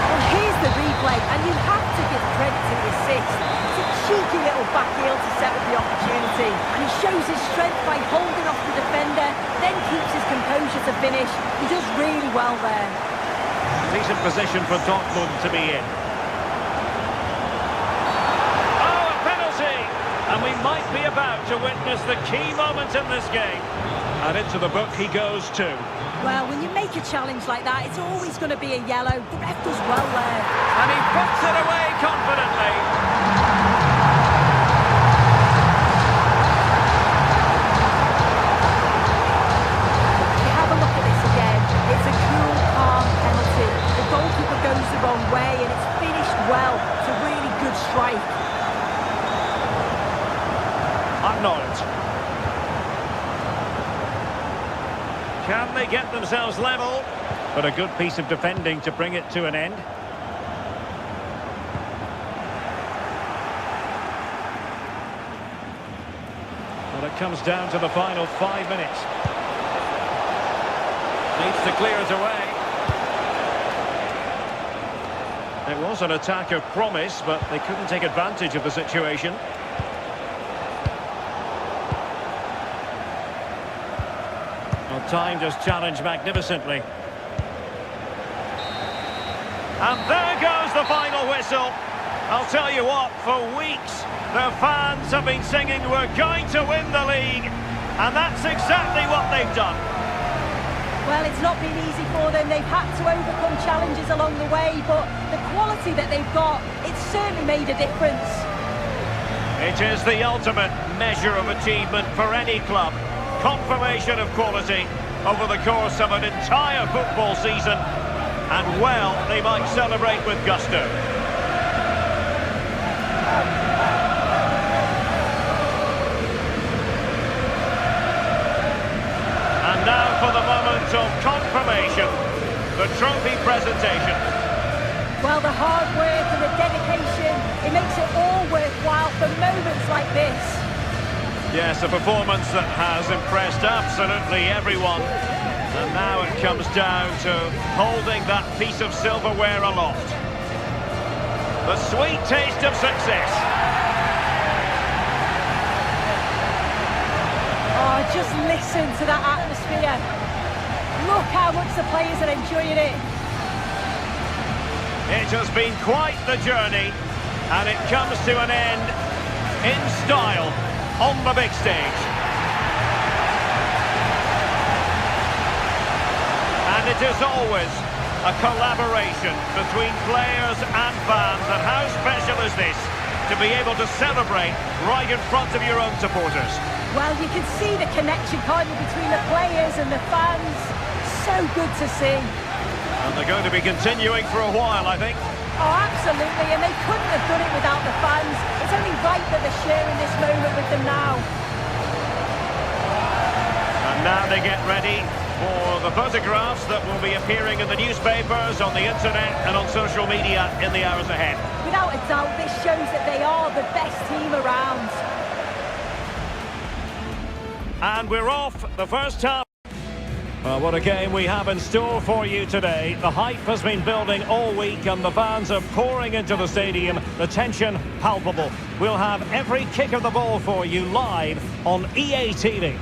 E: Well, here's the replay, and you have to give credit to the assist. It's a cheeky little back heel to set up the opportunity, and he shows his strength by holding off the defender, then keeps his composure to finish. He does really well there.
C: Decent position for Dortmund to be in. Oh, a penalty! And we might be about to witness the key moment in this game. And into the book he goes too.
E: Well, when you make a challenge like that, it's always going to be a yellow. The ref does well there.
C: And he puts it away confidently.
E: You have a look at this again. It's a cool, calm penalty. The goalkeeper goes the wrong way, and it's finished well. It's a really good strike.
C: Arnold. Can they get themselves level? But a good piece of defending to bring it to an end. Well, it comes down to the final 5 minutes. Needs to clear it away. It was an attack of promise, but they couldn't take advantage of the situation. Well, timed his challenge magnificently. And there goes the final whistle. I'll tell you what, for weeks, the fans have been singing we're going to win the league. And that's exactly what they've done.
E: Well, it's not been easy for them. They've had to overcome challenges along the way, but the quality that they've got, it's certainly made a difference.
C: It is the ultimate measure of achievement for any club. Confirmation of quality over the course of an entire football season. And well, they might celebrate with gusto. And now for the moment of confirmation, the trophy presentation.
E: Well, the hard work and the dedication, it makes it all worthwhile for moments like this.
C: Yes, a performance that has impressed absolutely everyone. And now it comes down to holding that piece of silverware aloft. The sweet taste of success.
E: Oh, just listen to that atmosphere. Look how much the players are enjoying it.
C: It has been quite the journey, and it comes to an end in style on the big stage. And it is always a collaboration between players and fans, and how special is this to be able to celebrate right in front of your own supporters.
E: Well, you can see the connection, can't you, between the players and the fans. So good to see.
C: And they're going to be continuing for a while, I think.
E: Oh, absolutely, and they couldn't have done it without the fans. It's only right that they're sharing this moment with them now.
C: And now they get ready for the photographs that will be appearing in the newspapers, on the internet and on social media in the hours ahead.
E: Without a doubt, this shows that they are the best team around.
C: And we're off the first half. Well, what a game we have in store for you today. The hype has been building all week and the fans are pouring into the stadium. The tension palpable. We'll have every kick of the ball for you live on EA TV.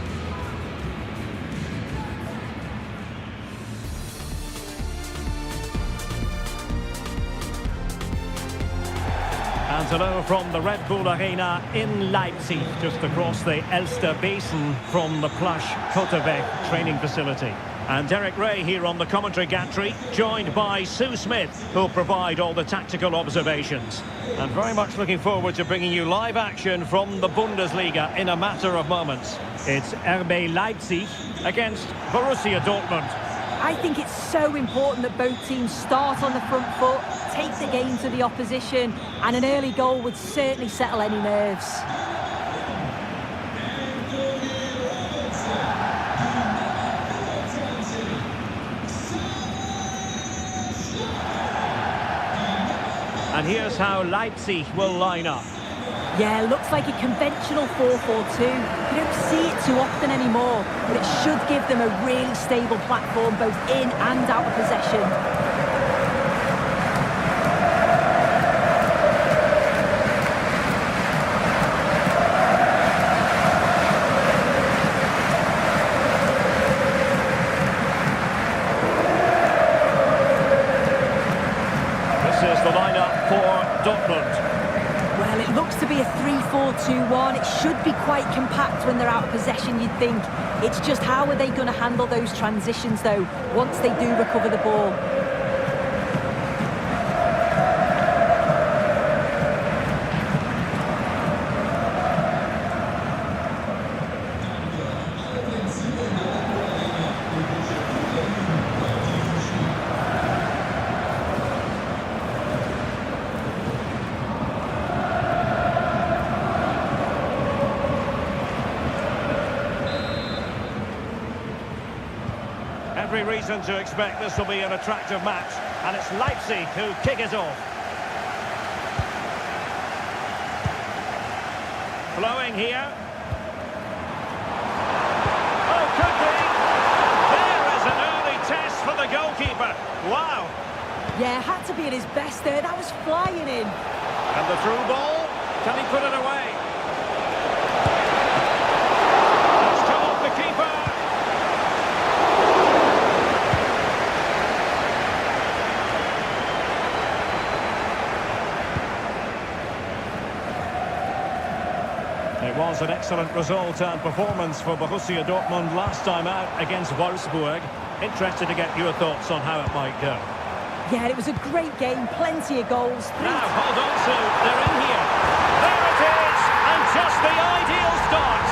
C: And hello from the Red Bull Arena in Leipzig, just across the Elster Basin from the plush Koteweg training facility. And Derek Ray here on the commentary gantry, joined by Sue Smith, who'll provide all the tactical observations. And very much looking forward to bringing you live action from the Bundesliga in a matter of moments. It's RB Leipzig against Borussia Dortmund.
E: I think it's so important that both teams start on the front foot, take the game to the opposition, and an early goal would certainly settle any nerves.
C: And here's how Leipzig will line up.
E: Yeah, looks like a conventional 4-4-2. You don't see it too often anymore, but it should give them a really stable platform both in and out of possession.
C: This is the lineup for Dortmund.
E: Well, it looks to be a 3-4-2-1. It should be quite compact when they're out of possession, you'd think. It's just how are they going to handle those transitions, though, once they do recover the ball?
C: Every reason to expect this will be an attractive match, and it's Leipzig who kick it off. Flowing here. Oh, could be! There is an early test for the goalkeeper. Wow!
E: Yeah, had to be at his best there. That was flying in.
C: And the through ball. Can he put it away? It's come off the keeper. It was an excellent result and performance for Borussia Dortmund last time out against Wolfsburg. Interested to get your thoughts on how it might go.
E: Yeah, it was a great game, plenty of goals.
C: Now, hold on to, they're in here. There it is, and just the ideal start.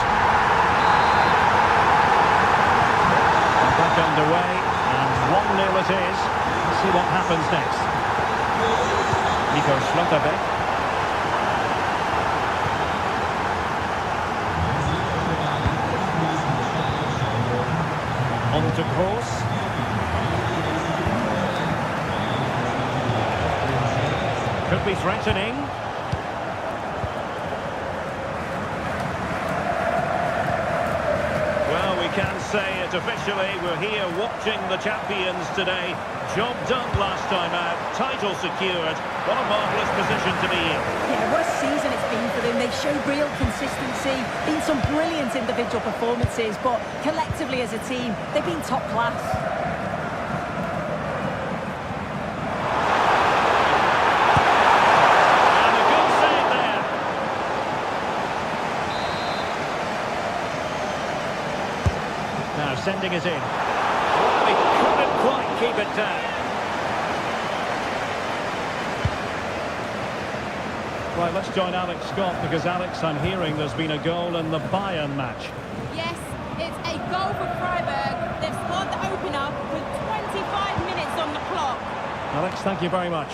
C: Back underway, and 1-0 it is. Let's see what happens next. Nico Schlotterbeck. On to Kroos. Could be threatening. Well, we can say it officially. We're here watching the champions today. Job done last time out. Title secured. What a marvellous position to be in.
E: Yeah, what a season it's been for them. They've showed real consistency, been some brilliant individual performances, but collectively as a team, they've been top class.
C: And a good save there. Now sending it in. Well, he couldn't quite keep it down. Right, let's join Alex Scott, because Alex, I'm hearing there's been a goal in the Bayern match.
D: Yes, it's a goal for Freiburg. They've scored the opener with 25 minutes on the clock.
C: Alex, thank you very much.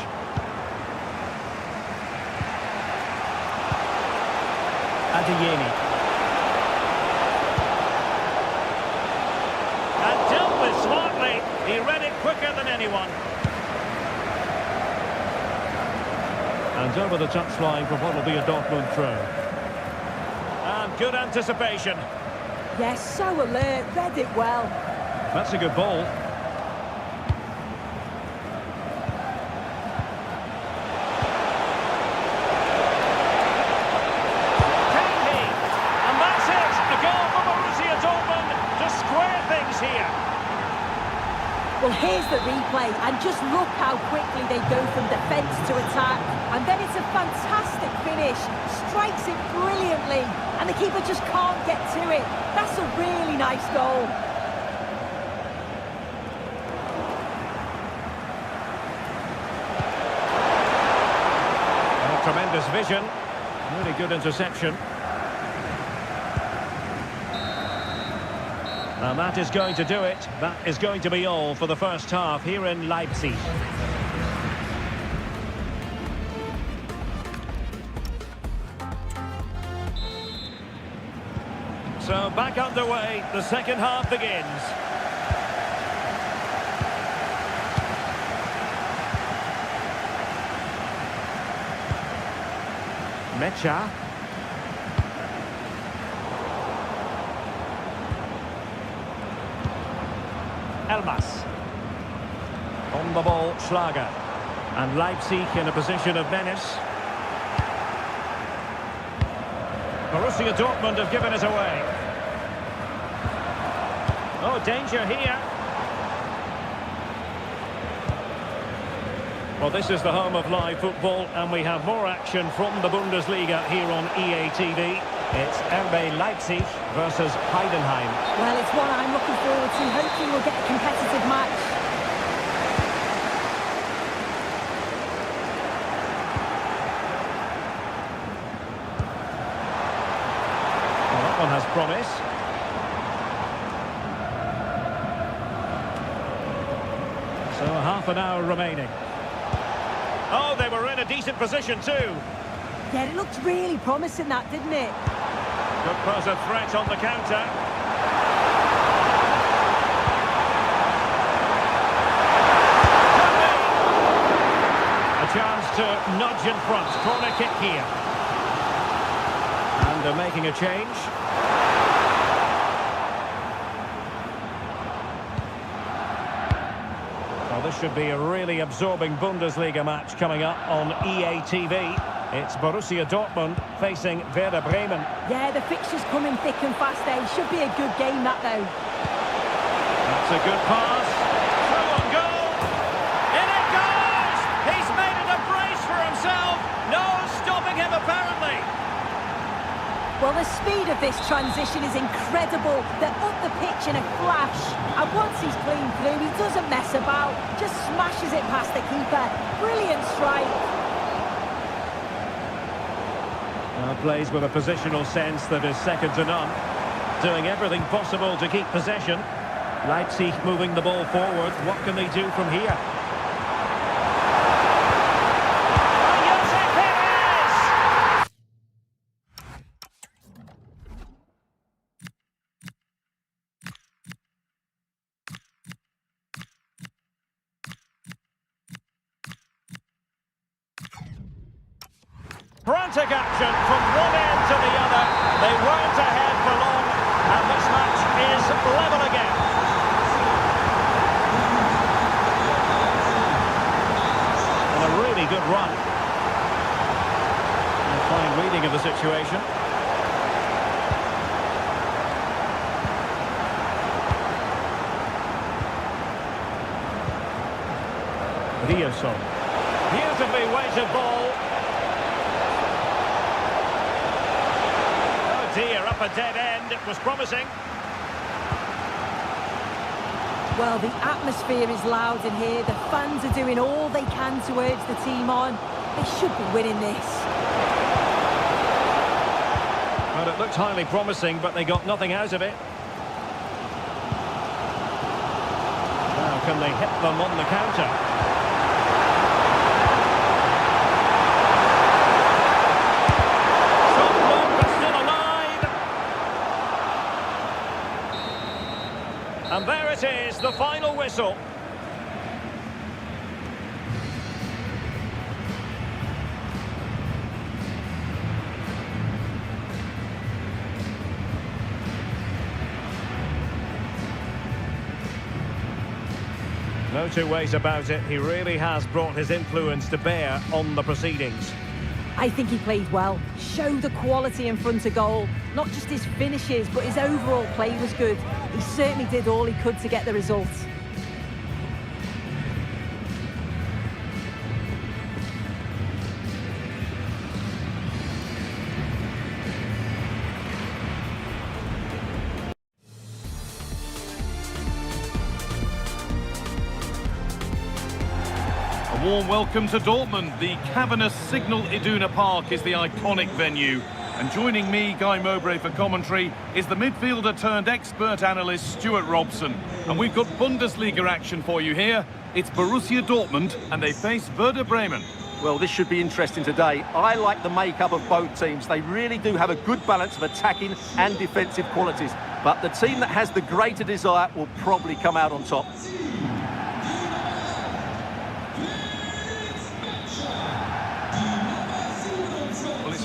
C: Adeyemi. And dealt with smartly. He read it quicker than anyone. And over the touchline for what will be a Dortmund throw. And good anticipation.
E: Yes, so alert, read it well.
C: That's a good ball. Teil, and that's it. A goal for Borussia Dortmund to square things here.
E: Well, here's the replay, and just look how quickly they go from defence to attack. And then it's a fantastic finish, strikes it brilliantly, and the keeper just can't get to it. That's a really nice goal.
C: Oh, tremendous vision, really good interception. And that is going to do it. That is going to be all for the first half here in Leipzig. So back underway, the second half begins. Mecha. Elmas. On the ball, Schlager. And Leipzig in a position of menace. Borussia Dortmund have given it away. Oh, danger here. Well, this is the home of live football, and we have more action from the Bundesliga here on EA TV. It's RB Leipzig versus Heidenheim.
E: Well, it's one I'm looking forward to. Hopefully we'll get a competitive match.
C: Well, that one has promise. So half an hour remaining. Oh, they were in a decent position too.
E: Yeah, it looked really promising, that, didn't it?
C: Could pose a threat on the counter. A chance to nudge in front. Corner kick here. And they're making a change. Well, this should be a really absorbing Bundesliga match coming up on EA TV. It's Borussia Dortmund facing Werder Bremen.
E: Yeah, the fixtures coming thick and fast there. Should be a good game, that, though.
C: That's a good pass. Through on goal. In it goes! He's made it a brace for himself. No stopping him, apparently.
E: Well, the speed of this transition is incredible. They're up the pitch in a flash. And once he's clean through, he doesn't mess about. Just smashes it past the keeper. Brilliant strike.
C: Plays with a positional sense that is second to none. Doing everything possible to keep possession. Leipzig moving the ball forward. What can they do from here? Frantic action from one end to the other. They weren't ahead for long, and this match is level again. And a really good run. A fine reading of the situation. DeYusEx. Beautifully weighted ball. Dear, up a dead end. It was promising.
E: Well, the atmosphere is loud in here. The fans are doing all they can to urge the team on. They should be winning this.
C: Well, it looked highly promising, but they got nothing out of it. Now, can they hit them on the counter? And there it is, the final whistle. No two ways about it. He really has brought his influence to bear on the proceedings.
E: I think he played well. Showed the quality in front of goal. Not just his finishes, but his overall play was good. He certainly did all he could to get the result.
A: A warm welcome to Dortmund. The cavernous Signal Iduna Park is the iconic venue. And joining me, Guy Mowbray, for commentary is the midfielder turned expert analyst Stuart Robson. And we've got Bundesliga action for you here. It's Borussia Dortmund and they face Werder Bremen.
B: Well, this should be interesting today. I like the makeup of both teams. They really do have a good balance of attacking and defensive qualities. But the team that has the greater desire will probably come out on top.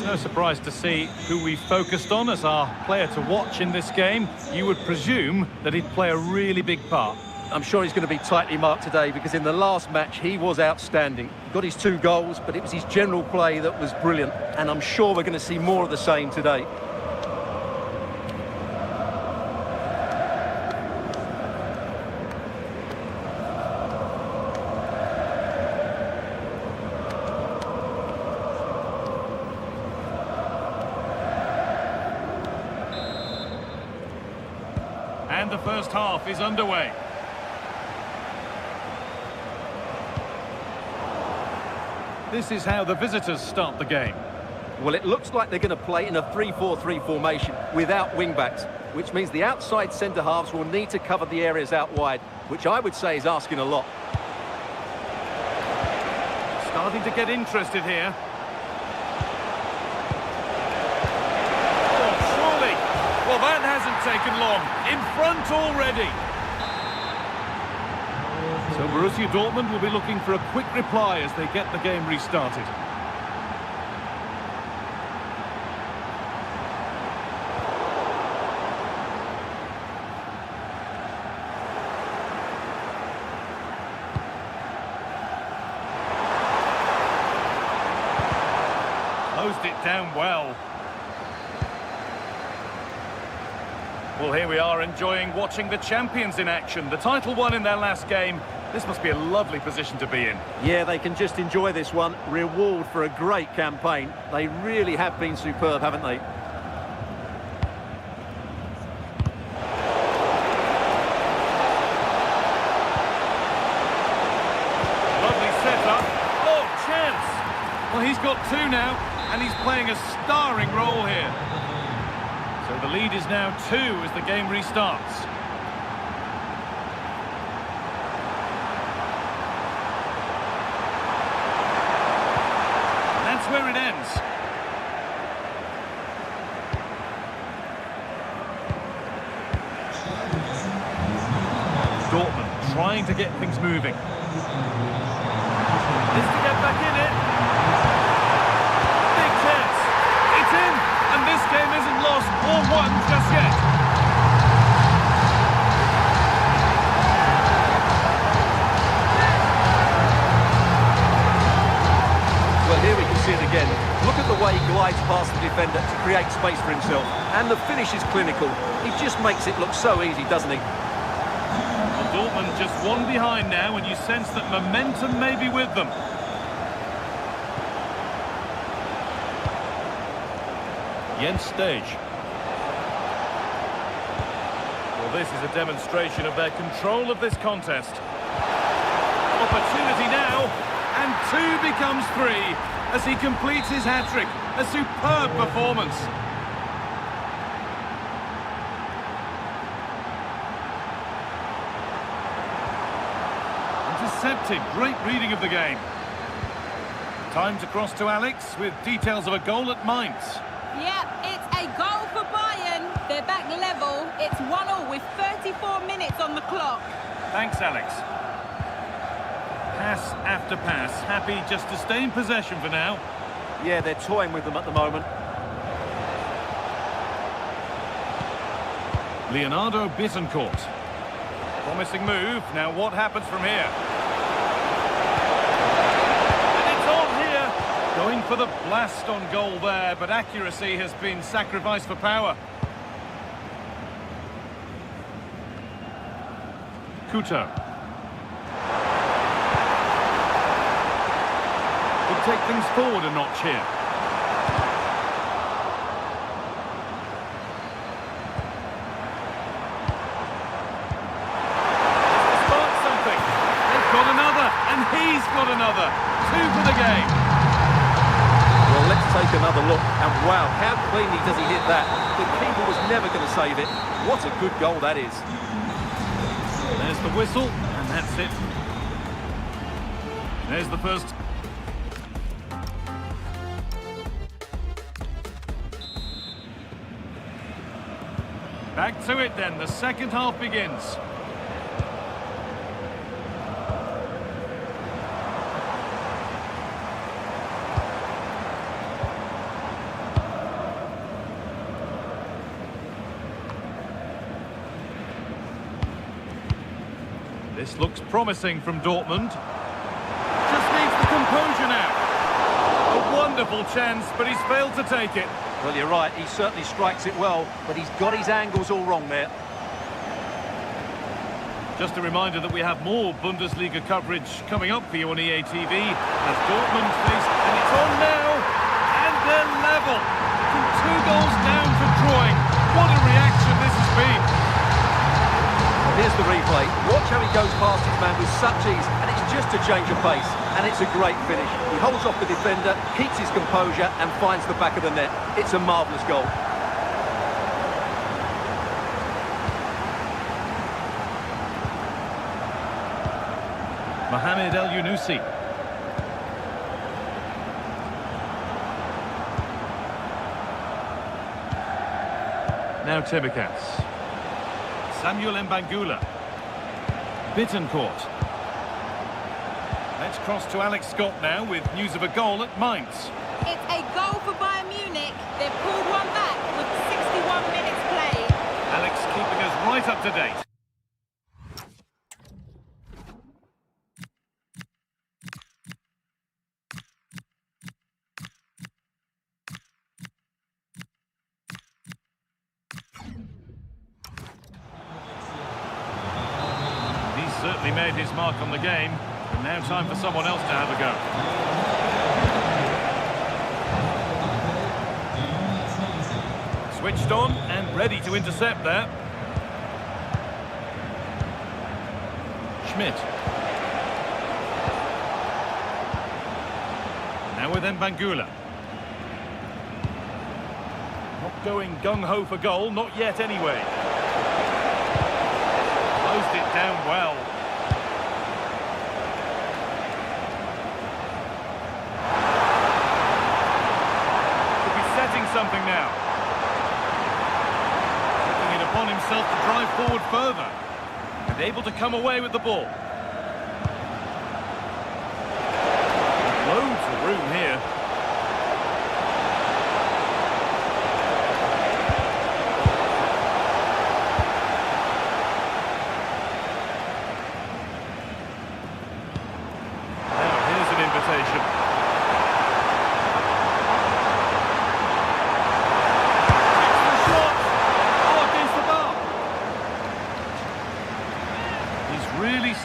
A: No surprise to see who we focused on as our player to watch in this game. You would presume that he'd play a really big part.
B: I'm sure he's going to be tightly marked today because in the last match he was outstanding. He got his 2 goals, but it was his general play that was brilliant, and I'm sure we're going to see more of the same today.
A: And the first half is underway. This is how the visitors start the game.
B: Well, it looks like they're going to play in a 3-4-3 formation without wing-backs, which means the outside centre-halves will need to cover the areas out wide, which I would say is asking a lot.
A: Starting to get interested here. Oh, surely. Well, that hasn't taken long. In front already. So Borussia Dortmund will be looking for a quick reply as they get the game restarted. Closed it down well. Well, here we are enjoying watching the champions in action. The title won in their last game. This must be a lovely position to be in.
B: Yeah, they can just enjoy this one. Reward for a great campaign. They really have been superb, haven't they?
A: Lovely setup. Oh, chance! Well, he's got 2 now, and he's playing a starring role here. So the lead is now 2 as the game restarts. That's where it ends. Dortmund trying to get things moving. This to get back in it. Big chance. It's in, and this game isn't lost or won just yet.
B: Well, here we can see it again. Look at the way he glides past the defender to create space for himself. And the finish is clinical. He just makes it look so easy, doesn't he?
A: Well, Dortmund just 1 behind now, and you sense that momentum may be with them. Jens Stage. Well, this is a demonstration of their control of this contest. Opportunity now. And 2 becomes 3 as he completes his hat-trick. A superb performance. Intercepted. Great reading of the game. Time to cross to Alex with details of a goal at Mainz.
D: Yep, it's a goal for Bayern. They're back level. It's 1-1 with 34 minutes on the clock.
A: Thanks, Alex. Pass after pass, happy just to stay in possession for now.
B: Yeah, they're toying with them at the moment.
A: Leonardo Bittencourt. Promising move. Now what happens from here? And it's on here. Going for the blast on goal there, but accuracy has been sacrificed for power. Couto. Take things forward a notch here. Spark something. They've got another, and he's got another. 2 for the game.
B: Well, let's take another look. And wow, how cleanly does he hit that? The keeper was never going to save it. What a good goal that is.
A: There's the whistle, and that's it. There's the first. Back to it then, the second half begins. This looks promising from Dortmund. Just needs the composure now. A wonderful chance, but he's failed to take it.
B: Well, you're right, he certainly strikes it well, but he's got his angles all wrong there.
A: Just a reminder that we have more Bundesliga coverage coming up for you on EA TV as Dortmund face, and it's on now, and they're level. From 2 goals down to drawing. What a reaction this has been.
B: Here's the replay. Watch how he goes past his man with such ease, and it's just a change of pace, and it's a great finish. He holds off the defender, keeps his composure, and finds the back of the net. It's a marvellous goal.
A: Mohamed El-Yunusi. Now Timikats. Samuel Mbangula. Bittencourt. Let's cross to Alex Scott now with news of a goal at Mainz.
D: It's a goal for Bayern Munich. They've pulled one back with 61 minutes played.
A: Alex keeping us right up to date. Certainly made his mark on the game, and now time for someone else to have a go. Switched on and ready to intercept there. Schmidt. Now with Mbangula. Not going gung-ho for goal, not yet anyway. Closed it down well. Something now. Taking it upon himself to drive forward further. And able to come away with the ball. Loads of room here. Now here's an invitation.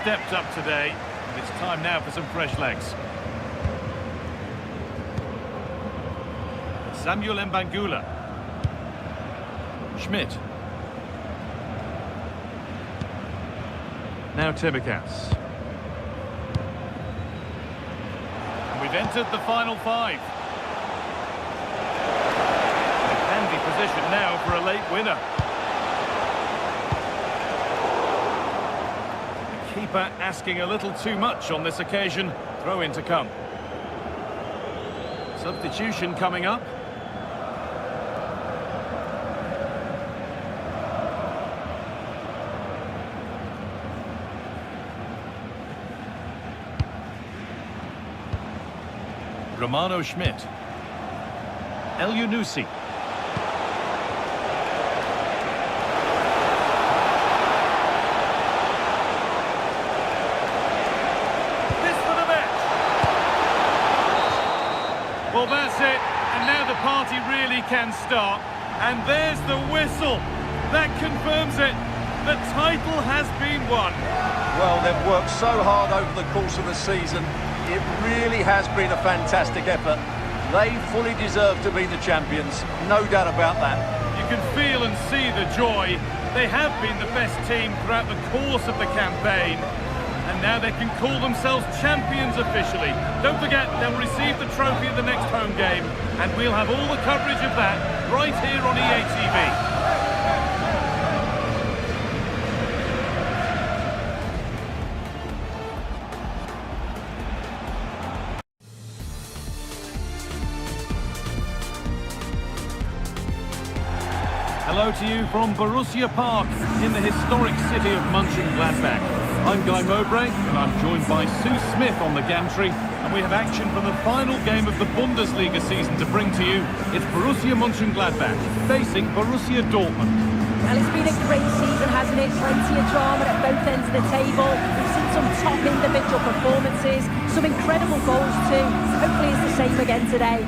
A: Stepped up today, and it's time now for some fresh legs. Samuel Mbangula. Schmidt. Now Timikats. And we've entered the final 5. A handy position now for a late winner. Keeper asking a little too much on this occasion. Throw in to come. Substitution coming up. Romano Schmidt. El-Yunusi. Well, that's it, and now the party really can start. And there's the whistle. That confirms it. The title has been won.
B: Well, they've worked so hard over the course of the season. It really has been a fantastic effort. They fully deserve to be the champions, no doubt about that.
A: You can feel and see the joy. They have been the best team throughout the course of the campaign. And now they can call themselves champions officially. Don't forget, they'll receive the trophy at the next home game. And we'll have all the coverage of that right here on EA TV. Hello to you from Borussia Park in the historic city of Mönchengladbach. I'm Guy Mowbray and I'm joined by Sue Smith on the gantry, and we have action from the final game of the Bundesliga season to bring to you. It's Borussia Mönchengladbach facing Borussia Dortmund.
E: Well, it's been a great season, hasn't it? Plenty of drama at both ends of the table. We've seen some top individual performances, some incredible goals too. Hopefully it's the same again today.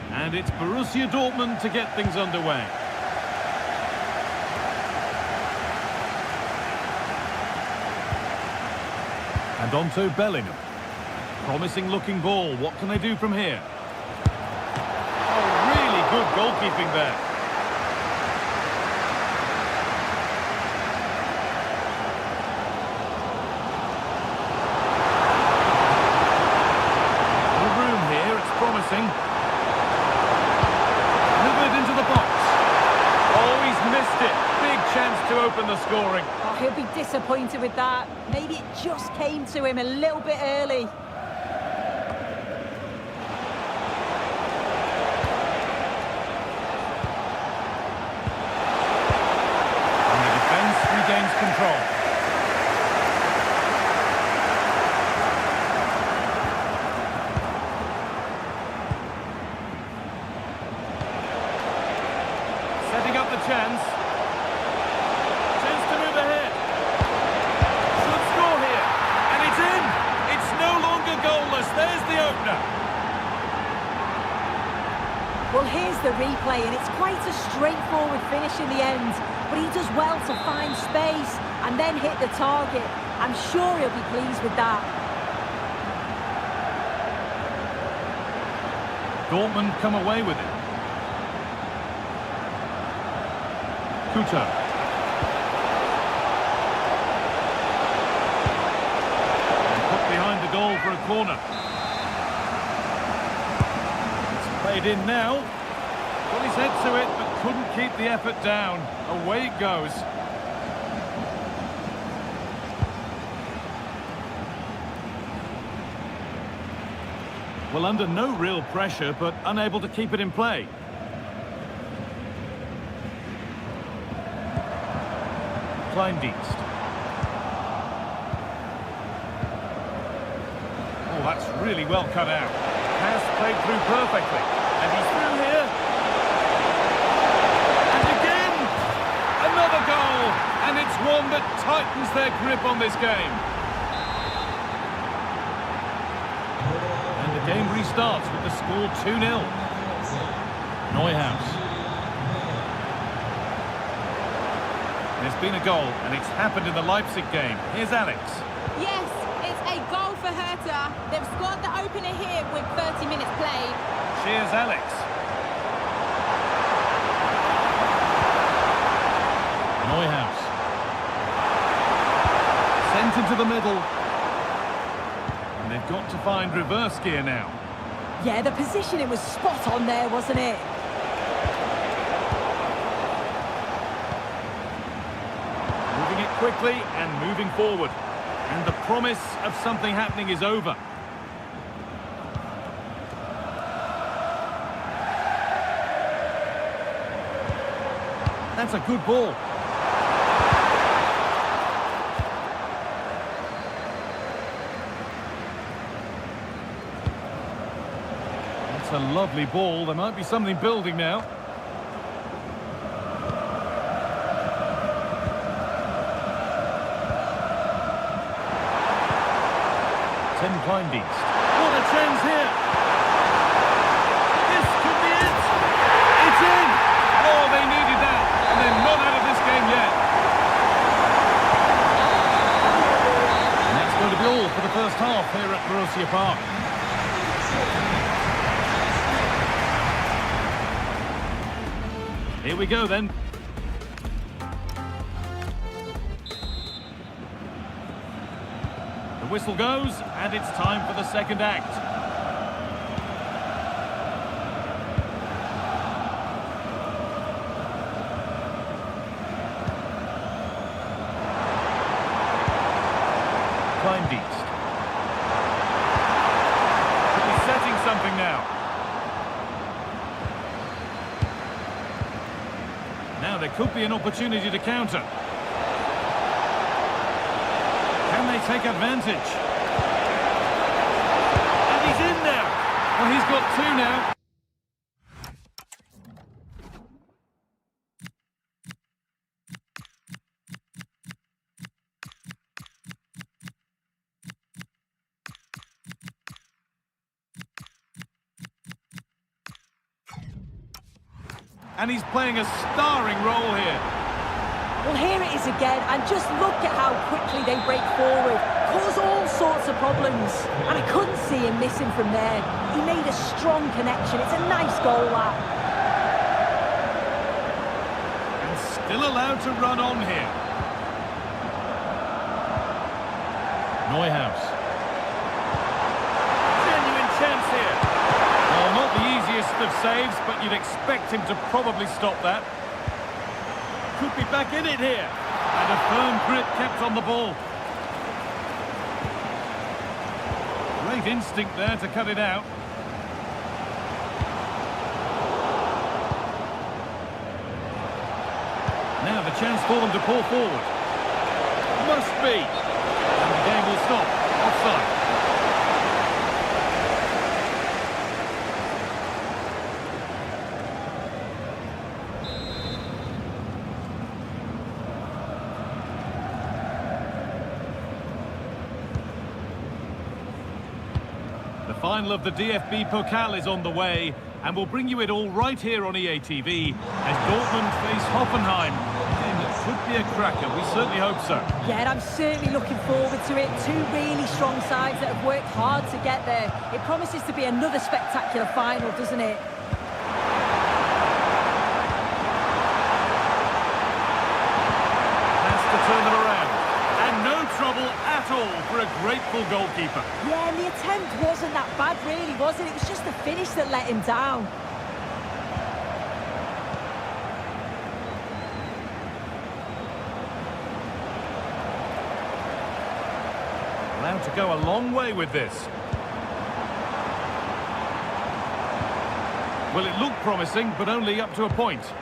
A: And it's Borussia Dortmund to get things underway. And on to Bellingham. Promising looking ball. What can they do from here? Oh, really good goalkeeping there. No room here, it's promising. Into the box. Oh, he's missed it. Big chance to open the scoring.
E: Oh, he'll be disappointed with that. Maybe it just came to him a little bit early.
A: And the defence regains control. Setting up the chance. Chance to move ahead. Should score here. And it's in. It's no longer goalless. There's the opener.
E: Well, here's the replay, and it's quite a straightforward finish in the end. But he does well to find space and then hit the target. I'm sure he'll be pleased with that.
A: Dortmund come away with it. Kuto. And put behind the goal for a corner. It's played in now. Got his head to it, but couldn't keep the effort down. Away it goes. Well, under no real pressure, but unable to keep it in play. Kleindienst. Oh, that's really well cut out. Pass played through perfectly. And he's through here. And again! Another goal! And it's one that tightens their grip on this game. And the game restarts with the score 2-0. Neuhaus. There's been a goal, and it's happened in the Leipzig game. Here's Alex.
D: Yes, it's a goal for Hertha. They've scored the opener here with 30 minutes played.
A: Cheers, Alex. Neuhaus. Sent into the middle. And they've got to find reverse gear now.
E: Yeah, the positioning was spot on there, wasn't it?
A: Moving it quickly and moving forward. And the promise of something happening is over. That's a good ball. That's a lovely ball. There might be something building now. Kleindienst. What a chance here! This could be it! It's in! Oh, they needed that, and they're not out of this game yet. And that's going to be all for the first half here at Borussia Park. Here we go then. The whistle goes, and it's time for the second act. Dienst. Could be setting something now. Now there could be an opportunity to counter. Can they take advantage? And he's in now. Well, he's got two now. And he's playing a starring role here.
E: Well, here it is again, and just look at how quickly they break forward. Cause all sorts of problems. And I couldn't see him missing from there. He made a strong connection. It's a nice goal, that.
A: And still allowed to run on here. Neuhaus. Genuine chance here. Well, not the easiest of saves, but you'd expect him to probably stop that. Could be back in it here. And a firm grip kept on the ball. Great instinct there to cut it out. Now the chance for them to pull forward. Must be. And the game will stop. Offside. The final of the DFB Pokal is on the way, and we'll bring you it all right here on EATV as Dortmund face Hoffenheim. And it could be a cracker, we certainly hope so.
E: Yeah, and I'm certainly looking forward to it. Two really strong sides that have worked hard to get there. It promises to be another spectacular final, doesn't it?
A: Has to turn them around. And no trouble at all for a grateful goalkeeper.
E: Yeah, and the attempt wasn't that bad, really, was it? It was just the finish that let him down.
A: Allowed to go a long way with this. Well, it looked promising, but only up to a point.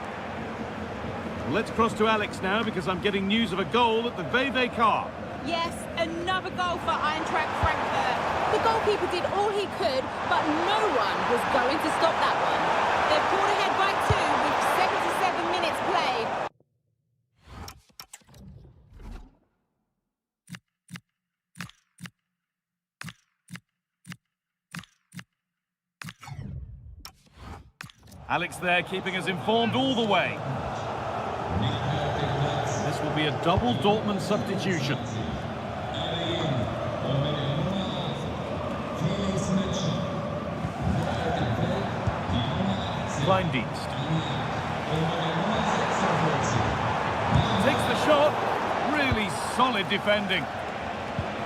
A: Let's cross to Alex now, because I'm getting news of a goal at the Veve Car.
D: Yes, another goal for Eintracht Frankfurt. The goalkeeper did all he could, but no one was going to stop that one. They've pulled ahead by 2 with 77 minutes played.
A: Alex there keeping us informed all the way. This will be a double Dortmund substitution. Dienst. Takes the shot. Really solid defending.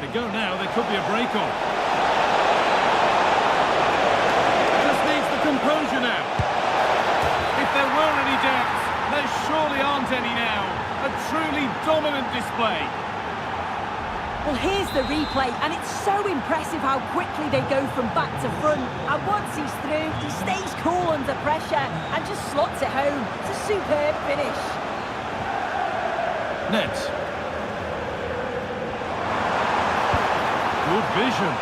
A: They go now, there could be a break-on. Just needs the composure now. If there were any doubts, there surely aren't any now. A truly dominant display.
E: Well, here's the replay, and it's so impressive how quickly they go from back to front. And once he's through, he stays cool under pressure and just slots it home. It's a superb finish.
A: Nets. Good vision.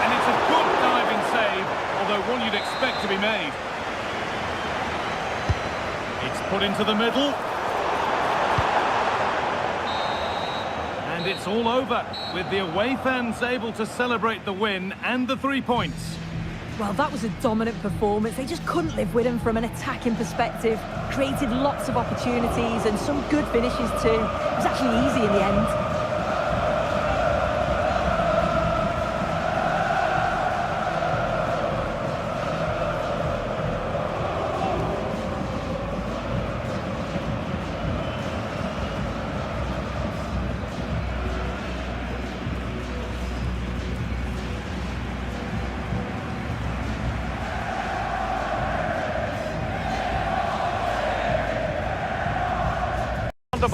A: And it's a good diving save, although one you'd expect to be made. It's put into the middle. And it's all over, with the away fans able to celebrate the win and the 3 points.
E: Well, that was a dominant performance. They just couldn't live with him from an attacking perspective. Created lots of opportunities and some good finishes too. It was actually easy in the end.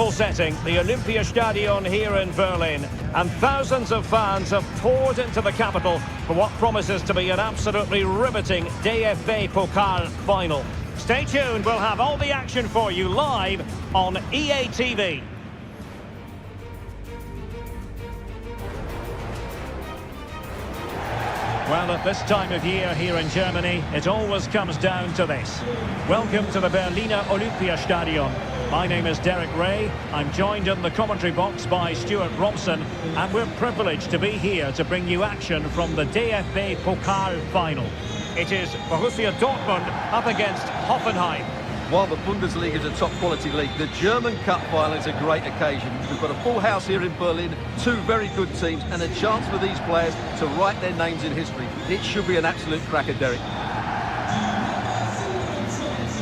C: beautiful setting, the Olympiastadion here in Berlin, and thousands of fans have poured into the capital for what promises to be an absolutely riveting DFB Pokal final. Stay tuned, we'll have all the action for you live on EA TV. Well, at this time of year here in Germany, it always comes down to this. Welcome to the Berliner Olympiastadion. My name is Derek Ray. I'm joined in the commentary box by Stuart Robson, and we're privileged to be here to bring you action from the DFB Pokal final. It is Borussia Dortmund up against Hoffenheim.
B: While the Bundesliga is a top-quality league, the German Cup final is a great occasion. We've got a full house here in Berlin, two very good teams, and a chance for these players to write their names in history. It should be an absolute cracker, Derek.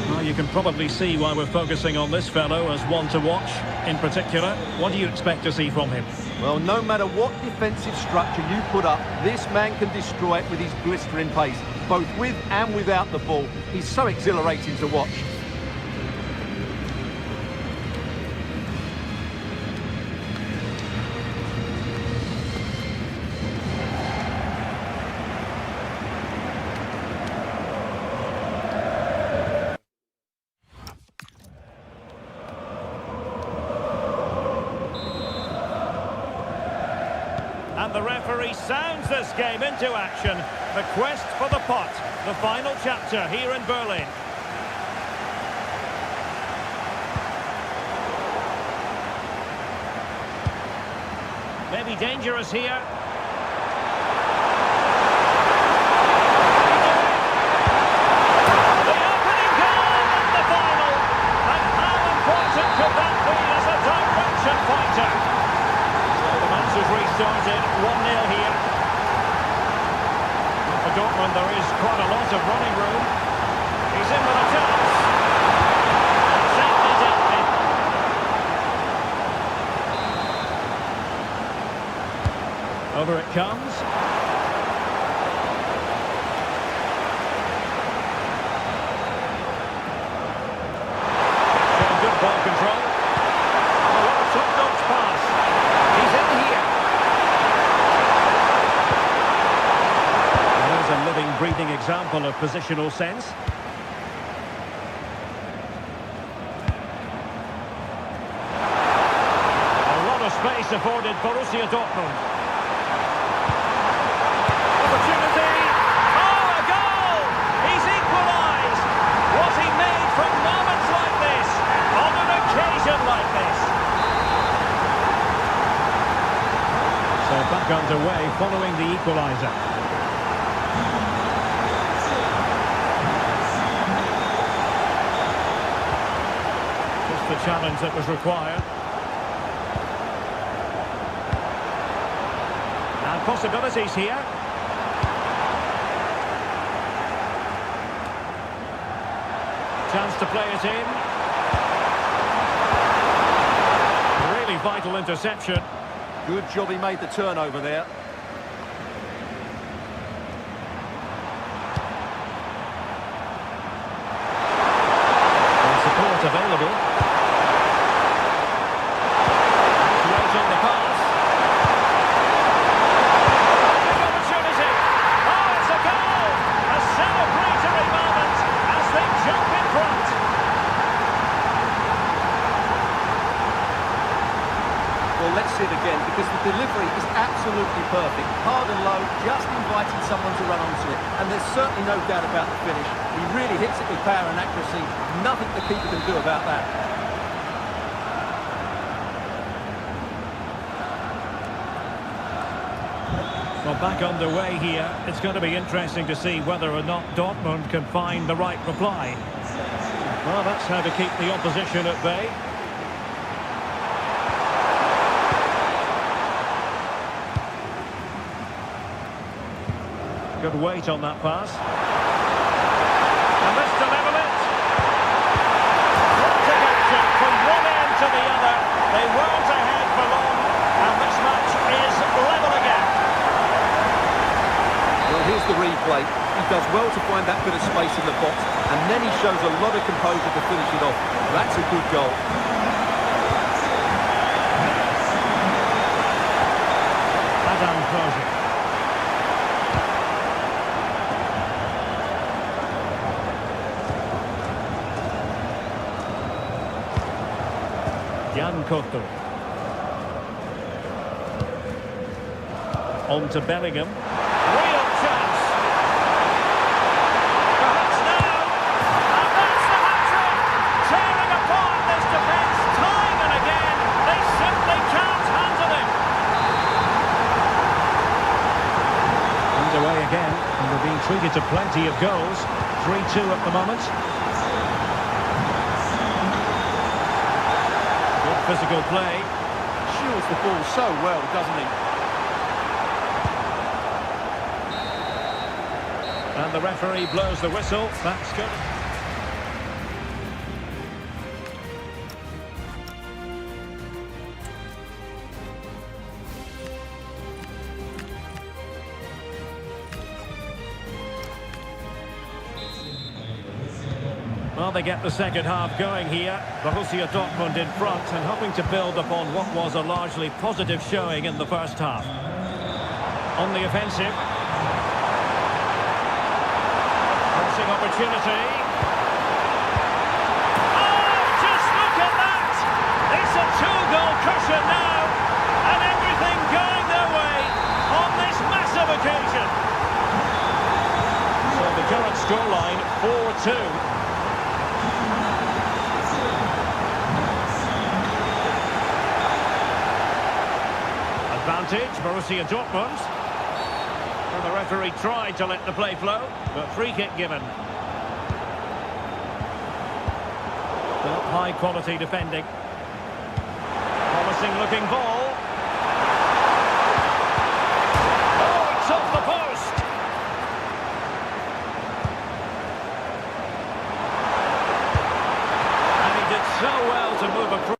C: Well, you can probably see why we're focusing on this fellow as one to watch. In particular, what do you expect to see from him?
B: Well, no matter what defensive structure you put up, this man can destroy it with his blistering pace, both with and without the ball. He's so exhilarating to watch.
C: And the referee sounds this game into action. The quest for the pot, the final chapter here in Berlin. Maybe dangerous here. The opening goal in the final. And how important could that be as a direction pointer? The match has restarted, 1-0 here. For Dortmund, there is quite a lot of running room. He's in with a chance. Safety dealt with. Over it comes. Showing good ball control. Oh, what a top-notch pass. He's in here. There's a living, breathing example of positional sense. A lot of space afforded Borussia Dortmund. Opportunity. Oh, a goal! He's equalised. Was he made from moments like this? On an occasion like this? So back underway following the equaliser. Just the challenge that was required. And possibilities here. Chance to play it in. Really vital interception.
B: Good job he made the turnover there.
C: And support available. Wait on the pass. Big opportunity. Oh, it's a goal! A celebratory moment as they jump in front.
B: Well, let's see it again, because the delivery is absolutely perfect. Hard and low, just inviting someone to run onto it. And there's certainly no doubt about the finish. He really hits it with power and accuracy. Nothing the keeper can do about that.
C: Well, back underway here. It's going to be interesting to see whether or not Dortmund can find the right reply. Well, that's how to keep the opposition at bay. Good weight on that pass. And this to level it. Frantic action from one end to the other. They weren't ahead for long, and this match is level again.
B: Well, here's the replay. He does well to find that bit of space in the box, and then he shows a lot of composure to finish it off. That's a good goal.
C: Yan Couto. On to Bellingham. Real chance. Perhaps now. And that's the hat-trick. Tearing apart this defence time and again. They simply can't handle him. Underway again, and they're being treated to plenty of goals. 3-2 at the moment. Good physical play.
B: Shields the ball so well, doesn't he?
C: And the referee blows the whistle. That's good. Well, they get the second half going here. Borussia Dortmund in front and hoping to build upon what was a largely positive showing in the first half. On the offensive. Pressing opportunity. Oh, just look at that! It's a two-goal cushion now, and everything going their way on this massive occasion. So the current scoreline, 4-2. Advantage, Borussia Dortmund. And the referee tried to let the play flow, but free kick given. Well, high quality defending. Promising looking ball. Oh, it's off the post. And he did so well to move across.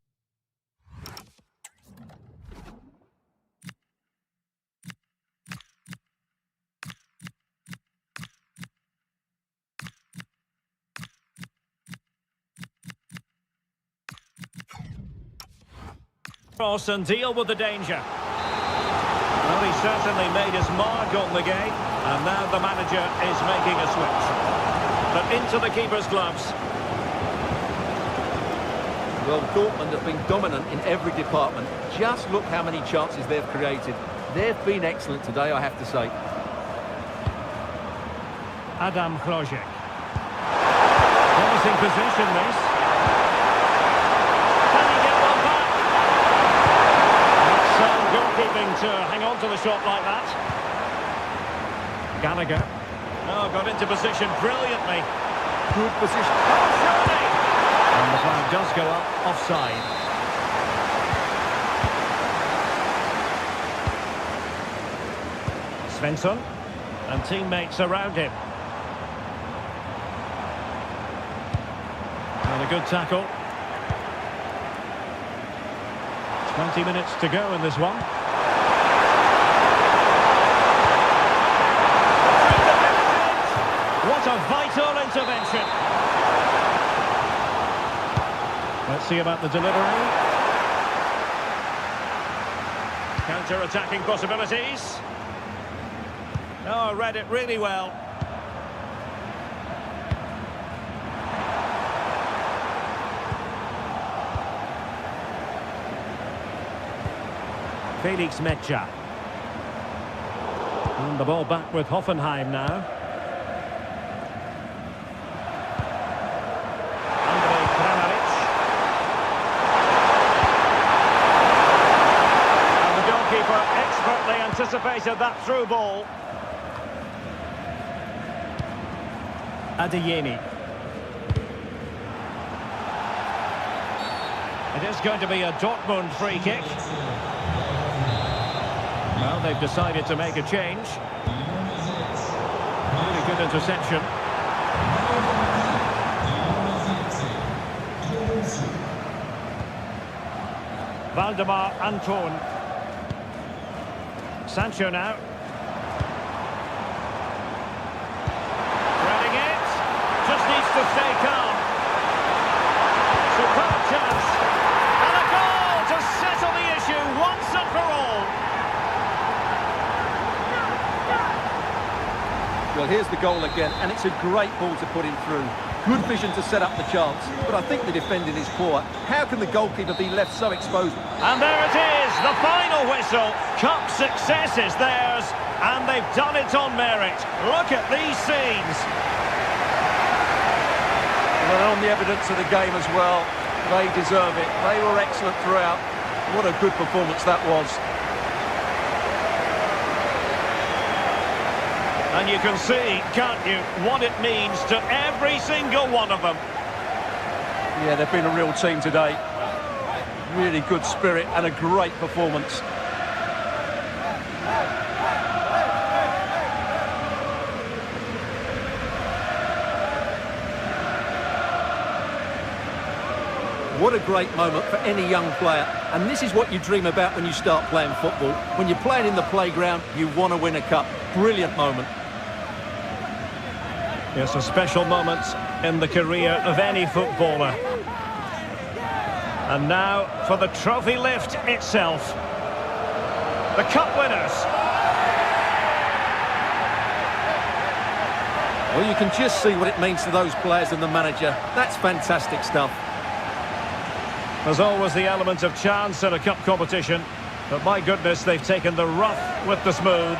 C: Cross and deal with the danger. Well, he certainly made his mark on the game, and now the manager is making a switch. But into the keeper's gloves.
B: Well, Dortmund have been dominant in every department. Just look how many chances they've created. They've been excellent today, I have to say.
C: Adam Hrojek. Promising position, this. Goalkeeping to hang on to the shot like that. Gallagher. Oh, got into position brilliantly.
B: Good position. Oh, surely!
C: And the flag does go up, offside. Svensson. And teammates around him. And a good tackle. 20 minutes to go in this one. What a vital intervention. Let's see about the delivery. Counter-attacking possibilities. Oh, read it really well. Felix Mecha. And the ball back with Hoffenheim now. Andrej Kramaric. And the goalkeeper expertly anticipated that through ball. Adeyemi. It is going to be a Dortmund free kick. Well, they've decided to make a change. Really good interception. Valdemar Anton. Sancho now. Threading it. Just needs to stay calm. Superb chance. And a goal to settle the issue once and for all.
B: Well, here's the goal again, and it's a great ball to put him through. Good vision to set up the chance, but I think the defending is poor. How can the goalkeeper be left so exposed?
C: And there it is, the final whistle. Cup success is theirs, and they've done it on merit. Look at these scenes.
B: And on the evidence of the game as well, they deserve it. They were excellent throughout. What a good performance that was.
C: And you can see, can't you, what it means to every single one of them.
B: Yeah, they've been a real team today. Really good spirit and a great performance. What a great moment for any young player. And this is what you dream about when you start playing football. When you're playing in the playground, you want to win a cup. Brilliant moment.
C: It's a special moment in the career of any footballer. And now for the trophy lift itself. The cup winners.
B: Well, you can just see what it means to those players and the manager. That's fantastic stuff.
C: There's always the element of chance in a cup competition, but my goodness, they've taken the rough with the smooth,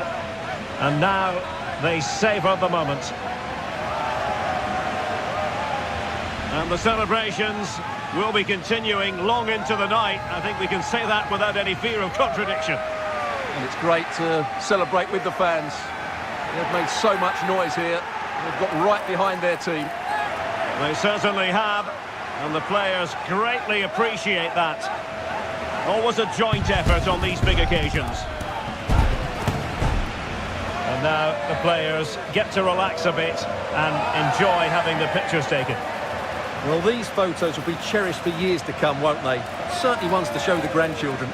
C: and now they savour the moment. And the celebrations will be continuing long into the night. I think we can say that without any fear of contradiction.
B: And it's great to celebrate with the fans. They've made so much noise here. They've got right behind their team.
C: They certainly have. And the players greatly appreciate that. Always a joint effort on these big occasions. And now the players get to relax a bit and enjoy having the pictures taken.
B: Well, these photos will be cherished for years to come, won't they? Certainly ones to show the grandchildren.